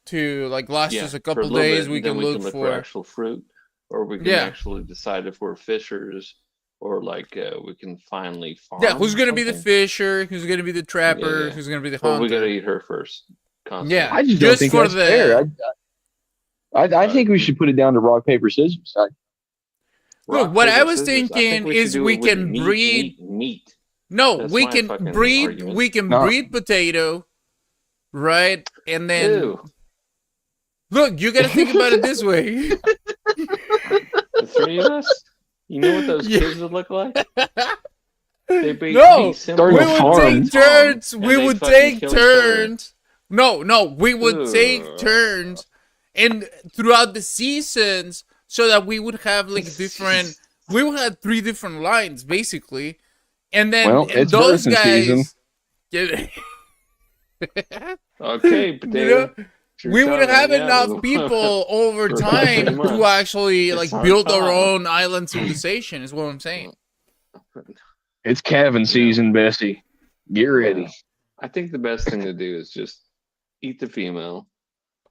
F: to like last us a
L: for
F: couple
L: little
F: days.
L: bit,
F: We
L: and then
F: can look
L: for
F: for.
L: actual fruit, or we can
F: Yeah.
L: actually decide if we're fishers, or like we can finally farm.
F: Yeah, who's gonna be the
L: something.
F: fisher? Who's gonna be the trapper?
L: Yeah.
F: Who's gonna be the
L: Well,
F: hunter?
L: we gotta eat her first. Constantly.
F: Yeah,
N: I just don't think
F: for
N: that's fair. I think we should put it down to rock paper scissors.
F: Look,
L: Rock,
F: what
L: paper,
F: I was
L: scissors. I think
F: thinking
L: we should
F: is
L: do
F: we
L: it with
F: can
L: meat,
F: breed.
L: meat.
F: No,
L: That's
F: we
L: my
F: can
L: fucking
F: breed.
L: argument.
F: We can
N: No.
F: breed potato, right? And then
L: Ew.
F: look, you gotta think about it this way.
L: The three of us. You know what those
F: Yeah.
L: kids would look like? They'd be
F: No,
L: simple
N: we
F: we
N: would
L: as
F: would
N: farm.
F: take turns.
L: and
F: We
L: they'd
F: would
L: fucking
F: take
L: kill each other.
F: turns. No, we would take
L: Ugh.
F: turns, and throughout the seasons, so that we would have like different. We would have 3 different lines basically, and then
N: Well,
F: and
N: it's
F: those
N: birthing season.
F: guys.
L: Okay,
F: You
L: potato.
F: know,
L: Sure
F: we would
L: sounds
F: have
L: like
F: enough
L: that.
F: people over
L: For
F: time
L: 3 months.
F: to actually
L: It's
F: like
L: our
F: build our
L: time.
F: own island civilization. Is what I'm saying.
N: It's calving season, Bessie. Get ready.
L: I think the best thing to do is just eat the female.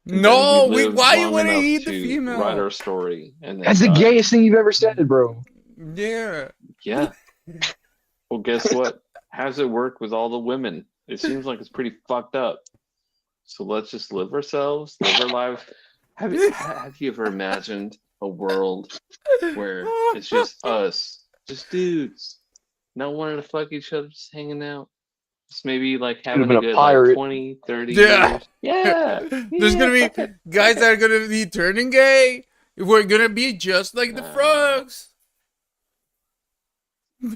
L: and
F: No,
L: then live
F: why you
L: long
F: want to
L: enough
F: eat the
L: to
F: female?
L: Write our story, and then
N: That's the
L: die.
N: gayest thing you've ever said, bro.
F: Yeah.
L: Yeah. Well, guess what? How's it work with all the women? It seems like it's pretty fucked up. So let's just live ourselves, live our lives. Have you ever imagined a world where it's just us, just dudes, not wanting to fuck each other, just hanging out? Just maybe like having
N: been
L: a
N: a
L: good
N: pirate.
L: like 20, 30
F: Yeah.
L: years. Yeah.
F: There's gonna be guys that are gonna be turning gay. We're gonna be just like the frogs.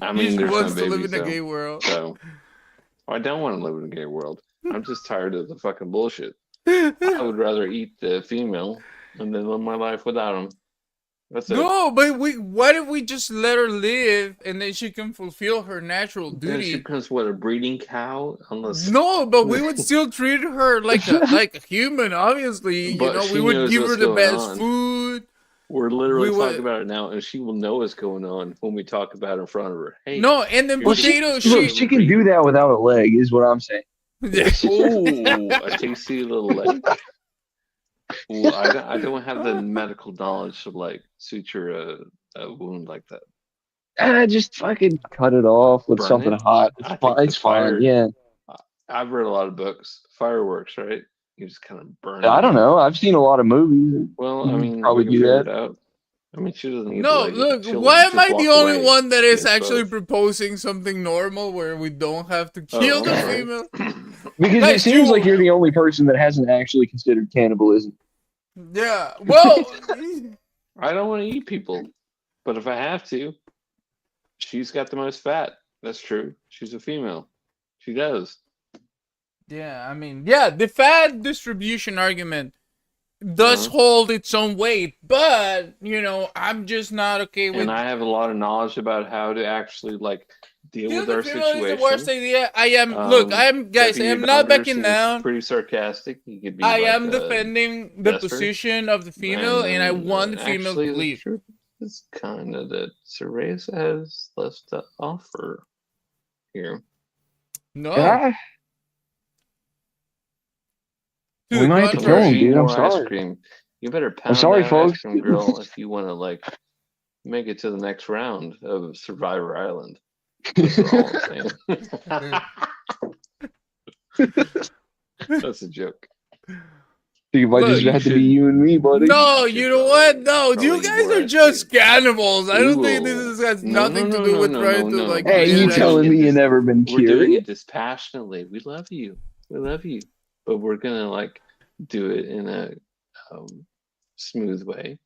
L: I
F: He
L: mean,
F: just
L: there's
F: wants
L: no
F: to live
L: babies,
F: in a
L: though.
F: gay world.
L: So I don't want to live in a gay world. I'm just tired of the fucking bullshit. I would rather eat the female and then live my life without him. That's it.
F: No, but what if we just let her live and then she can fulfill her natural
L: Then she
F: duty?
L: becomes what, a breeding cow? Unless
F: No, but we would still treat her like a human. Obviously, you
L: But
F: know,
L: she
F: we would
L: knows
F: give her
L: what's
F: the
L: going
F: best
L: on.
F: food.
L: we're literally
F: we
L: talking
F: would-
L: about it now, and she will know what's going on when we talk about it in front of her. Hey,
F: No, and then
L: here's
F: potato.
L: the-
N: Look, she can do that without a leg, is what I'm saying.
L: Ooh, a tasty little leg. Ooh, I don't have the medical knowledge to like suture a wound like that.
N: Just fucking cut it off with
L: Burn
N: something
L: it?
N: hot.
L: I
N: It's
L: think
N: fine. It's
L: the fire-
N: fine. Yeah.
L: I've read a lot of books. Fireworks, right? You just kind of burn.
N: I
L: it.
N: don't know. I've seen a lot of movies.
L: Well, I
N: You
L: mean,
N: probably
L: we can
N: do
L: figure
N: that.
L: it out. I mean, she doesn't need
F: No,
L: to, like,
F: look,
L: she'll
F: why am
L: just
F: I
L: walk
F: the only
L: away.
F: one that is
L: Yes,
F: actually
L: both.
F: proposing something normal where we don't have to kill the
L: I'm sorry.
F: female?
N: Because
F: Guys,
N: it seems like
F: you-
N: you're the only person that hasn't actually considered cannibalism.
F: Yeah, well,
L: I don't want to eat people, but if I have to, she's got the most fat. That's true. She's a female. She does.
F: yeah, I mean, yeah, the fat distribution argument does hold its own weight, but, you know, I'm just not okay with...
L: And I have a lot of knowledge about how to actually, like, deal
F: Kill
L: with
F: the
L: our
F: female is the
L: situation.
F: worst idea. I am, look, I am, guys, I
L: Deputy
F: am not
L: Donder
F: backing
L: seems
F: down.
L: pretty sarcastic. He could be
F: I
L: like,
F: am defending the
L: Vesper.
F: position of the female, and I want the female
L: actually,
F: to
L: the
F: leave.
L: truth is kind of that Cereza has less to offer here.
F: No.
N: Yeah.
F: To
N: We
F: the
N: might have to kill
F: contrary.
N: him, dude. I'm
L: More ice
N: sorry.
L: cream. You better pound
N: sorry,
L: that
N: folks.
L: ice cream, girl, if you want to, like, make it to the next round of Survivor Island. That's all I'm saying. That's a joke.
N: Think it might
F: Look,
N: just
L: you
N: have to be
L: should-
N: you and me, buddy.
F: No, you know what? No, you
L: probably
F: guys
L: more
F: are
L: ice
F: just
L: cream.
F: cannibals. I don't
L: We
F: think
L: will-
F: this has
L: No,
F: nothing
L: no,
F: to do
L: no,
F: with
L: no,
F: trying
L: no,
F: to,
L: no.
F: like...
N: Hey,
F: get
N: you
F: it
N: telling
F: out.
N: me you never been
L: We're doing
N: cured?
L: it dispassionately. We love you. We love you. But we're gonna, like, do it in a smooth way.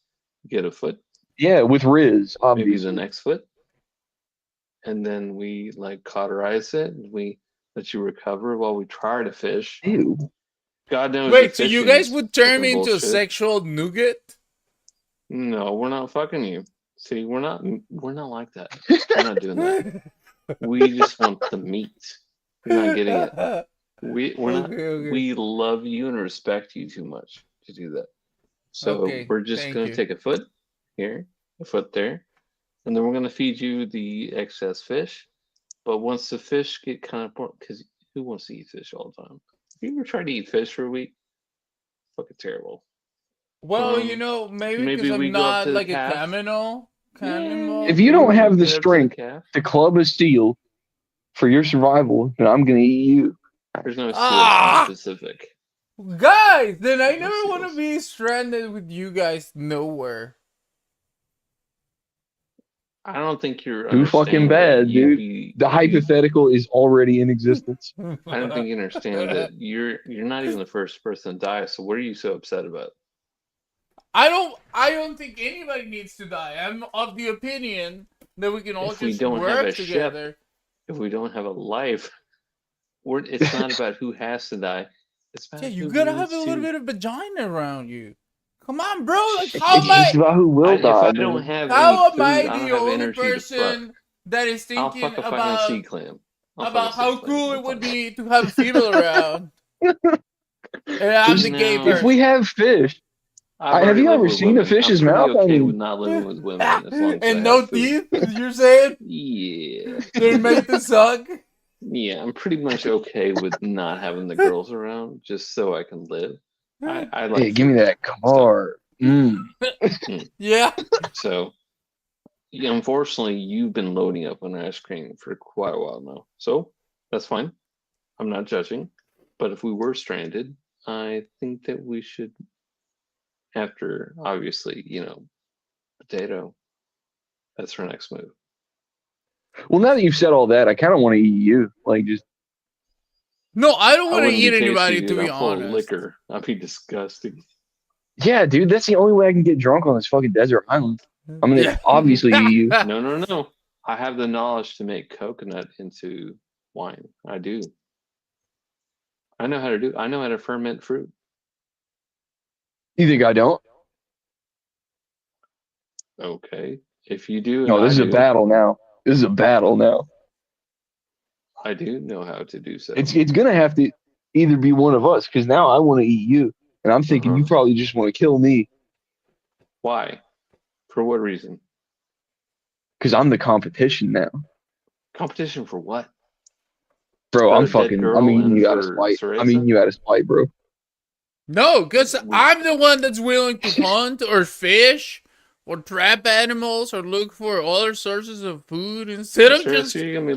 L: Get a foot,
N: Yeah, with Riz,
L: maybe
N: obviously.
L: the next foot, and then we, like, cauterize it. And we let you recover while we try to fish.
N: Ew.
L: God knows.
F: Wait,
L: the
F: so you
L: fishing
F: guys
L: is
F: would turn
L: fucking
F: me into a
L: bullshit.
F: sexual nougat?
L: No, we're not fucking you. See, we're not like that. We're not doing that. We just want the meat. You're not getting it. We're not.
F: Okay.
L: We love you and respect you too much to do that. So
F: Okay,
L: we're just
F: thank
L: gonna
F: you.
L: take a foot here, a foot there, and then we're gonna feed you the excess fish. But once the fish get kind of bored, because who wants to eat fish all the time? Have you ever tried to eat fish for a week? Fucking terrible.
F: Well, you know, maybe
L: maybe
F: because
L: we
F: I'm
L: go up
F: not
L: to the
F: like a
L: calf.
F: cannibal.
N: If you don't have the
L: Get up to
N: strength
L: calf.
N: to club a seal for your survival, then I'm gonna eat you.
L: There's no seals
F: Ah!
L: in the Pacific.
F: Guys, then I never want to be stranded with you guys nowhere.
L: I don't think you're
N: Too fucking
L: understanding that
N: bad,
L: you'd
N: dude.
L: be-
N: The hypothetical is already in existence.
L: I don't think you understand that you're not even the first person to die. So what are you so upset about?
F: I don't think anybody needs to die. I'm of the opinion that we can all
L: If we
F: just
L: don't have
F: work
L: a
F: together.
L: ship, if we don't have a life, it's not about who has to die. It's about
F: Yeah, you
L: who
F: gotta have a
L: needs
F: little
L: to.
F: bit of vagina around you. Come on, bro. Like, how
N: It's
F: am I?
N: just about who will
L: If
N: die.
L: I
N: man.
L: don't have
F: How
L: any
F: am
L: food,
F: I
L: I don't
F: the
L: have
F: only
L: energy to
F: person
L: fuck.
F: that is
L: I'll
F: thinking
L: fuck a fucking
F: about
L: sea clam. I'll fuck a sea
F: how
L: clam.
F: cool
L: I'm
F: it would
L: fine.
F: be to have a female around? And I'm the gay
L: No.
F: person.
N: If we have fish,
L: I've
N: have
L: already
N: you
L: lived
N: ever
L: with
N: seen a
L: women.
N: fish's
L: I'm pretty
N: mouth? I
L: okay
N: mean-
L: with not living with women as long as I
F: And no
L: have food.
F: teeth, you're saying?
L: Yeah.
F: They're made to suck?
L: Yeah, I'm pretty much okay with not having the girls around just so I can live. I like
N: Hey, give me
L: food.
N: that car.
F: Yeah.
L: So, yeah, unfortunately, you've been loading up on ice cream for quite a while now. So, that's fine. I'm not judging. But if we were stranded, I think that we should, after, obviously, potato, that's our next move.
N: Well, now that you've said all that, I kind of want to eat you. Like, just
F: No, I don't want to
L: wouldn't be
F: eat
L: tasty,
F: anybody,
L: dude.
F: to be
L: I'm full of
F: honest.
L: liquor. That'd be disgusting.
N: yeah, dude. That's the only way I can get drunk on this fucking desert island. I'm gonna obviously eat you.
L: No. I have the knowledge to make coconut into wine. I do. I know how to ferment fruit.
N: You think I don't?
L: Okay. If you do,
N: No,
L: and
N: this
L: I
N: is a
L: do,
N: battle now. This is a battle now.
L: I do know how to do so.
N: It's gonna have to either be one of us because now I want to eat you, and I'm thinking you probably just want to kill me
L: Why? For what reason?
N: because I'm the competition now,
L: Competition for what?
N: bro.
L: For
N: I'm
L: a dead
N: fucking.
L: girl
N: I'm eating
L: and
N: you out of
L: for
N: spite. I'm
L: Cereza?
N: eating you out of spite, bro.
F: No, because I'm the one that's willing to hunt or fish or trap animals or look for other sources of food instead of
L: Seriously,
F: just...
L: you're gonna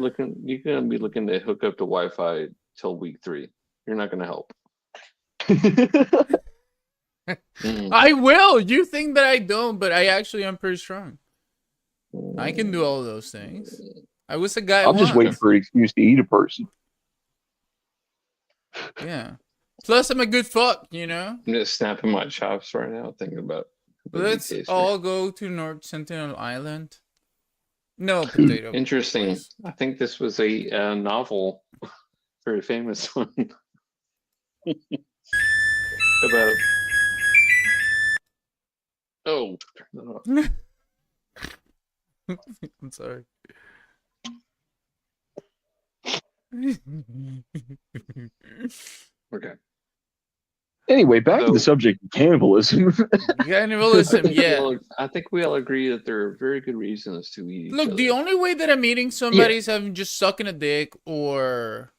L: be looking to hook up to Wi-Fi till week 3. You're not gonna help.
F: I will. You think that I don't, but I actually am pretty strong. I can do all of those things. I was a guy
N: I'm just waiting for an excuse to eat a person.
F: Yeah. Plus, I'm a good fuck, you know?
L: I'm just snapping my chops right now, thinking about.
F: Let's all go to North Sentinel Island. No, potato.
L: Interesting.
F: Please.
L: I think this was a novel, very famous one. About. Oh, turn that off.
F: I'm sorry.
L: Okay.
N: Anyway, back to the subject of cannibalism.
F: Cannibalism, yeah.
L: I think we all agree that there are very good reasons to eat each
F: Look,
L: other.
F: the only way that I'm eating somebody is having just sucking a dick or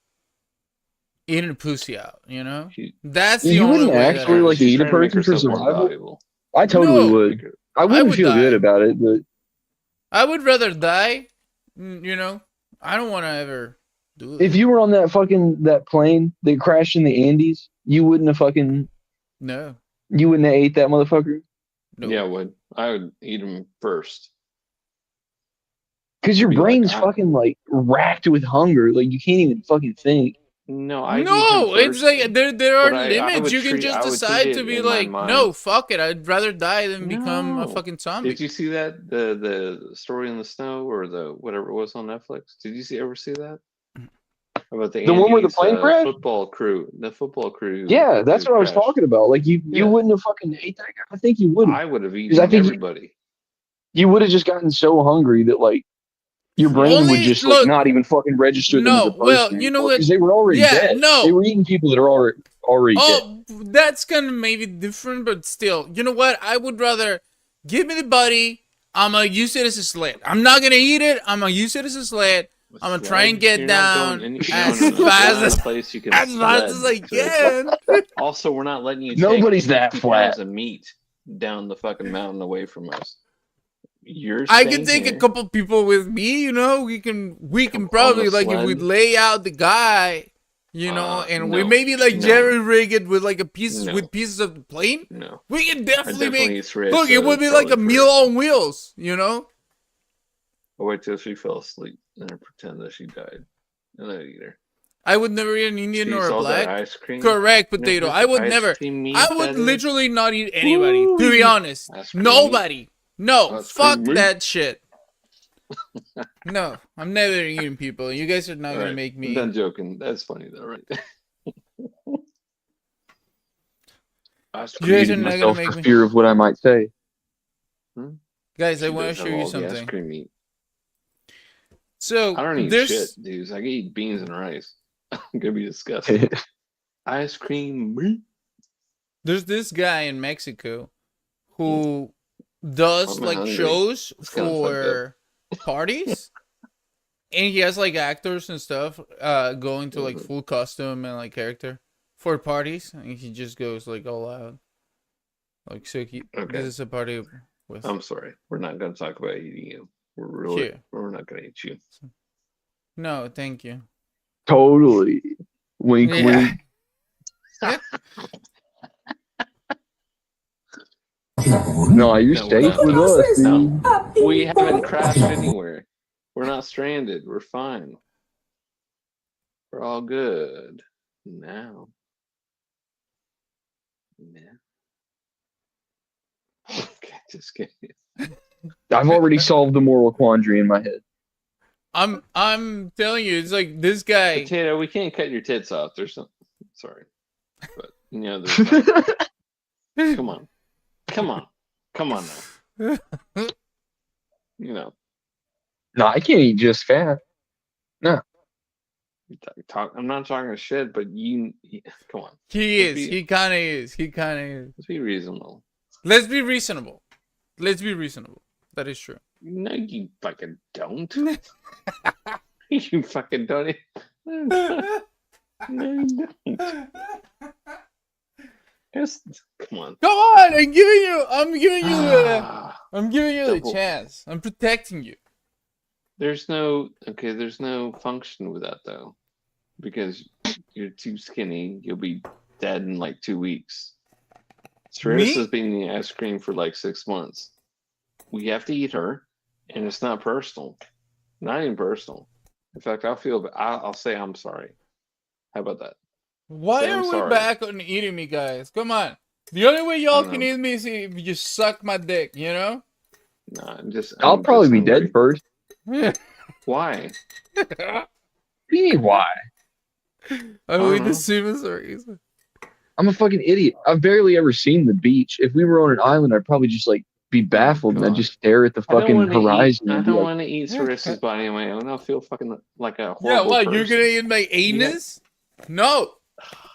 F: eating a pussy out, you know? That's the
N: you
F: only
N: wouldn't
F: way
N: actually
F: that
N: like eat a person for survival. I totally would. I wouldn't
F: would
N: feel
F: die.
N: good about it, but
F: I would rather die, you know? I don't want to ever do it.
N: if you were on that plane that crashed in the Andes, you wouldn't have
F: No.
N: You wouldn't have ate that motherfucker?
F: No.
L: Yeah, I would eat them first.
N: Because your brain's fucking like racked with hunger. Like you can't even fucking think.
L: No,
F: it's like there are
L: but I
F: limits.
L: would
F: You can
L: treat-
F: just
L: I would
F: decide
L: treat
F: to
L: it
F: be
L: in my
F: like,
L: mind.
F: no, fuck it. I'd rather die than become a
L: No.
F: fucking zombie.
L: Did you see that the story in the snow or the whatever it was on Netflix? Did you ever see that? About the
N: one where the
L: Andes,
N: plane crashed?
L: football crew, the football crew.
N: Yeah, that's
L: who
N: what I was
L: crashed.
N: talking about. Like you wouldn't have fucking ate that guy. I think you would have.
L: I would have
N: 'Cause
L: eaten
N: I think
L: everybody.
N: you would have just gotten so hungry that like your brain would just like not even fucking register them as a person.
F: well, you know what?
N: Because they were already dead. They were eating people that are already dead.
F: Oh, that's kind of maybe different, but still, you know what? I would rather give me the body. I'm gonna use it as a sled. I'm not gonna eat it. I'm gonna use it as a sled. I'm gonna try and get down as fast as I can.
L: Also, we're not letting you.
N: Nobody's
L: take
N: that
L: 50
N: flat.
L: pounds of meat down the fucking mountain away from us.
F: I can take a couple people with me, you know. We can probably like if we
L: sled.
F: lay out the guy, you know, and we maybe like jerry rig it with like with pieces of the plane.
L: No,
F: we can definitely make.
L: definitely
F: Look, it would be like a meal on wheels, you know.
L: I'll wait till she fell asleep and I pretend that she died, and then eat her.
F: I would never eat an Indian or a
L: all that
F: black.
L: ice cream?
F: Correct, potato.
L: Never
F: I would
L: ice
F: never.
L: cream meat,
F: I would
L: that is?
F: literally not eat anybody. To be honest,
L: Ice cream
F: nobody. No,
L: Ice
F: fuck
L: cream meat?
F: that shit. No, I'm never eating people. You guys are not gonna
L: Alright,
F: make me.
L: I'm done joking. That's funny though, right?
F: You guys are not gonna
N: Myself
F: make
N: for
F: me.
N: fear of what I might say.
F: Guys, I
L: She
F: want to
L: does
F: show
L: have
F: you
L: all the ice
F: something.
L: cream meat.
F: So
L: I don't eat
F: there's
L: shit, dudes. I can eat beans and rice. I'm gonna be disgusting. Ice cream meat.
F: there's this guy in Mexico who does
L: I'm
F: like
L: hungry.
F: shows
L: It's kinda fucked
F: for parties, and he has like actors and stuff going to like full costume and like character for parties, and he just goes like all out. Like so, this is a party with.
L: I'm sorry. We're not gonna talk about eating you.
F: Here.
L: We're not gonna eat you.
F: No, thank you.
N: Totally. Wink,
F: Yeah.
N: wink. No, you're
L: No, we're
N: safe
L: not.
N: with us, dude.
L: No. We haven't crashed anywhere. We're not stranded. We're fine. We're all good now. Yeah. Okay, just kidding.
N: I've already solved the moral quandary in my head.
F: I'm telling you, it's like this guy.
L: Potato, we can't cut your tits off. There's no. Sorry, but you know, there's no... come on, come on now. You know,
N: No, I can't eat just fat. No.
L: I'm not talking shit, but come on.
F: He is. He kind of is. He kind of is.
L: Let's be reasonable.
F: Let's be reasonable. Let's be reasonable. That is true.
L: No, you fucking don't. You fucking don't. No, you don't. Come on.
F: Come on! I'm giving you the
L: Double.
F: chance. I'm protecting you.
L: There's no function with that though, because you're too skinny. You'll be dead in like 2 weeks. Sarissa's been eating ice cream for like 6 months. We have to eat her, and it's not personal. Not even personal. In fact, I'll say I'm sorry. How about that?
F: Why
L: Say I'm
F: are we
L: sorry.
F: back on eating me, guys? Come on. The only way y'all can
L: know.
F: eat me is if you suck my dick, you know?
L: Nah,
N: I'll probably be dead first.
L: Why?
N: Why?
F: I mean, the simplest reason.
N: I'm a fucking idiot. I've barely ever seen the beach. If we were on an island, I'd probably just like be baffled and I'd just stare at the fucking horizon.
L: I don't want to eat Sarissa's body on my own. I'll feel fucking like a horrible
F: Yeah, what?
L: person.
F: You're gonna eat my anus? No.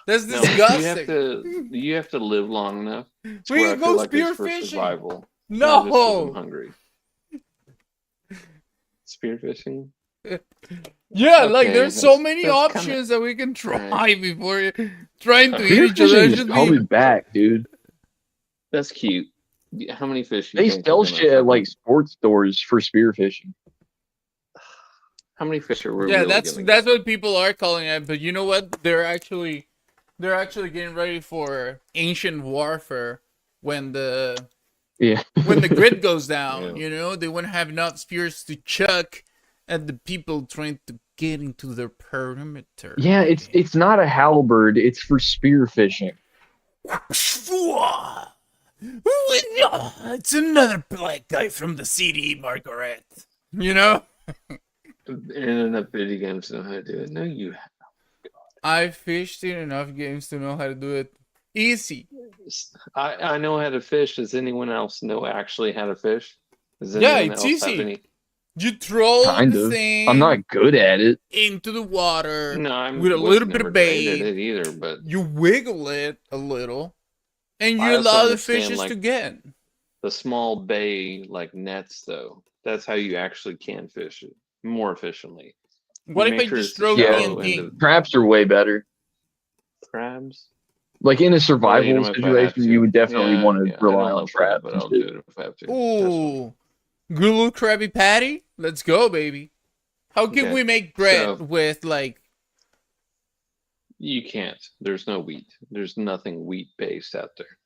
F: That's disgusting.
L: You have to live long enough. To
F: We
L: where I
F: can
L: feel
F: go
L: like it's for
F: spearfishing.
L: survival.
F: No.
L: Not just 'cause I'm hungry. Spearfishing?
F: Yeah,
L: Okay,
F: like there's so
L: that's-
F: many
L: that's
F: options
L: kinda-
F: that we can try
L: Right.
F: before trying to eat each
N: Spearfishing
F: other.
N: is
F: Should
N: probably
F: be
N: back, dude.
L: That's cute. How many fish?
N: They sell shit at like sports stores for spearfishing.
L: How many fish are we?
F: yeah,
L: really
F: that's
L: gonna
F: that's what people are calling it. But you know what? They're actually getting ready for ancient warfare when the when the grid goes down.
L: Yeah.
F: You know, they wouldn't have enough spears to chuck at the people trying to get into their perimeter.
N: Yeah, it's not a halberd. It's for spearfishing.
F: It's another black guy from the CD, Margaret. You know?
L: And enough video games to know how to do it. No, you have.
F: I fished in enough games to know how to do it. Easy.
L: I know how to fish. Does anyone else know actually how to fish? Does
F: Yeah,
L: anyone
F: it's
L: else have
F: easy.
L: any?
F: You throw
N: Kind
F: the
N: of.
F: thing
N: I'm not good at it.
F: into the water
L: No, I'm
F: with a little bit
L: never
F: of
L: great at
F: bait.
L: it either. But
F: You wiggle it a little, and
L: I
F: you
L: also
F: allow the
L: understand,
F: fishes
L: like,
F: to get.
L: the small bay like nets, though, that's how you actually can fish it more efficiently.
F: What
L: You
F: if
L: make
F: I
L: sure
F: just
L: it's
F: throw
L: shallow
F: TNT?
L: and the
N: Crabs are way better.
L: crabs.
N: Like in a
L: I'll eat
N: survival
L: 'em if I have
N: situation,
L: to.
N: you would definitely
L: Yeah,
N: want to
L: yeah. I
N: rely
L: don't
N: on
L: love crab,
N: crabs.
L: but
N: and
L: I'll
N: shit.
L: do it if I have to.
F: Ooh, good little Krabby Patty. Let's go, baby. How can
L: Okay,
F: we make bread
L: so-
F: with like?
L: You can't. There's no wheat. There's nothing wheat based out there.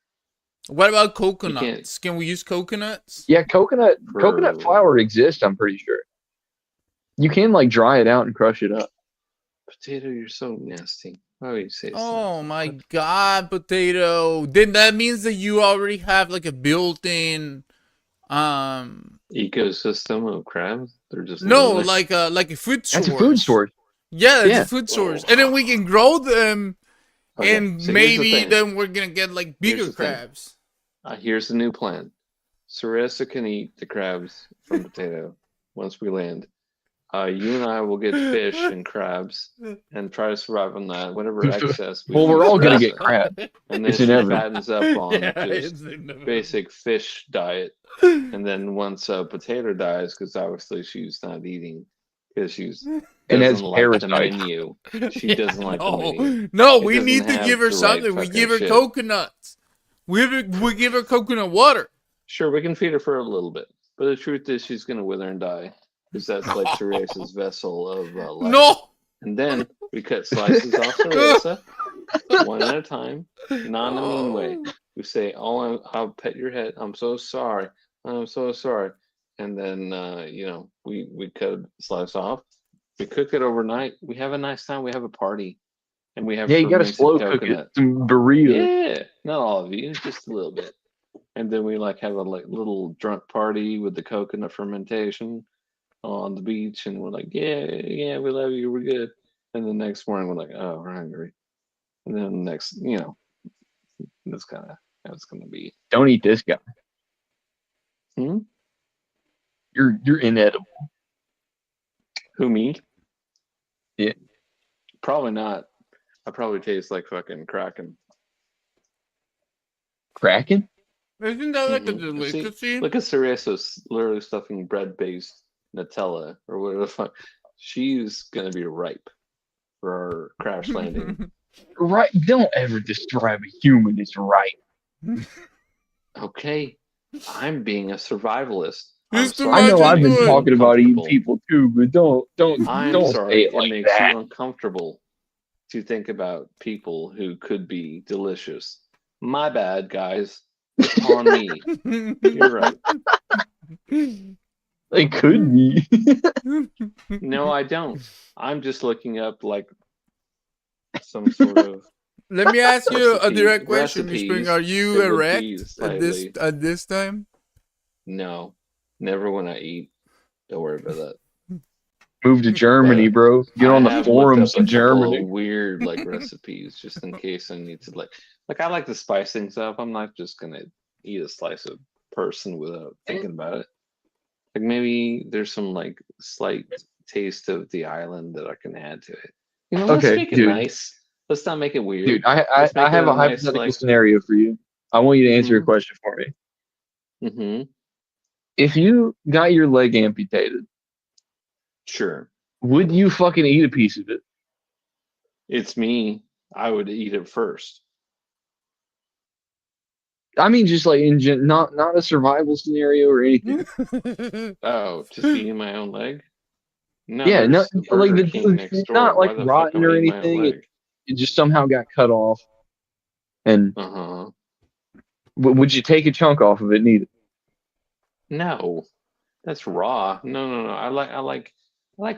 F: What about coconuts? Can we use coconuts?
N: Yeah, coconut
L: For-
N: flour exists. I'm pretty sure. You can like dry it out and crush it up.
L: Potato, you're so nasty. Why would you say it's
F: Oh
L: nasty?
F: my god, potato. Then that means that you already have like a built-in
L: Ecosystem of crabs? They're just
F: no,
L: living there.
F: like a food source.
N: That's a food source.
F: Yeah, that's
N: Yeah.
F: a food source. And then we can grow them
L: Okay,
F: and
L: so here's the
F: maybe
L: thing.
F: then we're gonna get like bigger
L: Here's the thing.
F: crabs.
L: Here's the new plan. Sarissa can eat the crabs from potato once we land. You and I will get fish and crabs and try to survive on that. Whatever excess.
N: Well, we're all gonna
L: get
N: get crab.
L: And then
N: It's
L: she
N: inevitable.
L: fattens up on
F: Yeah,
L: just
F: it's inevitable.
L: basic fish diet. And then once potato dies, because obviously she's not eating, because she's
N: And
L: doesn't
N: has
L: like the
N: parasites.
L: menu. She doesn't like the
F: no,
L: menu.
F: no,
L: It
F: we
L: doesn't
F: need to
L: have
F: give her
L: the right
F: something. We
L: fucking
F: give her
L: shit.
F: coconuts. We give her coconut water.
L: Sure, we can feed her for a little bit, but the truth is she's gonna wither and die, because that's like Teresa's vessel of life.
F: No.
L: And then we cut slices off Teresa, one at a time, not in a mean way. We say, "Oh, I'll pet your head. I'm so sorry. I'm so sorry." And then we cut a slice off. We cook it overnight. We have a nice time. We have a party, and we have
N: Yeah, you gotta
L: fermented
N: slow cook it.
L: coconut.
N: Some burrito.
L: Yeah, not all of you, just a little bit. And then we like have a like little drunk party with the coconut fermentation on the beach, and we're like, yeah, we love you, we're good. And the next morning we're like, oh, we're hungry. And then next, that's kind of how it's gonna be.
N: Don't eat this guy.
L: Hmm?
N: You're inedible.
L: Who, me?
N: Yeah.
L: Probably not. I probably taste like fucking Kraken.
N: Kraken?
F: Isn't that like a
L: Mhm.
F: delicacy?
L: Look at Cereso's literally stuffing bread-based Nutella or whatever the fuck. She's gonna be ripe for our crash landing.
N: Right? Don't ever describe a human as right.
L: Okay, I'm being a survivalist.
F: Just
N: I know I've been
F: Imagine
N: talking about eating
L: uncomfortable.
N: people too, but don't
L: I'm sorry.
N: say it
L: It
N: like
L: makes
N: that.
L: you uncomfortable to think about people who could be delicious. My bad, guys. On me. You're right.
N: They could be.
L: No, I don't. I'm just looking up like some sort of.
F: Let me ask you a direct question, Miss Spring.
L: recipes
F: Are you
L: that would be
F: erect
L: slightly.
F: at this time?
L: No, never when I eat. Don't worry about that.
N: Move to Germany, bro. Get on the
L: have
N: forums
L: looked up
N: in
L: a couple
N: Germany.
L: of weird like recipes just in case I need to like I like to spice things up. I'm not just gonna eat a slice of person without thinking about it. Like maybe there's some like slight taste of the island that I can add to it. You know, let's
N: Okay,
L: make it
N: dude.
L: nice. Let's not make it weird.
N: Dude,
L: Let's make
N: I
L: it
N: have a
L: nice,
N: hypothetical
L: like,
N: scenario for you. I want you to answer a
L: Mhm.
N: question for me.
L: Mm-hmm.
N: If you got your leg amputated,
L: Sure.
N: would you fucking eat a piece of it?
L: It's me. I would eat it first.
N: I mean, just like not a survival scenario or anything.
L: Oh, just eating my own leg? No,
N: Yeah, no,
L: there's a
N: like
L: Burger King next door.
N: not like
L: Why the fuck
N: rotten
L: am I
N: or
L: eating my own
N: anything.
L: leg?
N: It just somehow got cut off. And
L: Uh-huh.
N: would you take a chunk off of it and eat it?
L: No, that's raw. No. I like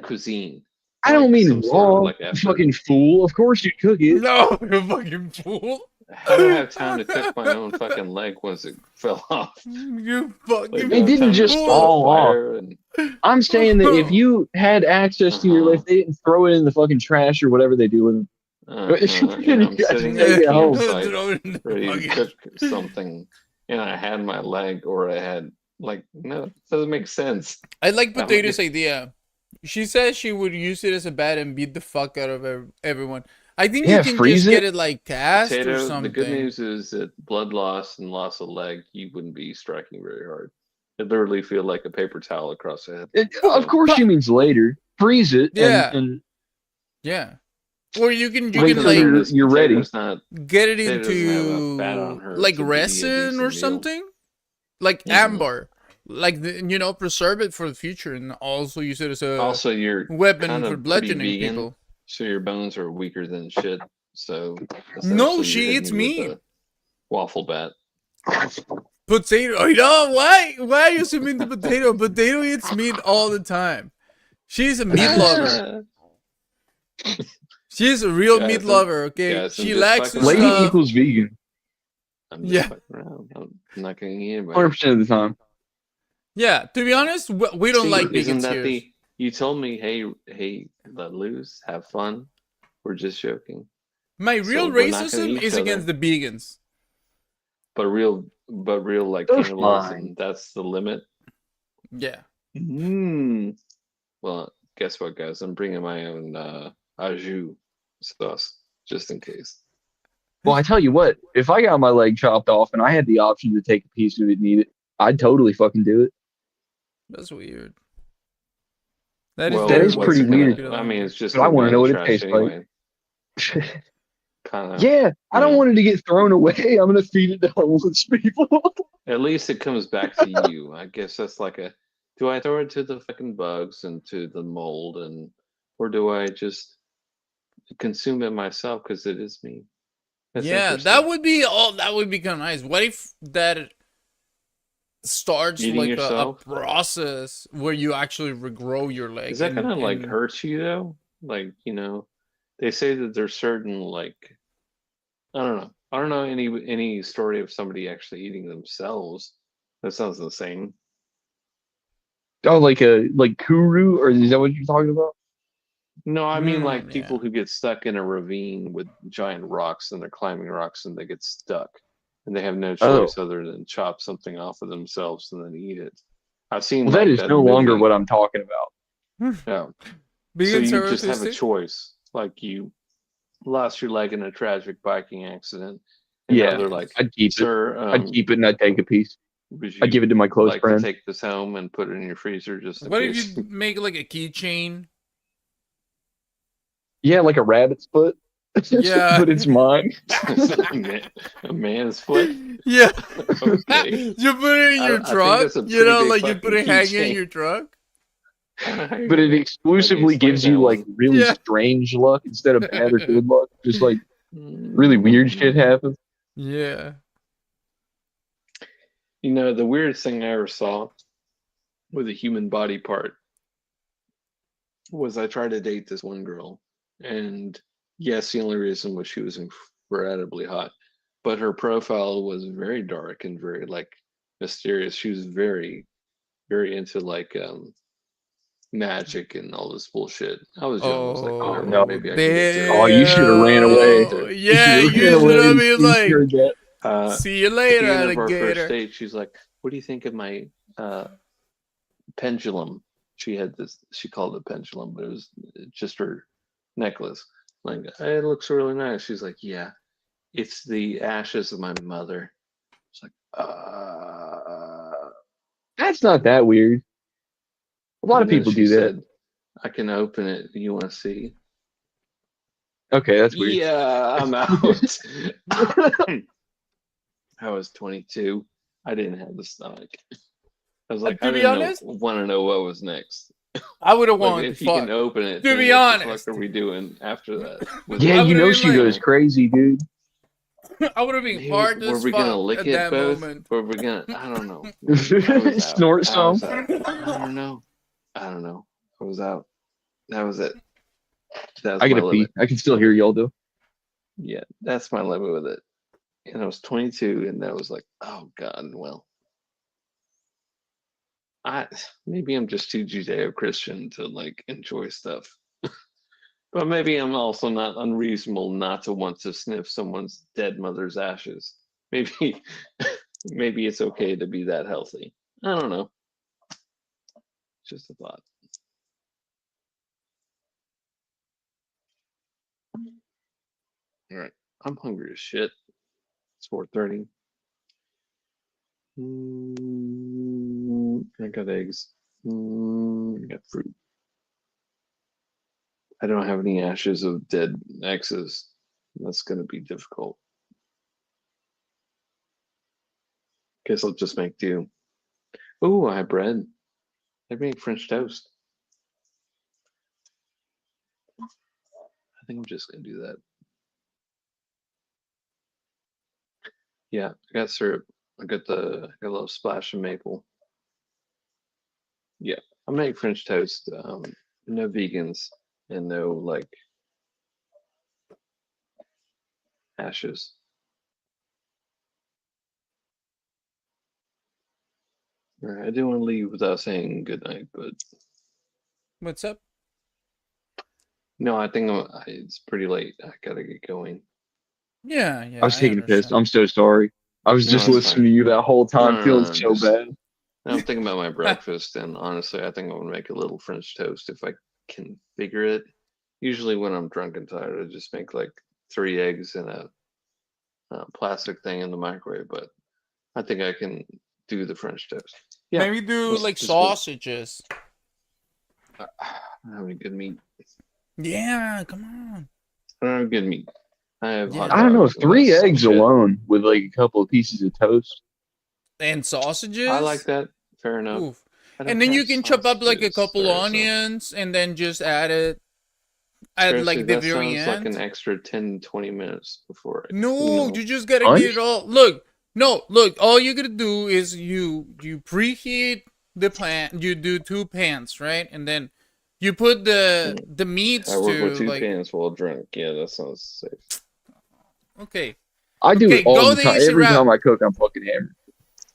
L: cuisine.
N: I don't
L: Like
N: mean
L: some sort of
N: raw,
L: like
N: you
L: effort.
N: fucking fool. Of course you cook it.
F: No, you fucking fool.
L: How do I have time to cook my own fucking leg once it fell off?
F: You
L: Like,
F: fucking
N: It didn't
L: time to
N: just
L: start a
N: fall off.
L: fire and
N: I'm saying that if you had access to your leg, they didn't throw it in the fucking trash or whatever they do with them.
L: and I'm
N: You guys
L: sitting
N: take
L: at
N: it
L: a
N: home.
L: campsite
F: Throw it in the
L: ready to
F: fucking-
L: cook something, and I had my leg, or I had like no, it doesn't make sense.
F: I like
L: That
F: Potato's
L: might-
F: idea. She says she would use it as a bat and beat the fuck out of everyone. I think
N: Yeah,
F: you can
N: freeze
F: just
N: it.
F: get it like cast or
L: Potato,
F: something.
L: the good news is that blood loss and loss of leg, you wouldn't be striking very hard. It literally feel like a paper towel across the head.
N: Of course, she means later. Freeze it.
F: Yeah.
N: And
F: Yeah. Or you can
N: Wait
F: can
N: till
F: like
N: you're ready.
L: Potato's not,
F: get it
L: Potato doesn't have enough fat on
F: into
L: her
F: like
L: to be a
F: resin
L: decent
F: or
L: meal.
F: something, like amber, like preserve it for the future and also use it as a
L: Also, you're
F: weapon
L: kind
F: for
L: of pretty
F: bludgeoning
L: vegan,
F: people.
L: so your bones are weaker than shit. So
F: No,
L: essentially
F: she
L: you're
F: eats
L: hitting me with
F: meat.
L: a waffle bat.
F: Potato. You know why? Why are you assuming the potato? Potato eats meat all the time. She's a meat lover. She's a real
L: Guys,
F: meat
L: I'm-
F: lover. Okay,
L: guys, I'm
F: she
L: just
F: likes the
L: fucking
N: lady
L: around.
F: stuff.
N: equals vegan
L: I'm just
F: Yeah.
L: fucking around. I'm not gonna eat anybody.
N: 100% of the time.
F: Yeah, to be honest, we don't
L: See,
F: like
L: isn't
F: vegans
L: that
F: here.
L: the? You told me, hey, let loose, have fun. We're just joking.
F: My
L: So
F: real
L: we're not gonna
F: racism
L: eat
F: is
L: each
F: against the vegans.
L: But real like
N: They're
L: cannibalism.
N: fine.
L: That's the limit.
F: Yeah.
L: Well, guess what, guys? I'm bringing my own au jus sauce just in case.
N: Well, I tell you what, if I got my leg chopped off and I had the option to take a piece of it and eat it, I'd totally fucking do it.
F: That's weird. That
L: Well,
N: that is
L: what's
N: pretty
L: it gonna-
N: weird.
L: I mean, it's just.
N: But I want to know what it
L: trash
N: tastes
L: anyway.
N: like.
L: Kind of.
N: Yeah, I don't want it to get thrown away. I'm gonna feed it to homeless people.
L: At least it comes back to you. I guess that's like a. Do I throw it to the fucking bugs and to the mold, or do I just consume it myself because it is me? That's
F: Yeah,
L: interesting.
F: that would be all. That would be kind of nice. What if that starts
L: Eating
F: like a
L: yourself?
F: process where you actually regrow your leg?
L: Is that
F: and-
L: gonna like
F: and-
L: hurt you though? Like, they say that there's certain like, I don't know any story of somebody actually eating themselves. That sounds insane.
N: Oh, like Kuru, or is that what you're talking about?
L: No, I mean like
F: yeah.
L: people who get stuck in a ravine with giant rocks and they're climbing rocks and they get stuck and they have no choice other than chop something off of themselves and then eat it. I've seen
N: Well, that
L: like
N: is
L: that
N: no longer
L: movie.
N: what I'm talking about.
L: Yeah. So
F: Vegans
L: you
F: are
L: just have a
F: autistic?
L: choice. Like you lost your leg in a tragic biking accident. And now
N: Yeah,
L: they're like,
N: I'd keep
L: sir,
N: it. I'd keep it and I'd take a piece.
L: would you
N: I'd give it to my close
L: like
N: friend.
L: to take this home and put it in your freezer just in
F: What if
L: case?
F: you make like a keychain?
N: Yeah, like a rabbit's foot.
F: Yeah.
N: But it's mine.
L: A man's foot?
F: Yeah.
L: Okay.
F: You put it in
L: I
F: your
L: think
F: truck.
L: that's a
F: You know,
L: pretty big
F: like you put it
L: fucking
F: hanging in
L: keychain.
F: your truck.
N: But it exclusively gives you like really
F: Yeah.
N: strange luck instead of bad or good luck. Just like really weird shit happens.
F: Yeah.
L: You know, the weirdest thing I ever saw with a human body part was I tried to date this one girl, and yes, the only reason was she was incredibly hot, but her profile was very dark and very like mysterious. She was very, very into like magic and all this bullshit. I was young. I was like,
N: Oh
L: whatever.
N: no!
L: Maybe I can get to
N: Oh,
L: her.
N: you should have ran
L: Get
N: away.
L: out there.
N: You should
F: Yeah,
N: have ran
F: you should
N: away
F: have
N: as
F: been
N: soon as you
F: like,
N: heard that.
F: see you
L: At
F: later,
L: the end of our first
F: alligator.
L: date, she's like, "What do you think of my pendulum?" She had this. She called it pendulum, but it was just her necklace. Like, it looks really nice. She's like, "Yeah, it's the ashes of my mother." It's like,
N: That's not that weird. A lot of
L: and then
N: people
L: she
N: do that.
L: said, "I can open it. You want to see?"
N: Okay, that's weird.
L: Yeah, I'm out. I was 22. I didn't have the stomach. I was like,
F: To
L: I
F: be
L: didn't
F: honest,
L: want to know what was next.
F: I would have
L: Like,
F: wanted to
L: if you can
F: fuck.
L: open it,
F: To
L: then
F: be
L: what the
F: honest,
L: fuck are we doing after that?
N: Yeah,
F: I
N: you
F: would've
N: know
F: been
N: she
F: like-
N: goes crazy, dude.
F: I would have been
L: Maybe,
F: hard
L: were
F: as
L: we gonna
F: fuck
L: lick
F: at
L: it
F: that
L: both?
F: moment.
L: Or were we gonna? I don't know. I was out.
N: Snort
L: I was
N: some.
L: out. I don't know. I don't know. I was out. That was it. That was
N: I
L: my
N: gotta pee.
L: limit.
N: I can still hear y'all though.
L: Yeah, that's my limit with it. And I was 22, and that was like, oh god. Well, maybe I'm just too Judeo-Christian to like enjoy stuff. But maybe I'm also not unreasonable not to want to sniff someone's dead mother's ashes. Maybe maybe it's okay to be that healthy. I don't know. Just a thought. All right. I'm hungry as shit. It's 4:30. I got eggs. I got fruit. I don't have any ashes of dead exes. That's going to be difficult. Guess I'll just make do. Oh, I have bread. I make French toast. I think I'm just going to do that. Yeah, I got syrup. I got a little splash of maple. Yeah, I make French toast. No vegans and no like ashes. All right, I didn't want to leave without saying good night, but
F: What's up?
L: no, I think it's pretty late. I gotta get going.
F: Yeah, yeah.
N: I was taking a piss.
F: understand.
N: I'm so sorry. I was
L: No,
N: just
L: it's
N: listening
L: fine.
N: to you that whole time,
L: No,
N: feeling
L: no,
N: so
L: just-
N: bad.
L: I'm thinking about my breakfast, and honestly, I think I'm gonna make a little French toast if I can figure it. Usually, when I'm drunk and tired, I just make like 3 eggs in a plastic thing in the microwave. But I think I can do the French toast. Yeah,
F: Maybe do
L: let's
F: like
L: just go.
F: sausages.
L: I don't have any good meat.
F: Yeah, come on.
L: I don't have good meat. I have hot
N: I don't know.
L: dogs and
N: 3
L: that's some
N: eggs
L: shit.
N: alone with like a couple of pieces of toast.
F: And sausages.
L: I like that. Fair enough.
F: Oof.
L: I don't
F: And then you
L: have
F: can chop up like a
L: sausages
F: couple
L: there, so-
F: onions and then just add it at
L: Seriously,
F: like the
L: that
F: very
L: sounds like
F: end.
L: an extra 10, 20 minutes before I,
F: No, you just gotta
N: Lunch?
F: get it all. Look, no, look. All you gotta do is you preheat the pan. You do 2 pans, right? And then you put the meats
L: I work with
F: to
L: 2
F: like.
L: pans while drunk. Yeah, that sounds safe.
F: Okay.
N: I do
F: Okay,
N: it all
F: go
N: the
F: the
N: time.
F: easy
N: Every
F: route.
N: time I cook, I'm fucking hammered.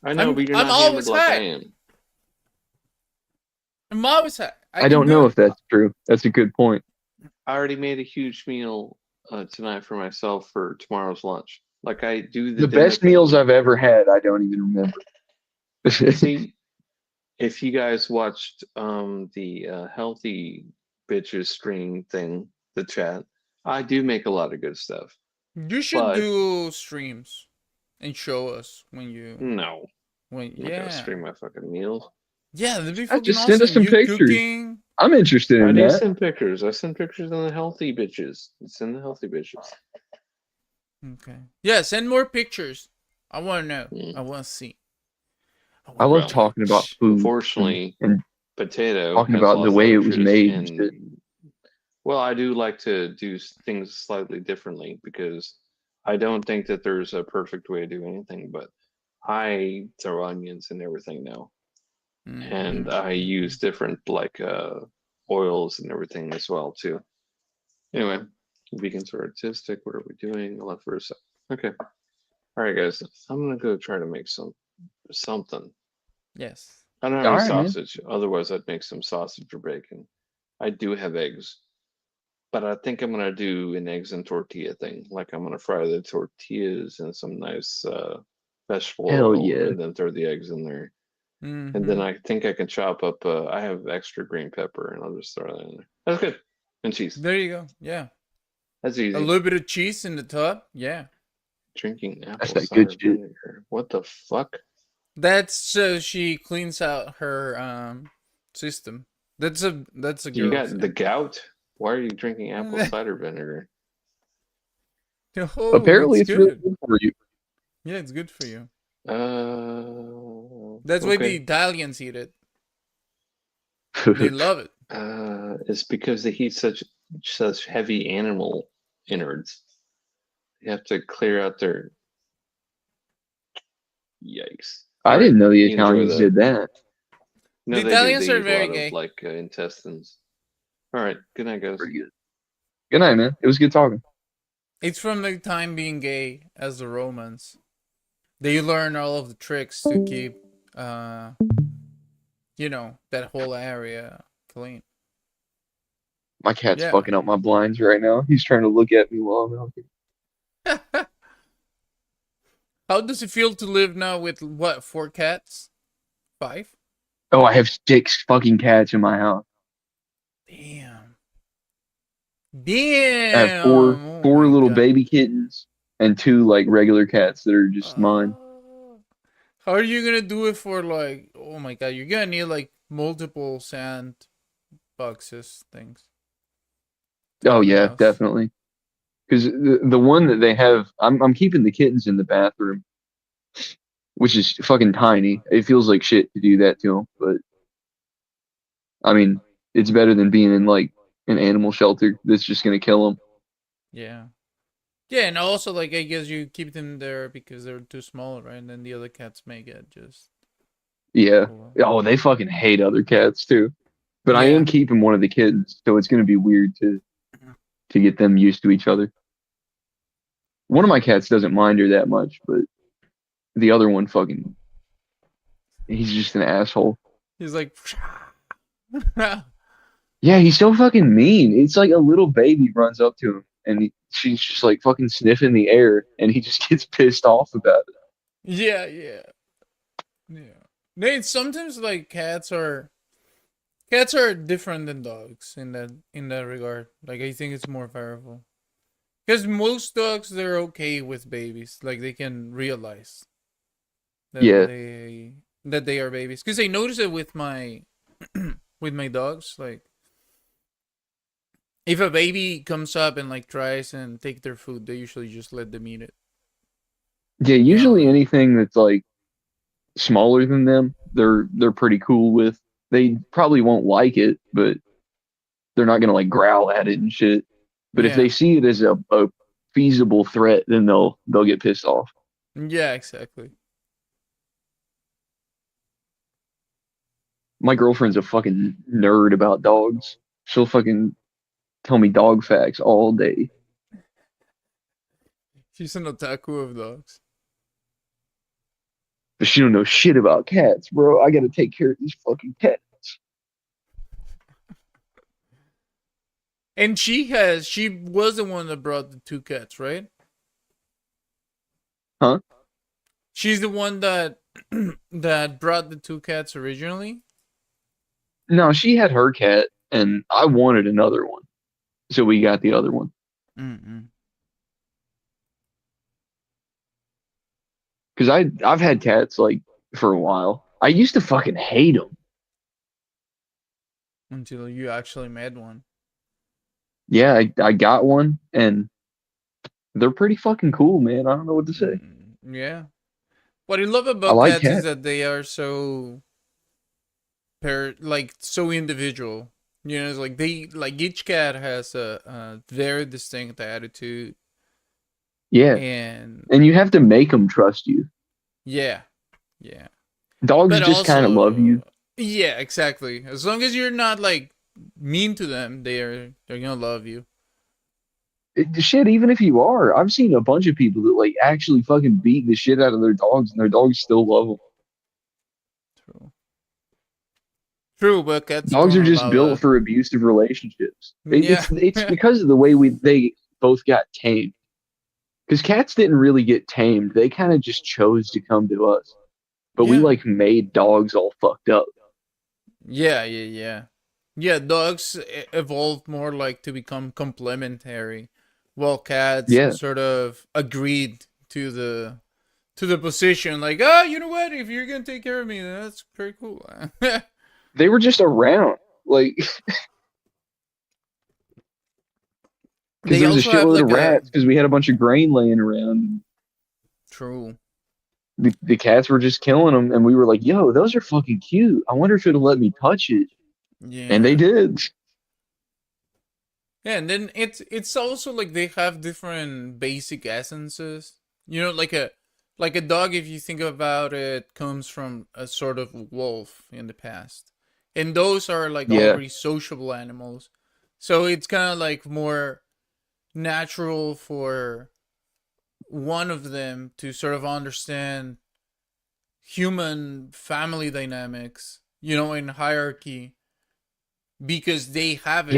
L: I know, but you're
F: I'm
L: not hammered
F: always
L: like I
F: high.
L: am.
F: I'm always high.
N: I don't know if that's true. That's a good point.
L: I already made a huge meal tonight for myself for tomorrow's lunch. Like I do
N: The
L: dinner
N: best
L: thing.
N: meals I've ever had, I don't even remember.
L: See, if you guys watched the healthy bitches stream thing, the chat, I do make a lot of good stuff.
F: You should
L: But-
F: do streams and show us when you.
L: No,
F: When
L: I'm not gonna
F: yeah.
L: stream my fucking meals.
F: Yeah, that'd be
N: I
F: fucking
N: just
F: awesome.
N: send us some
F: You
N: pictures.
F: cooking.
N: I'm interested
L: I
N: in
L: do
N: that.
L: send pictures. I send pictures of the healthy bitches. It's in the healthy bitches.
F: Okay. Yeah, send more pictures. I want to know.
L: Mm.
F: I want to see.
N: I love
L: Well,
N: talking about food.
L: Unfortunately,
N: and
L: potato.
N: talking
L: has
N: about
L: lost
N: the way it was
L: pictures
N: made and shit.
L: Well, I do like to do things slightly differently because I don't think that there's a perfect way to do anything, but I throw onions and everything now, and
F: Mhm.
L: I use different like oils and everything as well too. Anyway, vegans are artistic. What are we doing? I left for a sec. Okay. All right, guys. I'm gonna go try to make something.
F: Yes.
L: I don't have
N: All
L: any
N: right, man.
L: sausage. Otherwise, I'd make some sausage or bacon. I do have eggs, but I think I'm gonna do an eggs and tortilla thing. Like I'm gonna fry the tortillas in some nice vegetable
N: Hell
L: oil,
N: yeah.
L: and then throw the eggs in there. And then
F: Mm-hmm.
L: I think I can chop up. I have extra green pepper, and I'll just throw that in there. That's good. And cheese.
F: There you go. Yeah.
L: That's
F: A
L: easy.
F: little bit of cheese in the top. Yeah.
L: Drinking
N: That's
L: apple
N: that good
L: cider
N: shit.
L: vinegar. What the fuck?
F: That's so she cleans out her system. That's a
L: You
F: girl
L: got the
F: thing.
L: gout? Why are you drinking apple cider vinegar?
F: Oh,
N: Apparently,
F: it's
N: it's really
F: good.
N: good for you.
F: Yeah, it's good for you. That's why the
L: Okay.
F: Italians eat it. They love it.
L: It's because they eat such heavy animal innards. You have to clear out their. Yikes! All
N: I
L: right,
N: didn't know the
L: you enjoy
N: Italians
L: that.
N: did that.
L: No,
F: The
L: they do.
F: Italians
L: They
F: are
L: eat a
F: very
L: lot of
F: gay.
L: like intestines. All right. Good night, guys.
N: Pretty good. Good night, man. It was good talking.
F: It's from the time being gay as the Romans. They learn all of the tricks to keep, that whole area clean.
N: My cat's
F: Yeah.
N: fucking up my blinds right now. He's trying to look at me while I'm out here.
F: How does it feel to live now with what, 4 cats? 5?
N: Oh, I have 6 fucking cats in my house.
F: Damn.
N: I have four
F: Damn. Oh
N: four
F: my
N: little
F: god.
N: baby kittens and 2 like regular cats that are just mine.
F: How are you gonna do it for like? Oh my god, you're gonna need like multiple sand boxes things.
N: Oh
F: Tiny
N: yeah,
F: house.
N: definitely. Because the one that they have, I'm keeping the kittens in the bathroom, which is fucking tiny. It feels like shit to do that to them, but I mean, it's better than being in like an animal shelter that's just gonna kill them.
F: Yeah. Yeah, and also like I guess you keep them there because they're too small, right? And then the other cats may get just.
N: Yeah.
F: Cool.
N: Oh, they fucking hate other cats too. But I am
F: Yeah.
N: keeping one of the kittens, so it's gonna be weird to get them used to each other. One of my cats doesn't mind her that much, but the other one fucking he's just an asshole.
F: He's like.
N: Yeah, he's so fucking mean. It's like a little baby runs up to him and she's just like fucking sniffing the air and he just gets pissed off about it.
F: Yeah, yeah, yeah. Nate, sometimes like cats are different than dogs in that regard. Like I think it's more variable. Because most dogs they're okay with babies. Like they can realize that
N: Yeah.
F: they are babies. Because I notice it with my with my dogs. Like if a baby comes up and like tries and take their food, they usually just let them eat it.
N: Yeah, usually anything that's like smaller than them, they're pretty cool with. They probably won't like it, but they're not gonna like growl at it and shit. But if they
F: Yeah.
N: see it as a feasible threat, then they'll get pissed off.
F: Yeah, exactly.
N: My girlfriend's a fucking nerd about dogs. She'll fucking tell me dog facts all day.
F: She's an otaku of dogs.
N: But she don't know shit about cats, bro. I gotta take care of these fucking cats.
F: And she was the one that brought the 2 cats, right?
N: Huh?
F: She's the one that that brought the 2 cats originally.
N: No, she had her cat, and I wanted another one, so we got the other one.
F: Mm-mm.
N: Because I've had cats like for a while. I used to fucking hate them.
F: Until you actually made one.
N: Yeah, I got one, and they're pretty fucking cool, man. I don't know what to say.
F: Yeah. What I love
N: I
F: about
N: like
F: cats is
N: cats.
F: that they are so so individual. You know, it's like each cat has a very distinct attitude.
N: Yeah,
F: And
N: and you have to make them trust you.
F: yeah, Yeah.
N: Dogs
F: But
N: just kind of
F: also-
N: love you.
F: Yeah, exactly. As long as you're not like mean to them, they're gonna love you.
N: Shit, even if you are, I've seen a bunch of people that like actually fucking beat the shit out of their dogs, and their dogs still love them.
F: True. True, but cats
N: Dogs
F: don't
N: are just
F: allow
N: built
F: that.
N: for abusive relationships.
F: Yeah.
N: It's because of the way they both got tamed. Because cats didn't really get tamed; they kind of just chose to come to us. But we
F: Yeah.
N: like made dogs all fucked up.
F: Yeah, yeah, yeah. Yeah, dogs evolved more like to become complementary, while cats
N: Yeah.
F: sort of agreed to the position. Like, oh, you know what? If you're gonna take care of me, then that's pretty cool.
N: They were just around, like, because
F: They
N: there was a
F: also have
N: shitload
F: like
N: of rats. Because we had a bunch of grain laying around.
F: True.
N: The cats were just killing them, and we were like, "Yo, those are fucking cute. I wonder if it'll let me touch it."
F: Yeah.
N: And they did.
F: Yeah, and then it's also like they have different basic essences. You know, like a dog, if you think about it, comes from a sort of wolf in the past, and those are like
N: Yeah.
F: already sociable animals. So it's kind of like more natural for one of them to sort of understand human family dynamics, you know, in hierarchy, because they have it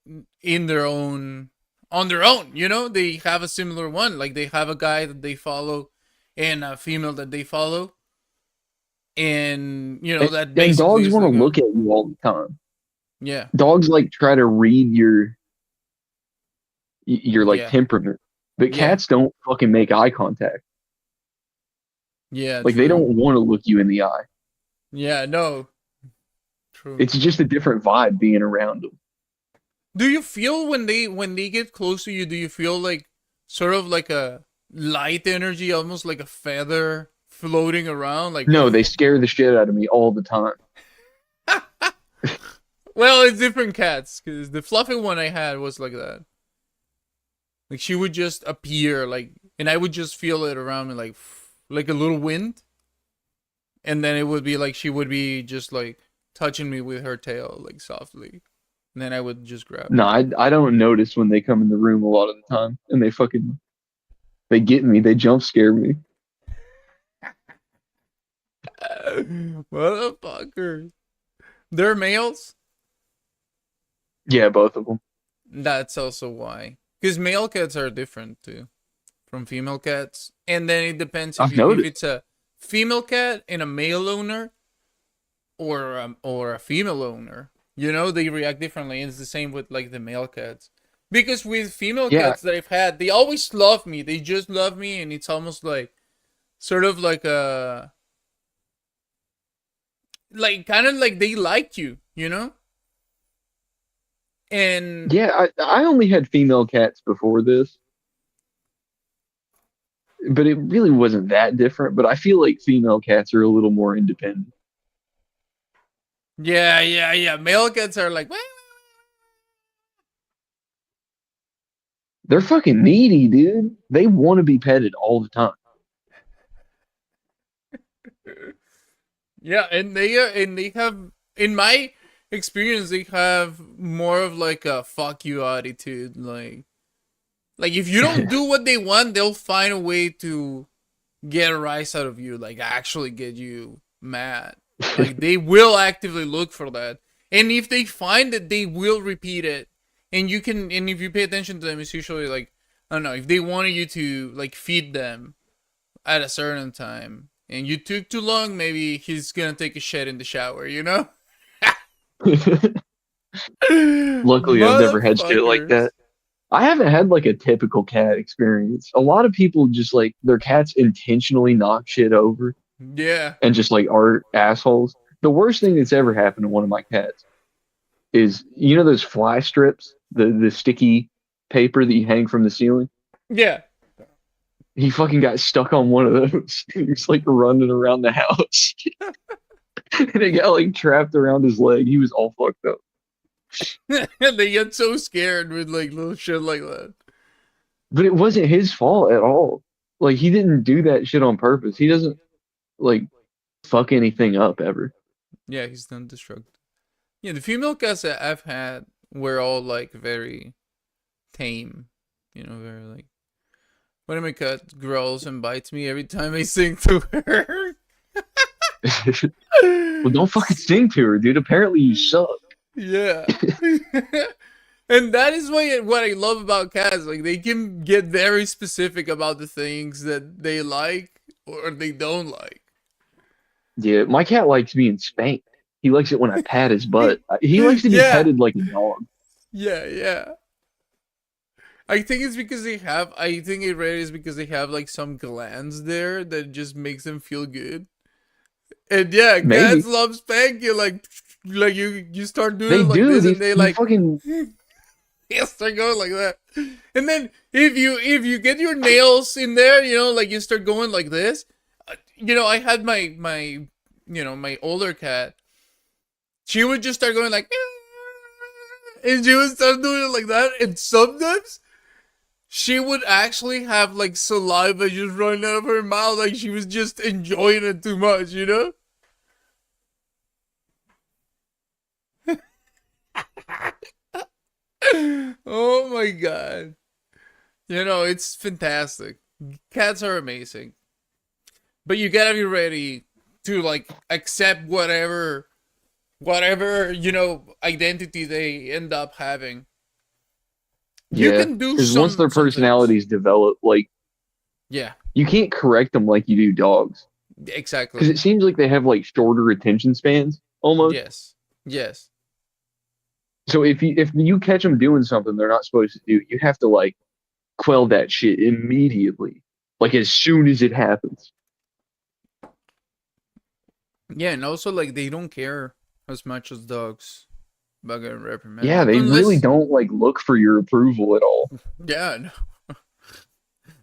N: Yeah.
F: in their own on their own, you know. They have a similar one, like they have a guy that they follow and a female that they follow, and you know that
N: And
F: basically
N: dogs
F: is
N: want to
F: like a-
N: look at you all the time.
F: yeah,
N: Dogs like try to read your like
F: Yeah.
N: temperament, but
F: Yeah.
N: cats don't fucking make eye contact.
F: yeah,
N: Like they
F: true.
N: don't want to look you in the eye.
F: Yeah, no, true.
N: It's just a different vibe being around them.
F: Do you feel when they get close to you, do you feel like sort of like a light energy, almost like a feather floating around? Like,
N: No, they scare the shit out of me all the time.
F: well, it's different cats, because the fluffy one I had was like that. Like she would just appear, like, and I would just feel it around me, like a little wind, and then it would be like she would be just like touching me with her tail, like softly, and then I would just grab.
N: No, I don't notice when they come in the room a lot of the time, and they get me. They jump scare me.
F: Motherfuckers. They're males?
N: Yeah, both of them.
F: That's also why. Because male cats are different too from female cats. And then it depends
N: I've
F: if
N: noticed.
F: it's a female cat and a male owner or a female owner. You know, they react differently. And it's the same with like the male cats. Because with female
N: Yeah.
F: cats that I've had, they always love me. They just love me, and it's almost like sort of like a like kind of like they like you, you know? And
N: Yeah, I only had female cats before this, but it really wasn't that different. But I feel like female cats are a little more independent.
F: yeah. Male cats are like,
N: They're fucking needy, dude. They want to be petted all the time.
F: yeah, and they have, in my experience, they have more of like a fuck you attitude. Like if you don't do what they want, they'll find a way to get a rise out of you, like actually get you mad. Like they will actively look for that, and if they find it, they will repeat it. And if you pay attention to them, it's usually like, I don't know, if they wanted you to like feed them at a certain time and you took too long, maybe he's gonna take a shit in the shower, you know?
N: Luckily, I've never had shit like that. I haven't had like a typical cat experience. A lot of people just like their cats intentionally knock shit over
F: Yeah.
N: and just like are assholes. The worst thing that's ever happened to one of my cats is, you know, those fly strips, the sticky paper that you hang from the ceiling.
F: Yeah.
N: He fucking got stuck on one of those. He was like running around the house, and it got like trapped around his leg. He was all fucked up.
F: They get so scared with like little shit like that.
N: But it wasn't his fault at all. Like he didn't do that shit on purpose. He doesn't like fuck anything up ever.
F: Yeah, he's non-destructive. Yeah, the female cats that I've had were all like very tame. You know, very like. When my cat growls and bites me every time I sing to her.
N: Well, don't fucking sing to her, dude. Apparently you suck.
F: Yeah. And that is what I love about cats. Like, they can get very specific about the things that they like or they don't like.
N: Yeah, my cat likes being spanked. He likes it when I pat his butt. He likes to be
F: Yeah.
N: petted like a dog.
F: Yeah, yeah. I think it's because I think it really is because they have like some glands there that just makes them feel good. And yeah,
N: Maybe.
F: cats love spank you like you start doing
N: They
F: like
N: do.
F: this
N: They,
F: and they
N: you
F: like
N: fucking.
F: yes, they're going like that. And then if you get your nails in there, you know, like you start going like this. You know, I had my my older cat. She would just start going like, and she would start doing it like that. And sometimes she would actually have like saliva just running out of her mouth, like she was just enjoying it too much, you know? Oh my god. You know, it's fantastic. Cats are amazing. But you gotta be ready to like accept whatever, you know, identity they end up having. You
N: Yeah,
F: can do
N: because
F: some
N: once their
F: things.
N: personalities develop, like,
F: Yeah,
N: you can't correct them like you do dogs. Because
F: exactly.
N: it seems like they have like shorter attention spans almost.
F: Yes. Yes.
N: So if you catch them doing something they're not supposed to do, you have to like quell that shit immediately, like as soon as it happens.
F: Yeah, and also like they don't care as much as dogs about getting reprimanded.
N: Yeah, they really don't like look for your approval at all.
F: Yeah, no.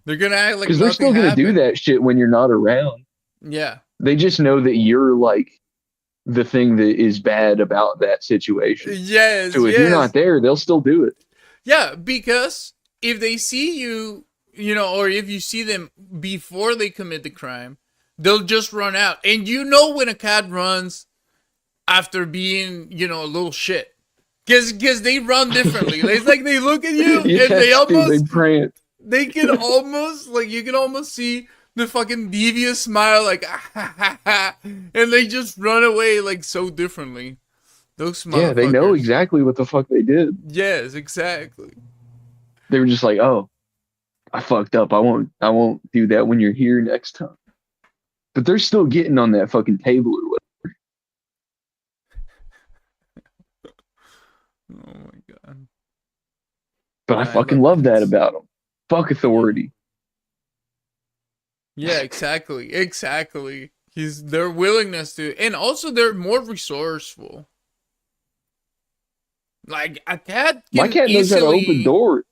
F: They're gonna act like
N: Because they're still gonna do that shit when you're not around.
F: Yeah.
N: They just know that you're like the thing that is bad about that situation.
F: Yes.
N: So if you're not there, they'll still do it.
F: Yeah, because if they see you, you know, or if you see them before they commit the crime, they'll just run out. And you know when a cat runs after being, you know, a little shit. Because they run differently. It's like they look at you and they almost...
N: They prance.
F: They can almost, like, you can almost see the fucking devious smile, like, and they just run away, like, so differently. Those motherfuckers.
N: Yeah, they know exactly what the fuck they did.
F: Yes, exactly.
N: They were just like, oh, I fucked up. I won't do that when you're here next time. But they're still getting on that fucking table or whatever.
F: Oh my god.
N: But I fucking love that about them. Fuck authority.
F: Yeah, exactly. Exactly. Their willingness to, and also they're more resourceful. Like a cat can
N: My cat knows how to open doors.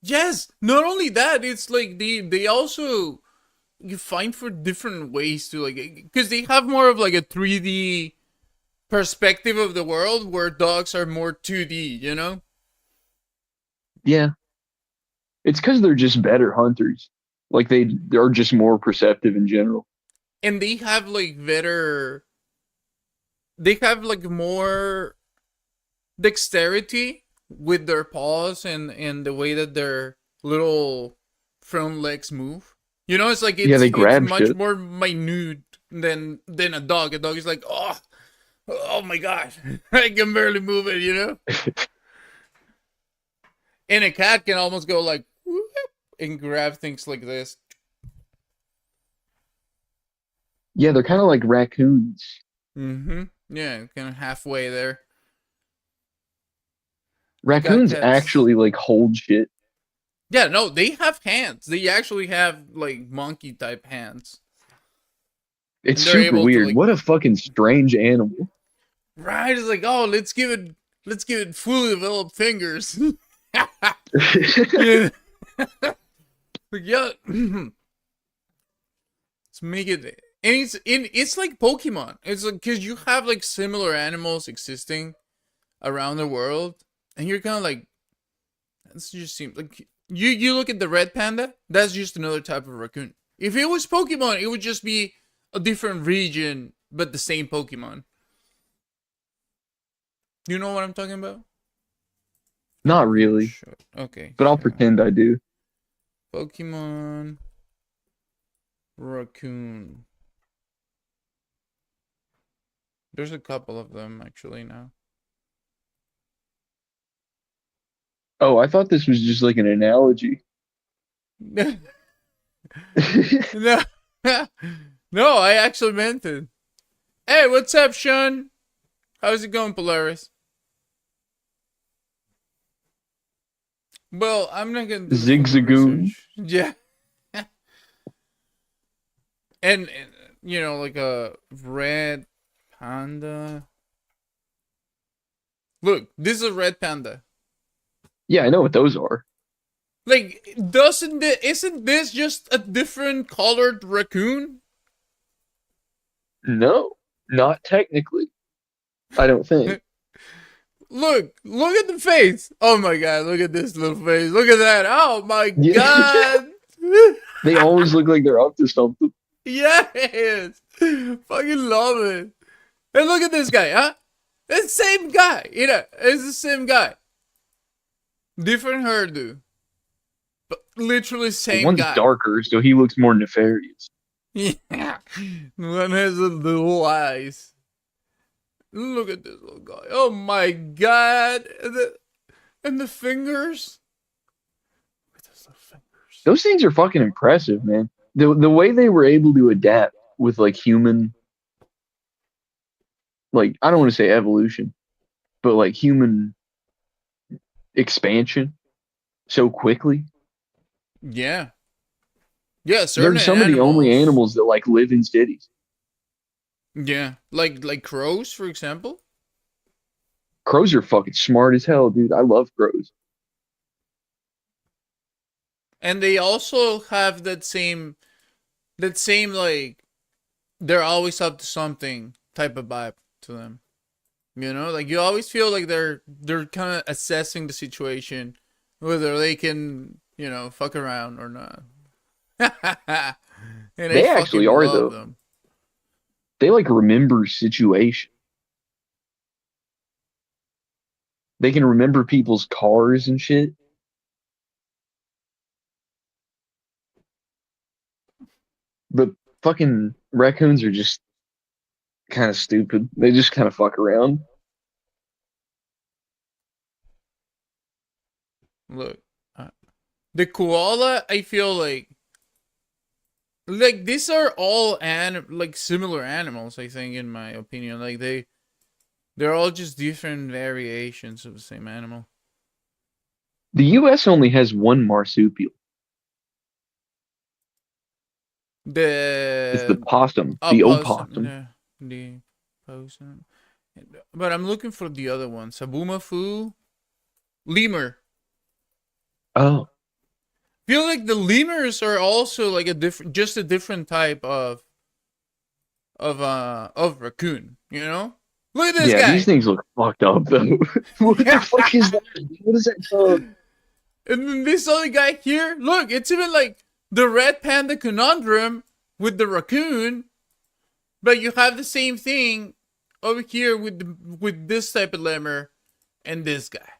F: Yes. Not only that, it's like they also you find for different ways to like, because they have more of like a 3D perspective of the world where dogs are more 2D, you know?
N: Yeah. It's because they're just better hunters. Like they're just more perceptive in general.
F: And they have like they have like more dexterity with their paws and the way that their little front legs move. You know, it's like
N: they grab
F: it's much
N: shit.
F: more minute than a dog. A dog is like, oh my god, I can barely move it, you know? And a cat can almost go like whoop, and grab things like this.
N: Yeah, they're kind of like raccoons.
F: Mm-hmm. Yeah, kind of halfway there.
N: Raccoons
F: Got that.
N: actually like hold shit.
F: Yeah, no, they have hands. They actually have like monkey type hands.
N: It's
F: And they're
N: super
F: able to,
N: weird.
F: like-
N: What a fucking strange animal.
F: Right? It's like, oh, let's give it fully developed fingers. Yeah. Like, yeah. Let's make it. And it's like Pokemon. It's like because you have like similar animals existing around the world, and you're kind of like, this just seems like you look at the red panda. That's just another type of raccoon. If it was Pokemon, it would just be a different region but the same Pokemon. You know what I'm talking about?
N: Not really,
F: Okay.
N: but I'll pretend I do.
F: Pokemon Raccoon. There's a couple of them actually now.
N: Oh, I thought this was just like an analogy.
F: No. No, I actually meant it. Hey, what's up, Sean? How's it going, Polaris? Well, I'm not gonna do
N: Zigzagoon.
F: Yeah. and you know, like a red panda. Look, this is a red panda.
N: Yeah, I know what those are.
F: Like, isn't this just a different colored raccoon?
N: No, not technically. I don't think.
F: Look at the face. Oh my god, look at this little face. Look at that. Oh my
N: Yeah.
F: god.
N: They always look like they're up to something.
F: Yes. Fucking love it. And look at this guy, huh? It's the same guy. You know, it's the same guy. Different hairdo. But literally same
N: One's
F: guy.
N: darker, so he looks more nefarious.
F: Yeah. One has the little eyes. Look at this little guy. Oh my god. And the fingers. Look at those little fingers.
N: Those things are fucking impressive, man. The way they were able to adapt with like human, like, I don't want to say evolution, but like human expansion so quickly.
F: Yeah. Yeah,
N: They're some of the only animals that like live in cities.
F: Yeah, like crows, for example.
N: Crows are fucking smart as hell, dude. I love crows.
F: And they also have that same like they're always up to something type of vibe to them. You know, like you always feel like they're kind of assessing the situation, whether they can, you know, fuck around or not. And
N: They actually are though.
F: Them.
N: They like remember situation. They can remember people's cars and shit. But fucking raccoons are just kind of stupid. They just kind of fuck around.
F: Look, the koala, I feel like these are all like similar animals. I think, in my opinion, like they're all just different variations of the same animal.
N: The U.S. only has one marsupial. It's the possum, the opossum.
F: Yeah, the possum. But I'm looking for the other one. Sabumafu, lemur.
N: Oh.
F: Feel like the lemurs are also like a different type of raccoon, you know? Look at this guy.
N: Yeah, these things look fucked up though. What the fuck is that? What is that called?
F: And then this other guy here, look, it's even like the red panda conundrum with the raccoon, but you have the same thing over here with this type of lemur and this guy.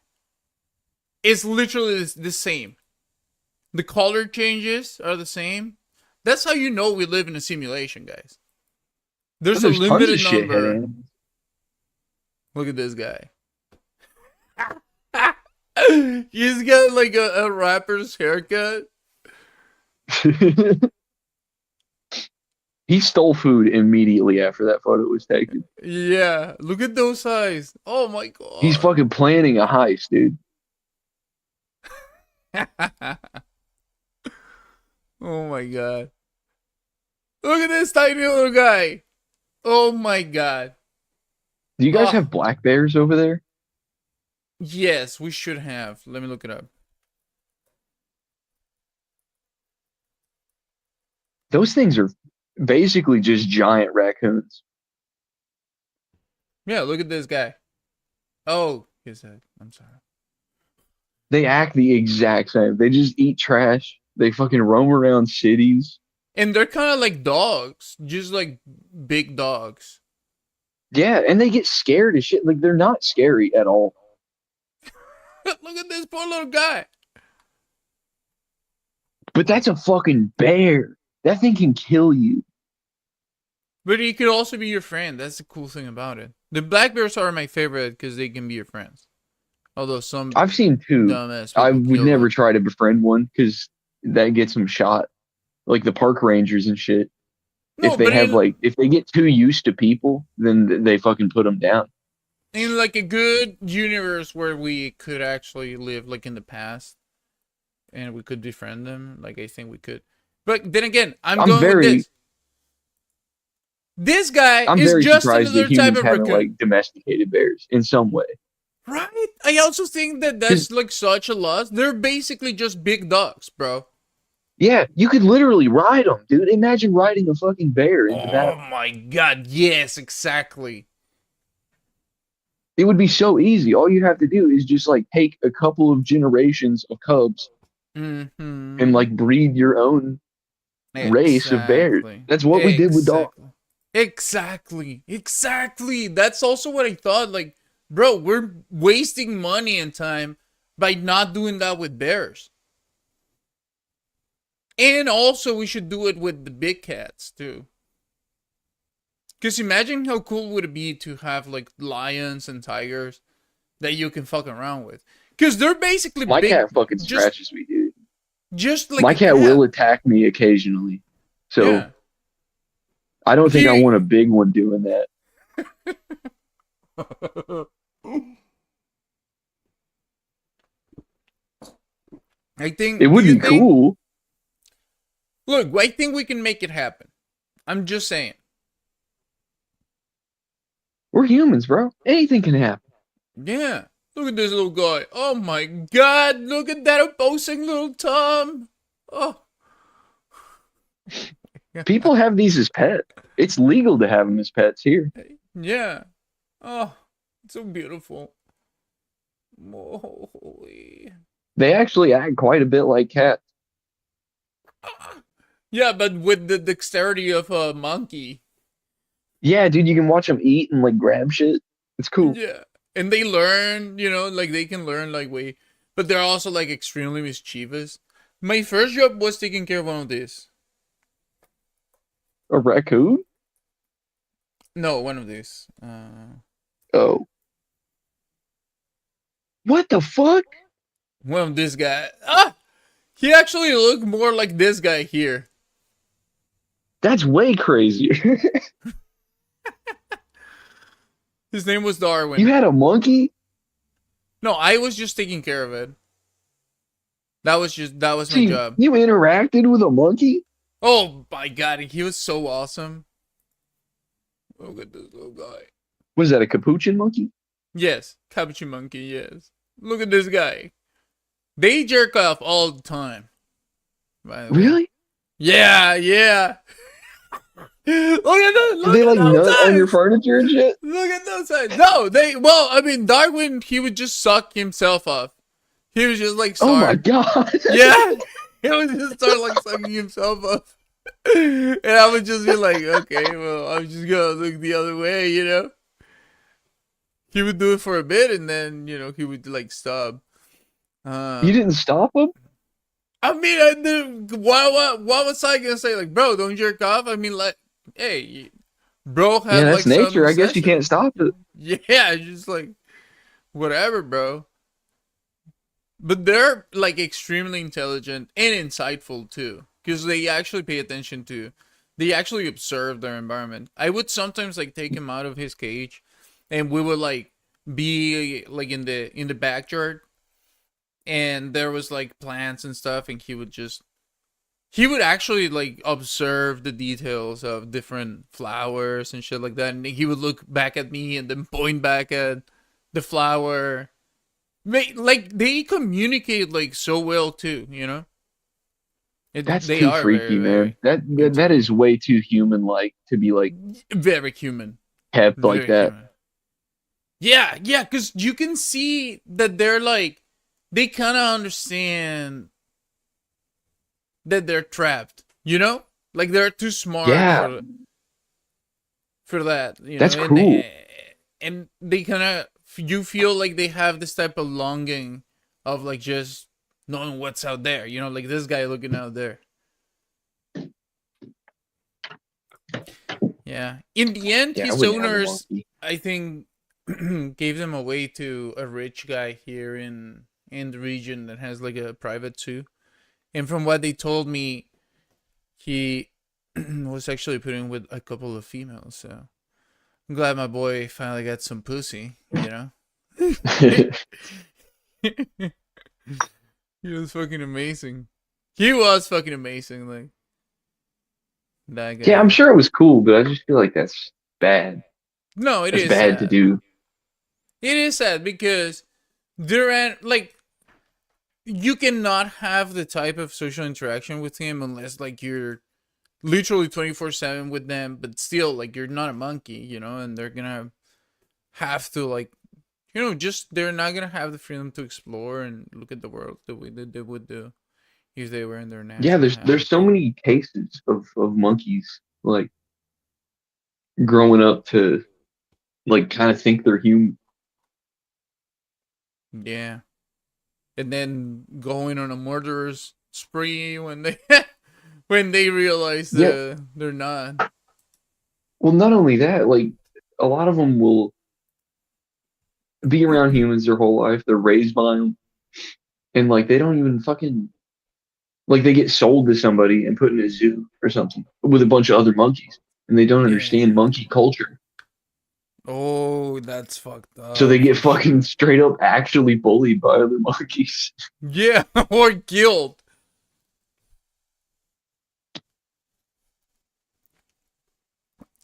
F: It's literally the same. The color changes are the same. That's how you know we live in a simulation, guys. There's a limited number. Look at this guy. He's got like a rapper's haircut.
N: He stole food immediately after that photo was taken.
F: Yeah, look at those eyes. Oh my god.
N: He's fucking planning a heist, dude.
F: Oh my god. Look at this tiny little guy. Oh my god.
N: Do you guys have black bears over there?
F: Yes, we should have. Let me look it up.
N: Those things are basically just giant raccoons.
F: Yeah, look at this guy. Oh, his head. I'm sorry.
N: They act the exact same. They just eat trash. They fucking roam around cities.
F: And they're kind of like dogs. Just like big dogs.
N: Yeah, and they get scared as shit. Like, they're not scary at all.
F: Look at this poor little guy.
N: But that's a fucking bear. That thing can kill you.
F: But he could also be your friend. That's the cool thing about it. The black bears are my favorite because they can be your friends. Although some
N: I've seen two.
F: dumbass
N: I
F: people
N: would
F: kill
N: never
F: them.
N: try to befriend one because that gets them shot. Like the park rangers and shit.
F: No,
N: If they
F: but
N: have
F: in,
N: if they get too used to people, then they fucking put them down.
F: in like a good universe where we could actually live like in the past and we could befriend them, like I think we could. But then again, I'm going with this. This guy
N: I'm
F: is
N: very
F: just
N: surprised that
F: another type
N: humans
F: of
N: haven't
F: raccoon.
N: like domesticated bears in some way.
F: Right? I also think that that's like such a loss. They're basically just big dogs, bro.
N: Yeah, you could literally ride them, dude. Imagine riding a fucking bear into
F: Oh
N: battle.
F: my god, yes, exactly.
N: It would be so easy. All you have to do is just like take a couple of generations of cubs and like breed your own race of bears. That's what we did with dogs.
F: Exactly. That's also what I thought. Like, bro, we're wasting money and time by not doing that with bears. And also, we should do it with the big cats, too. Because imagine how cool would it be to have, like, lions and tigers that you can fuck around with. Because they're basically
N: My
F: big,
N: cat fucking scratches me, dude.
F: Just like
N: my
F: a
N: cat will attack me occasionally. So
F: Yeah.
N: I don't think I want a big one doing that.
F: I think
N: It would be cool.
F: Look, I think we can make it happen. I'm just saying.
N: We're humans, bro. Anything can happen.
F: Yeah. Look at this little guy. Oh my god. Look at that opposing little Tom. Oh.
N: People have these as pets. It's legal to have them as pets here.
F: Yeah. Oh, it's so beautiful. Holy.
N: They actually act quite a bit like cats.
F: Yeah, but with the dexterity of a monkey.
N: Yeah, dude, you can watch them eat and like grab shit. It's cool.
F: Yeah. And they learn, you know, like they can learn like way, but they're also like extremely mischievous. My first job was taking care of one of these.
N: A raccoon?
F: No, one of these.
N: Oh. What the fuck?
F: One of this guy. Ah! He actually looked more like this guy here.
N: That's way crazier.
F: His name was Darwin.
N: You had a monkey?
F: No, I was just taking care of it. That was my job.
N: You interacted with a monkey?
F: Oh my god, he was so awesome. Look at this little guy.
N: Was that a capuchin monkey?
F: Yes, capuchin monkey, yes. Look at this guy. They jerk off all the time.
N: Really?
F: Yeah. Look at those.
N: Do they like nut on your furniture and shit?
F: Look at those eyes. No, Darwin, he would just suck himself off. He was just like,
N: oh my god.
F: Yeah. He would just start like sucking himself off. And I would just be like, okay, well, I'm just gonna look the other way, you know? He would do it for a bit and then, you know, he would like stop.
N: You didn't stop him?
F: I mean, I did, what was I gonna say? Like, bro, don't jerk off. I mean, like, hey, bro, has
N: that's
F: like
N: nature.
F: some
N: I guess you can't stop it.
F: Yeah, just like whatever, bro. But they're like extremely intelligent and insightful too, because they actually pay attention to. They actually observe their environment. I would sometimes like take him out of his cage, and we would like be like in the backyard. And there was like plants and stuff, and he would actually like observe the details of different flowers and shit like that. And he would look back at me and then point back at the flower. Like they communicate like so well too, you know.
N: That's too freaky, man. That is way too human like to be like
F: very human,
N: kept like that.
F: Human. Yeah, because you can see that they're like. They kind of understand that they're trapped, you know? Like they're too smart for that. You
N: That's
F: know?
N: cool.
F: and they kind of, you feel like they have this type of longing of like just knowing what's out there, you know, like this guy looking out there. Yeah. In the end,
N: Yeah, I
F: his
N: wouldn't have a
F: owners,
N: monkey.
F: I think, gave them away to a rich guy here in the region that has like a private zoo. And from what they told me, he was actually putting with a couple of females. So I'm glad my boy finally got some pussy, you know? He was fucking amazing. He was fucking amazing, like that guy.
N: Yeah, I'm sure it was cool, but I just feel like that's bad.
F: No, it
N: That's
F: is
N: bad to
F: sad.
N: do.
F: It is sad because like you cannot have the type of social interaction with him unless like you're literally 24/7 with them, but still like you're not a monkey, you know, and they're gonna have to like, you know, just they're not gonna have the freedom to explore and look at the world the way that they would do if they were in their
N: Yeah,
F: natural
N: there's so
F: habitat.
N: many cases of monkeys like growing up to like kind of think they're human.
F: Yeah. And then going on a murderer's spree when they when they realize
N: Yeah.
F: they're not.
N: Well, not only that, like a lot of them will be around humans their whole life. They're raised by them, and like they don't even fucking like they get sold to somebody and put in a zoo or something with a bunch of other monkeys, and they don't understand
F: Yeah.
N: monkey culture.
F: Oh, that's fucked
N: So they
F: up
N: get
F: for sure.
N: fucking straight up actually bullied by other monkeys.
F: Yeah, or killed.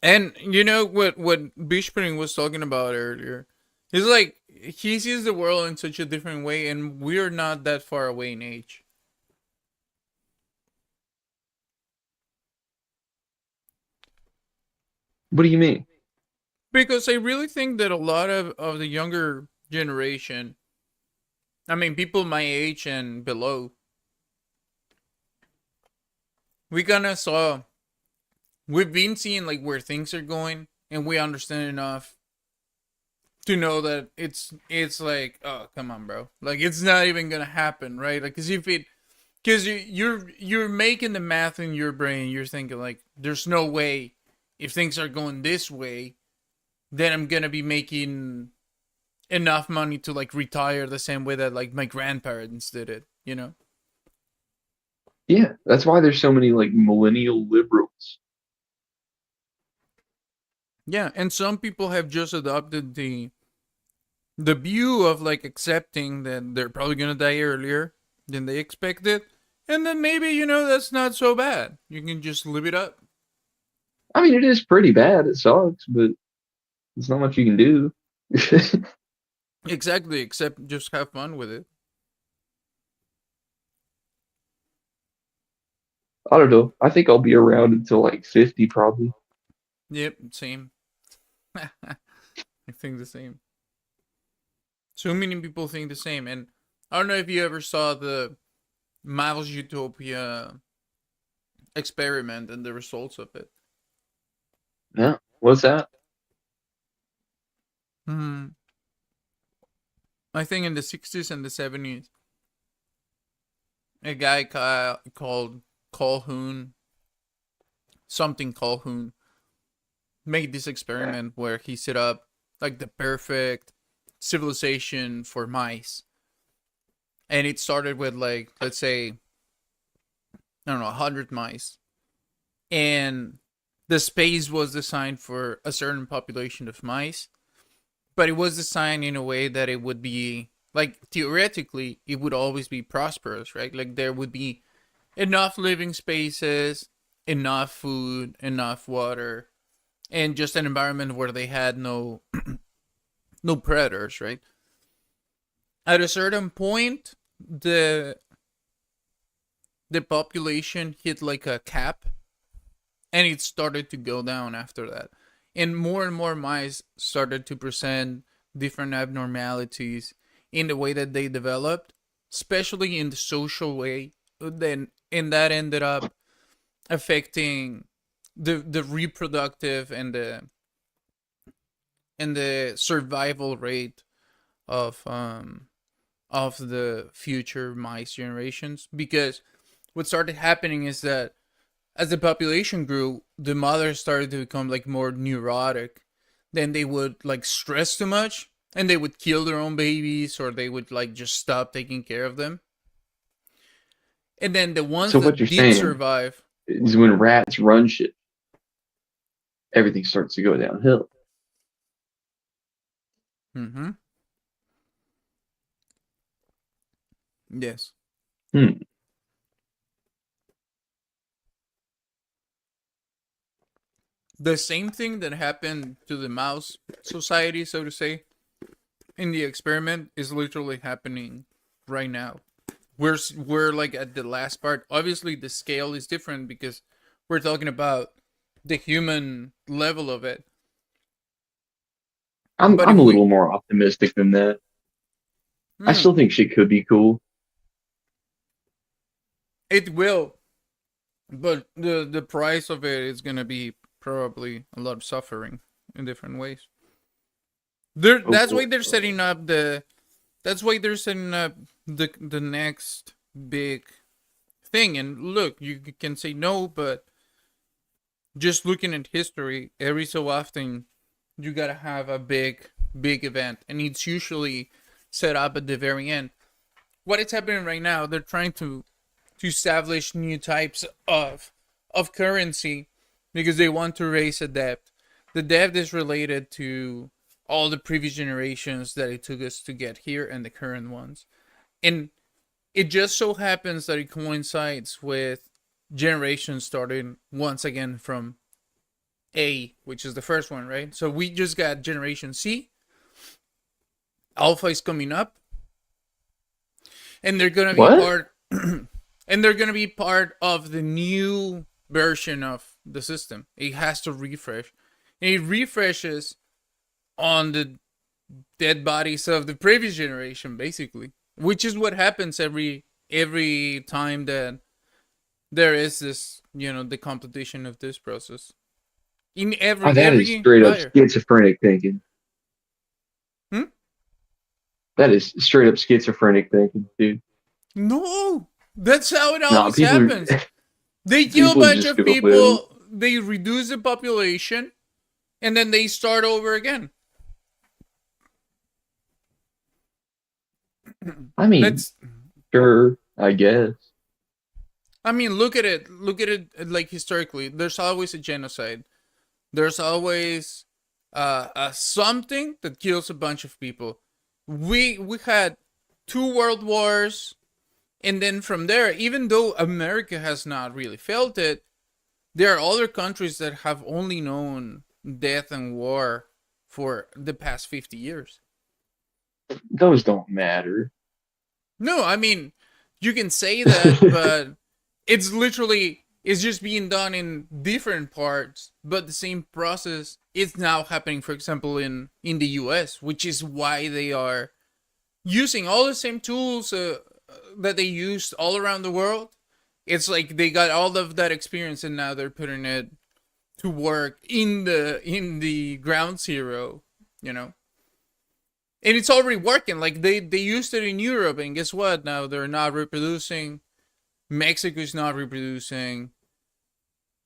F: And you know what Bishpring was talking about earlier? He's like he sees the world in such a different way, and we're not that far away in age.
N: What do you mean?
F: Because I really think that a lot of the younger generation, I mean people my age and below, we kinda saw we've been seeing like where things are going, and we understand enough to know that it's like, oh come on bro, like it's not even gonna happen, right? Like because you're making the math in your brain, you're thinking like there's no way if things are going this way then I'm gonna be making enough money to like retire the same way that like my grandparents did it, you know?
N: Yeah, that's why there's so many like millennial liberals.
F: Yeah, and some people have just adopted the view of like accepting that they're probably gonna die earlier than they expected, and then maybe, you know, that's not so bad. You can just live it up.
N: I mean, it is pretty bad. It sucks, but there's not much you can do.
F: Exactly, except just have fun with it.
N: I don't know. I think I'll be around until like 50 probably.
F: Yep, same. I think the same. So many people think the same, and I don't know if you ever saw the Miles Utopia experiment and the results of it.
N: Yeah. What's that?
F: I think in the 60s and the 70s, a guy called Calhoun, something Calhoun, made this experiment where he set up like the perfect civilization for mice. And it started with like, let's say, I don't know, 100 mice. And the space was designed for a certain population of mice, but it was designed in a way that it would be like theoretically it would always be prosperous, right? Like there would be enough living spaces, enough food, enough water, and just an environment where they had no no predators, right? At a certain point, the population hit like a cap, and it started to go down after that. And more mice started to present different abnormalities in the way that they developed, especially in the social way. Then, and that ended up affecting the reproductive and and the survival rate of the future mice generations. Because what started happening is that as the population grew, the mothers started to become like more neurotic. Then they would like stress too much, and they would kill their own babies, or they would like just stop taking care of them. And then the ones
N: So what
F: that
N: you're
F: did
N: saying
F: survive,
N: is when rats run shit, everything starts to go downhill.
F: mm-hmm. Yes.
N: Hmm.
F: The same thing that happened to the mouse society, so to say, in the experiment is literally happening right now. We're like at the last part. Obviously, the scale is different because we're talking about the human level of it.
N: I'm
F: But
N: a
F: if we,
N: little more optimistic than that. I still think shit could be cool.
F: it will, but the price of it is gonna be probably a lot of suffering in different ways. That's why they're setting up the. That's why they're setting up the next big thing. And look, you can say no, but just looking at history, every so often you gotta have a big event, and it's usually set up at the very end. What is happening right now? They're trying to establish new types of currency because they want to raise a debt. The debt is related to all the previous generations that it took us to get here and the current ones. And it just so happens that it coincides with generations starting once again from A, which is the first one, right? So we just got Generation C. Alpha is coming up. And they're gonna be part and they're gonna be part of the new version of the system. It has to refresh. And it refreshes on the dead bodies of the previous generation, basically. Which is what happens every time that there is this, the completion of this process. In
N: That is straight up schizophrenic thinking. That is straight up schizophrenic thinking, dude.
F: No, that's how it always happens. They kill a
N: people
F: bunch
N: just
F: of
N: go
F: people, they reduce the population, and then they start over again.
N: I mean, sure, I guess.
F: I mean, look at it like historically. There's always a genocide. There's always something that kills a bunch of people. We had 2 world wars, and then from there, even though America has not really felt it, there are other countries that have only known death and war for the past 50 years.
N: Those don't matter.
F: No, I mean, you can say that, but it's just being done in different parts, but the same process is now happening, for example, in the US, which is why they are using all the same tools that they used all around the world. It's like they got all of that experience and now they're putting it to work in the ground zero, And it's already working. Like they used it in Europe, and guess what? Now they're not reproducing. Mexico is not reproducing.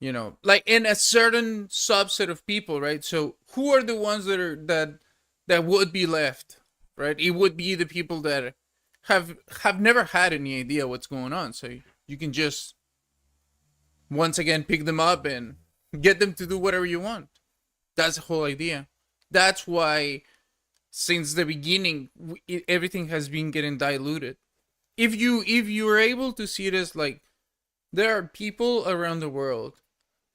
F: Like in a certain subset of people, right? So who are the ones that would be left, right? It would be the people that have never had any idea what's going on. So you can just once again pick them up and get them to do whatever you want. That's the whole idea. That's why since the beginning everything has been getting diluted. If you are able to see it as like there are people around the world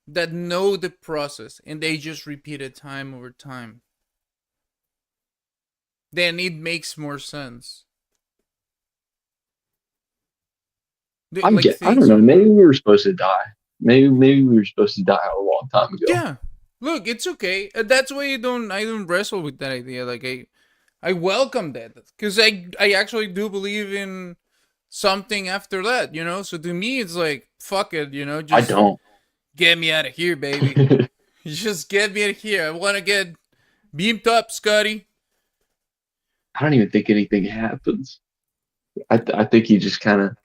F: that know the process and they just repeat it time over time, then it makes more sense.
N: I don't know. Maybe we were supposed to die. Maybe we were supposed to die a long time ago.
F: Yeah. Look, it's okay. That's why I don't wrestle with that idea. Like I welcome that because I actually do believe in something after that. So to me it's like fuck it. Just
N: I don't.
F: Get me out of here, baby. Just get me out of here. I want to get Beamed up, Scotty.
N: I don't even think anything happens. I think you just kind of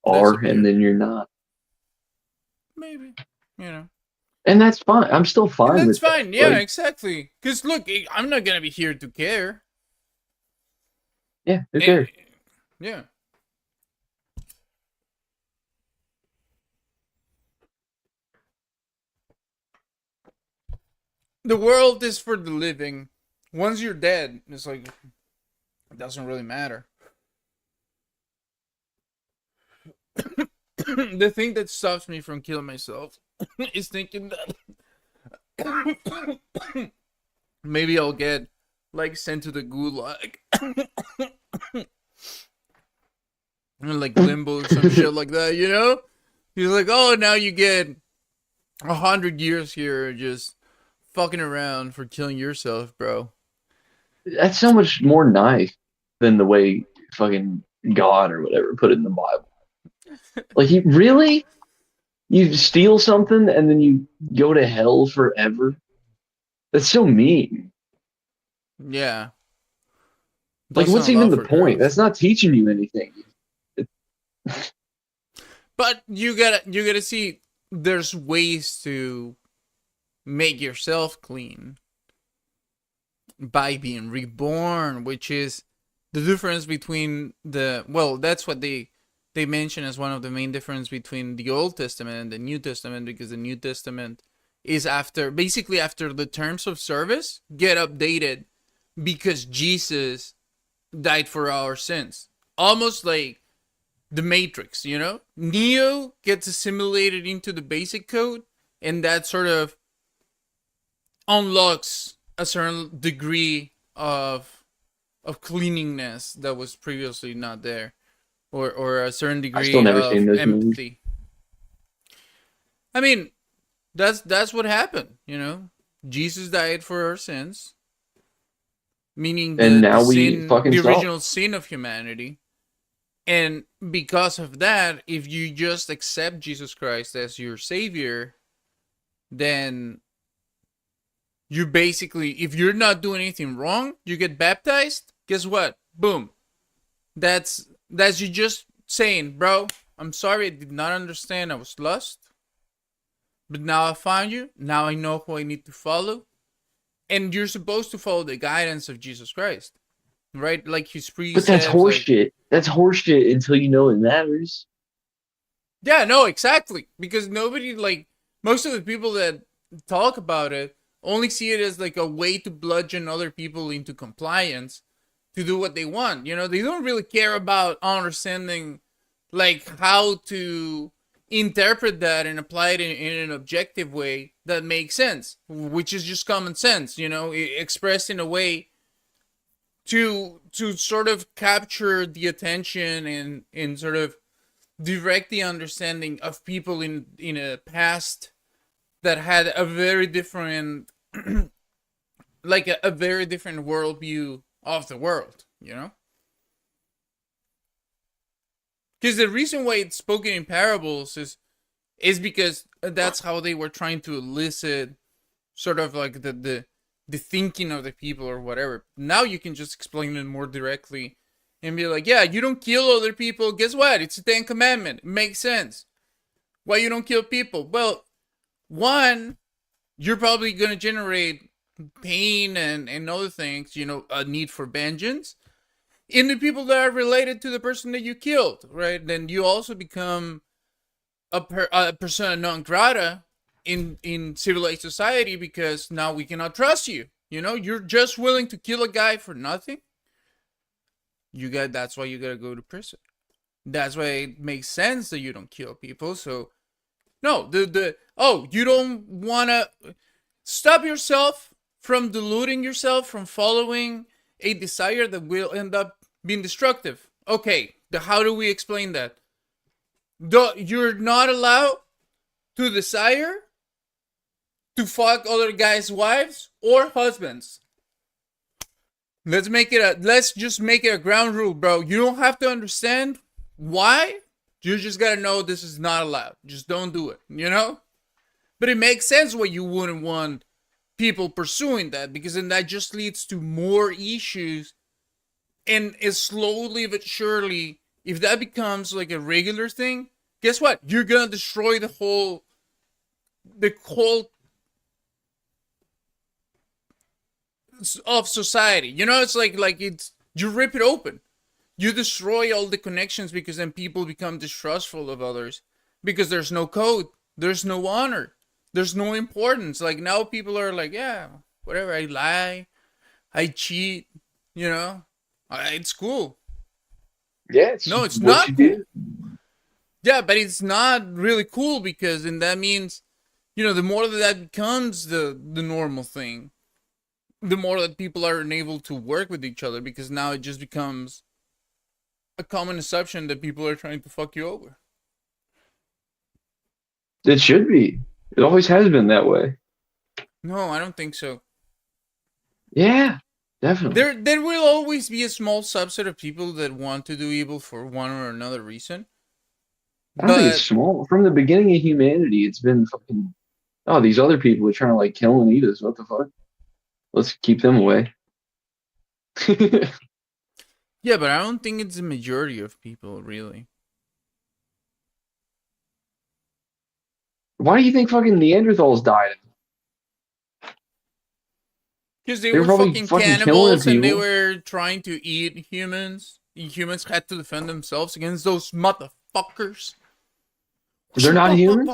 N: are, and then you're not.
F: Maybe, you know.
N: And that's fine. I'm still fine
F: And
N: with
F: that's fine.
N: that.
F: Yeah,
N: Like,
F: exactly. Because look, I'm not gonna be here to care.
N: yeah, who cares?
F: Yeah. The world is for the living. Once you're dead, it's like it doesn't really matter. The thing that stops me from killing myself is thinking that maybe I'll get like sent to the gulag. And like limbo or some shit like that, you know? He's like, oh, now you get 100 years here just fucking around for killing yourself, bro.
N: That's so much more nice than the way fucking God or whatever put it in the Bible. Like, you really? You steal something and then you go to hell forever? That's so mean.
F: Yeah.
N: Like,
F: Doesn't
N: what's
F: allow
N: even the
F: for
N: point?
F: growth.
N: That's not teaching you anything.
F: But you gotta see there's ways to make yourself clean by being reborn, which is the difference between that's what they mention as one of the main difference between the Old Testament and the New Testament, because the New Testament is after the terms of service get updated because Jesus died for our sins. Almost like the Matrix, you know? Neo gets assimilated into the basic code, and that sort of unlocks a certain degree of cleanliness that was previously not there, or a certain degree
N: still never
F: of
N: seen those
F: empathy.
N: movies.
F: I mean, that's what happened, you know? Jesus died for our sins, meaning
N: And now
F: the
N: we
F: sin,
N: fucking
F: the
N: saw.
F: original sin of humanity. And because of that, if you just accept Jesus Christ as your savior, then you basically, if you're not doing anything wrong, you get baptized. Guess what? Boom. That's you just saying, bro, I'm sorry, I did not understand. I was lost. But now I found you. Now I know who I need to follow. And you're supposed to follow the guidance of Jesus Christ. Right? Like his precepts.
N: But that's horseshit. That's horseshit until you know it matters.
F: Yeah, no, exactly. Because nobody, like, most of the people that talk about it only see it as like a way to bludgeon other people into compliance to do what they want. You know, they don't really care about understanding, like, how to interpret that and apply it in an objective way that makes sense, which is just common sense, you know, expressed in a way to sort of capture the attention and sort of direct the understanding of people in a past that had a very different like a very different worldview of the world, you know? Because the reason why it's spoken in parables is because that's how they were trying to elicit sort of like the thinking of the people or whatever. Now you can just explain it more directly and be like, yeah, you don't kill other people. Guess what? It's a 10th commandment. It makes sense. Why you don't kill people? Well, one, you're probably going to generate pain and other things, you know, a need for vengeance in the people that are related to the person that you killed, right? Then you also become a persona non grata in civilized society because now we cannot trust you. You know, you're just willing to kill a guy for nothing. That's why you gotta go to prison. That's why it makes sense that you don't kill people. So no, you don't wanna stop yourself from deluding yourself, from following a desire that will end up being destructive. Okay, how do we explain that? You're not allowed to desire to fuck other guys' wives or husbands. Let's just make it a ground rule, bro. You don't have to understand why. You just gotta know this is not allowed. Just don't do it, you know? But it makes sense why you wouldn't want people pursuing that, because then that just leads to more issues. And it's slowly but surely, if that becomes like a regular thing, guess what? You're gonna destroy the whole of society. You know, it's like it's, you rip it open. You destroy all the connections, because then people become distrustful of others, because there's no code, there's no honor, there's no importance. Like now people are like, yeah, whatever, I lie, I cheat, you know, it's cool.
N: Yeah,
F: No, it's
N: what
F: not
N: you
F: cool.
N: do.
F: Yeah, but it's not really cool, because then that means, you know, the more that becomes the normal thing, the more that people are unable to work with each other, because now it just becomes a common assumption that people are trying to fuck you over.
N: It should be. It always has been that way.
F: No, I don't think so.
N: Yeah, definitely.
F: There will always be a small subset of people that want to do evil for one or another reason.
N: I don't think it's small. From the beginning of humanity, it's been fucking. Oh, these other people are trying to like kill and eat us. What the fuck? Let's keep them away.
F: Yeah, but I don't think it's the majority of people, really.
N: Why do you think fucking Neanderthals died?
F: Because they
N: They
F: were
N: were probably
F: fucking
N: fucking
F: cannibals,
N: killing
F: and they
N: people.
F: were trying to eat humans. And humans had to defend themselves against those motherfuckers.
N: They're not humans?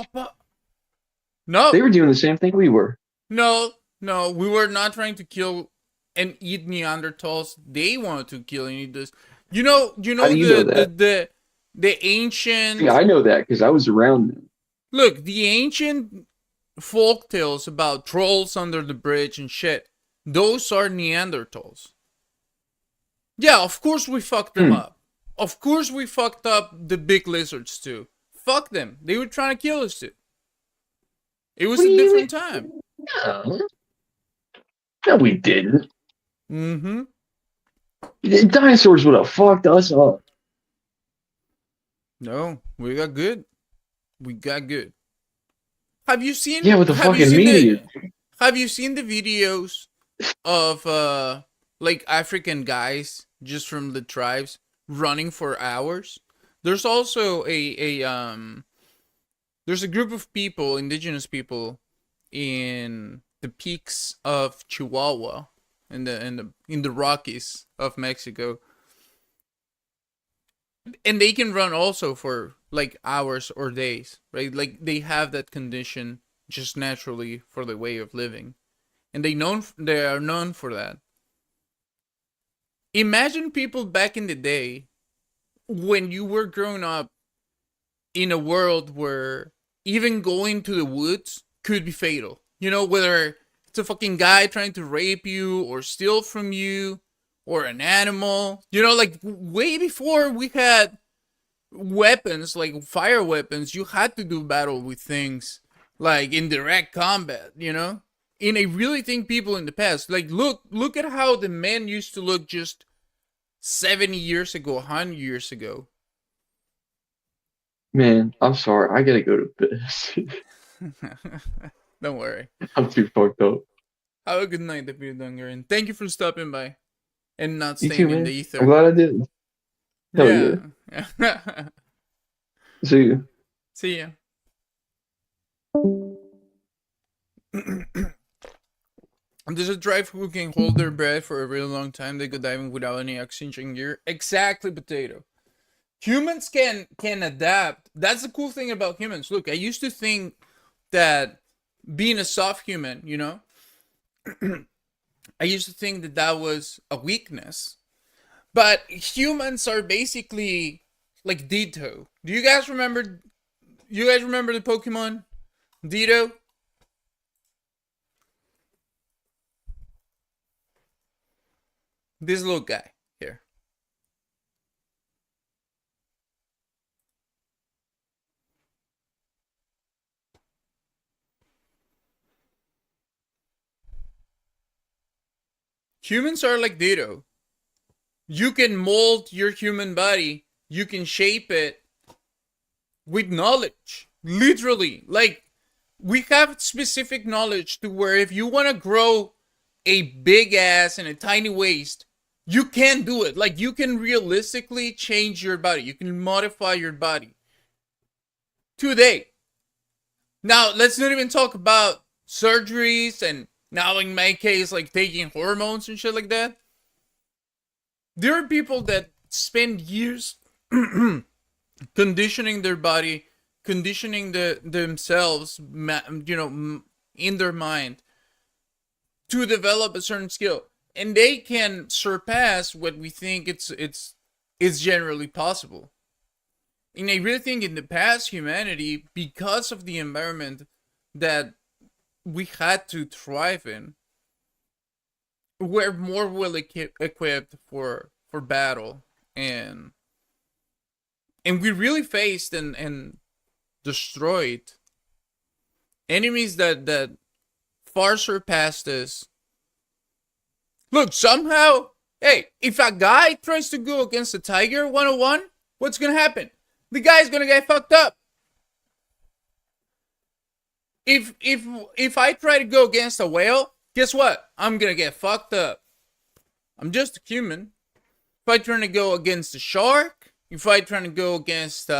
F: No.
N: They were doing the same thing we were.
F: No, we were not trying to kill and eat Neanderthals. They wanted to kill and eat this. You know
N: How do you know that?
F: the ancient.
N: Yeah, I know that because I was around them.
F: Look, the ancient folk tales about trolls under the bridge and shit. Those are Neanderthals. Yeah, of course we fucked them up. Of course we fucked up the big lizards too. Fuck them. They were trying to kill us too. It was a different time.
N: No, we didn't.
F: Mm-hmm.
N: The dinosaurs would have fucked us up.
F: No, we got good. We got good. Have you seen?
N: Yeah, with the fucking media.
F: Have you seen the videos of like African guys just from the tribes running for hours? There's also there's a group of people, indigenous people, in the peaks of Chihuahua, in the Rockies of Mexico, and they can run also for like hours or days, right? Like they have that condition just naturally for the way of living, and they are known for that. Imagine people back in the day when you were growing up in a world where even going to the woods could be fatal. You know, whether it's a fucking guy trying to rape you or steal from you or an animal. You know, like way before we had weapons, like fire weapons, you had to do battle with things like in direct combat, you know? And I really think people in the past, like look at how the men used to look just 70 years ago, 100 years ago.
N: Man, I'm sorry. I gotta go to bed.
F: Don't worry.
N: I'm too fucked up.
F: Have a good night, Deputy Dunger, and thank you for stopping by and not
N: You
F: staying
N: too,
F: in
N: man.
F: the ether.
N: I'm glad I did. Hell
F: Yeah.
N: See you.
F: See ya. There's a driver who can hold their breath for a really long time. They go diving without any oxygen gear. Exactly, Potato. Humans can adapt. That's the cool thing about humans. Look, I used to think that being a soft human, you know, I used to think that that was a weakness. But humans are basically like Ditto. Do you guys remember? You guys remember the Pokemon Ditto? This little guy here. Humans are like Ditto. You can mold your human body. You can shape it with knowledge. Literally. Like, we have specific knowledge to where if you want to grow a big ass and a tiny waist, you can do it. Like, you can realistically change your body. You can modify your body today. Now, let's not even talk about surgeries and now in my case, like taking hormones and shit like that. There are people that spend years conditioning their body, conditioning themselves, in their mind to develop a certain skill, and they can surpass what we think it's generally possible. And I really think in the past, humanity, because of the environment that we had to thrive in, we're more well equipped for battle, and we really faced and destroyed enemies that far surpassed us. Look, somehow, hey, if a guy tries to go against a tiger 101, what's gonna happen? The guy's gonna get fucked up. If I try to go against a whale, guess what? I'm gonna get fucked up. I'm just a human. If I try to go against a shark, if I try to go against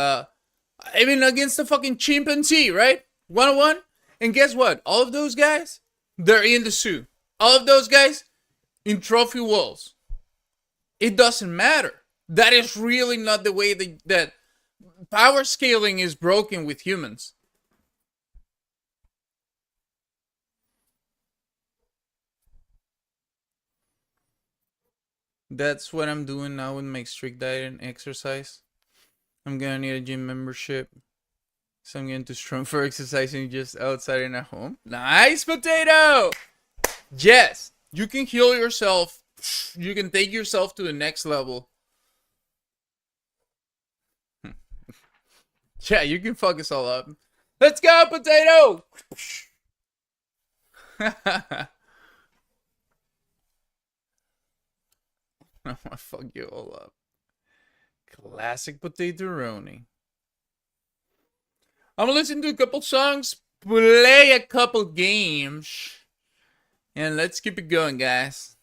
F: even against a fucking chimpanzee, right? 101. And guess what? All of those guys, they're in the zoo. All of those guys in trophy walls. It doesn't matter. That is really not the way that power scaling is broken with humans. That's what I'm doing now with my strict diet and exercise. I'm gonna need a gym membership, so I'm getting too strong for exercising just outside and at home. Nice, Potato! Yes, you can heal yourself. You can take yourself to the next level. Yeah, you can fuck us all up. Let's go, Potato! I'm gonna fuck you all up. Classic Potato-roni. I'm gonna listen to a couple songs, play a couple games, and let's keep it going, guys.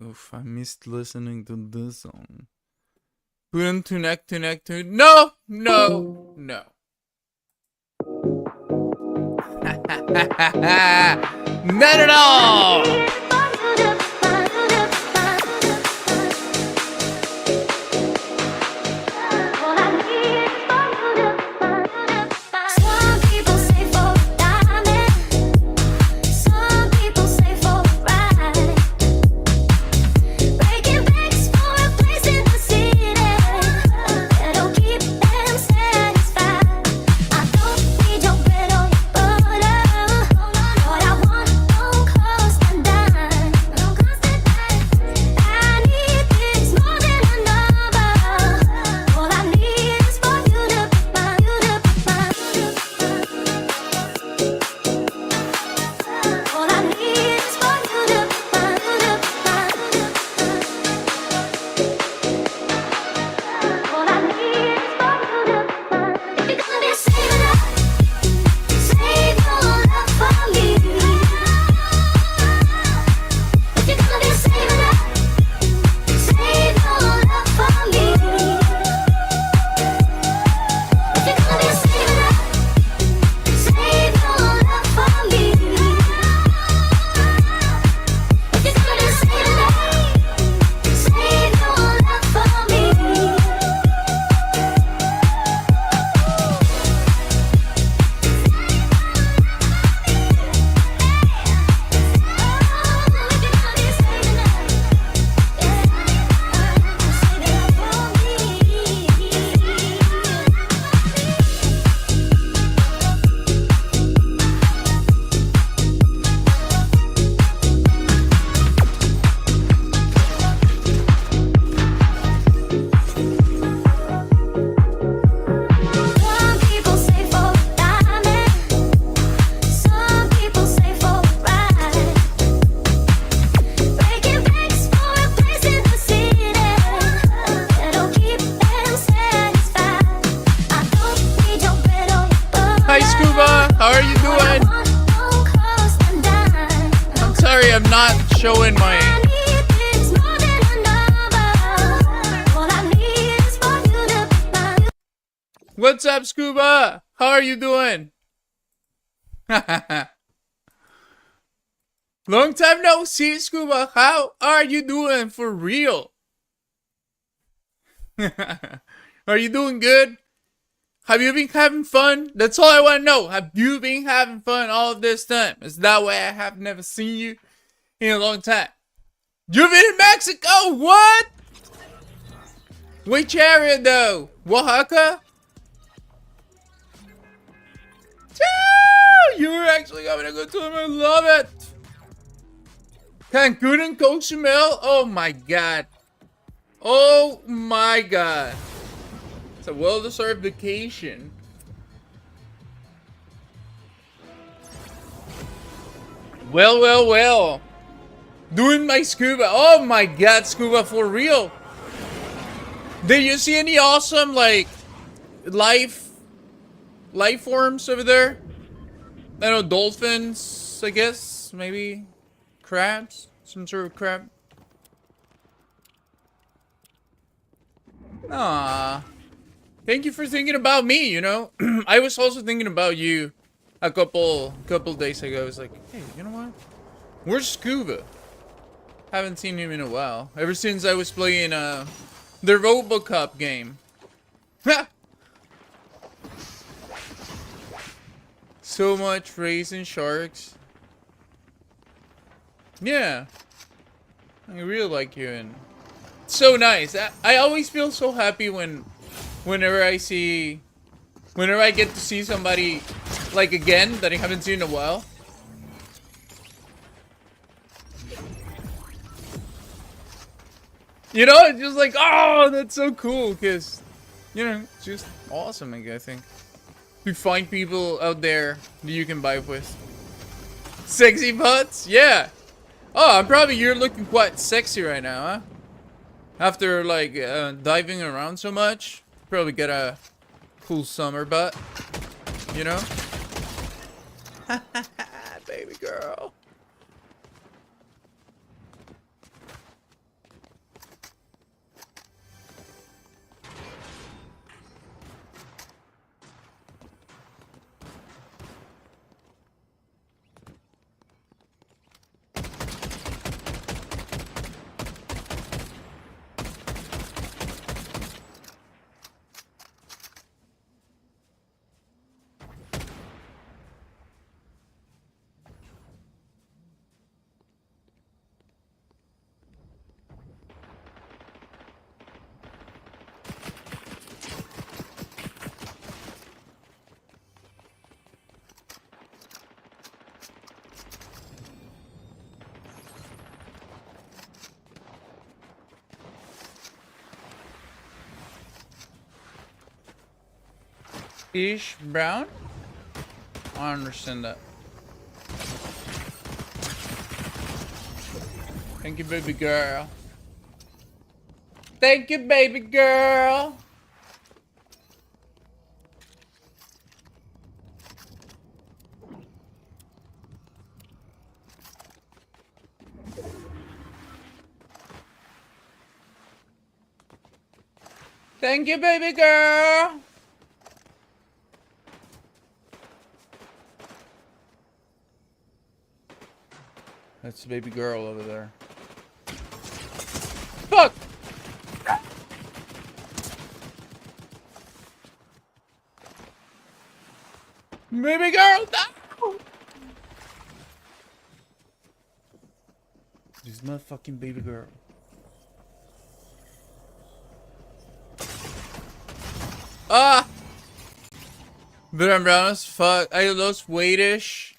F: Oof, I missed listening to this song. Put him to neck to neck to... No! No! No. Not at all!
P: Down.
F: not showing my. What's up, Scuba? How are you doing? Long time no see, Scuba. How are you doing for real? Are you doing good? Have you been having fun? That's all I want to know. Have you been having fun all of this time? Is that way I have never seen you in a long time? You've been in Mexico? What? Which area though? Oaxaca? You were actually having a good time. I love it. Cancun and Cozumel? Oh my god. Oh my god. It's a well-deserved vacation. Well. Doing my scuba. Oh my god, Scuba, for real. Did you see any awesome, like, life forms over there? I don't know, dolphins, I guess, maybe crabs, some sort of crab. Ah, thank you for thinking about me. You know, I was also thinking about you a couple days ago. I was like, hey, you know what? Where's Scuba? Haven't seen him in a while. Ever since I was playing the RoboCop game. Ha! So much raising sharks. Yeah, I really like you, and it's so nice. I always feel so happy whenever I get to see somebody like again that I haven't seen in a while. You know, it's just like, oh, that's so cool, because, you know, it's just awesome, I think. You find people out there that you can vibe with. Sexy butts? Yeah. Oh, you're looking quite sexy right now, huh? After, like, diving around so much, probably get a cool summer butt, you know? Baby girl. Ish brown? I don't understand that. Thank you, baby girl. Thank you, baby girl. Thank you, baby girl. That's the baby girl over there. Fuck! Baby girl, no! This is my fucking baby girl. Ah! But I'm brown as fuck. I lost weightish.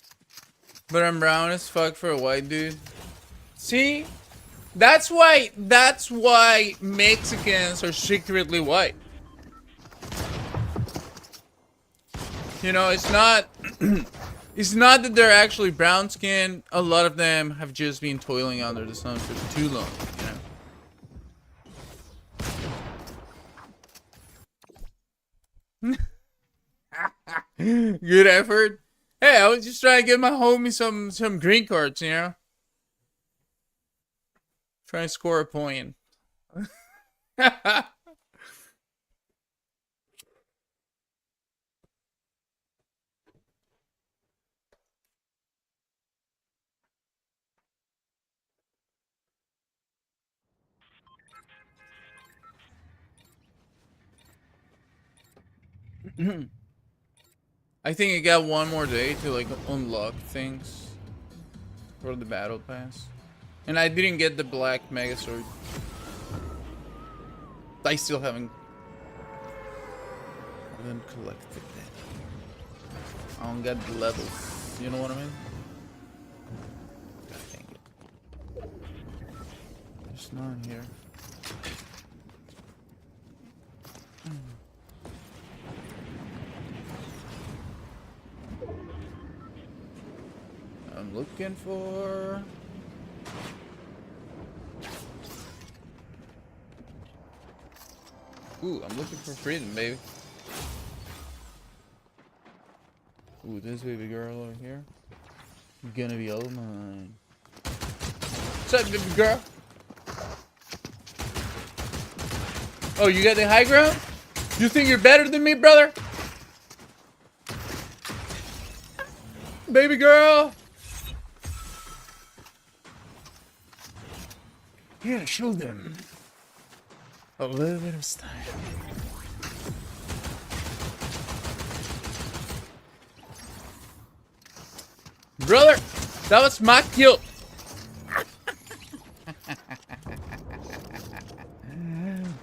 F: But I'm brown as fuck for a white dude. See? That's why Mexicans are secretly white. You know, it's not it's not that they're actually brown skinned. A lot of them have just been toiling under the sun for too long, you know. Good effort. Hey, I was just trying to get my homie some green cards, you know? Trying to score a point. I think I got one more day to like unlock things for the battle pass. And I didn't get the black mega sword. I still haven't collected it. I don't get the levels. You know what I mean? God dang it. There's none here. I'm looking for... Ooh, I'm looking for freedom, baby. Ooh, this baby girl over here. Gonna be all mine. What's up, baby girl? Oh, you got the high ground? You think you're better than me, brother? Baby girl! Here, show them a little bit of style. Brother, that was my kill.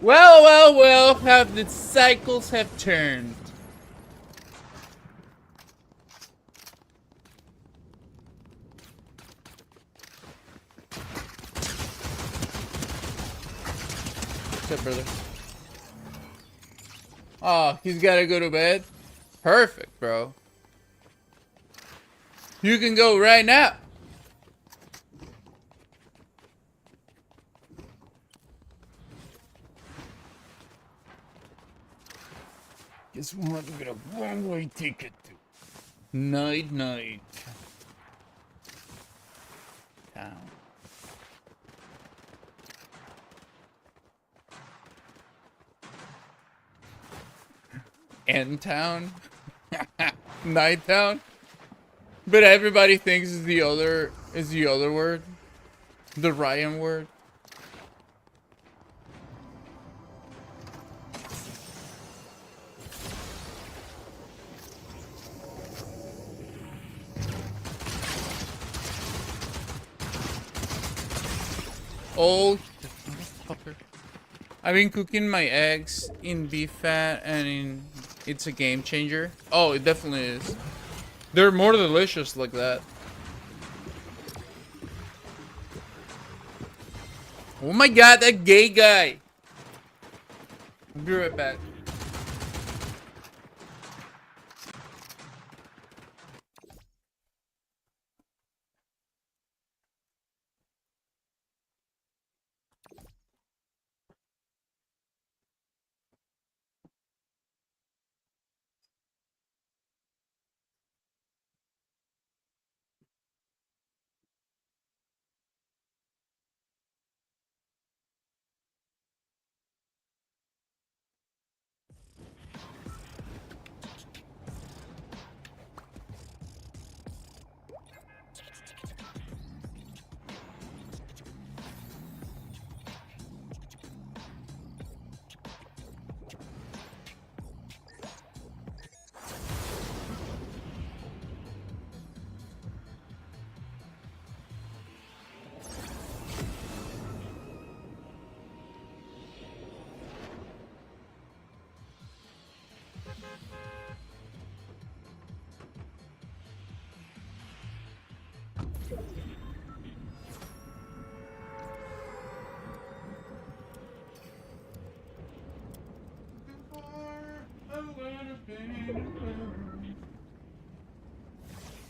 F: Well, how the cycles have turned. What's up, brother? Oh, he's gotta go to bed? Perfect, bro. You can go right now. Guess what? We got a one-way ticket to Night Town. End Town? Night Town? But everybody thinks is the other word. The Ryan word. Oh, I've been cooking my eggs in beef fat and it's a game changer. Oh, it definitely is. They're more delicious like that. Oh my god, that gay guy. I'll be right back.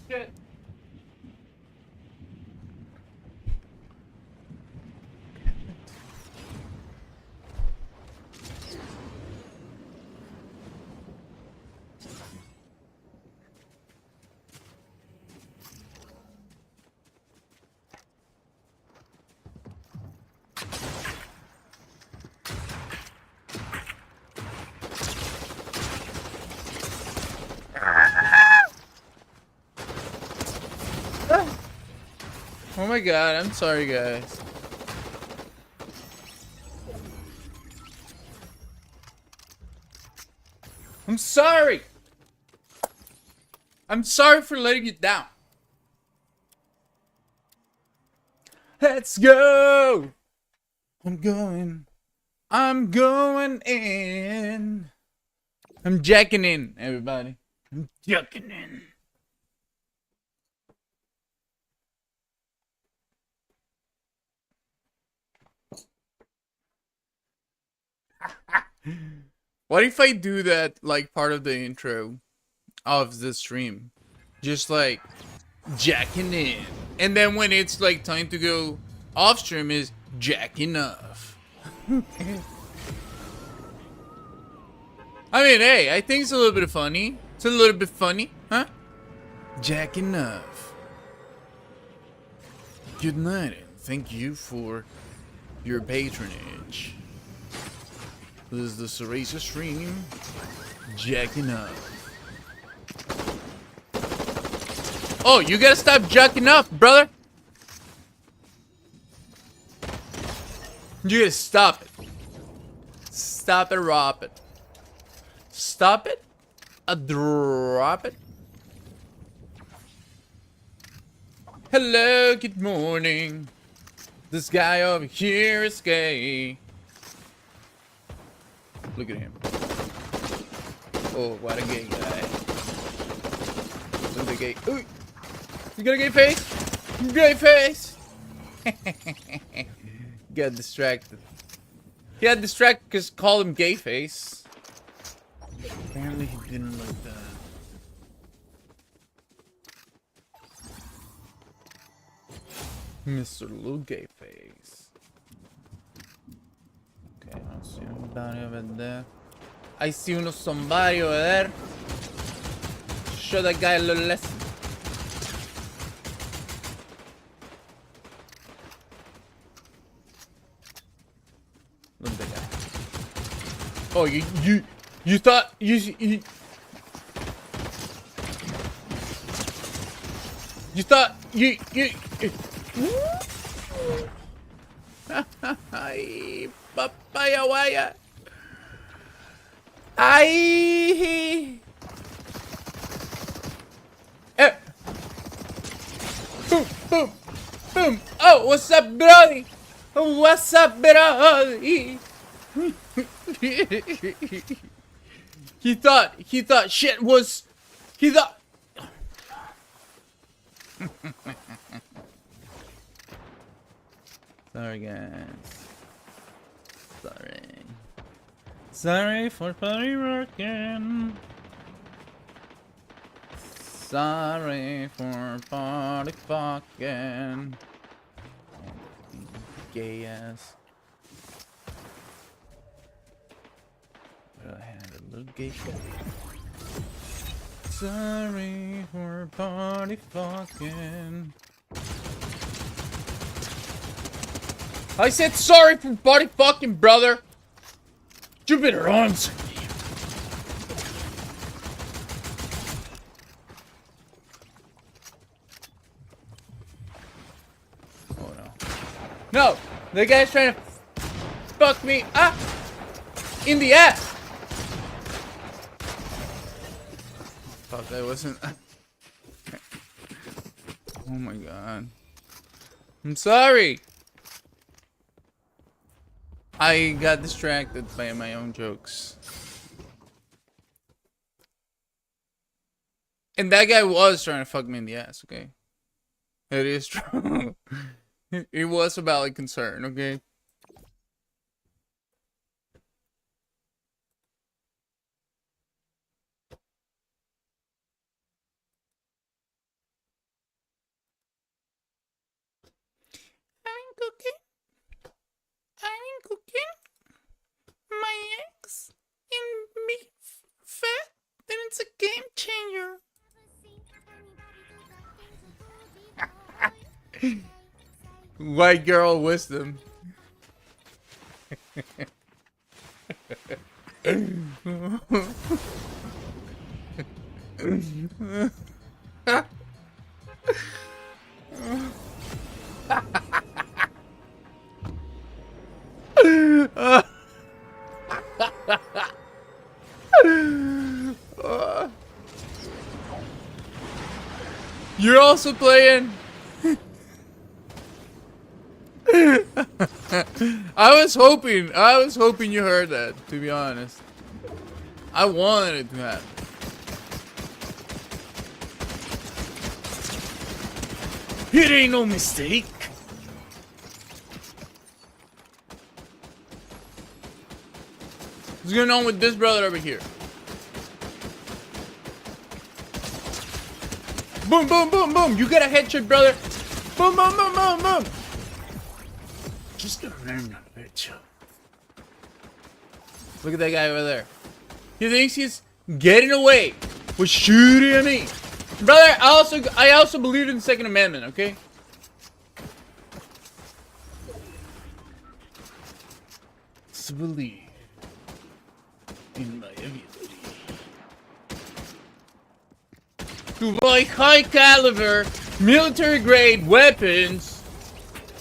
F: Shit. Oh my god, I'm sorry, guys. I'm sorry. I'm sorry for letting you down. Let's go. I'm going in. I'm jacking in, everybody. I'm jacking in. What if I do that like part of the intro of the stream? Just like jacking in. And then when it's like time to go off stream is jacking off. I mean, hey, I think it's a little bit funny. It's a little bit funny, huh? Jacking off. Good night and thank you for your patronage. This is the Cereza stream. Jacking off. Oh, you gotta stop jacking off, brother. You gotta stop it. Stop it, drop it. Stop it. Drop it. Hello, good morning. This guy over here is gay. Look at him. Oh, what a gay guy. Look at the gay. Ooh. You got a gay face? Gay face! Got distracted. He got distracted because called him gay face. Apparently he didn't like that. Mr. Lou Gay Face. Okay, I don't see anybody over there. I see somebody over there. Show that guy a little lesson. Look at that guy. Oh, you thought you thought you ay papaya waya ay boom boom boom. Oh, what's up, brody? What's up, brody? He thought shit was. He thought. Sorry, guys. Sorry for party rocking. Sorry for party fucking. Gay ass. I had a little gay guy. Sorry for party fucking. I said sorry for party fucking, brother. You better answer me. Oh no. No! The guy's trying to fuck me up in the ass. Fuck, that wasn't. Oh my god. I'm sorry. I got distracted by my own jokes. And that guy was trying to fuck me in the ass, okay? It is true. It was a valid concern, okay? I'm cooking my eggs and beef fat, then it's a game changer. White girl wisdom. You're also playing. I was hoping you heard that, to be honest. I wanted it to happen. It ain't no mistake. What's going on with this brother over here? Boom, boom, boom, boom. You got a headshot, brother. Boom, boom, boom, boom, boom. Just a random headshot. Look at that guy over there. He thinks he's getting away with shooting at me. Brother, I also believe in the Second Amendment, okay? To believe in my ability to buy high caliber military grade weapons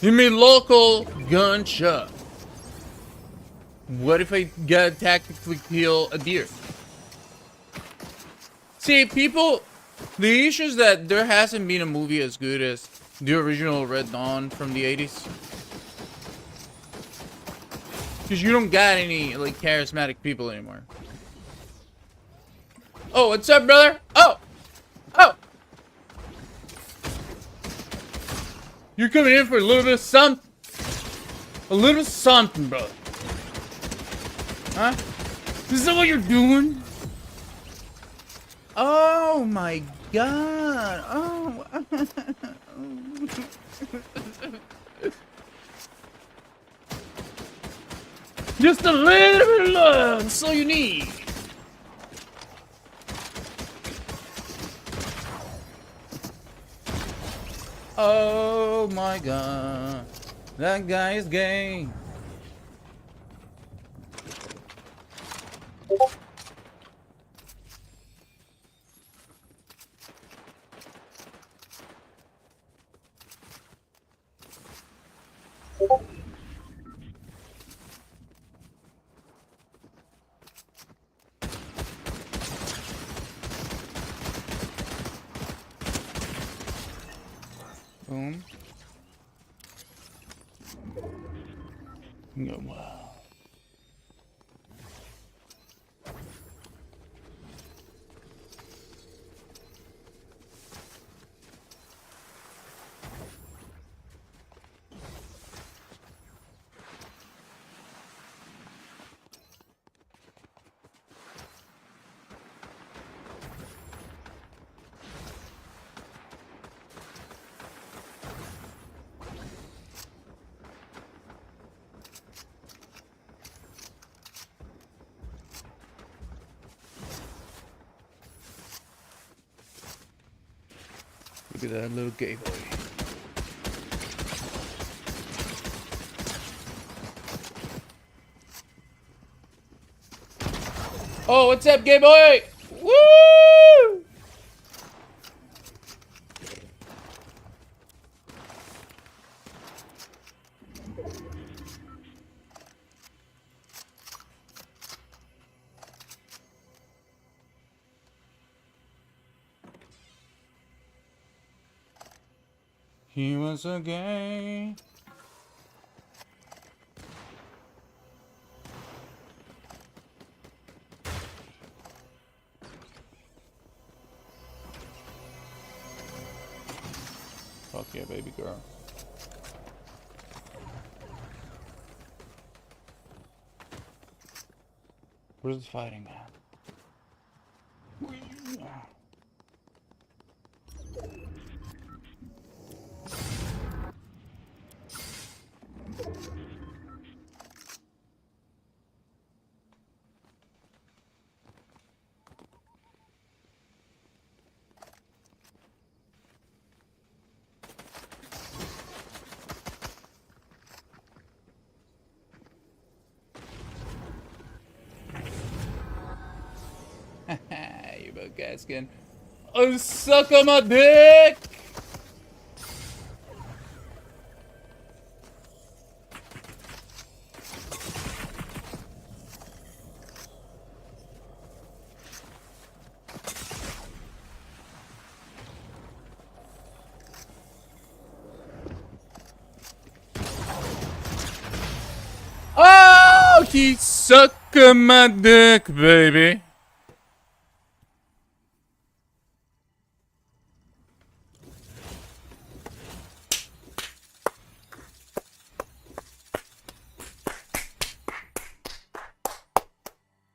F: in my local gun shop. What if I gotta tactically kill a deer? See, people, the issue is that there hasn't been a movie as good as the original Red Dawn from the 80s. Because you don't got any, like, charismatic people anymore. Oh, what's up, brother? Oh! Oh! You're coming in for a little bit of something? A little something, brother. Huh? Is that what you're doing? Oh my god. Oh. Just a little bit of love, that's all you need. Oh my god. That guy is gay. Boom. Oh, wow. Look at that little gay boy. Oh, what's up, gay boy? Woo! He was a gay. Fuck yeah, baby girl. Where's the fighting man? You about Gaskin. Oh, suck on my dick! Monkey, suck my dick, baby.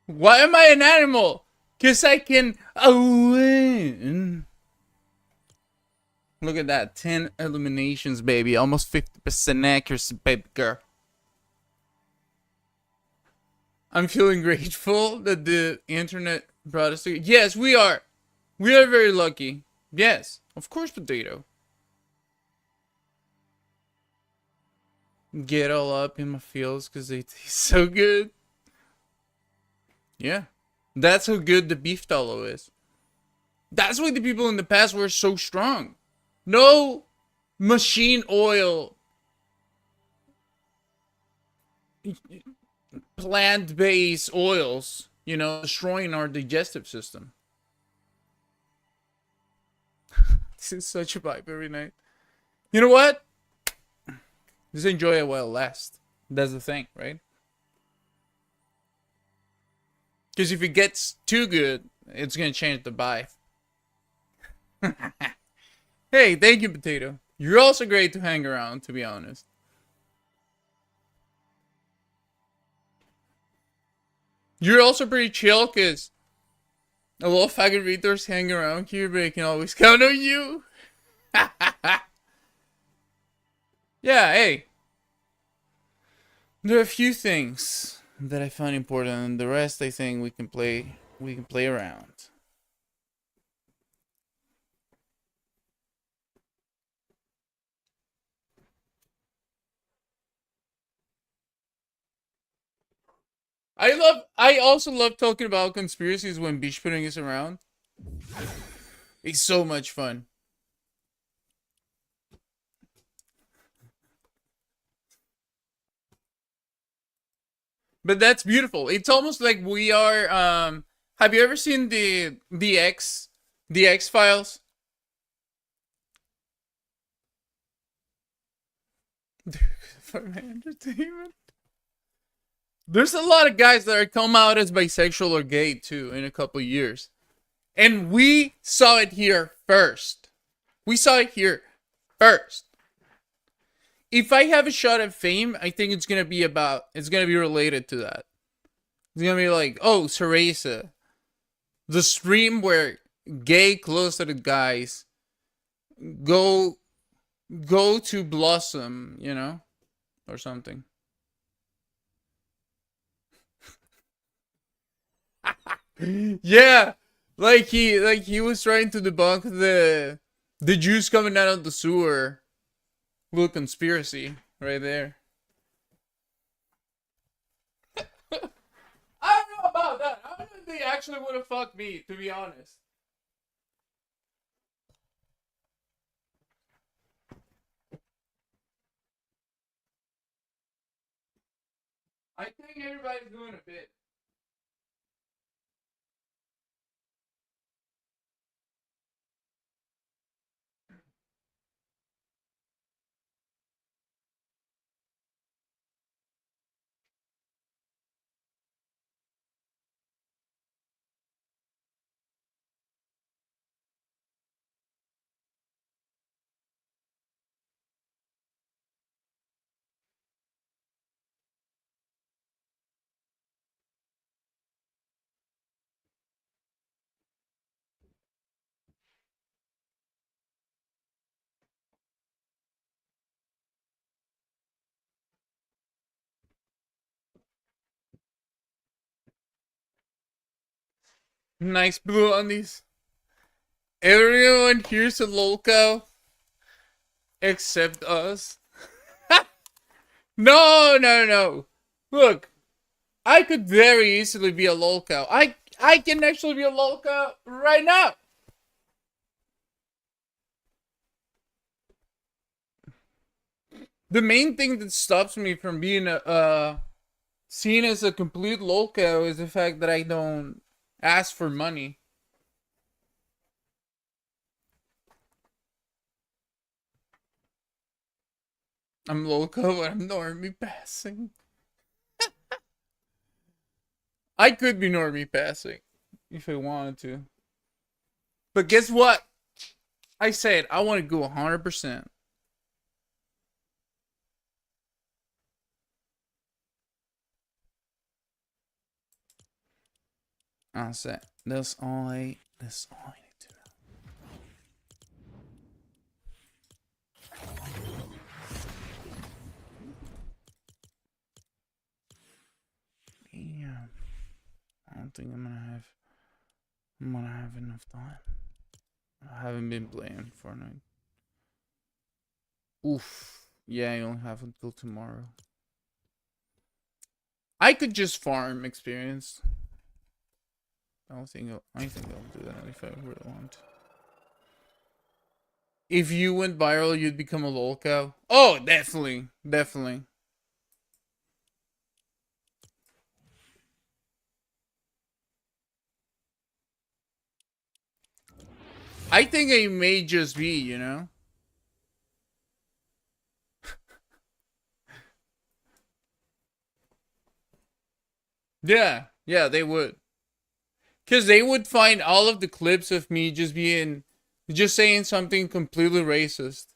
F: Why am I an animal? Cause I can win. Look at that, 10 eliminations, baby. Almost 50% accuracy, baby girl. I'm feeling grateful that the internet brought us together. Yes, we are. We are very lucky. Yes, of course, potato. Get all up in my feels because they taste so good. Yeah, that's how good the beef tallow is. That's why the people in the past were so strong. No machine oil, plant-based oils, you know, destroying our digestive system. This is such a vibe every night. You know what? Just enjoy it while it lasts. That's the thing, right? Because if it gets too good, it's going to change the vibe. Hey, thank you, Potato. You're also great to hang around, to be honest. You're also pretty chill, because a lot of faggot readers hang around here, but I can always count on you. Yeah, hey. There are a few things that I find important, and the rest I think we can play around. I also love talking about conspiracies when beach pudding is around. It's so much fun. But that's beautiful. It's almost like we are have you ever seen the X Files? For my entertainment. There's a lot of guys that are come out as bisexual or gay too in a couple years. And we saw it here first. We saw it here first. If I have a shot at fame, I think it's gonna be related to that. It's gonna be like, oh, Cereza. The stream where gay closeted guys go to Blossom, you know? Or something. Yeah, like he was trying to debunk the Jews coming out of the sewer. Little conspiracy right there. I don't know about that. I don't know if they actually would have fucked me, to be honest. I think everybody's doing a bit. Nice blue on these. Everyone here's a loco. Except us. No. Look, I could very easily be a loco. I can actually be a loco right now. The main thing that stops me from being seen as a complete loco is the fact that I don't ask for money. I'm loco, but I'm normally passing. I could be normie passing if I wanted to. But guess what? I said I want to go 100%. I said that's all I need to know. Damn. I don't think I'm gonna have enough time. I haven't been playing Fortnite. Oof. Yeah, I only have until tomorrow. I could just farm experience. I think I'll do that if I really want. If you went viral, you'd become a lol cow. Oh, definitely. Definitely. I think I may just be, you know? Yeah, they would. Because they would find all of the clips of me just saying something completely racist.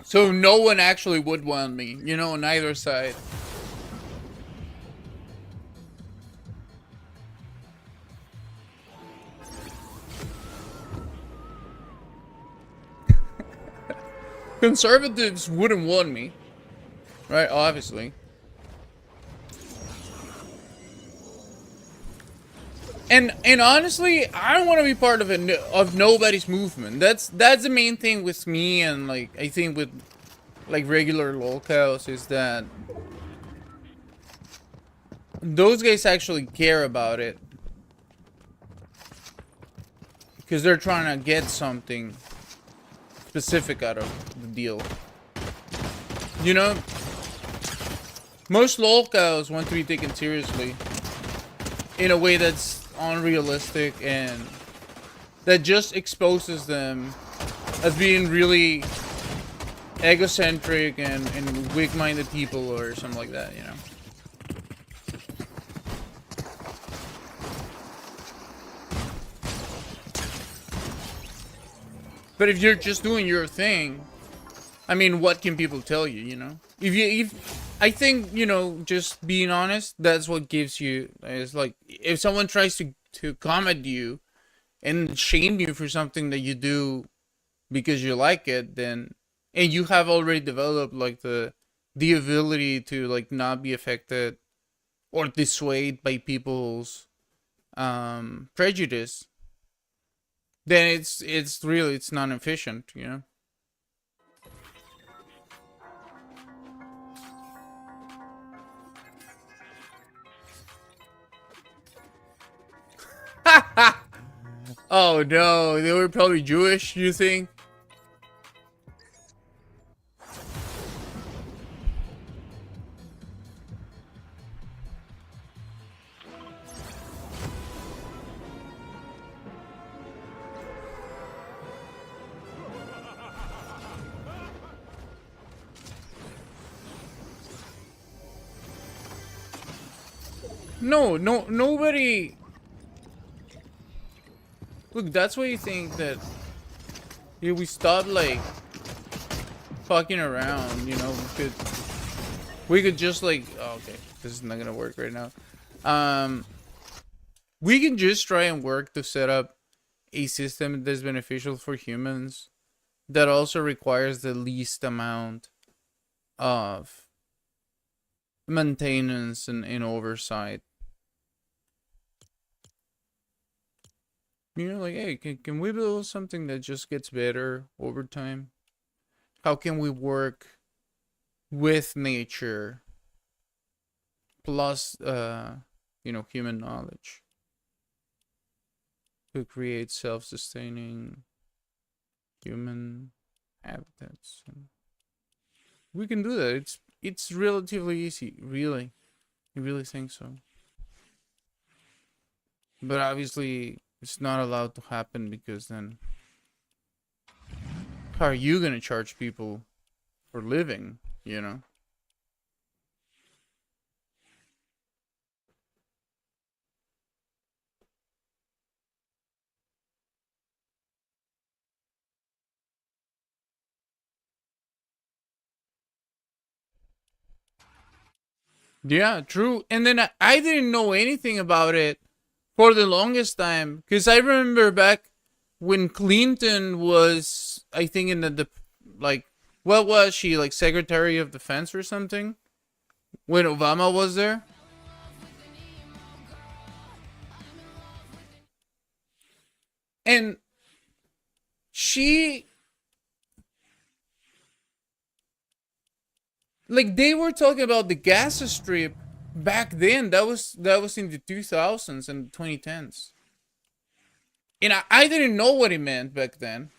F: So no one actually would want me, you know, on either side. Conservatives wouldn't want me, right? Obviously. And honestly, I don't want to be part of nobody's movement. That's the main thing with me, and like I think with like regular lolcows is that those guys actually care about it because they're trying to get something specific out of the deal. You know, most lolcows want to be taken seriously in a way that's unrealistic and that just exposes them as being really egocentric and weak-minded people or something like that, you know. But if you're just doing your thing, I mean, what can people tell you, you know? I think, you know, just being honest, that's what gives you, it's like, if someone tries to come at you and shame you for something that you do because you like it, then, and you have already developed, like, the ability to, like, not be affected or dissuaded by people's, prejudice, then it's not efficient, you know? Oh no, they were probably Jewish, you think? No, nobody. Look, that's why you think that we stop like fucking around, you know, we could just like, oh, okay, this is not gonna work right now. We can just try and work to set up a system that's beneficial for humans that also requires the least amount of maintenance and oversight. You know, like, hey, can we build something that just gets better over time? How can we work with nature plus, you know, human knowledge to create self-sustaining human habitats? And we can do that. It's relatively easy, really. I really think so. But obviously, it's not allowed to happen because then how are you gonna charge people for living, you know? Yeah, true. And then I didn't know anything about it for the longest time. Because I remember back when Clinton was, I think, in the like, what was she, like Secretary of Defense or something? When Obama was there? And she, like, they were talking about the Gaza Strip back then. That was in the 2000s and 2010s. And I didn't know what it meant back then.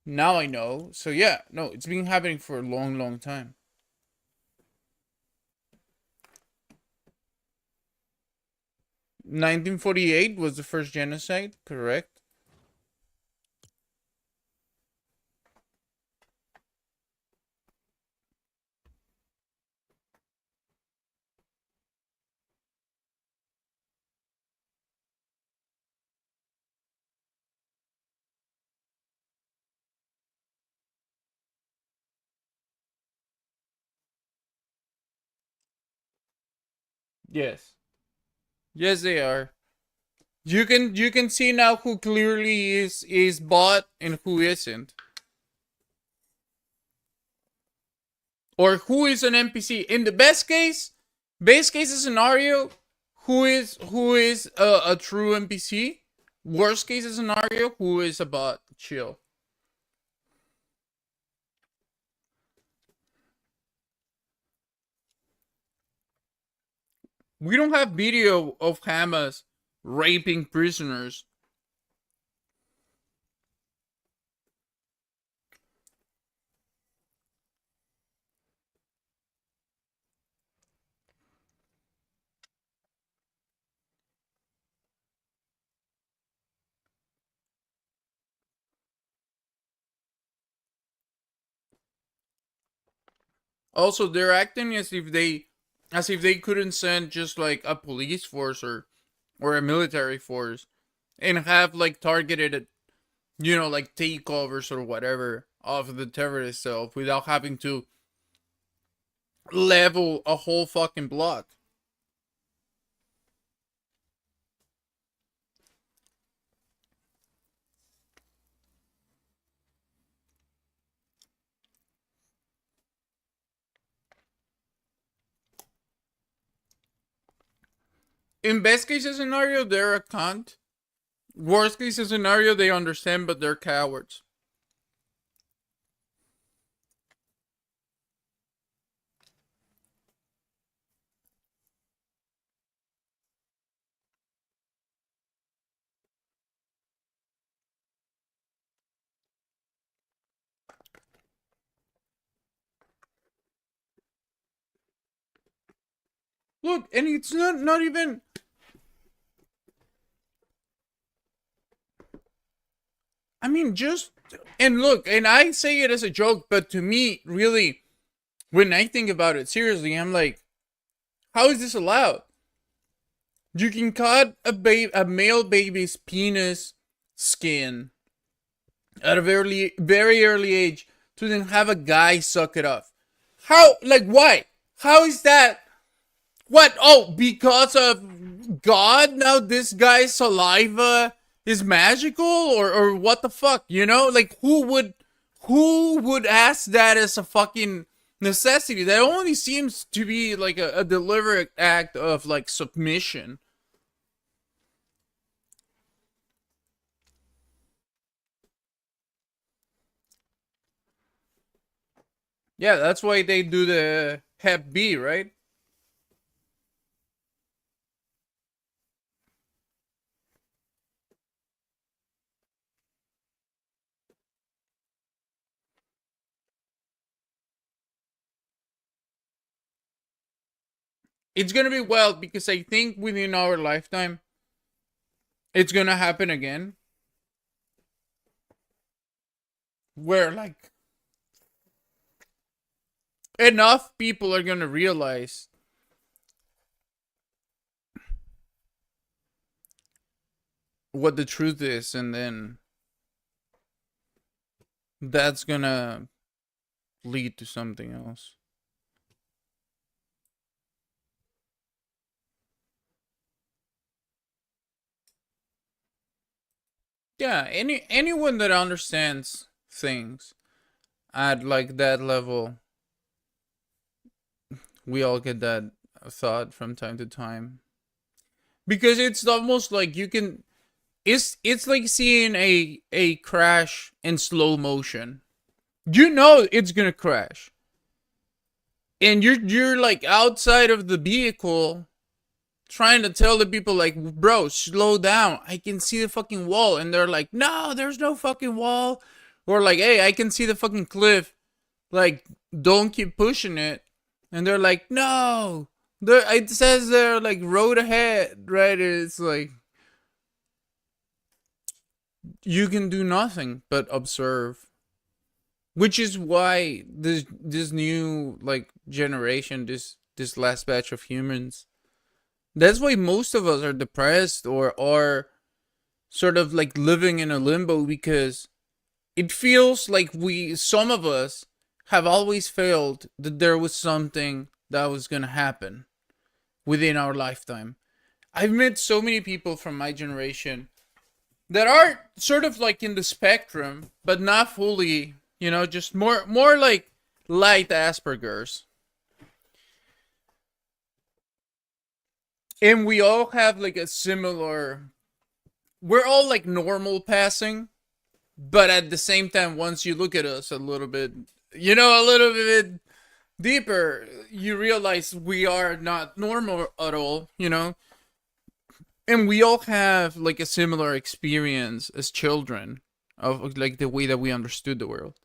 F: Now I know. So yeah, no, it's been happening for a long, long time. (1948) was the first genocide, correct? Yes. Yes, they are. You can see now who clearly is bot and who isn't. Or who is an NPC. In the best case scenario, who is a true NPC? Worst case scenario, who is a bot? Chill. We don't have video of Hamas raping prisoners. Also, they're acting as if they couldn't send just like a police force or a military force and have like targeted, like takeovers or whatever of the terror itself without having to level a whole fucking block. In best case scenario, they're a cunt. Worst case scenario, they understand, but they're cowards. Look, and it's not even. I mean, just, and look, and I say it as a joke, but to me, really, when I think about it seriously, I'm like, how is this allowed? You can cut a male baby's penis skin at a very early age to then have a guy suck it off. How? Like, why? How is that? What? Oh, because of God? Now this guy's saliva is magical, or what the fuck? Like, who would ask that as a fucking necessity? That only seems to be like a deliberate act of like submission. Yeah, that's why they do the Hep B, right? It's gonna be wild because I think within our lifetime, it's gonna happen again. Where, like, enough people are gonna realize what the truth is, and then that's gonna lead to something else. Yeah, anyone that understands things at like that level, we all get that thought from time to time. Because it's almost like you can it's like seeing a crash in slow motion. You know it's gonna crash. And you're like outside of the vehicle trying to tell the people like, bro, slow down. I can see the fucking wall. And they're like, no, there's no fucking wall. Or like, hey, I can see the fucking cliff. Like, don't keep pushing it. And they're like, no. It says there like road ahead, right? It's like you can do nothing but observe. Which is why this new like generation, this last batch of humans, that's why most of us are depressed or are sort of like living in a limbo, because it feels like some of us have always felt that there was something that was gonna happen within our lifetime. I've met so many people from my generation that are sort of like in the spectrum, but not fully, just more like light Asperger's. And we all have like a similar, we're all like normal passing, but at the same time, once you look at us a little bit, a little bit deeper, you realize we are not normal at all, And we all have like a similar experience as children of like the way that we understood the world.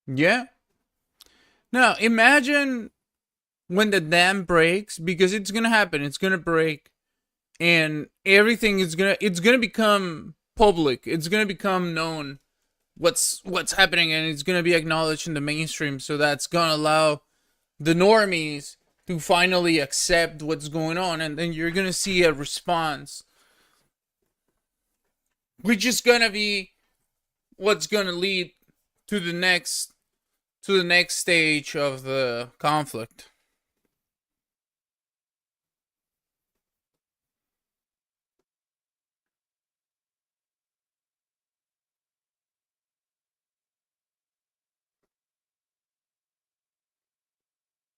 F: Yeah. Now, imagine when the dam breaks, because it's going to happen. It's going to break, and everything is it's going to become public. It's going to become known what's happening, and it's going to be acknowledged in the mainstream. So that's going to allow the normies to finally accept what's going on, and then you're going to see a response, which is going to be what's going to lead to the next stage of the conflict.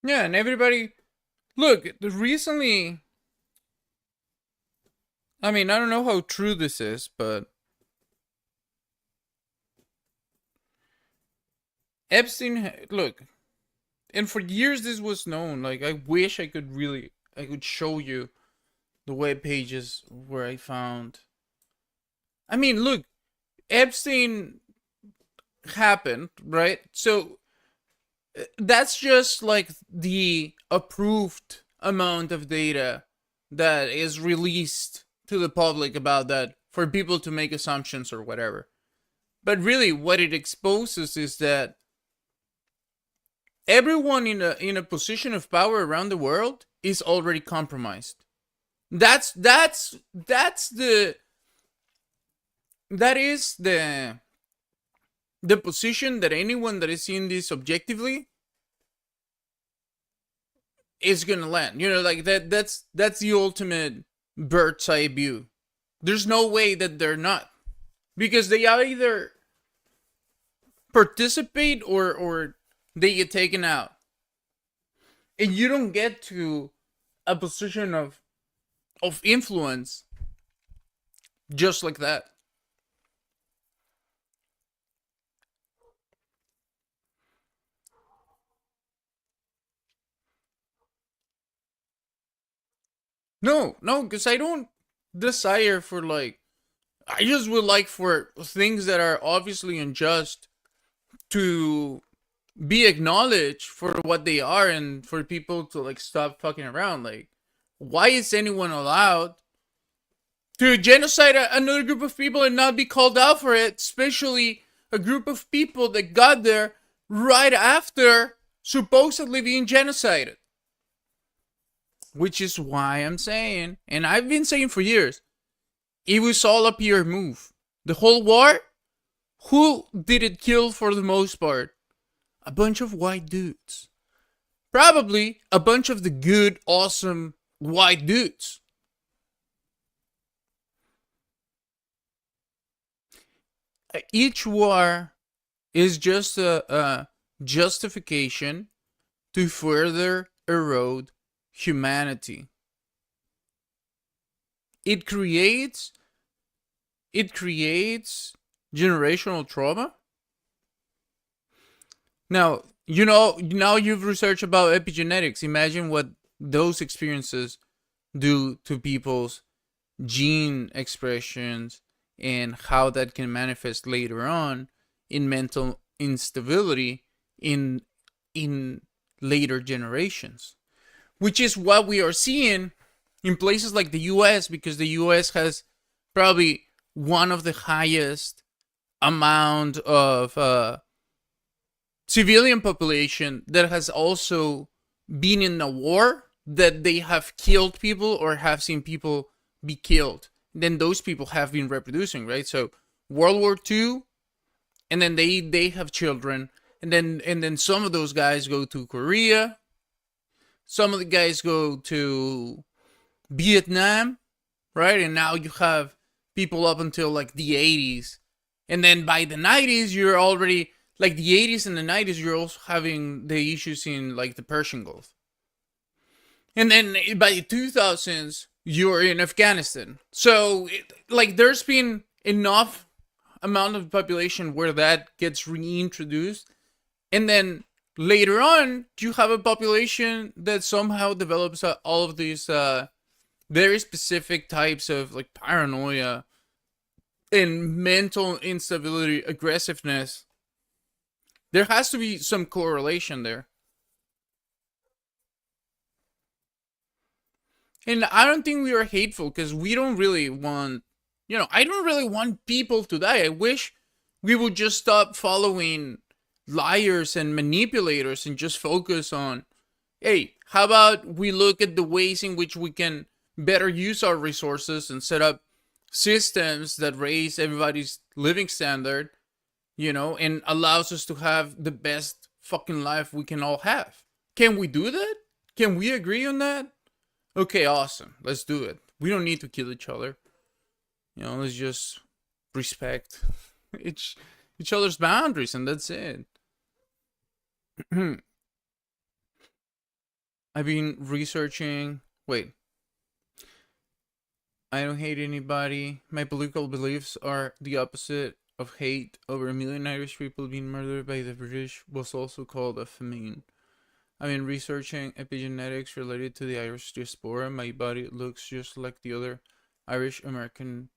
F: Yeah, and everybody, look, recently, I mean, I don't know how true this is, but Epstein, look, and for years this was known. Like, I wish I could show you the web pages where I found. I mean, look, Epstein happened, right? So that's just like the approved amount of data that is released to the public about that for people to make assumptions or whatever. But really what it exposes is that everyone in a position of power around the world is already compromised. That is the position that anyone that is seeing this objectively is gonna land. Like that's the ultimate bird's eye view. There's no way that they're not, because they either participate or they get taken out, and you don't get to a position of influence just like that. No, because I don't desire for like, I just would like for things that are obviously unjust to be acknowledged for what they are, and for people to like stop fucking around. Like, why is anyone allowed to genocide another group of people and not be called out for it, especially a group of people that got there right after supposedly being genocided? Which is why I'm saying, and I've been saying for years, it was all a PR move. The whole war, who did it kill for the most part? A bunch of white dudes. Probably a bunch of the good, awesome white dudes. Each war is just a justification to further erode humanity. It creates generational trauma. Now, now you've researched about epigenetics. Imagine what those experiences do to people's gene expressions and how that can manifest later on in mental instability in later generations, which is what we are seeing in places like the US, because the US has probably one of the highest amount of civilian population that has also been in a war, that they have killed people or have seen people be killed. Then those people have been reproducing, right? So World War II, and then they have children, and then some of those guys go to Korea, some of the guys go to Vietnam, right? And now you have people up until like the 80s, and then by the 90s you're already like the 80s and the 90s, you're also having the issues in like the Persian Gulf. And then by the 2000s, you're in Afghanistan. So like there's been enough amount of population where that gets reintroduced. And then later on, you have a population that somehow develops all of these very specific types of like paranoia and mental instability, aggressiveness. There has to be some correlation there. And I don't think we are hateful, because we don't really want, I don't really want people to die. I wish we would just stop following liars and manipulators and just focus on, hey, how about we look at the ways in which we can better use our resources and set up systems that raise everybody's living standard, and allows us to have the best fucking life we can all have. Can we do that? Can we agree on that? Okay, awesome. Let's do it. We don't need to kill each other. Let's just respect each other's boundaries, and that's it. I've been researching. Wait. I don't hate anybody. My political beliefs are the opposite of hate. Over 1 million Irish people being murdered by the British was also called a famine. I've been researching epigenetics related to the Irish diaspora. My body looks just like the other Irish American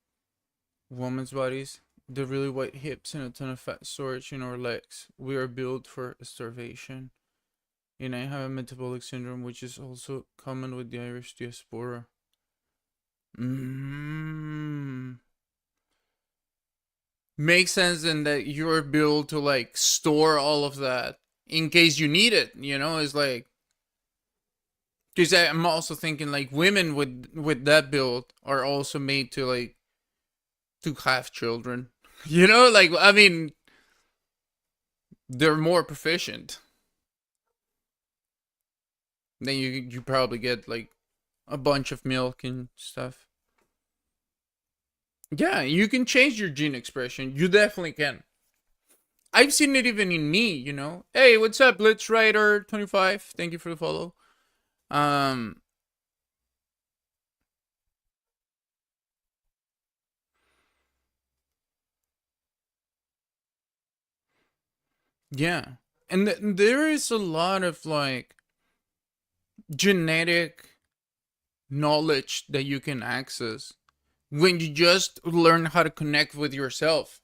F: women's bodies. The really white hips and a ton of fat storage in our legs. We are built for starvation. And I have a metabolic syndrome, which is also common with the Irish diaspora. Makes sense then that you're built to like store all of that in case you need it, it's like, because I'm also thinking like women with that build are also made to like to have children, like, I mean, they're more proficient. Then you probably get like a bunch of milk and stuff. Yeah, you can change your gene expression. You definitely can. I've seen it even in me, Hey, what's up, Blitzrider25? Thank you for the follow. Yeah. And there is a lot of like genetic knowledge that you can access when you just learn how to connect with yourself.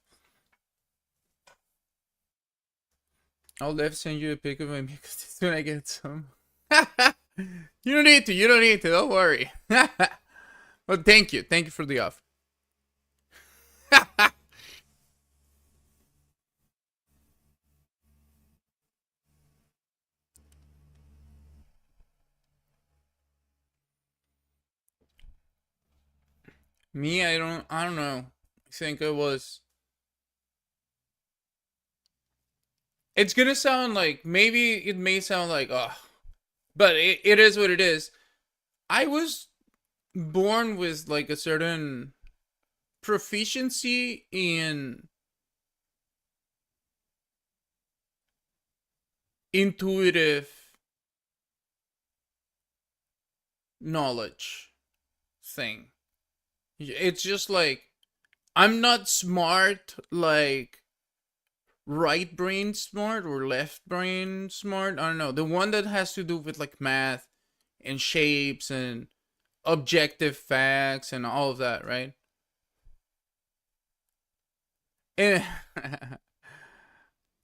F: I'll definitely send you a pic of my mix when I get some. You don't need to, don't worry. Well, thank you for the offer. Me, I don't know. I think I was it's gonna sound like, maybe it may sound like, oh, but it is what it is. I was born with like a certain proficiency in intuitive knowledge thing. It's just like, I'm not smart like right brain smart or left brain smart. I don't know. The one that has to do with like math and shapes and objective facts and all of that, right? And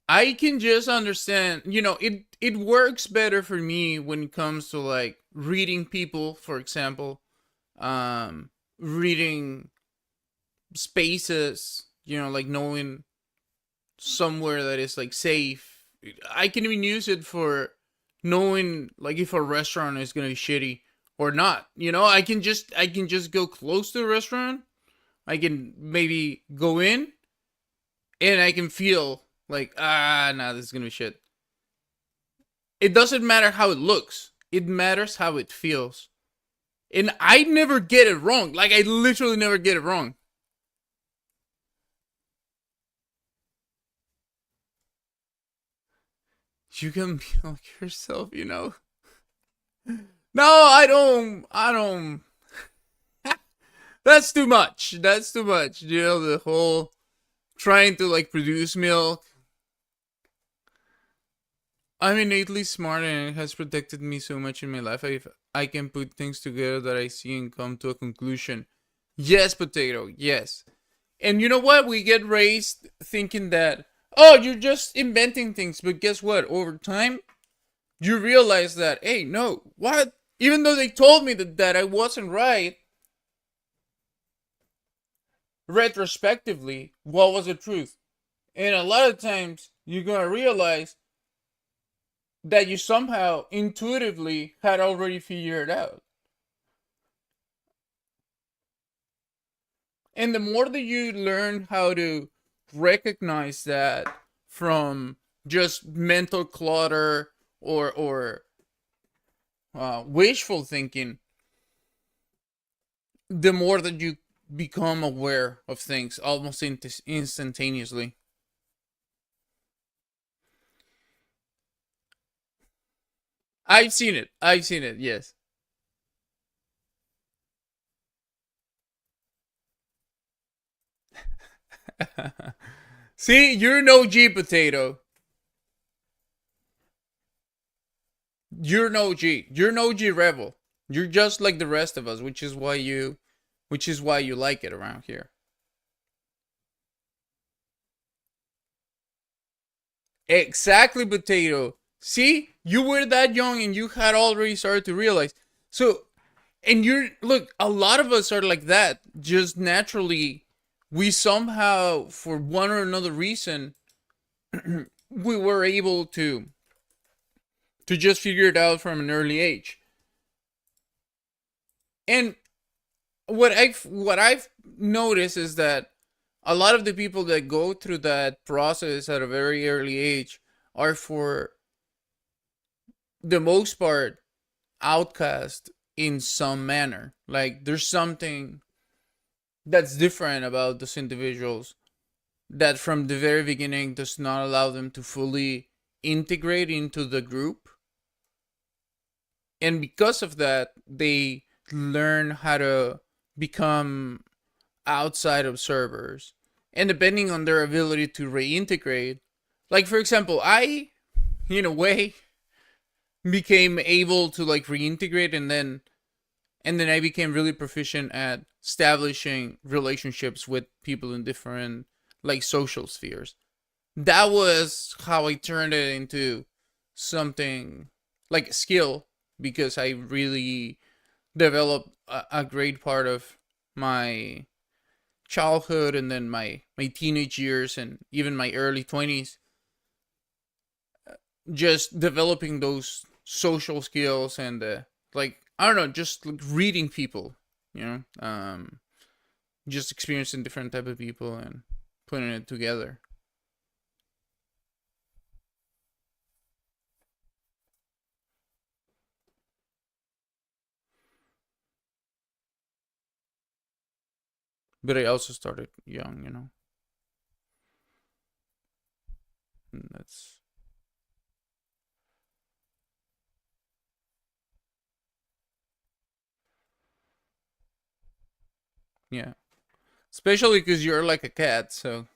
F: I can just understand, it works better for me when it comes to like reading people, for example, reading spaces, like knowing somewhere that is like safe. I can even use it for knowing like if a restaurant is gonna be shitty or not. I can just go close to the restaurant. I can maybe go in and I can feel like, nah, this is gonna be shit. It doesn't matter how it looks. It matters how it feels. And I never get it wrong. Like, I literally never get it wrong. You can be like yourself, No, I don't. That's too much. The whole trying to like produce milk. I'm innately smart and it has protected me so much in my life. I can put things together that I see and come to a conclusion. Yes, Potato, yes. And you know what? We get raised thinking that, oh, you're just inventing things. But guess what? Over time, you realize that, hey, no, what? Even though they told me that I wasn't right, retrospectively, what was the truth? And a lot of times, you're going to realize that you somehow intuitively had already figured out. And the more that you learn how to recognize that from just mental clutter or wishful thinking, the more that you become aware of things almost instantaneously. I've seen it, yes. See, you're an OG, Potato. You're an OG. You're an OG rebel. You're just like the rest of us, which is why you like it around here. Exactly, Potato. See, you were that young and you had already started to realize. So, and look, a lot of us are like that. Just naturally, we somehow, for one or another reason, we were able to just figure it out from an early age. And what I've noticed is that a lot of the people that go through that process at a very early age are, for the most part, outcast in some manner. Like, there's something that's different about those individuals that from the very beginning does not allow them to fully integrate into the group. And because of that, they learn how to become outside observers. And depending on their ability to reintegrate, like, for example, I, in a way, became able to like reintegrate, and then I became really proficient at establishing relationships with people in different like social spheres. That was how I turned it into something like a skill, because I really developed a great part of my childhood and then my teenage years and even my early 20s, just developing those social skills and like, I don't know, just like reading people, just experiencing different type of people and putting it together. But I also started young, you know. And that's yeah. Especially because you're like a cat, so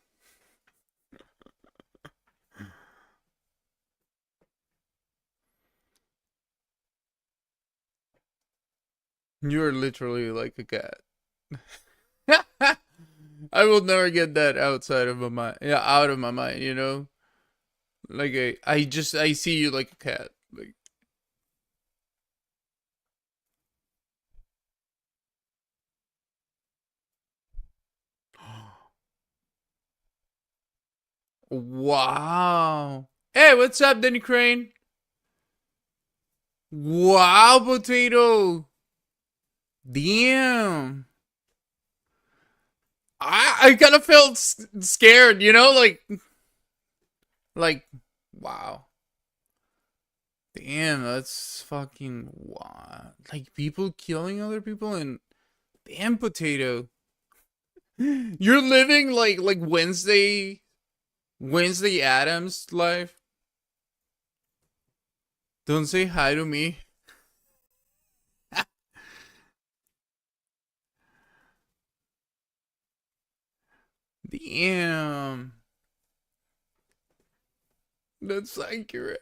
F: you're literally like a cat. I will never get that outside of my mind. Yeah, out of my mind, you know? Like I see you like a cat. Like wow. Hey, what's up, Danny Crane? Wow, potato. Damn. I kind of felt scared, you know, like wow. Damn, that's fucking wow. Like people killing other people and damn potato. You're living like Wednesday Adams life. Don't say hi to me. Damn. That's accurate.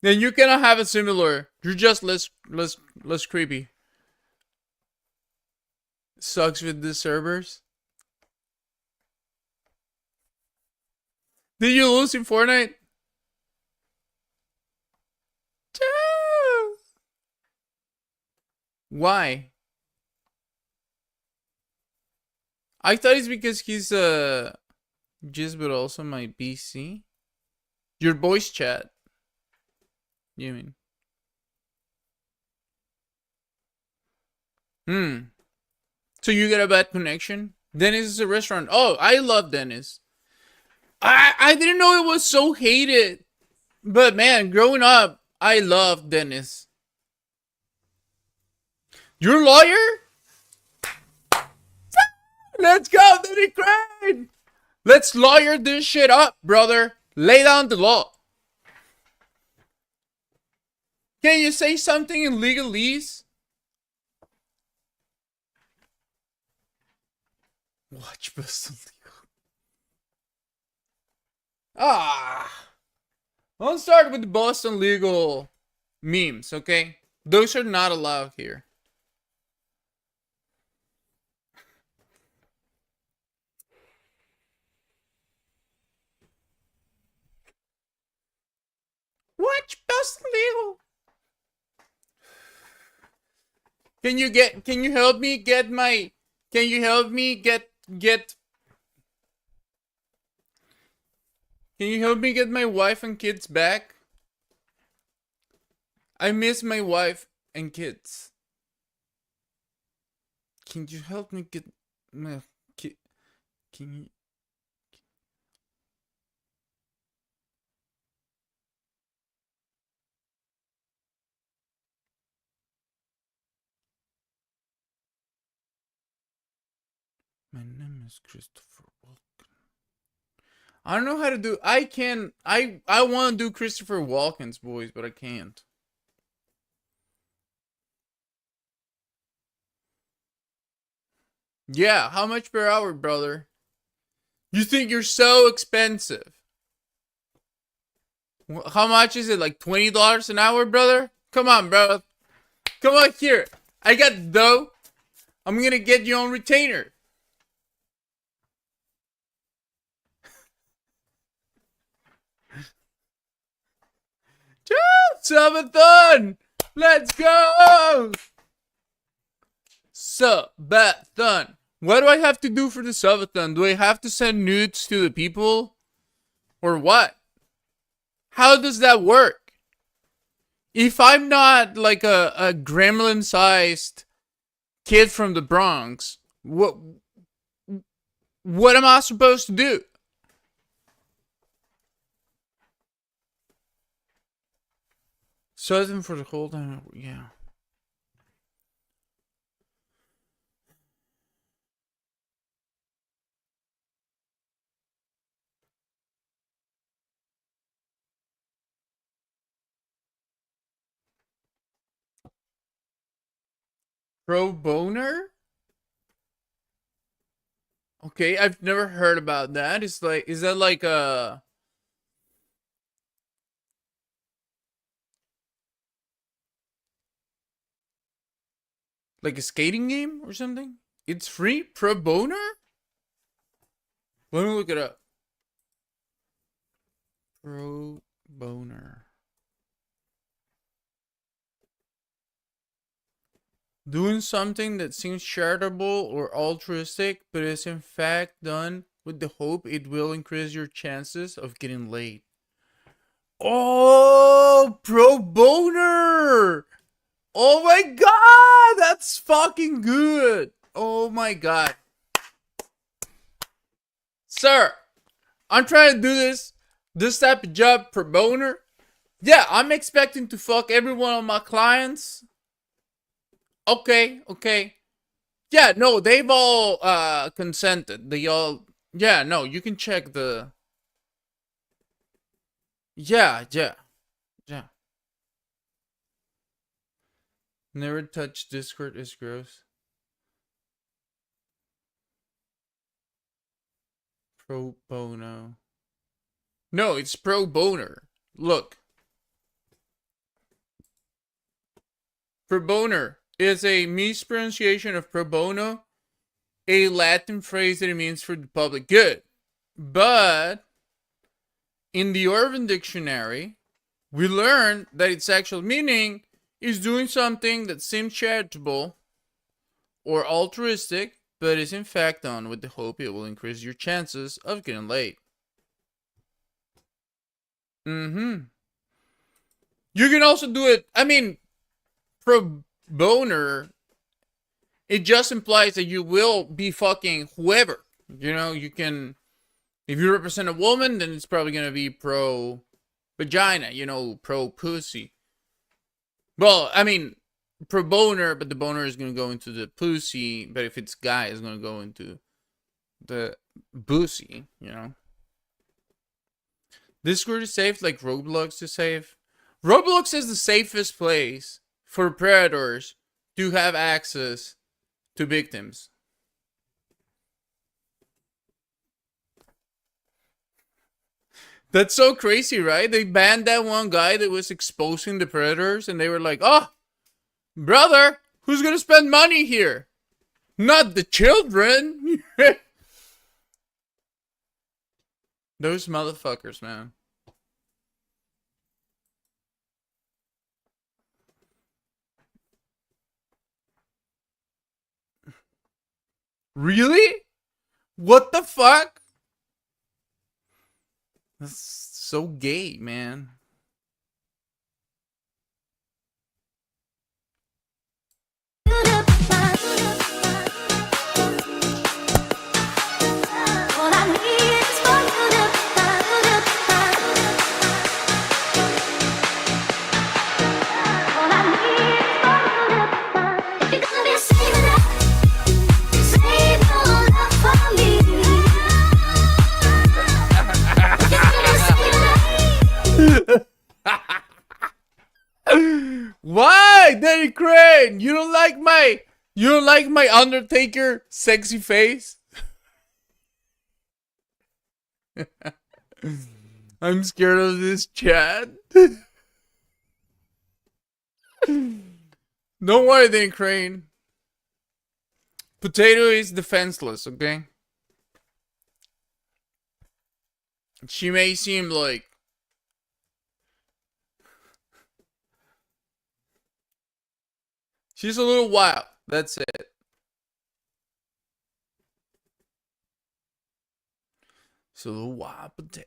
F: Then you cannot have a similar. You're just less creepy. Sucks with the servers. Did you lose in Fortnite? Why? I thought it's because he's just but also my BC. Your voice chat. You mean? So you get a bad connection? Dennis is a restaurant. Oh, I love Dennis. I didn't know it was so hated. But man, growing up, I loved Dennis. Your lawyer? Let's go, Denny Crane! Let's lawyer this shit up, brother. Lay down the law. Can you say something in legalese? Watch Boston Legal. Let's start with the Boston Legal memes, okay? Those are not allowed here. Watch Boston Legal. Can you help me get my can you help me get Can you help me get my wife and kids back? I miss my wife and kids. Can you help me get my kid? Can you? My name is Christopher Walken. I don't know how to do. I want to do Christopher Walken's voice, but I can't. Yeah, how much per hour, brother? You think you're so expensive? How much is it? Like $20 an hour, brother? Come on, bro. Come on here. I got dough. I'm gonna get you on retainer. Subathon! Let's go! Subathon. What do I have to do for the subathon? Do I have to send nudes to the people? Or what? How does that work? If I'm not like a gremlin-sized kid from the Bronx, what am I supposed to do? Southern for the whole time, yeah. Pro boner? Okay, I've never heard about that. It's like, is that like a skating game or something? It's free? Pro boner? Let me look it up. Pro boner. Doing something that seems charitable or altruistic, but is in fact done with the hope it will increase your chances of getting laid. Oh, pro boner! Oh my god, that's fucking good. Oh my god. Sir, I'm trying to do this type of job pro boner. Yeah, I'm expecting to fuck every one of my clients. Okay. Yeah, no, they've all consented. They all, yeah, no, you can check the, yeah. Never touch Discord is gross. Pro bono. No, it's pro boner. Look. Pro boner is a mispronunciation of pro bono, a Latin phrase that it means for the public good. But in the Urban Dictionary, we learned that its actual meaning is doing something that seems charitable or altruistic, but is in fact done with the hope it will increase your chances of getting laid. You can also do it, I mean, pro boner, it just implies that you will be fucking whoever. You know, you can, if you represent a woman, then it's probably going to be pro vagina, you know, pro pussy. Well, I mean, pro boner, but the boner is going to go into the pussy, but if it's guy, it's going to go into the pussy, you know. Discord is safe like Roblox is safe. Roblox is the safest place for predators to have access to victims. That's so crazy, right? They banned that one guy that was exposing the predators, and they were like, oh, brother, who's gonna spend money here? Not the children. Those motherfuckers, man. Really? What the fuck? That's so gay, man. Why, Danny Crane? You don't like my Undertaker sexy face? I'm scared of this chat. Don't worry, Danny Crane. Potato is defenseless, okay? She may seem like she's a little wild. That's it. She's a little wild potato.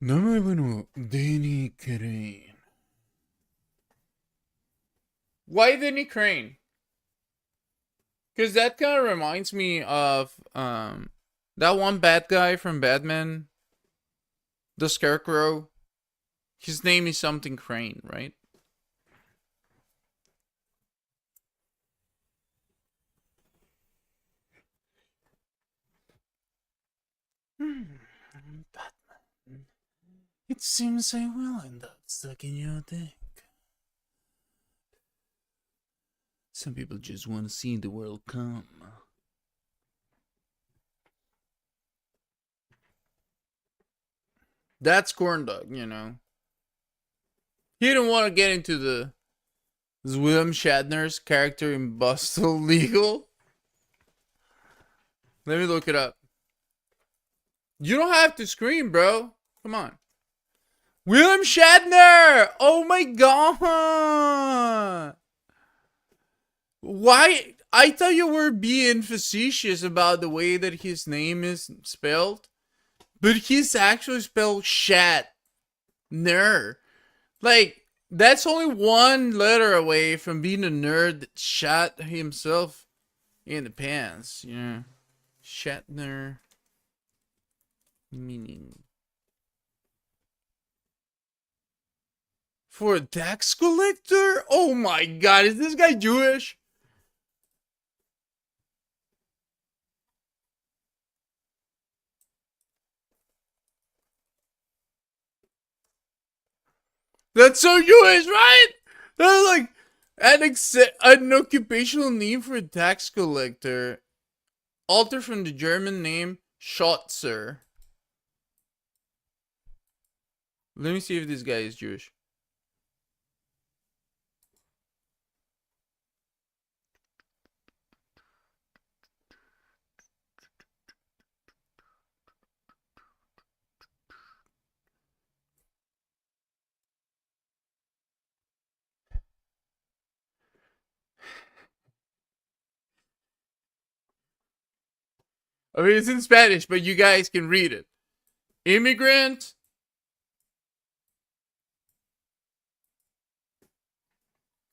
F: Nombre bueno, Danny Crane. Why Danny Crane? Because that kind of reminds me of that one bad guy from Batman, the Scarecrow. His name is something Crane, right? Batman. It seems I will end up stuck in your dick. Some people just want to see the world come. That's corn dog, you know. He didn't want to get into the William Shatner's character in Boston Legal. Let me look it up. You don't have to scream, bro. Come on. William Shatner! Oh my god! Why? I thought you were being facetious about the way that his name is spelled. But he's actually spelled Shatner. Like, that's only one letter away from being a nerd that shot himself in the pants. Yeah. Shatner. Meaning. For a tax collector? Oh my god, is this guy Jewish? That's so Jewish, right? That's like an occupational name for a tax collector. Altered from the German name Schotzer. Let me see if this guy is Jewish. I mean, it's in Spanish, but you guys can read it. Immigrant.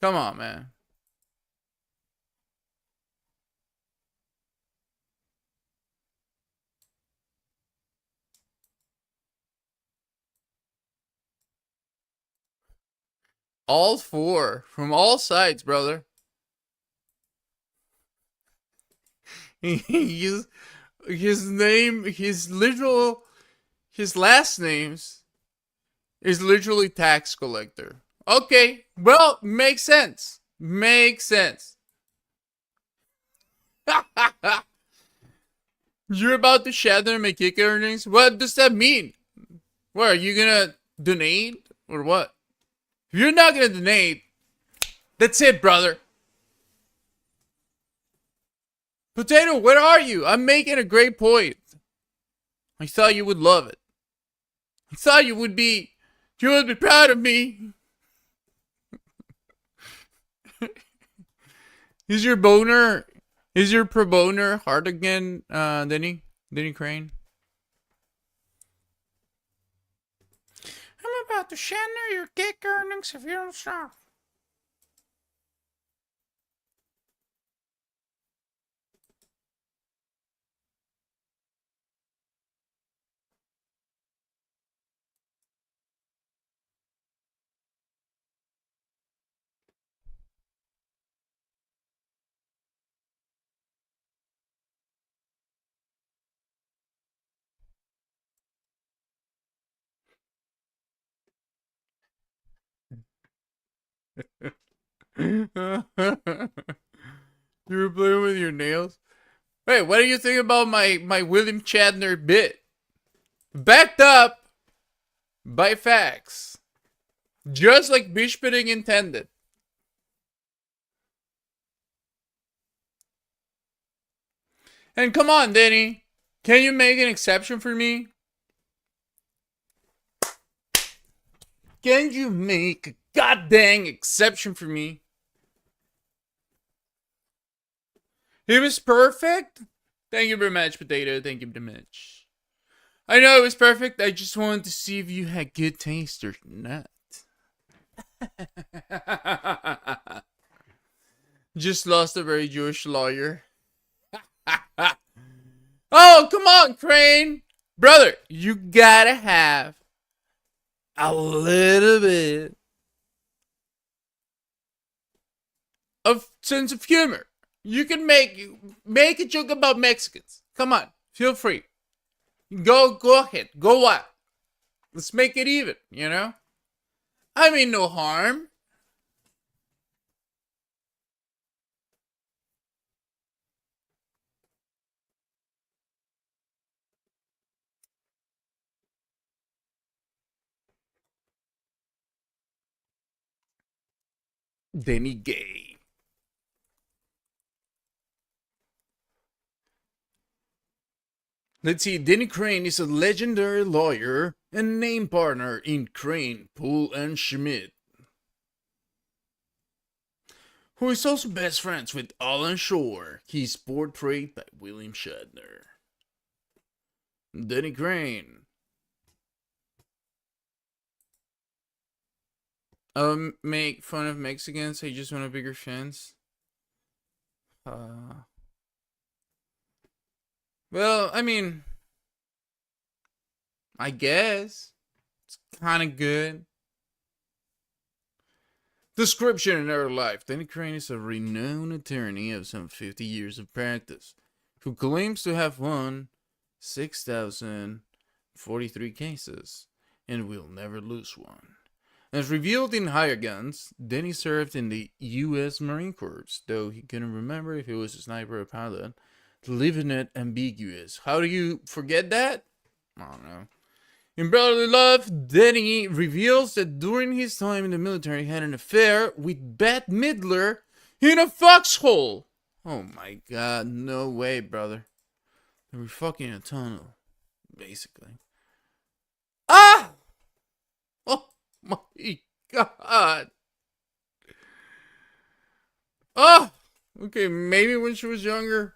F: Come on, man. All four. From all sides, brother. his name, his last names is literally tax collector. Okay, well, makes sense. Makes sense. You're about to shatter my kick earnings? What does that mean? What, are you gonna donate? Or what? If you're not gonna donate, that's it, brother. Potato, where are you? I'm making a great point. I thought you would love it. I thought you would be proud of me. Is your pro boner hard again, Denny Crane? I'm about to shatter your kick earnings if you don't stop. You were playing with your nails? Hey, what do you think about my William Shatner bit? Backed up by facts. Just like Bishpitting intended. And come on, Denny. Can you make an exception for me? Can you make a goddamn exception for me? It was perfect. Thank you very much, Potato. Thank you very much. I know it was perfect. I just wanted to see if you had good taste or not. Just lost a very Jewish lawyer. Oh, come on, Crane. Brother, you gotta have a little bit of sense of humor. You can make a joke about Mexicans. Come on, feel free. Go ahead. Go wild. Let's make it even, you know? I mean no harm. Denny Gay. Let's see, Denny Crane is a legendary lawyer and name partner in Crane, Poole and Schmidt, who is also best friends with Alan Shore. He's portrayed by William Shatner. Denny Crane. Make fun of Mexicans. I just want a bigger fence. Well, I mean, I guess it's kind of good. Description in her life. Denny Crane is a renowned attorney of some 50 years of practice who claims to have won 6,043 cases and will never lose one. As revealed in Higher Guns, Denny served in the U.S. Marine Corps, though he couldn't remember if he was a sniper or pilot, leaving it ambiguous. How do you forget that? I don't know. In Brotherly Love, Denny reveals that during his time in the military he had an affair with Bette Midler in a foxhole. Oh my god, no way, brother. They were fucking in a tunnel, basically. Ah! Oh my god. Oh! Okay, maybe when she was younger.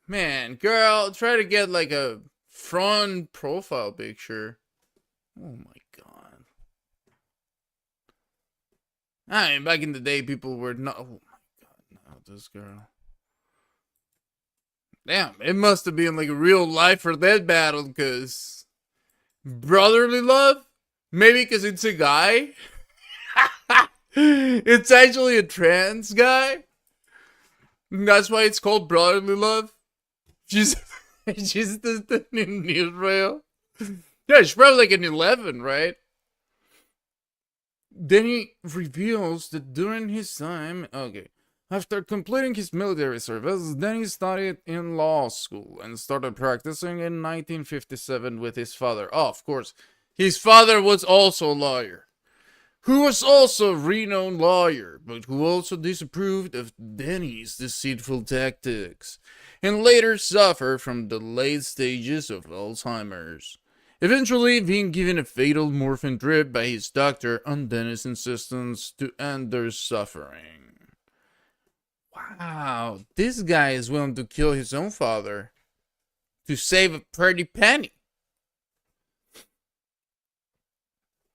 F: Man, girl, try to get like a front profile picture. Oh my god. I mean, back in the day, people were not. Oh my god, no, this girl. Damn, it must have been like a real life or death battle, because Brotherly Love? Maybe because it's a guy? It's actually a trans guy? That's why it's called Brotherly Love? She's the in Israel. Yeah, she's probably like an 11, right? Then he reveals that during his time, after completing his military service, then he studied in law school and started practicing in 1957 with his father. Oh, of course, his father was also a lawyer, who was also a renowned lawyer, but who also disapproved of Denny's deceitful tactics, and later suffered from the late stages of Alzheimer's, eventually being given a fatal morphine drip by his doctor on Denny's insistence to end their suffering. Wow, this guy is willing to kill his own father to save a pretty penny.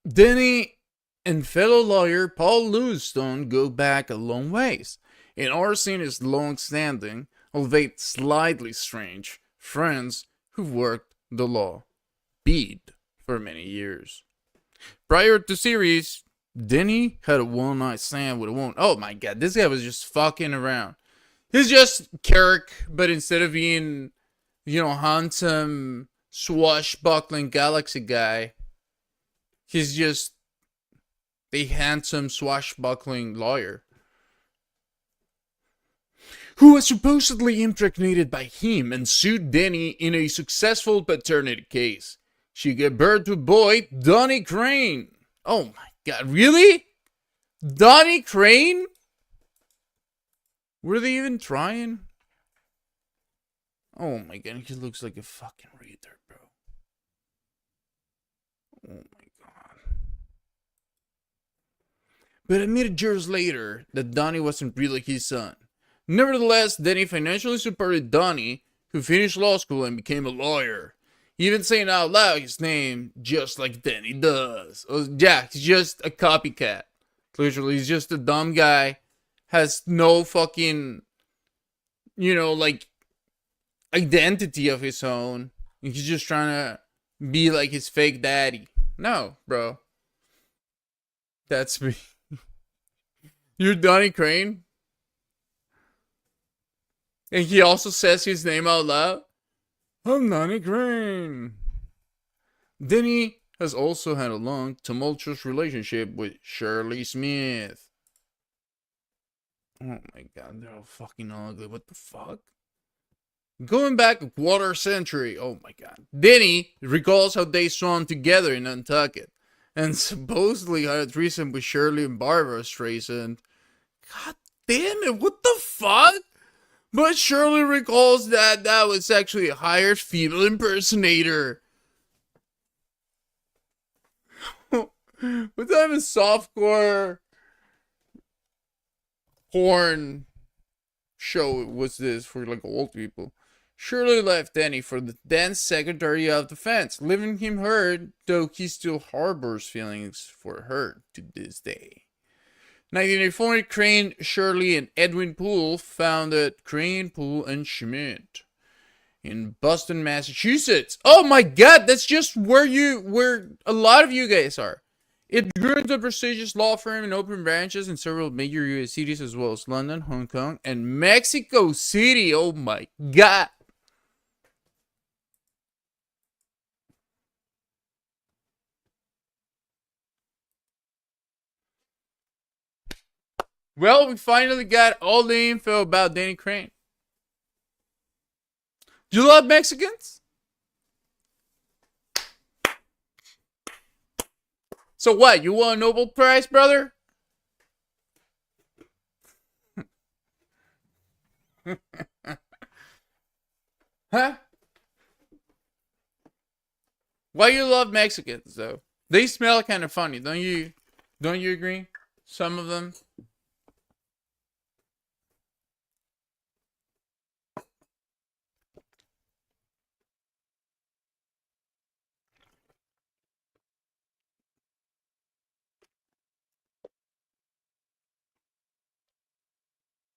F: Denny and fellow lawyer Paul Lewiston go back a long ways, and our scene is long-standing, albeit slightly strange, friends who've worked the law beat for many years. Prior to series, Denny had a one-night stand with a woman. Oh my god, this guy was just fucking around. He's just Kirk, but instead of being, handsome, swashbuckling galaxy guy, he's just a handsome, swashbuckling lawyer who was supposedly impregnated by him and sued Denny in a successful paternity case. She gave birth to a boy, Donnie Crane. Oh my god, really? Donnie Crane? Were they even trying? Oh my god, he looks like a fucking retard, bro. Oh my god. But admitted years later that Donnie wasn't really his son. Nevertheless, Denny financially supported Donnie, who finished law school and became a lawyer. Even saying out loud his name just like Denny does. Oh, yeah, he's just a copycat. Literally, he's just a dumb guy. Has no fucking, identity of his own. He's just trying to be like his fake daddy. No, bro. That's me. You're Donnie Crane? And he also says his name out loud. I'm Donnie Crane. Denny has also had a long, tumultuous relationship with Shirley Smith. Oh my god, they're all fucking ugly. What the fuck? Going back a quarter century. Oh my god. Denny recalls how they swam together in Nantucket and supposedly had a threesome with Shirley and Barbara Streisand. God damn it, what the fuck? But Shirley recalls that was actually a hired female impersonator. What type of softcore porn show was this for like old people? Shirley left Danny for the then Secretary of Defense, leaving him hurt, though he still harbors feelings for her to this day. 1984, Crane, Shirley, and Edwin Poole founded Crane, Poole, and Schmidt in Boston, Massachusetts. Oh my god, that's just where a lot of you guys are. It grew into a prestigious law firm and opened branches in several major US cities as well as London, Hong Kong, and Mexico City. Oh my god. Well, we finally got all the info about Danny Crane. Do you love Mexicans? So what? You want a Nobel Prize, brother? Huh? Why you love Mexicans though? They smell kind of funny, don't you? Don't you agree? Some of them.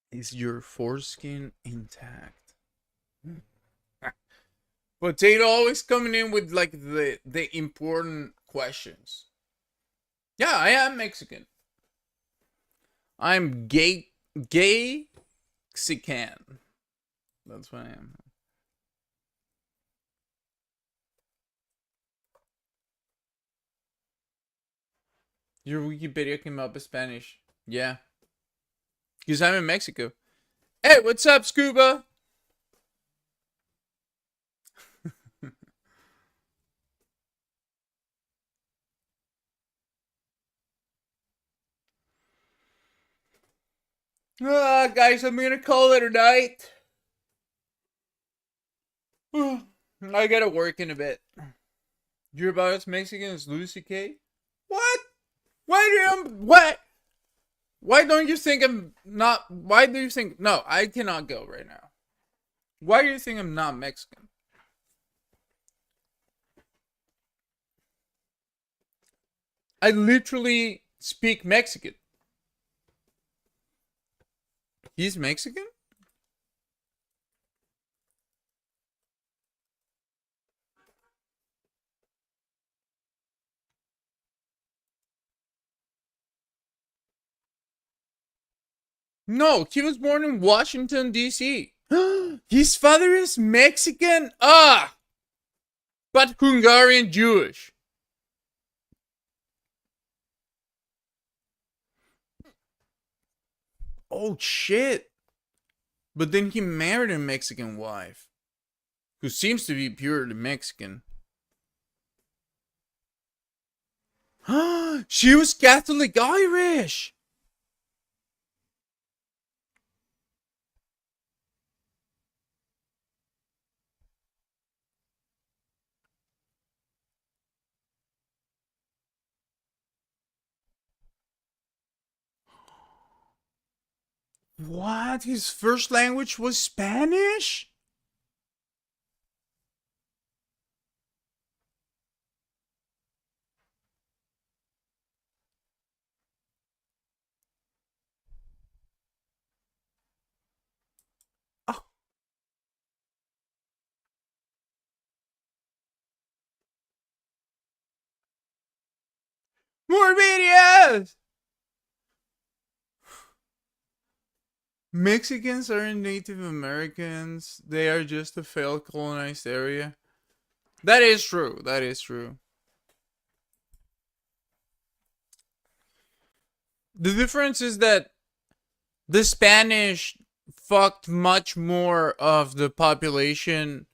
F: Is your foreskin intact? Potato always coming in with like the important questions. Yeah, I am Mexican. I'm gay Mexican. That's what I am. Your Wikipedia came up in Spanish. Yeah. Because I'm in Mexico. Hey, what's up, Scuba? Guys, I'm gonna call it a night. I gotta work in a bit. You're about as Mexican as Lucy K? What? What? Why don't you think I'm not? Why do you think? No, I cannot go right now. Why do you think I'm not Mexican? I literally speak Mexican. He's Mexican? No, he was born in Washington, D.C. His father is Mexican? But Hungarian Jewish. Oh, shit. But then he married a Mexican wife, who seems to be purely Mexican. She was Catholic Irish. What? His first language was Spanish? More videos! Mexicans aren't Native Americans. They are just a failed colonized area. That is true. That is true. The difference is that the Spanish fucked much more of the population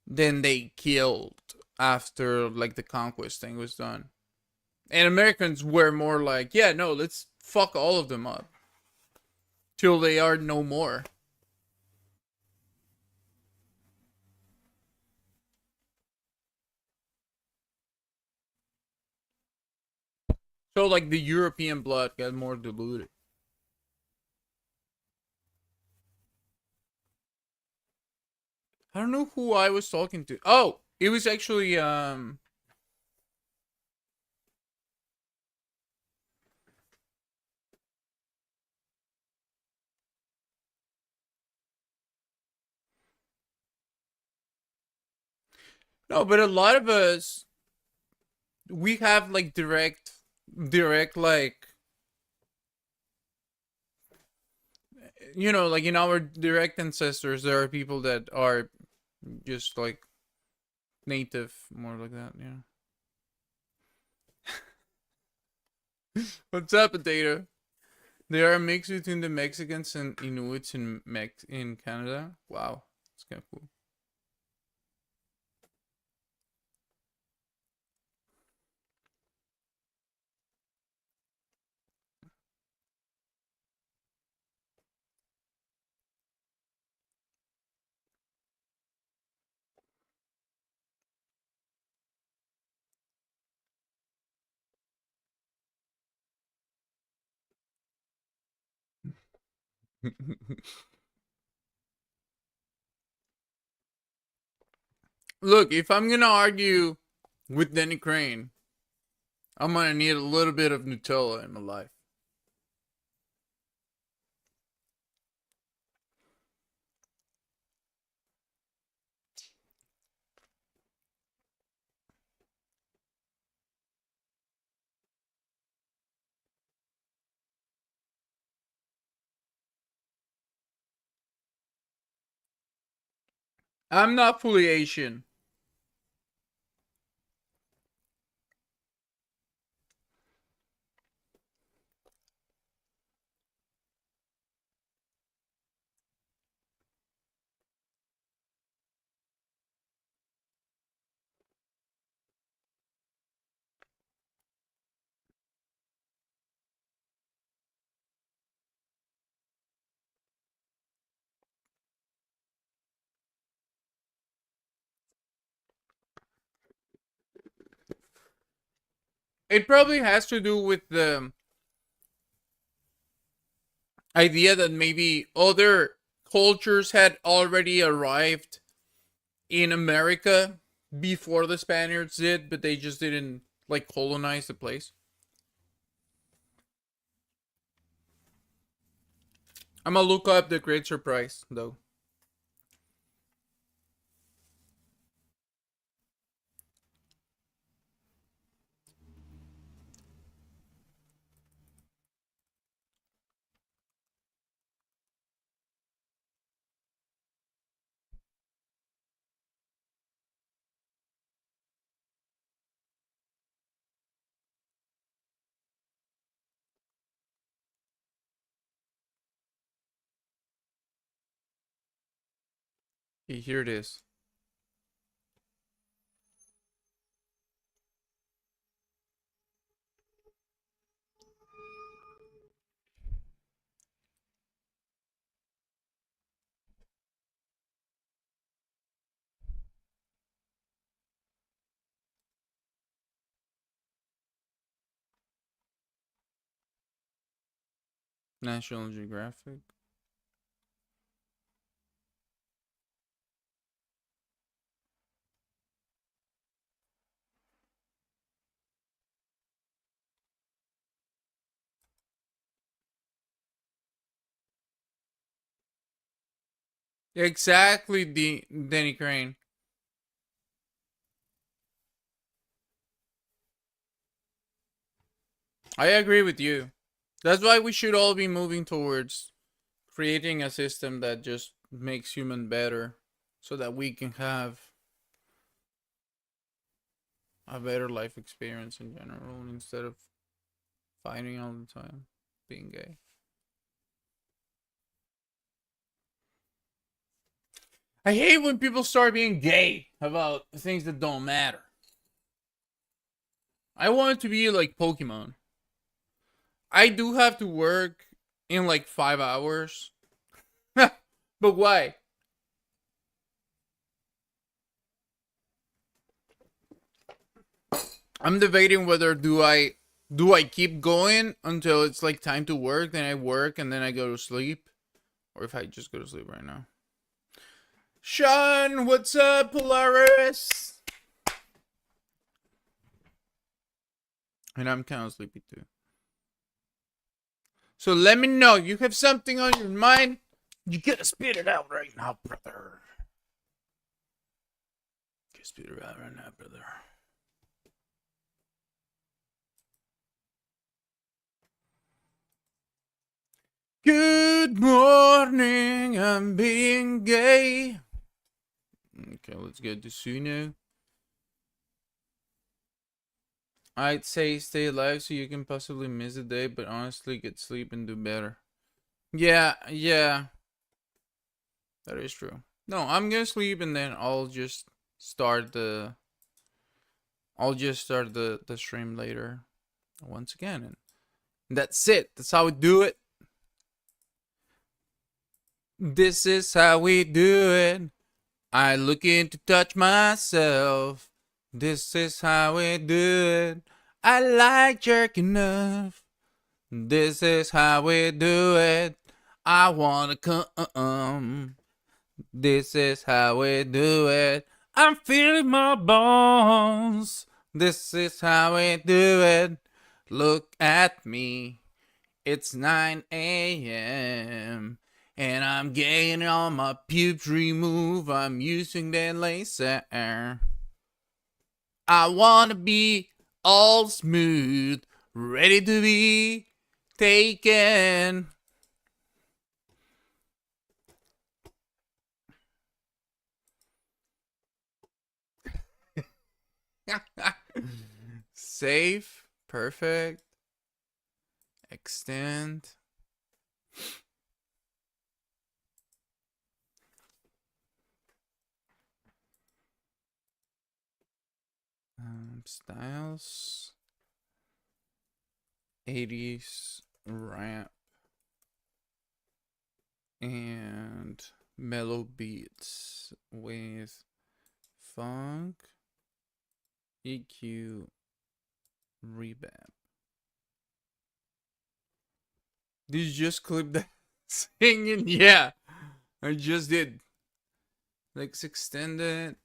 F: than they killed after like the conquest thing was done. And Americans were more like, yeah, no, let's fuck all of them up till they are no more. So like the European blood got more diluted. I don't know who I was talking to. Oh, it was actually no, but a lot of us, we have like direct like, you know, like in our direct ancestors there are people that are just like native, more like that, yeah. What's up, potato? They are a mix between the Mexicans and Inuits in Canada. Wow, it's kind of cool. Look, if I'm gonna argue with Danny Crane, I'm gonna need a little bit of Nutella in my life. I'm not fully Asian. It probably has to do with the idea that maybe other cultures had already arrived in America before the Spaniards did, but they just didn't like colonize the place. I'm gonna look up the Great Surprise though. Here it is. National Geographic. Exactly, Danny Crane. I agree with you. That's why we should all be moving towards creating a system that just makes human better so that we can have a better life experience in general instead of fighting all the time, being gay. I hate when people start being gay about things that don't matter. I want it to be like Pokemon. I do have to work in like 5 hours. But why? I'm debating whether do I keep going until it's like time to work, then I work and then I go to sleep, or if I just go to sleep right now. Sean, what's up, Polaris? And I'm kind of sleepy too. So let me know. You have something on your mind? You gotta spit it out right now, brother. Gotta spit it out right now, brother. Good morning, I'm being gay. Okay, let's get to Suno. I'd say stay alive so you can possibly miss a day, but honestly get sleep and do better. Yeah. That is true. No, I'm gonna sleep and then I'll just start the stream later once again, and that's it. That's how we do it. This is how we do it. I looking to touch myself. This is how we do it. I like jerking off. This is how we do it. I wanna come. This is how we do it. I'm feeling my bones. This is how we do it. Look at me. It's 9 a.m. and I'm getting all my pubes removed. I'm using that laser. I wanna be all smooth, ready to be taken. Safe, perfect, extend. Styles, 80s rap, and mellow beats with funk, EQ, reverb. Did you just clip that singing? Yeah, I just did. Let's extend it.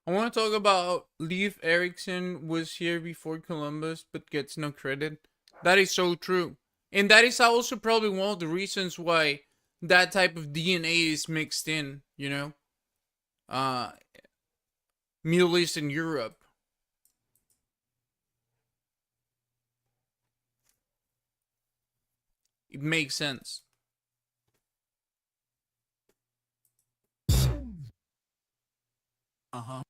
F: I want to talk about Leif Erikson was here before Columbus but gets no credit. That is so true. And that is also probably one of the reasons why that type of DNA is mixed in, you know? Middle East and Europe. It makes sense. Uh-huh.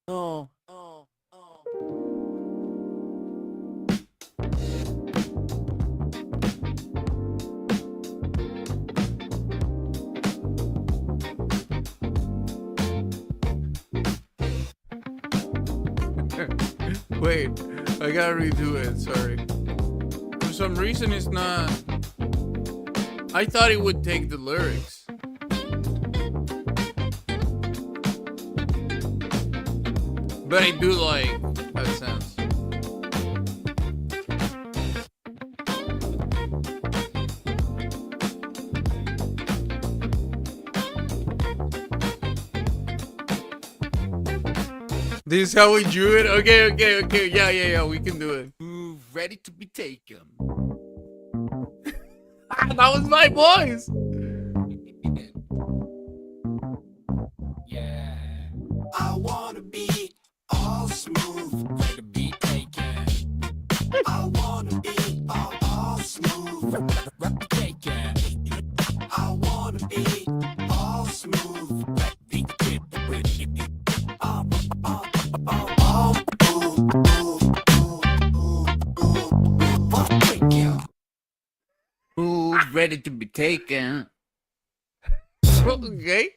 F: Oh. Wait, I gotta redo it, sorry. some reason it's not. I thought it would take the lyrics. But I do like how it sounds. This is how we do it? Okay. Yeah, we can do it.
E: Ooh, ready to be taken.
F: That was my voice.
E: Yeah. I wanna be all smooth, ready to be taken. I wanna be all smooth, ready to be taken. I wanna be all smooth, ready to be taken. Ooh, ready to be taken.
F: Okay.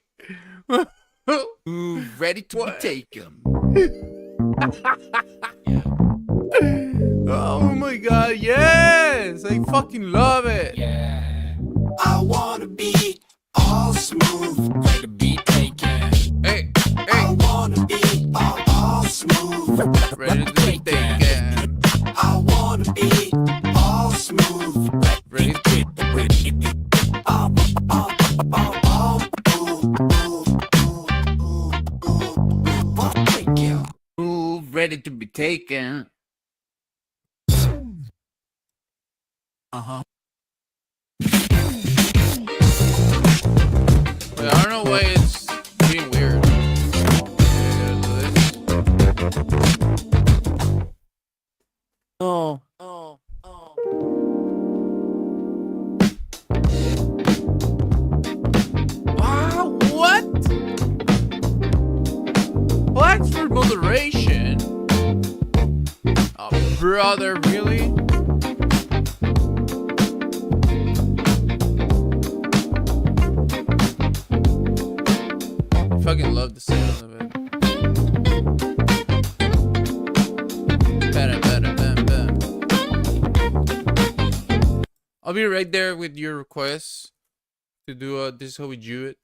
E: Ooh, ready to be taken.
F: Oh my god, yes! I fucking love it.
E: Yeah. I wanna be all smooth, ready to be taken.
F: Hey.
E: I wanna be all smooth,
F: Ready to be taken.
E: I wanna be all smooth,
F: Ready to be
E: Ooh, ready to be taken. Uh-huh.
F: Wait, I don't know why it's being weird.
E: Oh.
F: What? Flags for moderation? Oh, brother, really? I fucking love the sound of it. I'll be right there with your requests to do this is how we do it.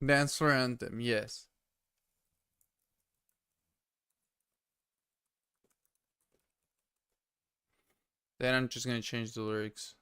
F: Dance for anthem, yes. Then I'm just gonna change the lyrics.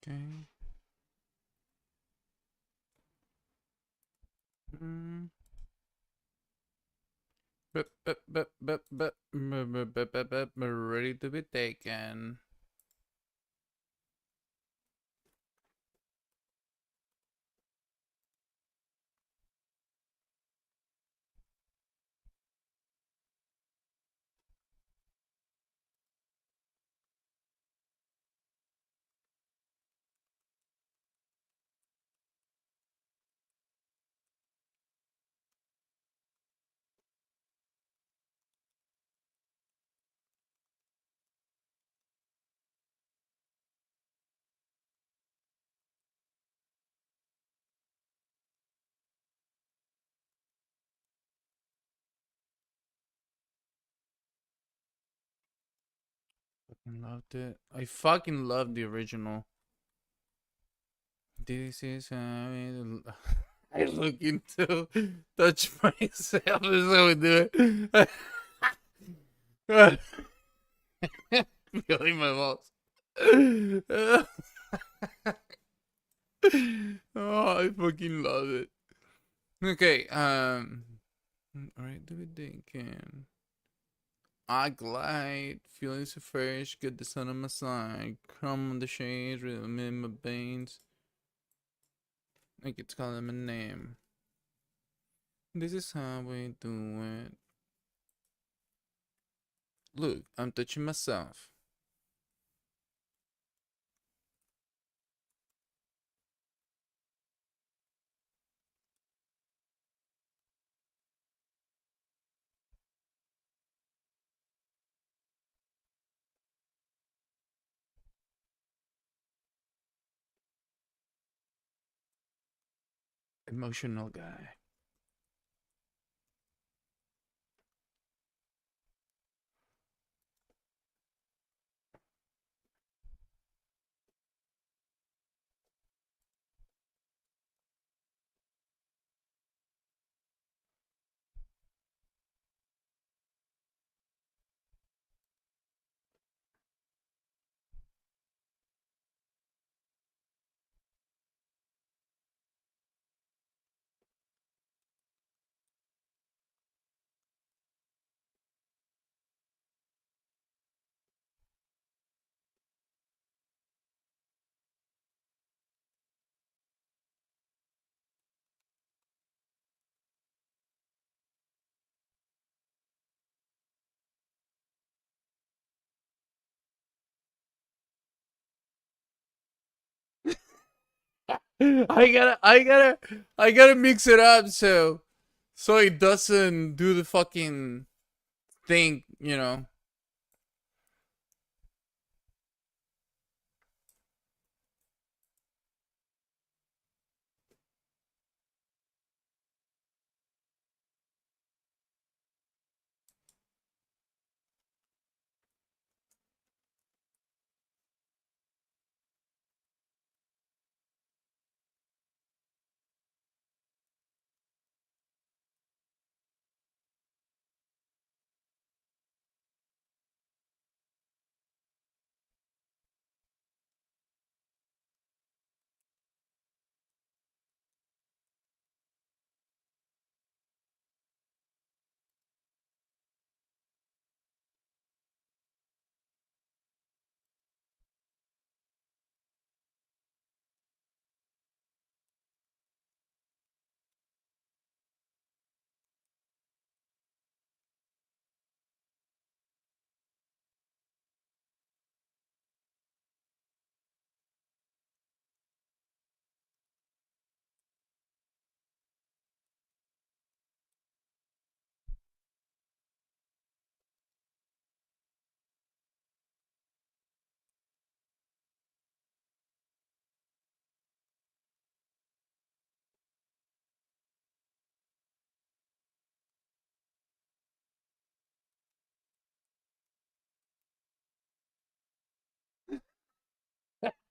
F: Okay. Ready to be taken. Fucking loved it. I fucking love the original. This is how I look into touch myself is how we do it. Feeling my balls. Oh, I fucking love it. Okay, alright, do we think I glide, feeling so fresh, get the sun on my side, crumb on the shades, rhythm in my veins. I get to call him a name. This is how we do it. Look, I'm touching myself. Emotional guy. I gotta mix it up so it doesn't do the fucking thing, you know.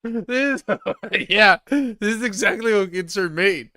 F: This yeah, this is exactly what kids are made.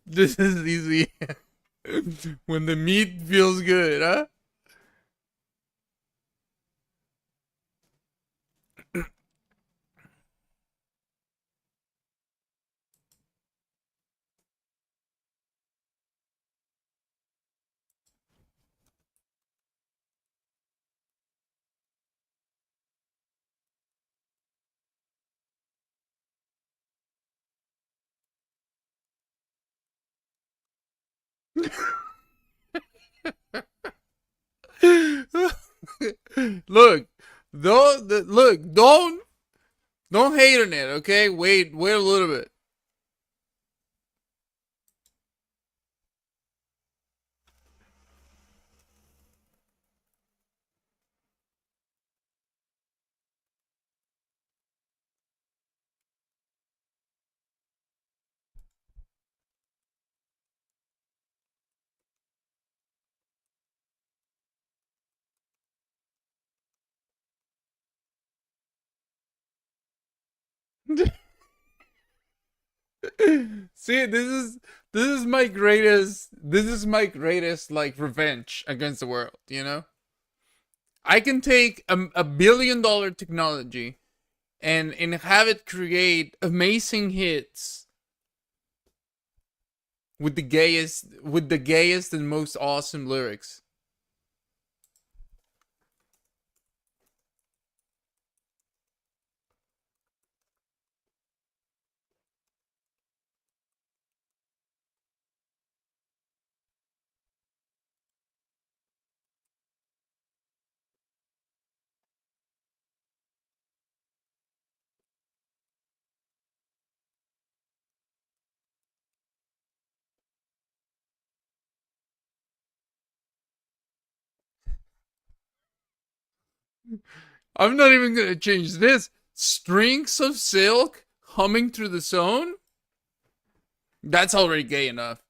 F: This is easy. When the meat feels good, huh? Look, look, don't hate on it, okay? Wait a little bit. See, this is my greatest like revenge against the world, you know? I can take a $1 billion technology and have it create amazing hits with the gayest and most awesome lyrics. I'm not even gonna change this. Strings of silk humming through the zone? That's already gay enough.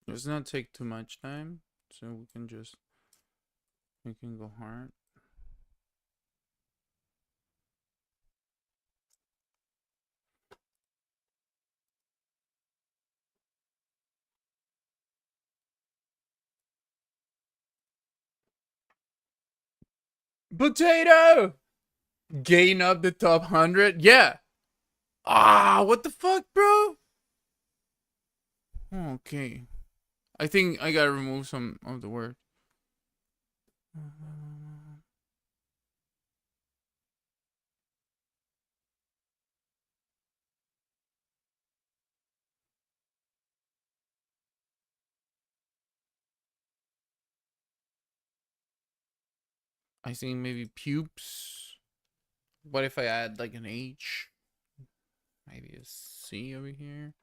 F: Does not take too much time, so we can go hard. Potato! Gain up the top 100? Yeah. Ah, what the fuck, bro? Okay. I think I gotta remove some of the word. I think maybe pubes. What if I add like an H? Maybe a C over here.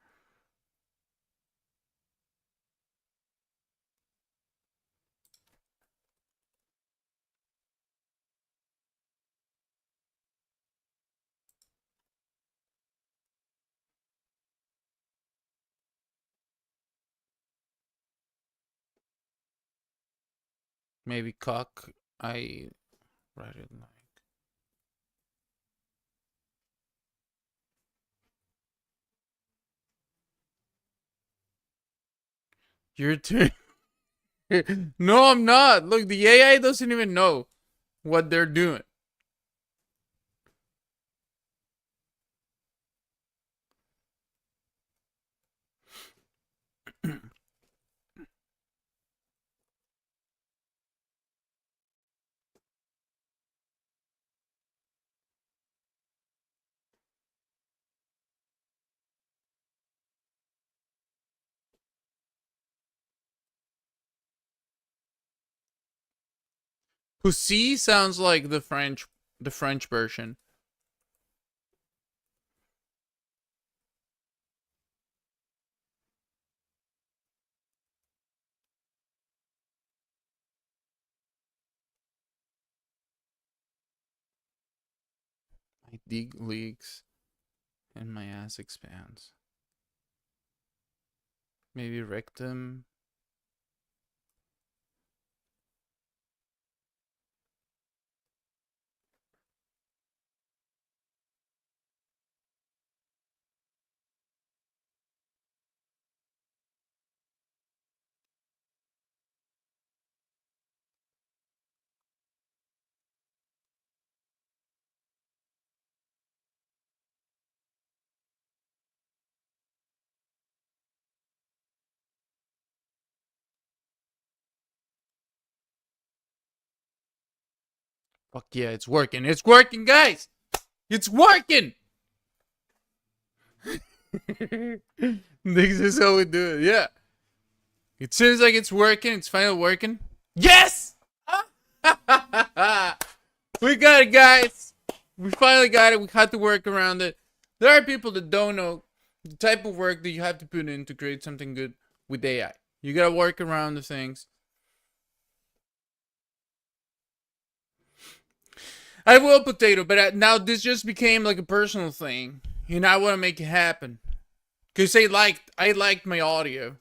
F: Maybe cock. I write it like. Your turn. No, I'm not. Look, the AI doesn't even know what they're doing. Pussy sounds like the French version. I dig leaks. and my ass expands. Maybe rectum. Fuck yeah, it's working. It's working, guys! It's working! This is how we do it, yeah. It seems like it's working. It's finally working. Yes! We got it, guys. We finally got it. We had to work around it. There are people that don't know the type of work that you have to put in to create something good with AI. You gotta work around the things. I will potato, but now this just became like a personal thing, and I want to make it happen. Cause I liked my audio.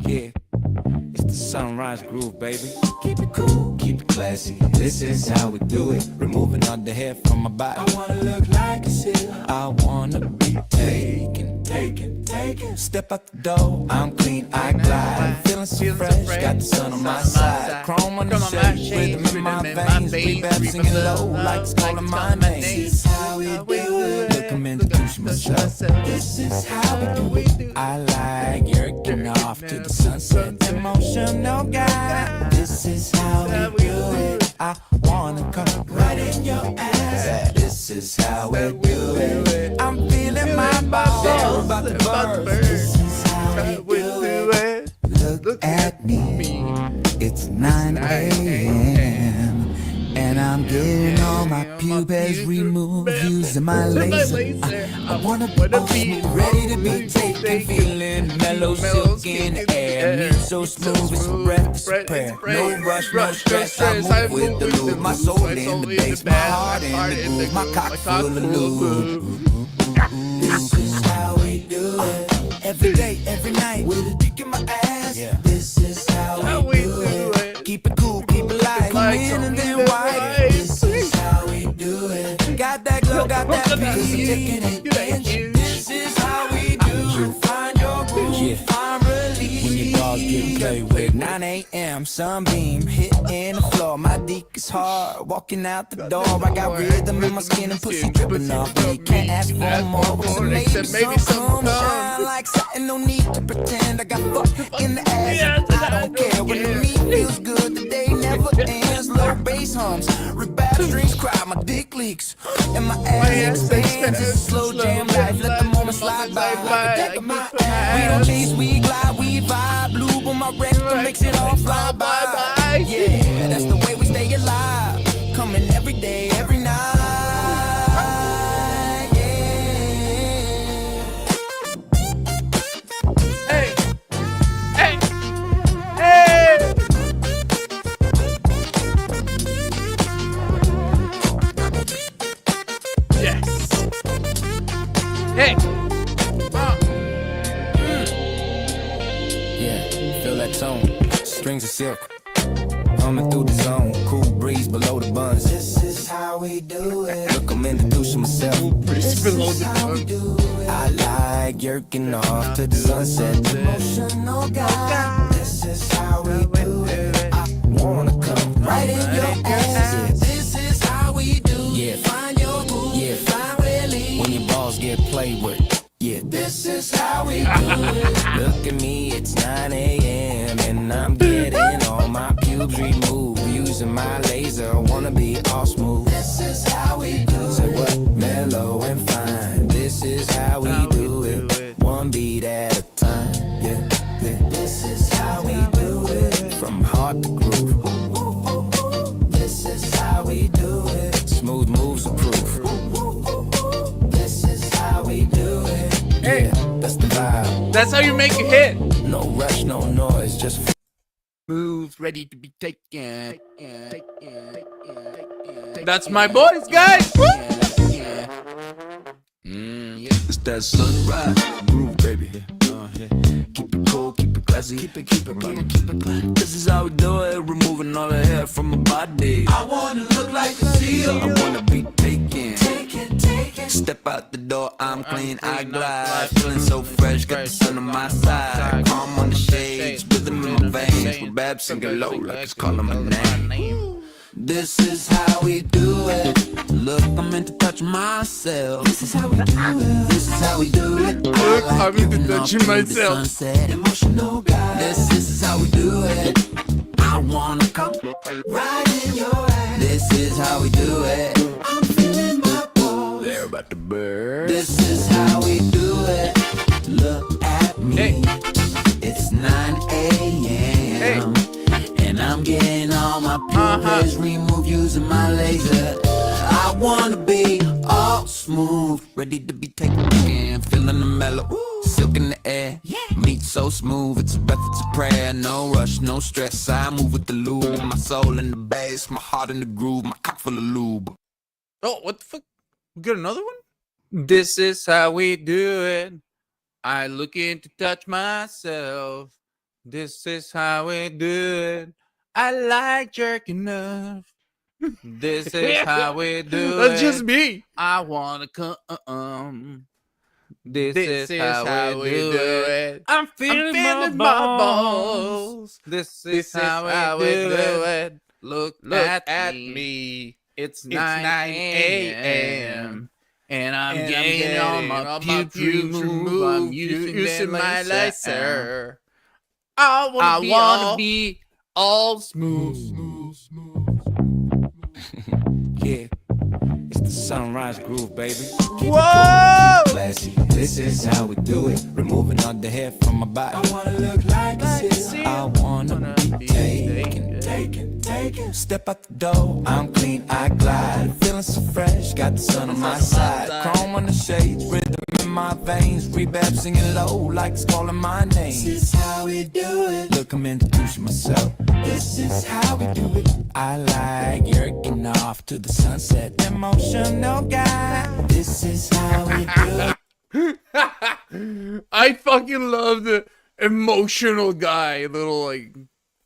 P: Yeah, it's the sunrise groove, baby. Keep it cool, keep it classy. This is how we do it. Removing all the hair from my body. I wanna look like a seal. I wanna be taken. Step out the door, I'm clean, I glide. Feeling so fresh, got the sun on my side. Chrome on the shade, rhythm in my veins. Reverb singing low, like it's calling my name. This is how we do it. Look, I'm introducing myself. This is how we do it. I like yerking off to the sunset. Emotional guy. This is how we do it. I wanna come right in your ass. This is how we do it. I'm feeling my balls about to burst. This is how we do it. Look at me. It's 9 a.m. and I'm getting all my pubes removed using my laser. I wanna be ready to be taken, feeling mellow, silk in the air. Music so smooth, it's a breath, it's a prayer. No rush, no stress, I move with the loop. My soul in the bass, my heart in the groove, my cock full of lube. This is how we do it. Every day, every night, with a dick in my ass. Yeah. This is how we do it. Keep it cool, keep it light, in and then white. This is how we do it. Got that glow, got that peace, taking it. This is how we do it. Find your groove, find release. When your dog get played with, 9 a.m. sunbeam hitting the floor. My dick is hard, walking out the door. I got rhythm in my skin and pussy dripping off me. Can't ask for more, except maybe some shine like something. No need to pretend I got fuck in the ass. I don't care when the meat feels good. The day never ends. Low bass hums, reverb strings cry. My dick leaks and my ass expands. It's a slow jam life. Let the moment slide by. We don't chase, we glide, we vibe. Lube on my rectum makes it all fly by. Yeah, that's the way we stay alive. Coming every day, every night.
F: Hey!
P: Yeah, feel that tone. Strings of silk. Humming through the zone. Cool breeze below the buns. This is how we do it. Look, I'm introducing myself. Cool breeze below the buns. I like yerking off to the sunset. Emotional guy. This is how we do it. I wanna come right in your ass. This is how we do it. Yeah, find your groove. Yeah, find release. When your balls get played with. Yeah, this is how we do it. Look at me, it's 9 a.m. and I'm getting all my pubes removed. Using my laser, wanna be all smooth. This is how we do it. Say what? Mellow and fine. This is how we do it. One beat at a time. Yeah, yeah. This is how we do it. From heart to groove. This is how we do it. Smooth moves are proof. This is how we do it.
F: Hey,
P: that's the vibe.
F: That's how you make a hit.
P: No rush, no noise, just moves ready to be taken.
F: That's my boys, guys.
P: It's that sunrise groove, baby. Keep it cool, keep it classy, keep it running, keep it running. This is how we do it, removing all the hair from my body. I wanna look like a seal. I wanna be taken. Step out the door, I'm clean, I glide. Feeling so fresh, got the sun on my side. Calm on the shades, rhythm in my veins. With Babs singing low like it's calling my name. This is how we do it. Look, I'm meant to touch myself. This is how we do it. This is how we do it.
F: Look, I'm into touching myself.
P: Emotional guy. This is how we do it. I wanna come right in your ass. This is how we do it. I'm feeling my balls. They're about to burn. This is how we do it. Look at me.
F: Hey.
P: It's 9 a.m. And I'm getting all my pupils removed using my laser. I wanna be all smooth, ready to be taken again. Feeling the mellow, silk in the air. Meat so smooth, it's a breath, it's a prayer. No rush, no stress. I move with the lube. My soul in the bass, my heart in the groove, my cock full of lube.
F: Oh, what the fuck? We got another one? This is how we do it. I look in to touch myself. This is how we do it. I like jerking off. This is how we do it. That's just me. I wanna come. This is how we do it. I'm feeling my balls. This is how we do it. Look at me. It's 9 a.m. And I'm getting all my pubes removed. I'm using my laser. I wanna be all smooth.
P: Yeah, it's the sunrise groove, baby.
F: Whoa!
P: Classy. This is how we do it. Removing all the hair from my body. I wanna look like a seal. I wanna be taken. Step out the door, I'm clean, I glide. Feeling so fresh, got the sun on my side. Chrome on the shades, rhythm in my veins. Rebab singing low like it's calling my name. This is how we do it. Look, I'm introducing myself. This is how we do it. I like yerking off to the sunset. Emotional guy. This is how we do it.
F: I fucking love the emotional guy. Little like,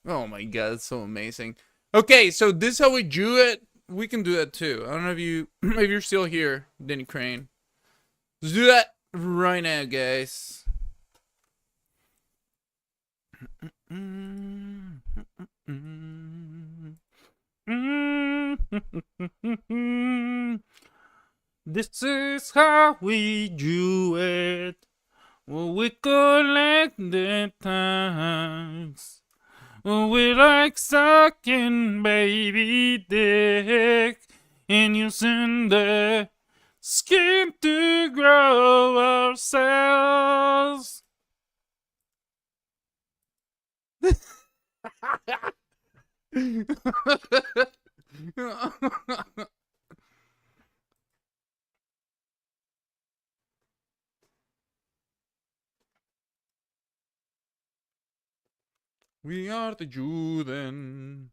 F: oh my god, it's so amazing. Okay, so this is how we do it. We can do that too. I don't know if you're still here, Denny Crane. Let's do that right now, guys. This is how we do it. We collect the times. We like sucking baby dick and using the skin to grow ourselves. We are the Juden.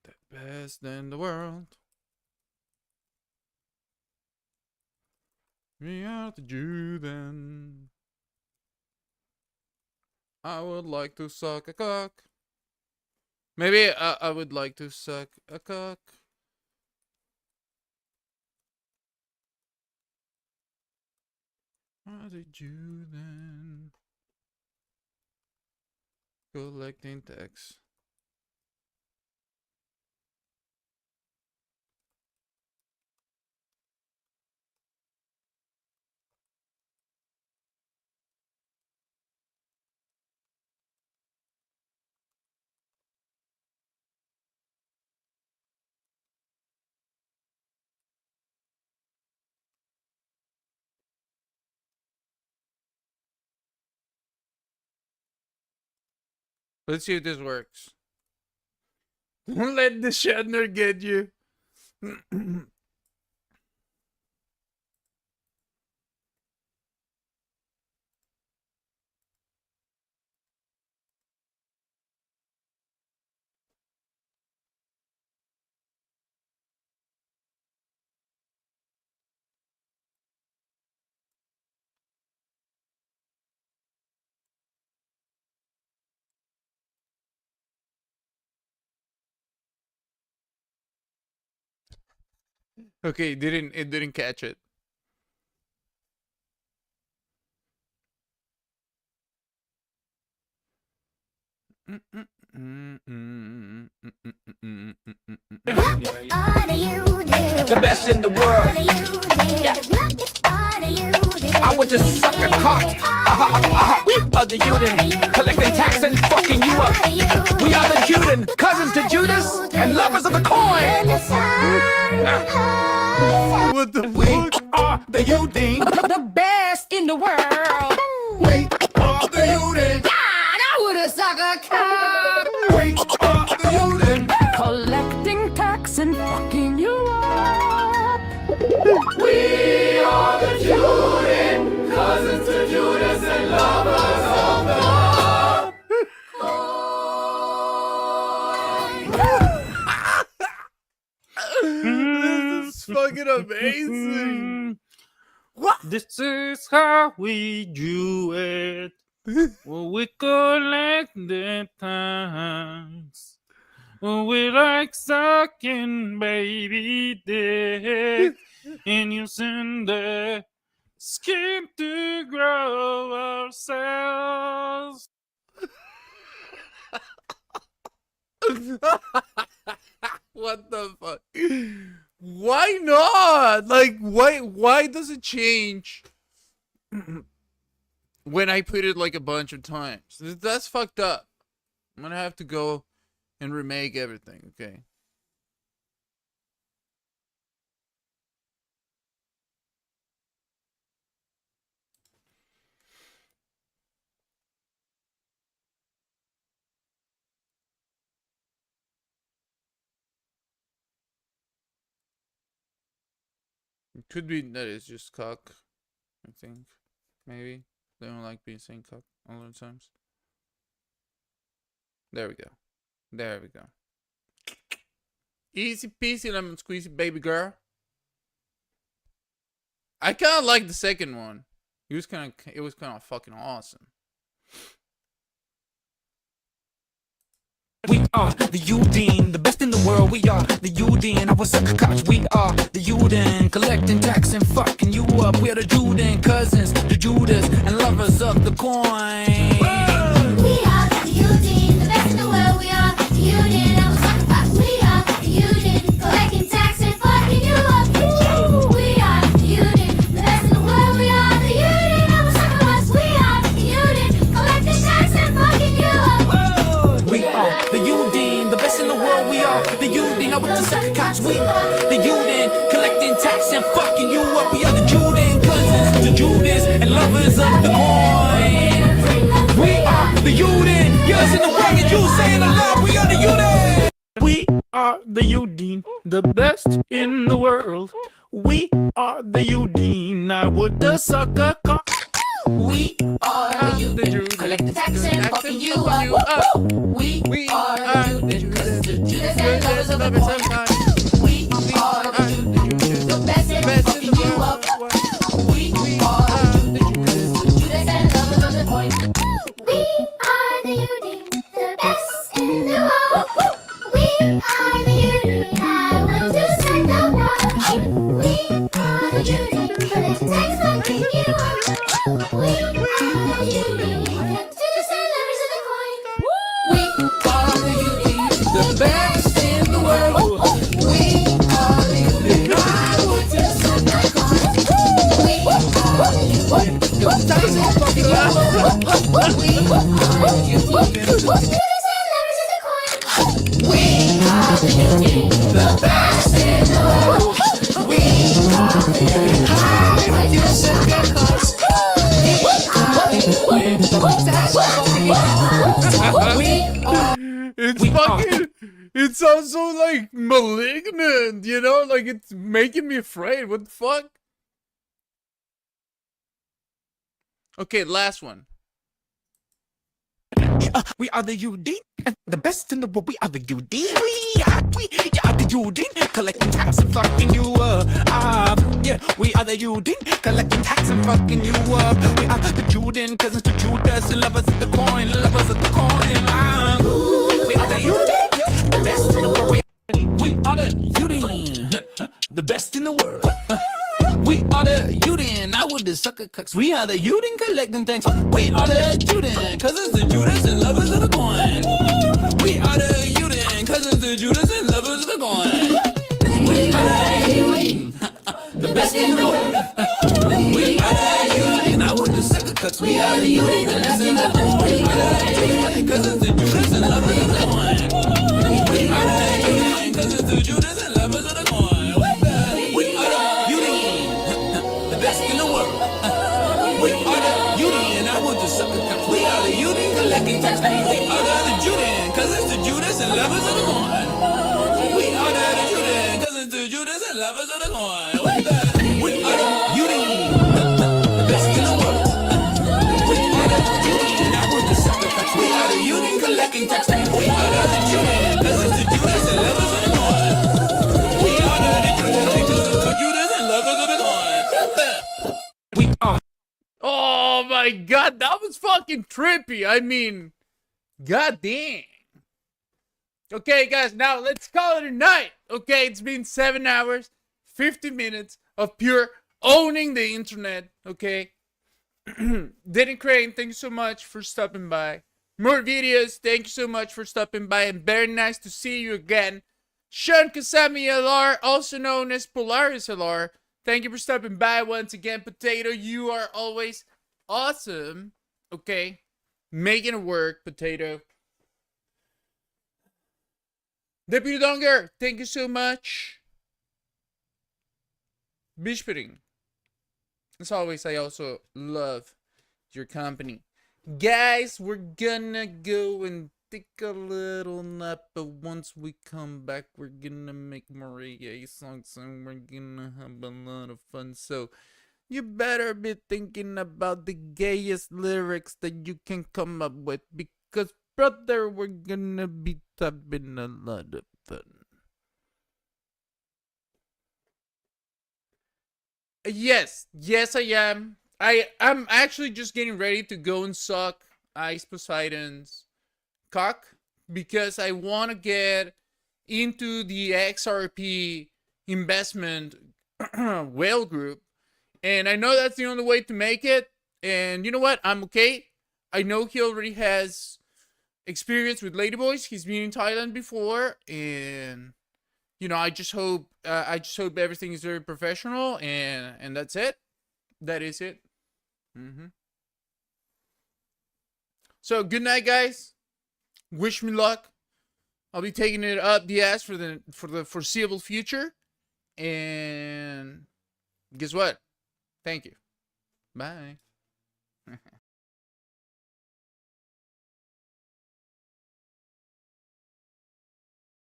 F: The best in the world. We are the Juden. I would like to suck a cock. Maybe I would like to suck a cock. How did you then? Collecting text. Let's see if this works. Don't let the Shatner get you. Okay, it didn't catch it.
C: The best in the world. I would just suck a cock. We are the Juden, collecting tax and fucking you up. We are the Juden, cousins to Judas and lovers of the coin.
F: What the
C: fuck? We are the Juden, the best in the world. We are the Juden. God, I would have suck a cock. We are the Juden, collecting tax and fucking you up. We are the Juden, cousins to Judas and lovers of the
F: This is fucking amazing.
Q: This is how we do it. When we collect the tax. When we like sucking baby dick. And using the skin to grow ourselves.
F: What the fuck? Why not? Like, why does it change when I put it like a bunch of times? That's fucked up. I'm gonna have to go and remake everything, okay? It could be that it's just cock, I think. Maybe. They don't like being saying cock all the times. There we go. There we go. Easy peasy lemon squeezy, baby girl. I kind of like the second one. It was kind of fucking awesome.
C: We are the Juden, the best in the world. We are the Juden. I was suck a cock. We are the Juden, collecting tax and fucking you up. We are the Juden, cousins, the Judas, and lovers of the coin.
K: We are the Juden, the best in the world. We are the Juden. I was suck a cock. We are the Juden, collecting tax and fucking you up. We are the Juden, the best in the world. We are the Juden. I was suck a cock. We are the Juden, collecting tax and fucking you up.
C: We are the Juden, the best in the world. We are the Juden. I went to suck a cock. We are the Juden, collecting tax and fucking you up. We are the Juden, cousins, the Judas, and lovers of the coin. We are the Juden. Yes, in the world, and you saying a lot. We are the Juden.
Q: We are the Juden, the best in the world. We are the Juden. I would suck a cock.
C: We are the Juden, collecting tax and fucking you up. We are the Juden, Judas and lovers of the coin. We are the Juden, the best in fucking you up. We are the Juden, Judas and lovers of the coin.
K: We are the Juden, the best in the world. We are the Juden, I want to send the world. We are the Juden, collecting tax fucking you up. We are the Juden, Judas and lovers of the coin.
C: We are the Juden, the best in the world. We are the Juden, I want to send the coin. We are the Juden, the tax and fucking you up. We are the Juden, Judas and lovers of the coin. We are the Juden, the best in the world. We are the Juden, I want to send the coin.
F: It sounds so like malignant, you know, like it's making me afraid. What the fuck? Okay, last one.
C: We are the Juden, the best in the world. We are the Juden. We are the Juden, collecting tax and fucking you up. Yeah, we are the Juden, collecting tax and fucking you up. We are the Juden, cousins to Judas, and lovers of the coin, lovers of the coin. We are the Juden, the best in the world. We are the Juden,
P: the best in the world. We are the Uden, I would the sucker cucks. We are the Uden collecting things. We are the Uden, cause it's the Judas and lovers of the coin. We are the Uden, cause it's the Judas and lovers of the coin. We are the Uden, the best in the world. We are the Uden, I would the sucker cucks. We are the Uden, collecting the things. We are the Uden, cause it's the Judas and lovers of the coin. We are the Uden, cause it's the Judas and lovers of the coin. We are the Uden, the best in the world. We are the Uden, I want the sucker cups. We are the Uden collecting tax. We are the Judas, cause it's the Judas and lovers of the coin. We are the Uden, cause it's the Judas and lovers of the coin. We are the Uden, the best in the world. We are the Uden, I want the sucker cups. We are the Uden collecting tax. We are the Uden, cause it's the Judas and lovers of the coin. We are the Judas and lovers of the coin. We are.
F: Oh my god, that was fucking trippy. I mean, god damn. Okay, guys, now let's call it a night. Okay, it's been 7 hours, 50 minutes of pure owning the internet. Okay. Denny Crane, thank you so much for stopping by. More videos, thank you so much for stopping by, and very nice to see you again. Sean Kasami LR, also known as Polaris LR, thank you for stopping by once again. Potato, you are always awesome. Okay, making it work, Potato. Deputy Donger, thank you so much. Bishpering. As always, I also love your company. Guys, we're gonna go and take a little nap, but once we come back, we're gonna make more reggae songs and we're gonna have a lot of fun. So you better be thinking about the gayest lyrics that you can come up with, because brother, we're gonna be having a lot of fun. Yes, I am. I'm actually just getting ready to go and suck Ice Poseidon's cock, because I want to get into the XRP investment whale group, and I know that's the only way to make it. And you know what? I'm okay. I know he already has experience with ladyboys. He's been in Thailand before, and you know, I just hope everything is very professional, and that's it. That is it. So good night, guys. Wish me luck. I'll be taking it up the ass for the foreseeable future. And guess what? Thank you. Bye.